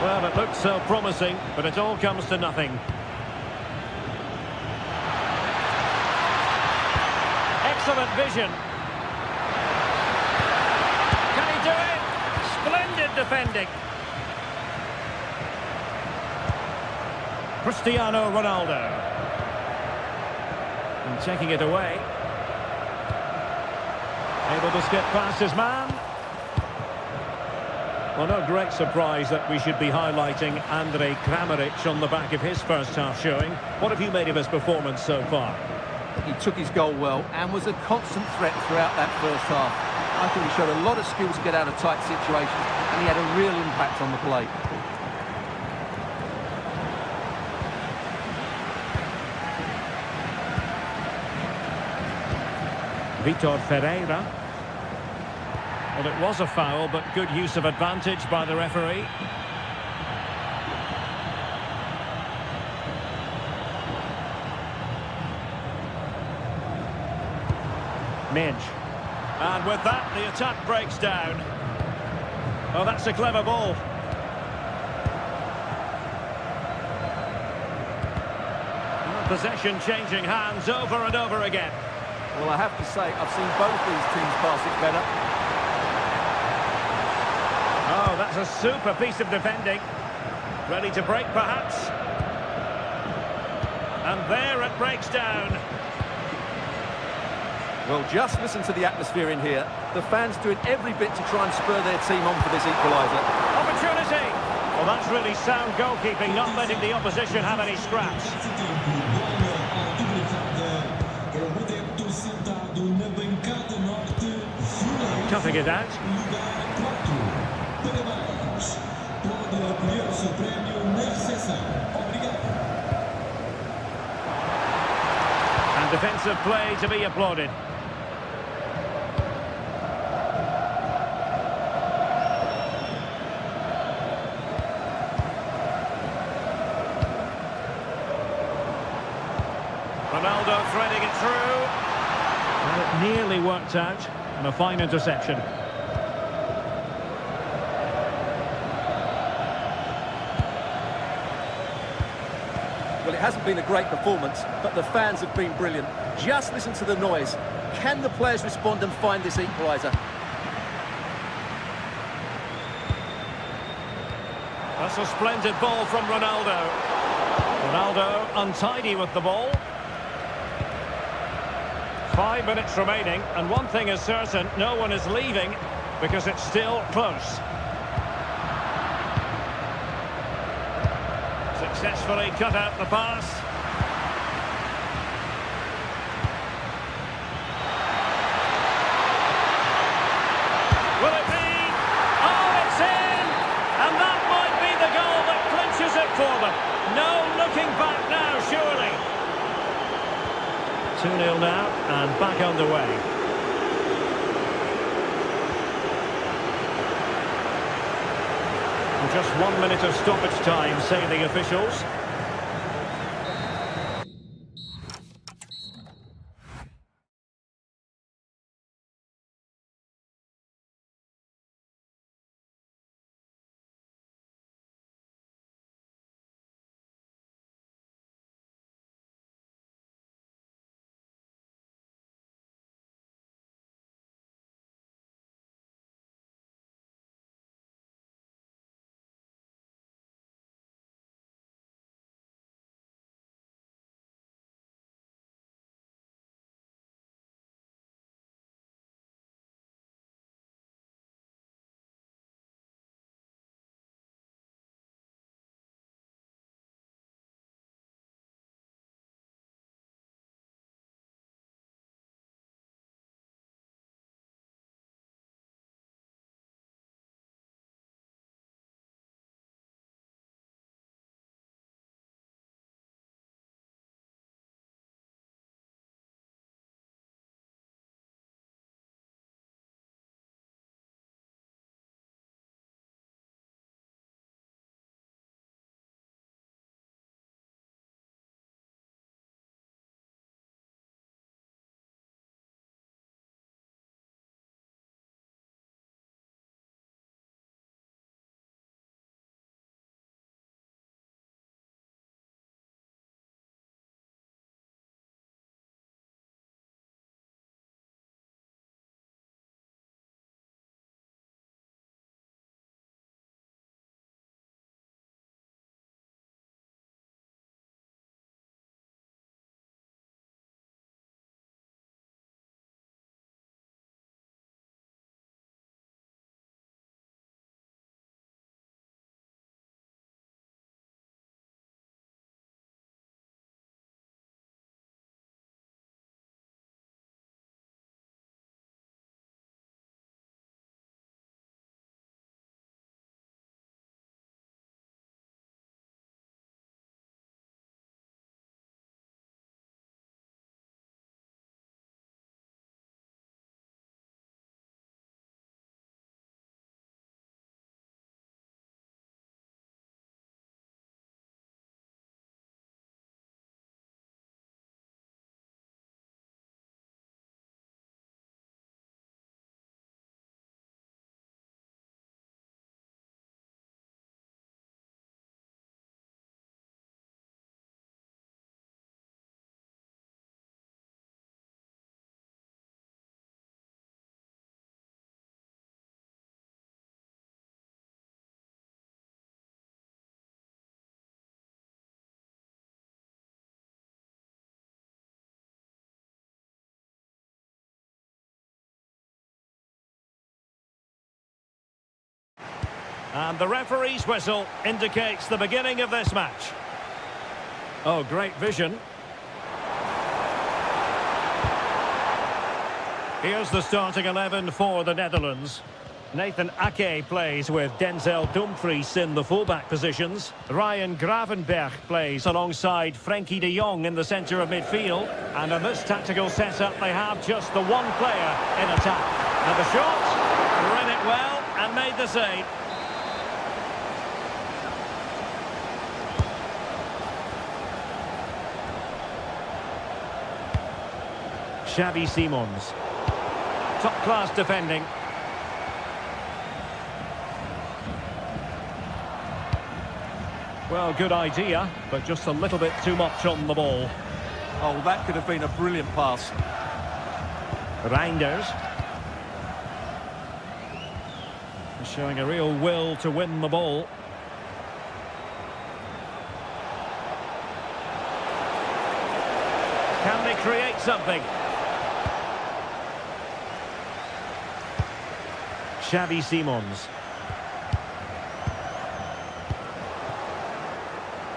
S1: Well, it looked so promising, but it all comes to nothing. Excellent vision. Can he do it? Splendid defending. Cristiano Ronaldo. And taking it away. Able to skip past his man. Well, no great surprise that we should be highlighting Andrej Kramaric on the back of his first half showing. What have you made of his performance so far?
S2: He took his goal well and was a constant threat throughout that first half. I think he showed a lot of skills to get out of tight situations, and he had a real impact on the play.
S1: Vitor Ferreira. Well, it was a foul, but good use of advantage by the referee. Midge. And with that, the attack breaks down. Oh, that's a clever ball. Possession changing hands over and over again.
S2: Well, I have to say, I've seen both these teams pass it better.
S1: Oh, that's a super piece of defending. Ready to break, perhaps. And there it breaks down.
S2: Well, just listen to the atmosphere in here. The fans doing every bit to try and spur their team on for this equaliser.
S1: Opportunity! Well, that's really sound goalkeeping, not letting the opposition have any scraps. Cutting it out. And defensive play to be applauded. Ronaldo threading it through. Well, it nearly worked out, and a fine interception.
S2: Well, it hasn't been a great performance, but the fans have been brilliant. Just listen to the noise. Can the players respond and find this equaliser?
S1: That's a splendid ball from Ronaldo. Ronaldo untidy with the ball. 5 minutes remaining, and one thing is certain, no one is leaving because it's still close. Successfully cut out the pass. Will it be? Oh, it's in! And that might be the goal that clinches it for them. No looking back now, surely. 2-0 now, and back underway. Just 1 minute of stoppage time, say the officials. And the referee's whistle indicates the beginning of this match. Oh, great vision. Here's the starting 11 for the Netherlands. Nathan Ake plays with Denzel Dumfries in the fullback positions. Ryan Gravenberch plays alongside Frenkie de Jong in the centre of midfield. And in this tactical setup, they have just the one player in attack. And the shot, ran it well and made the save. Xavi Simons. Top-class defending. Well, good idea, but just a little bit too much on the ball.
S2: Oh, that could have been a brilliant pass.
S1: Reinders. Showing a real will to win the ball. Can they create something? Xavi Simons.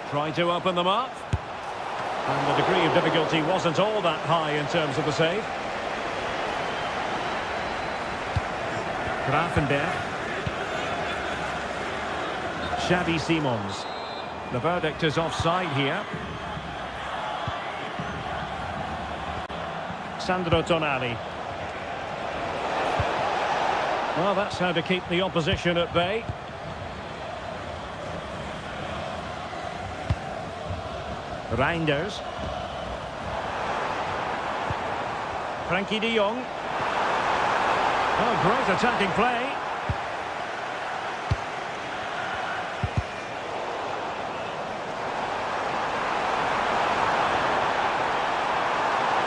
S1: Trying to open them up. And the degree of difficulty wasn't all that high in terms of the save. Gravenberch. Xavi Simons. The verdict is offside here. Sandro Tonali. Well, that's how to keep the opposition at bay. Reinders. Frenkie de Jong. Oh, great attacking play.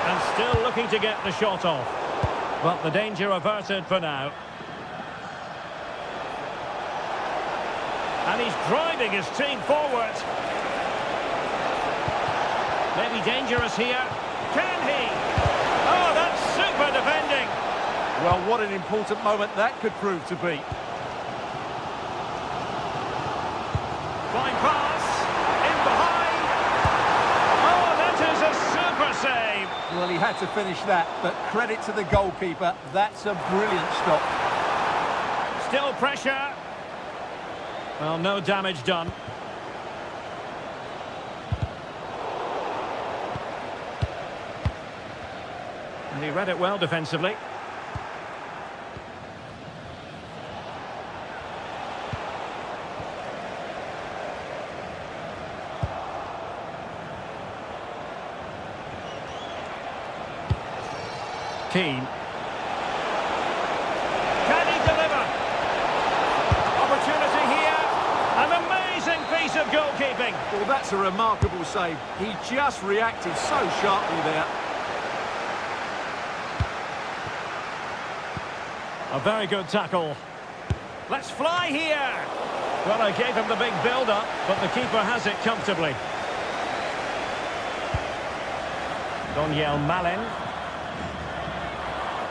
S1: And still looking to get the shot off. But the danger averted for now. And he's driving his team forward. Maybe dangerous here. Can he? Oh, that's super defending.
S2: Well, what an important moment that could prove to be.
S1: Fine pass. In behind. Oh, that is a super save.
S2: Well, he had to finish that, but credit to the goalkeeper. That's a brilliant stop.
S1: Still pressure. Well, no damage done. And he read it well defensively. Keane. Can he deliver? Opportunity here. An amazing piece of goalkeeping.
S2: Well, that's a remarkable save. He just reacted so sharply there.
S1: A very good tackle. Let's fly here. Well, I gave him the big build-up, but the keeper has it comfortably. Daniel Malin.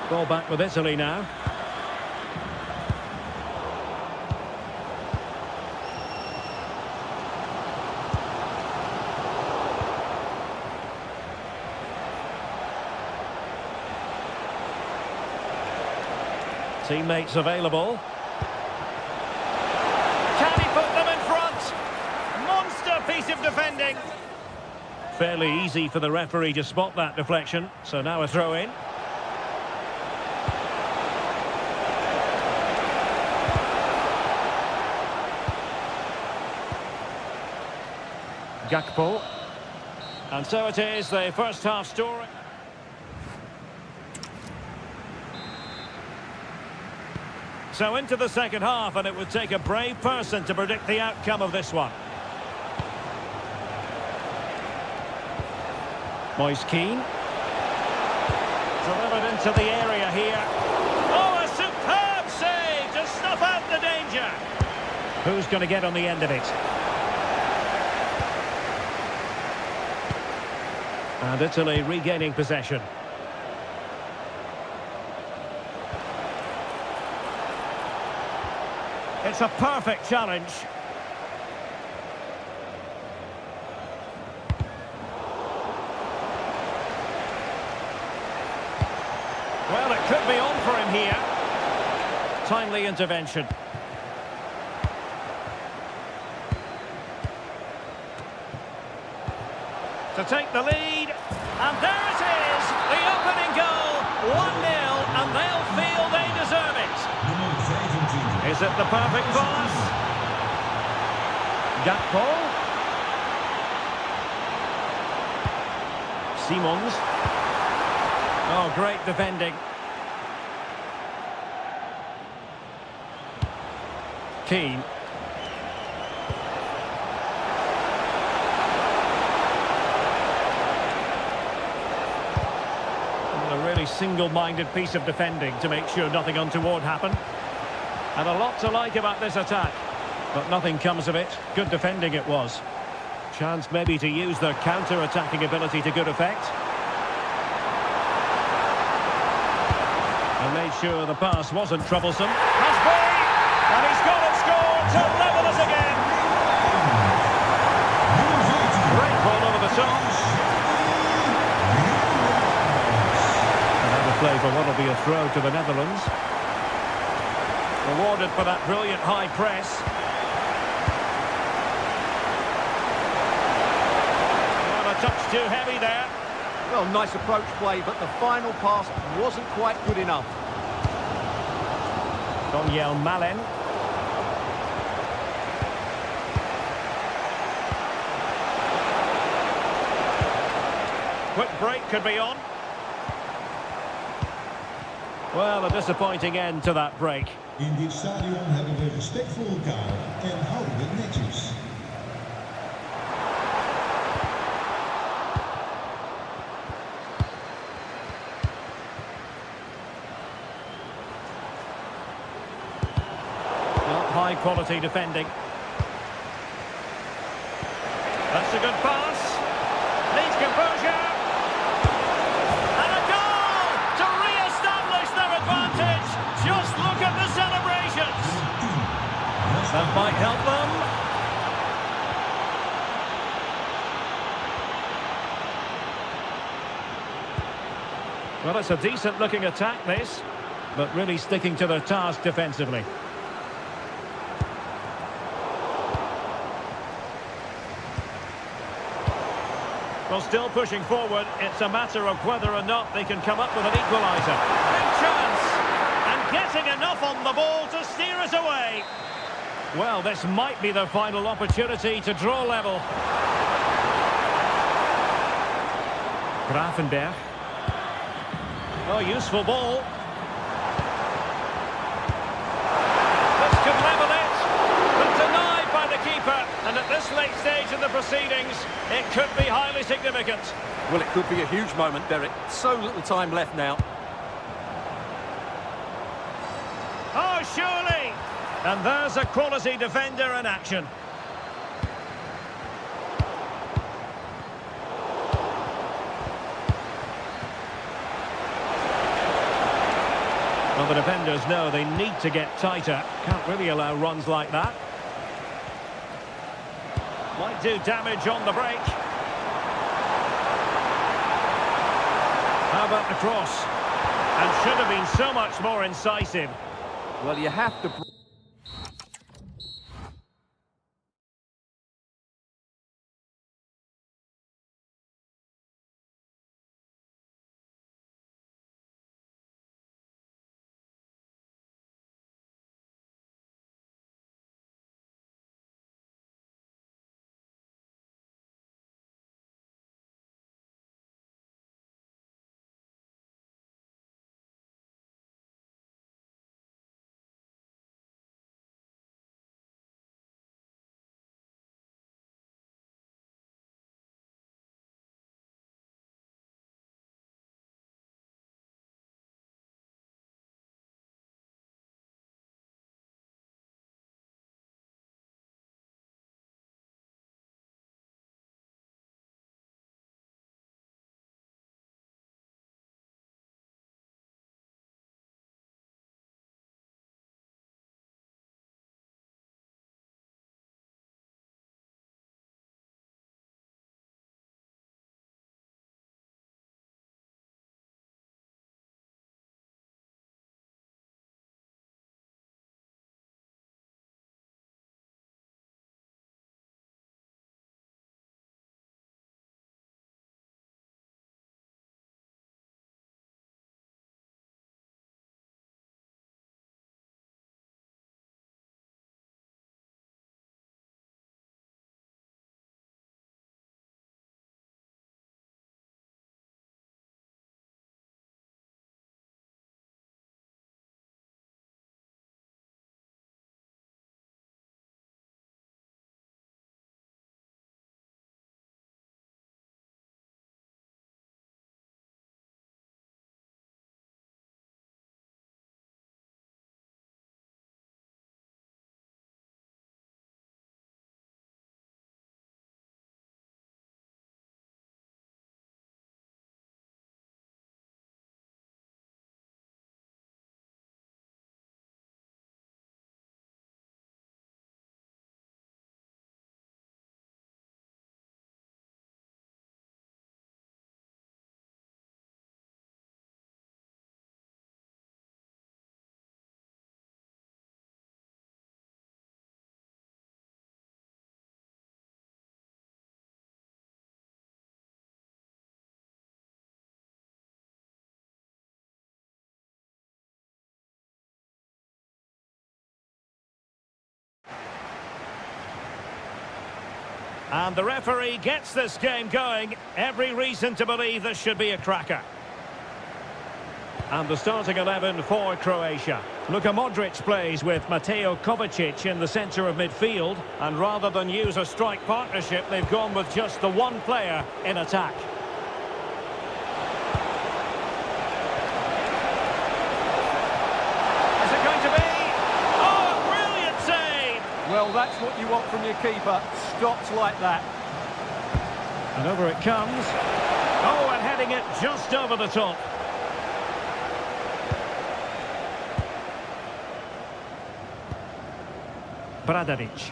S1: Ball back with Italy now. Teammates available. Can he put them in front? Monster piece of defending. Fairly easy for the referee to spot that deflection. So now a throw in. Gakpo. And so it is, the first half story. So into the second half, and it would take a brave person to predict the outcome of this one. Moise Keane. Delivered into the area here. Oh, a superb save to snuff out the danger. Who's going to get on the end of it? And Italy regaining possession. It's a perfect challenge. Well, it could be on for him here. Timely intervention. To take the lead, and there it is, the opening goal, 1-0, and they'll feel they deserve it.
S3: Nummer 25.
S1: Is it the perfect pass? Gakpo. Simons. Oh, great defending. Keane. A really single-minded piece of defending to make sure nothing untoward happened. And a lot to like about this attack. But nothing comes of it. Good defending it was. Chance maybe to use their counter-attacking ability to good effect. And made sure the pass wasn't troublesome. Has been! And he's got it scored to level us again. Great ball over the top. Another play for what will be a throw to the Netherlands. Rewarded for that brilliant high press. Well, a touch too heavy there.
S2: Well, nice approach play, but the final pass wasn't quite good enough.
S1: Daniel Malen. Quick break could be on. Well, a disappointing end to that break.
S3: In dit stadion hebben we respect voor elkaar en houden we het netjes.
S1: High quality defending. That's a good pass. Needs composure. And a goal to re-establish their advantage. Just look at the celebrations. That might help them. Well, it's a decent looking attack, this, but really sticking to their task defensively. Well, still pushing forward, it's a matter of whether or not they can come up with an equaliser. Big chance! And getting enough on the ball to steer us away. Well, this might be their final opportunity to draw level. Grafenberg. Oh, useful ball. This could level it, but denied by the keeper. And at this late stage in the proceedings, it could be highly significant.
S2: Well, it could be a huge moment, Derek. So little time left now.
S1: Oh, surely! And there's a quality defender in action. Well, the defenders know they need to get tighter. Can't really allow runs like that. Might do damage on the break. How about the cross? And should have been so much more incisive.
S2: Well, you have to...
S1: And the referee gets this game going. Every reason to believe this should be a cracker. And the starting 11 for Croatia. Luka Modric plays with Mateo Kovacic in the centre of midfield. And rather than use a strike partnership, they've gone with just the one player in attack. Is it going to be? Oh, a brilliant save!
S2: Well, that's what you want from your keeper. Stops like that.
S1: And over it comes. Oh, and heading it just over the top. Bradaric.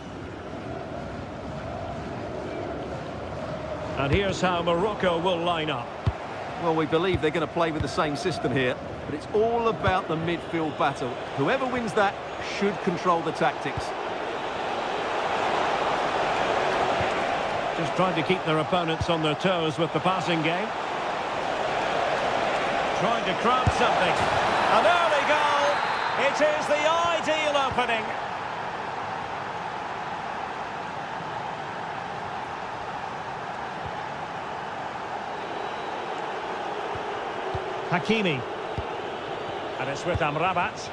S1: And here's how Morocco will line up.
S2: Well, we believe they're going to play with the same system here, but it's all about the midfield battle. Whoever wins that should control the tactics.
S1: Just trying to keep their opponents on their toes with the passing game. Trying to craft something. An early goal. It is the ideal opening. Hakimi. And it's with Amrabat.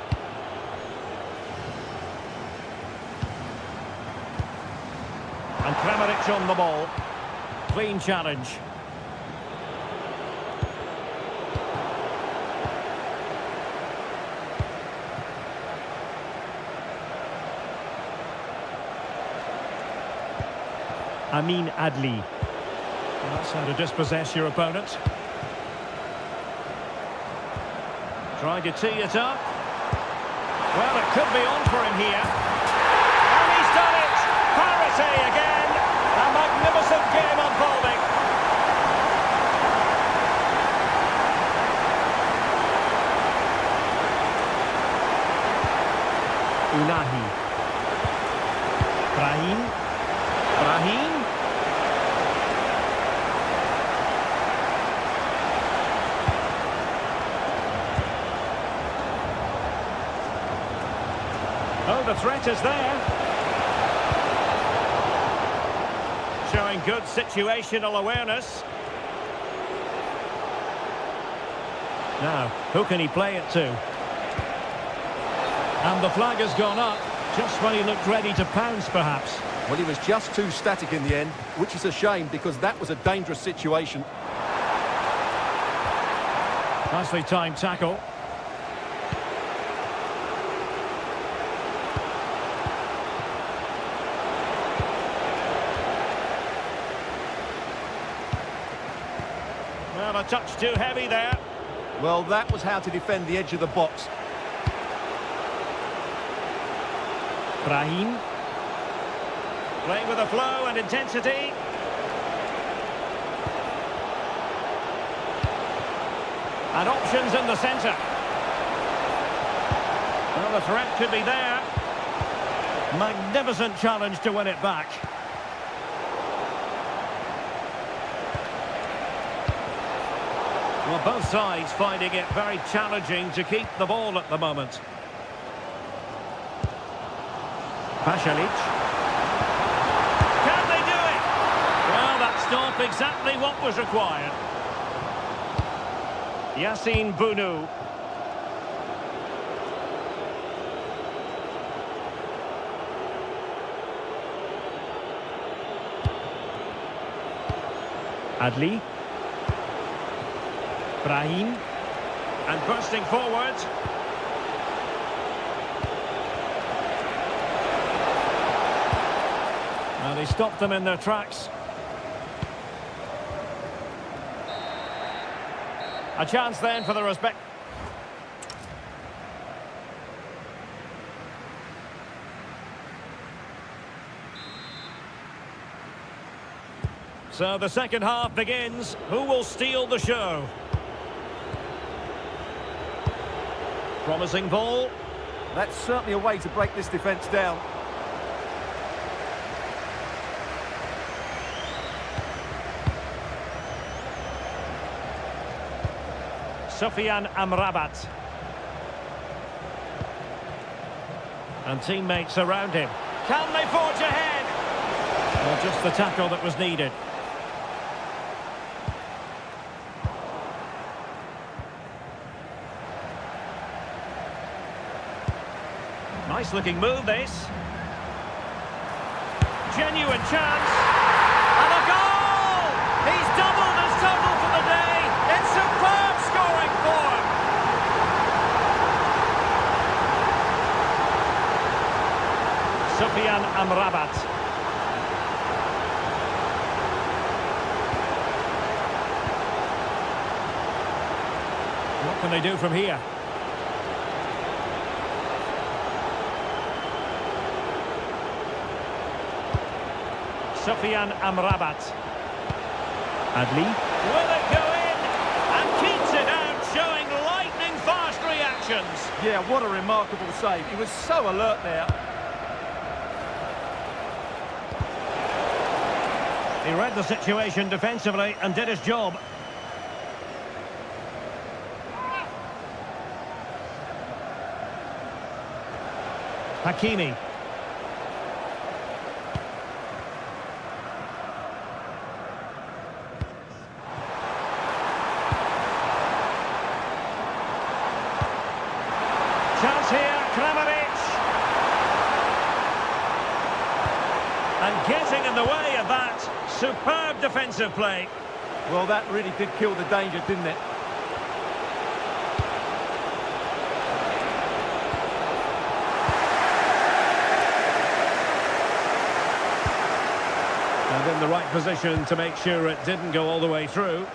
S1: And Kramaric on the ball. Clean challenge. Amin Adli. That's how to dispossess your opponent. Trying to tee it up. Well, it could be on for him here. And he's done it! Parity again! A magnificent game unfolding. Unahi. Brahim. Oh, the threat is there. Showing good situational awareness. Now, who can he play it to? And the flag has gone up, just when he looked ready to pounce, perhaps.
S2: Well, he was just too static in the end, which is a shame because that was a dangerous situation.
S1: Nicely timed tackle. Well, a touch too heavy there.
S2: Well, that was how to defend the edge of the box.
S1: Brahim. Playing with a flow and intensity. And options in the centre. Well, the threat could be there. Magnificent challenge to win it back. Well, both sides finding it very challenging to keep the ball at the moment. Pasalic. Can they do it? Well, that's not exactly what was required. Yassine Bounou. Adli. Brahim. And bursting forward. Now they stopped them in their tracks. A chance then for the respect. So the second half begins. Who will steal the show? Promising ball.
S2: That's certainly a way to break this defence down.
S1: Sufyan Amrabat. And teammates around him. Can they forge ahead? Well, just the tackle that was needed. Nice looking move, this. Genuine chance. And a goal! He's doubled his total for the day. It's superb scoring form. Sufyan Amrabat. What can they do from here? Sufyan Amrabat. Adli. Will it go in? And keeps it out, showing lightning-fast reactions.
S2: Yeah, what a remarkable save. He was so alert there.
S1: He read the situation defensively and did his job. Hakimi. Chance here, Kramaric. And getting in the way of that. Superb defensive play.
S2: Well, that really did kill the danger, didn't it?
S1: And in the right position to make sure it didn't go all the way through.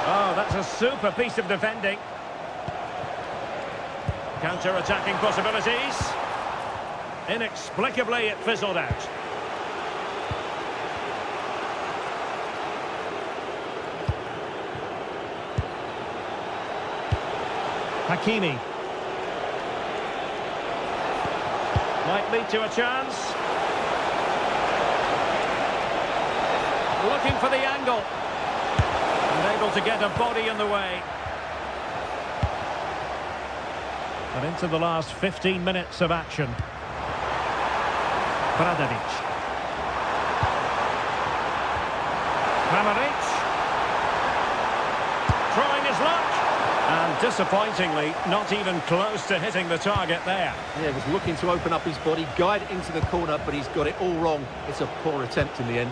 S1: Oh, that's a super piece of defending. Counter-attacking possibilities. Inexplicably, it fizzled out. Hakimi. Might lead to a chance. Looking for the angle. And able to get a body in the way. And into the last 15 minutes of action. Bradanic. Kramaric. Trying his luck. And disappointingly, not even close to hitting the target there.
S2: Yeah, was looking to open up his body, guide it into the corner, but he's got it all wrong. It's a poor attempt in the end.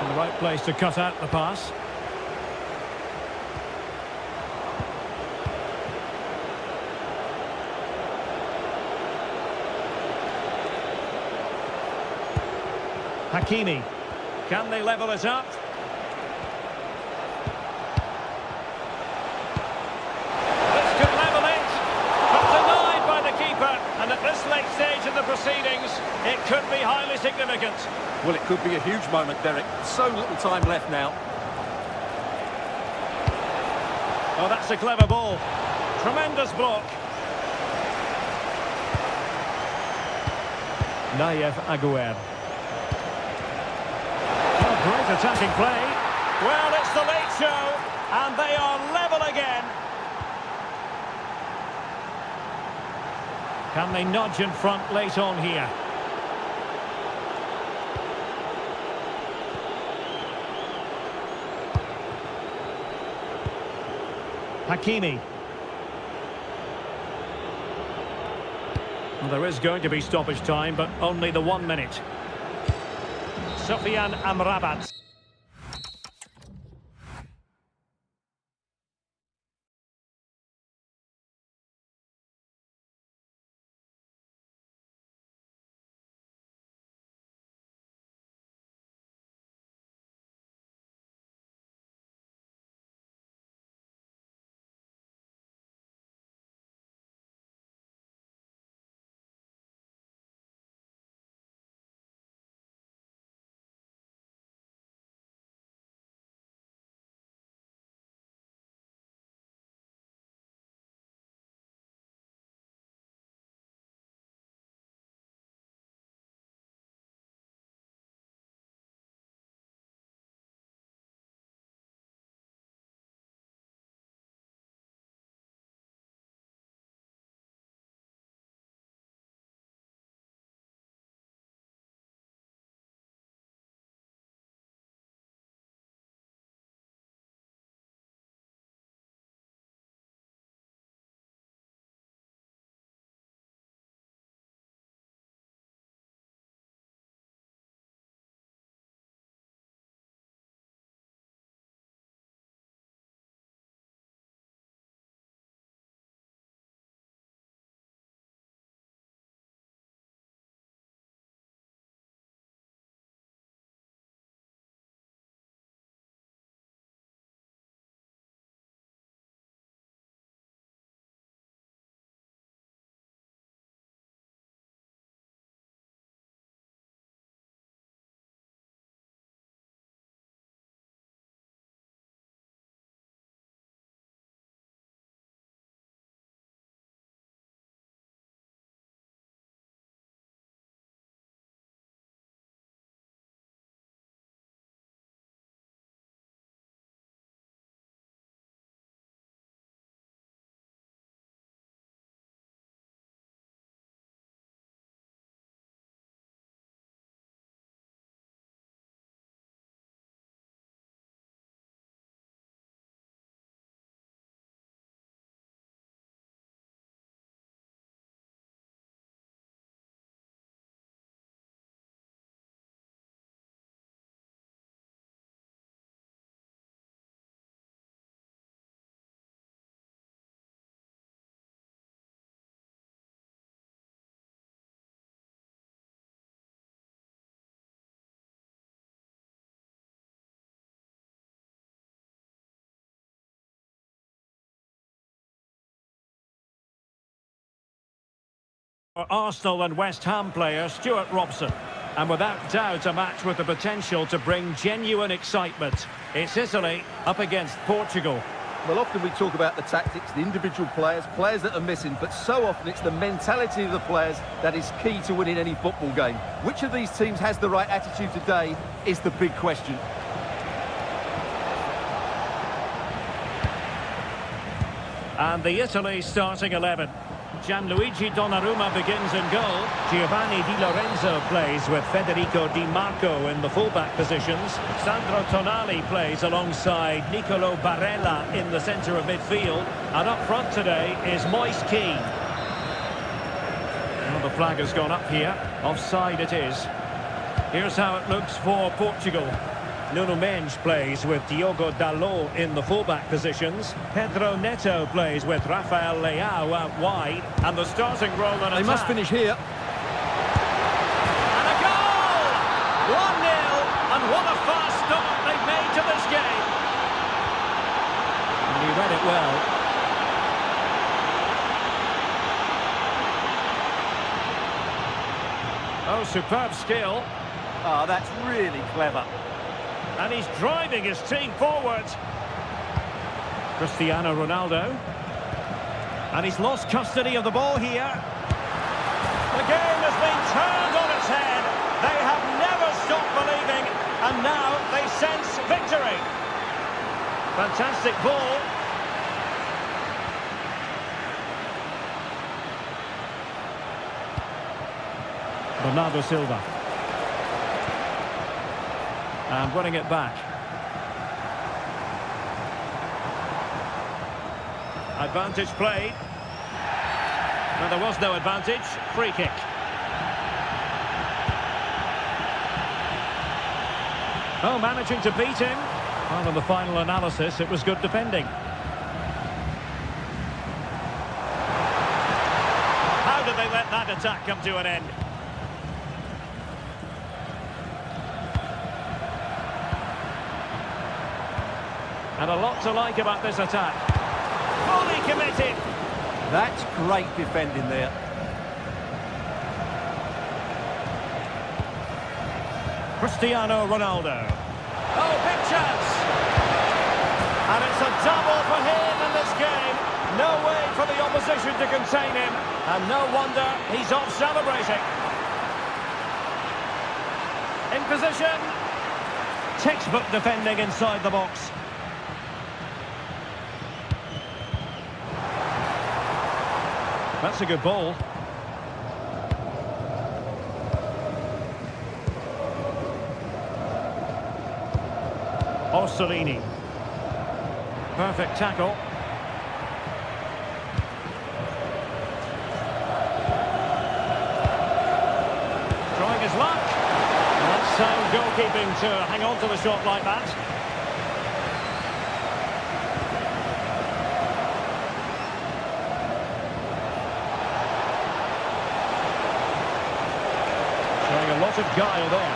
S1: In the right place to cut out the pass. Hakimi. Can they level it up? This could level it. But denied by the keeper. And at this late stage in the proceedings, it could be highly significant.
S2: Well, it could be a huge moment, Derek. So little time left now.
S1: Oh, that's a clever ball. Tremendous block. Nayef Aguerd. Great attacking play. Well, it's the late show, and they are level again. Can they nudge in front late on here? Hakimi. Well, there is going to be stoppage time, but only the 1 minute. Sufyan Amrabat. Arsenal and West Ham player Stuart Robson. And without doubt a match with the potential to bring genuine excitement. It's Italy up against Portugal.
S2: Well, often we talk about the tactics, the individual players that are missing, but so often it's the mentality of the players that is key to winning any football game. Which of these teams has the right attitude today is the big question.
S1: And the Italy starting 11. Gianluigi Donnarumma begins in goal. Giovanni Di Lorenzo plays with Federico Di Marco in the fullback positions. Sandro Tonali plays alongside Nicolo Barella in the centre of midfield. And up front today is Moise Kean. Well, the flag has gone up here. Offside it is. Here's how it looks for Portugal. Nuno Mendes plays with Diogo Dalot in the fullback positions. Pedro Neto plays with Rafael Leao out wide. And the starting role in attack.
S2: They must finish here.
S1: And a goal! 1-0. And what a fast start they've made to this game. And he read it well. Oh, superb skill.
S2: Oh, that's really clever.
S1: And he's driving his team forward. Cristiano Ronaldo. And he's lost custody of the ball here. The game has been turned on its head. They have never stopped believing. And now they sense victory. Fantastic ball. Bernardo Silva. And winning it back. Advantage played. No, there was no advantage. Free kick. Oh, managing to beat him. Well, in the final analysis, it was good defending. How did they let that attack come to an end? And a lot to like about this attack. Fully committed.
S2: That's great defending there.
S1: Cristiano Ronaldo. Oh, big chance. And it's a double for him in this game. No way for the opposition to contain him. And no wonder he's off celebrating. In position. Textbook defending inside the box. That's a good ball. Orsolini. Perfect tackle. Trying his luck. That's sound goalkeeping to hang on to the shot like that. A lot of guile there.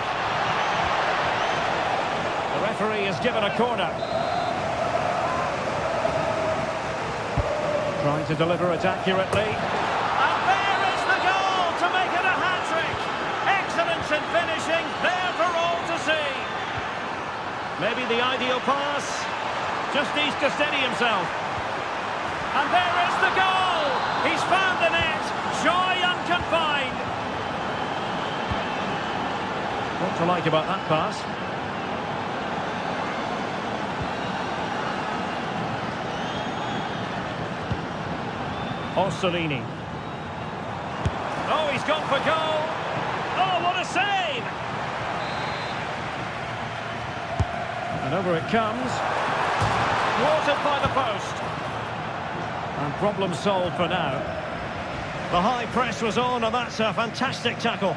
S1: The referee has given a corner. Trying to deliver it accurately. And there is the goal to make it a hat-trick. Excellence in finishing, there for all to see. Maybe the ideal pass. Just needs to steady himself. And there is the goal. He's found the net. Joy unconfined. What to like about that pass? Orsolini. Oh, he's gone for goal. Oh, what a save! And over it comes. Thwarted by the post. And problem solved for now. The high press was on, and that's a fantastic tackle.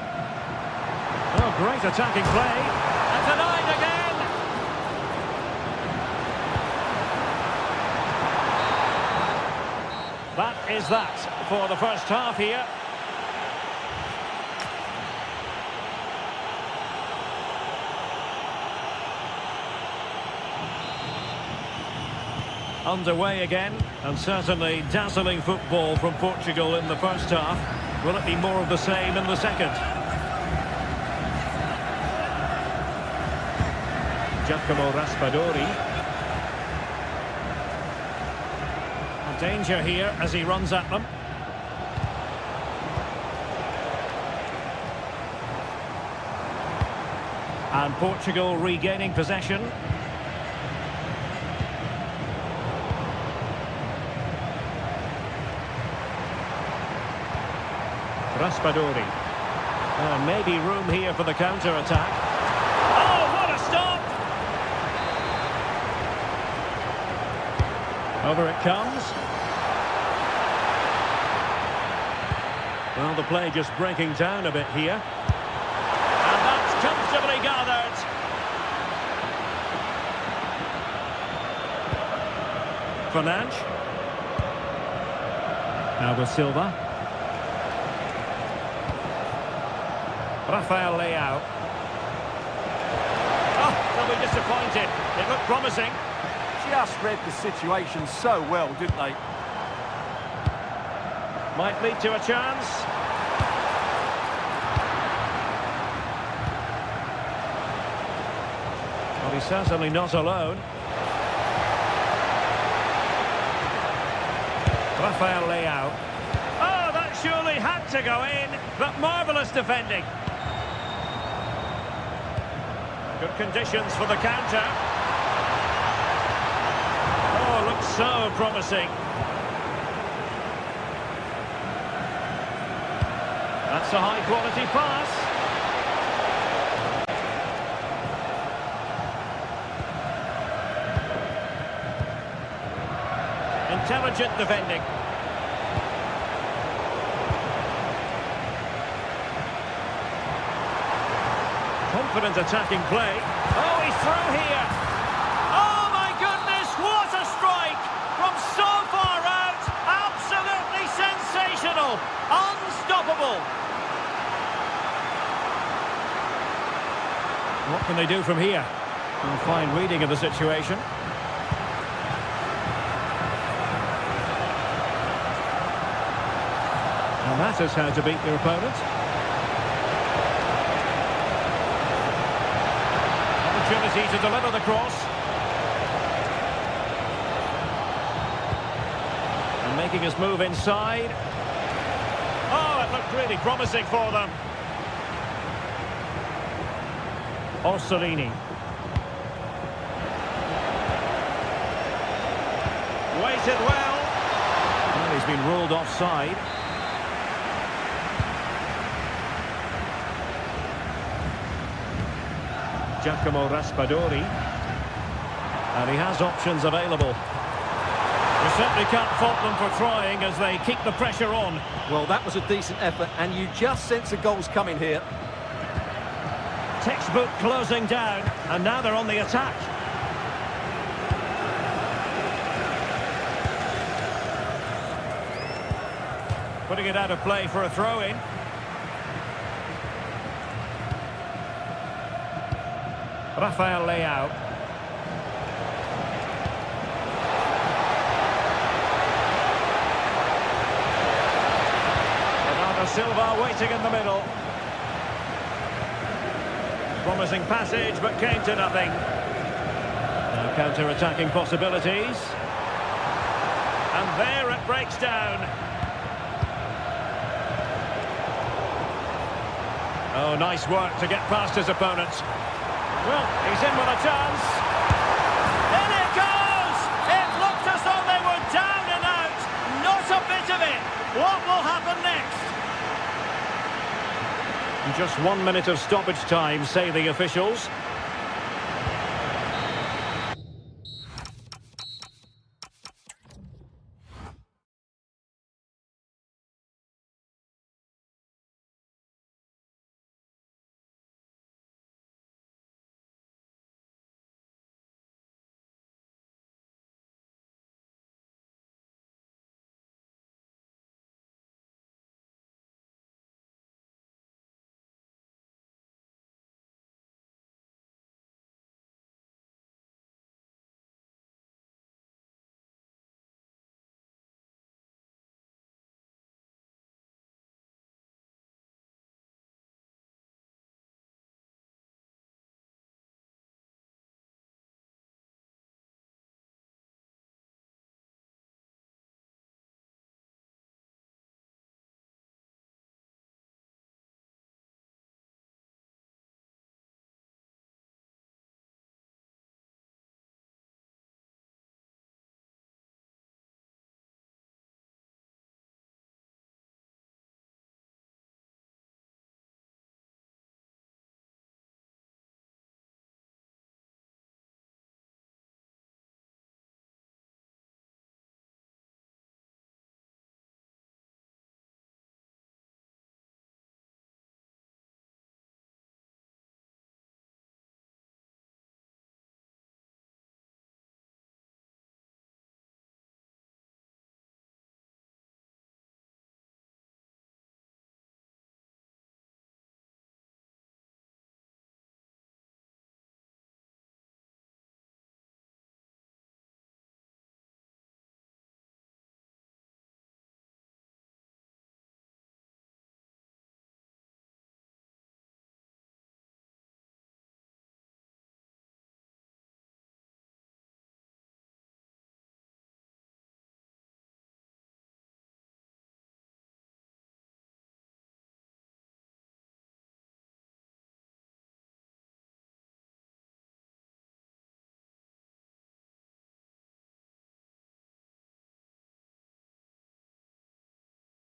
S1: Oh, great attacking play. And denied again. That is that for the first half here. Underway again, and certainly dazzling football from Portugal in the first half. Will it be more of the same in the second? Giacomo Raspadori. Danger here as he runs at them. And Portugal regaining possession. Raspadori. Maybe room here for the counter-attack. Oh, what a stop! Over it comes. Well, the play just breaking down a bit here. And that's comfortably gathered. Fernandes. Now with Silva. Rafael Leao. Oh, they'll be disappointed. It looked promising.
S2: Just read the situation so well, didn't they?
S1: Might lead to a chance. Well, he's certainly not alone. Rafael Leao. Oh, that surely had to go in, but marvellous defending. Good conditions for the counter. Oh, looks so promising. That's a high-quality pass. Intelligent defending. Confident attacking play. Oh, he's through here. Oh, my goodness, what a strike! From so far out, absolutely sensational. Unstoppable. What can they do from here? A fine reading of the situation. And that is how to beat your opponent. Opportunity to deliver the cross. And making his move inside. Oh, it looked really promising for them. Orsolini. Waited well. Well, he's been ruled offside. Giacomo Raspadori. And he has options available. You certainly can't fault them for trying as they keep the pressure on.
S2: Well, that was a decent effort, and you just sense the goals coming here.
S1: Textbook closing down, and now they're on the attack. Putting it out of play for a throw-in. Rafael Leao. Bernardo Silva waiting in the middle. Promising passage, but came to nothing. Now counter-attacking possibilities. And there it breaks down. Oh, nice work to get past his opponent. Well, he's in with a chance. In it goes! It looked as though they were down and out. Not a bit of it. What will happen next? Just 1 minute of stoppage time, say the officials.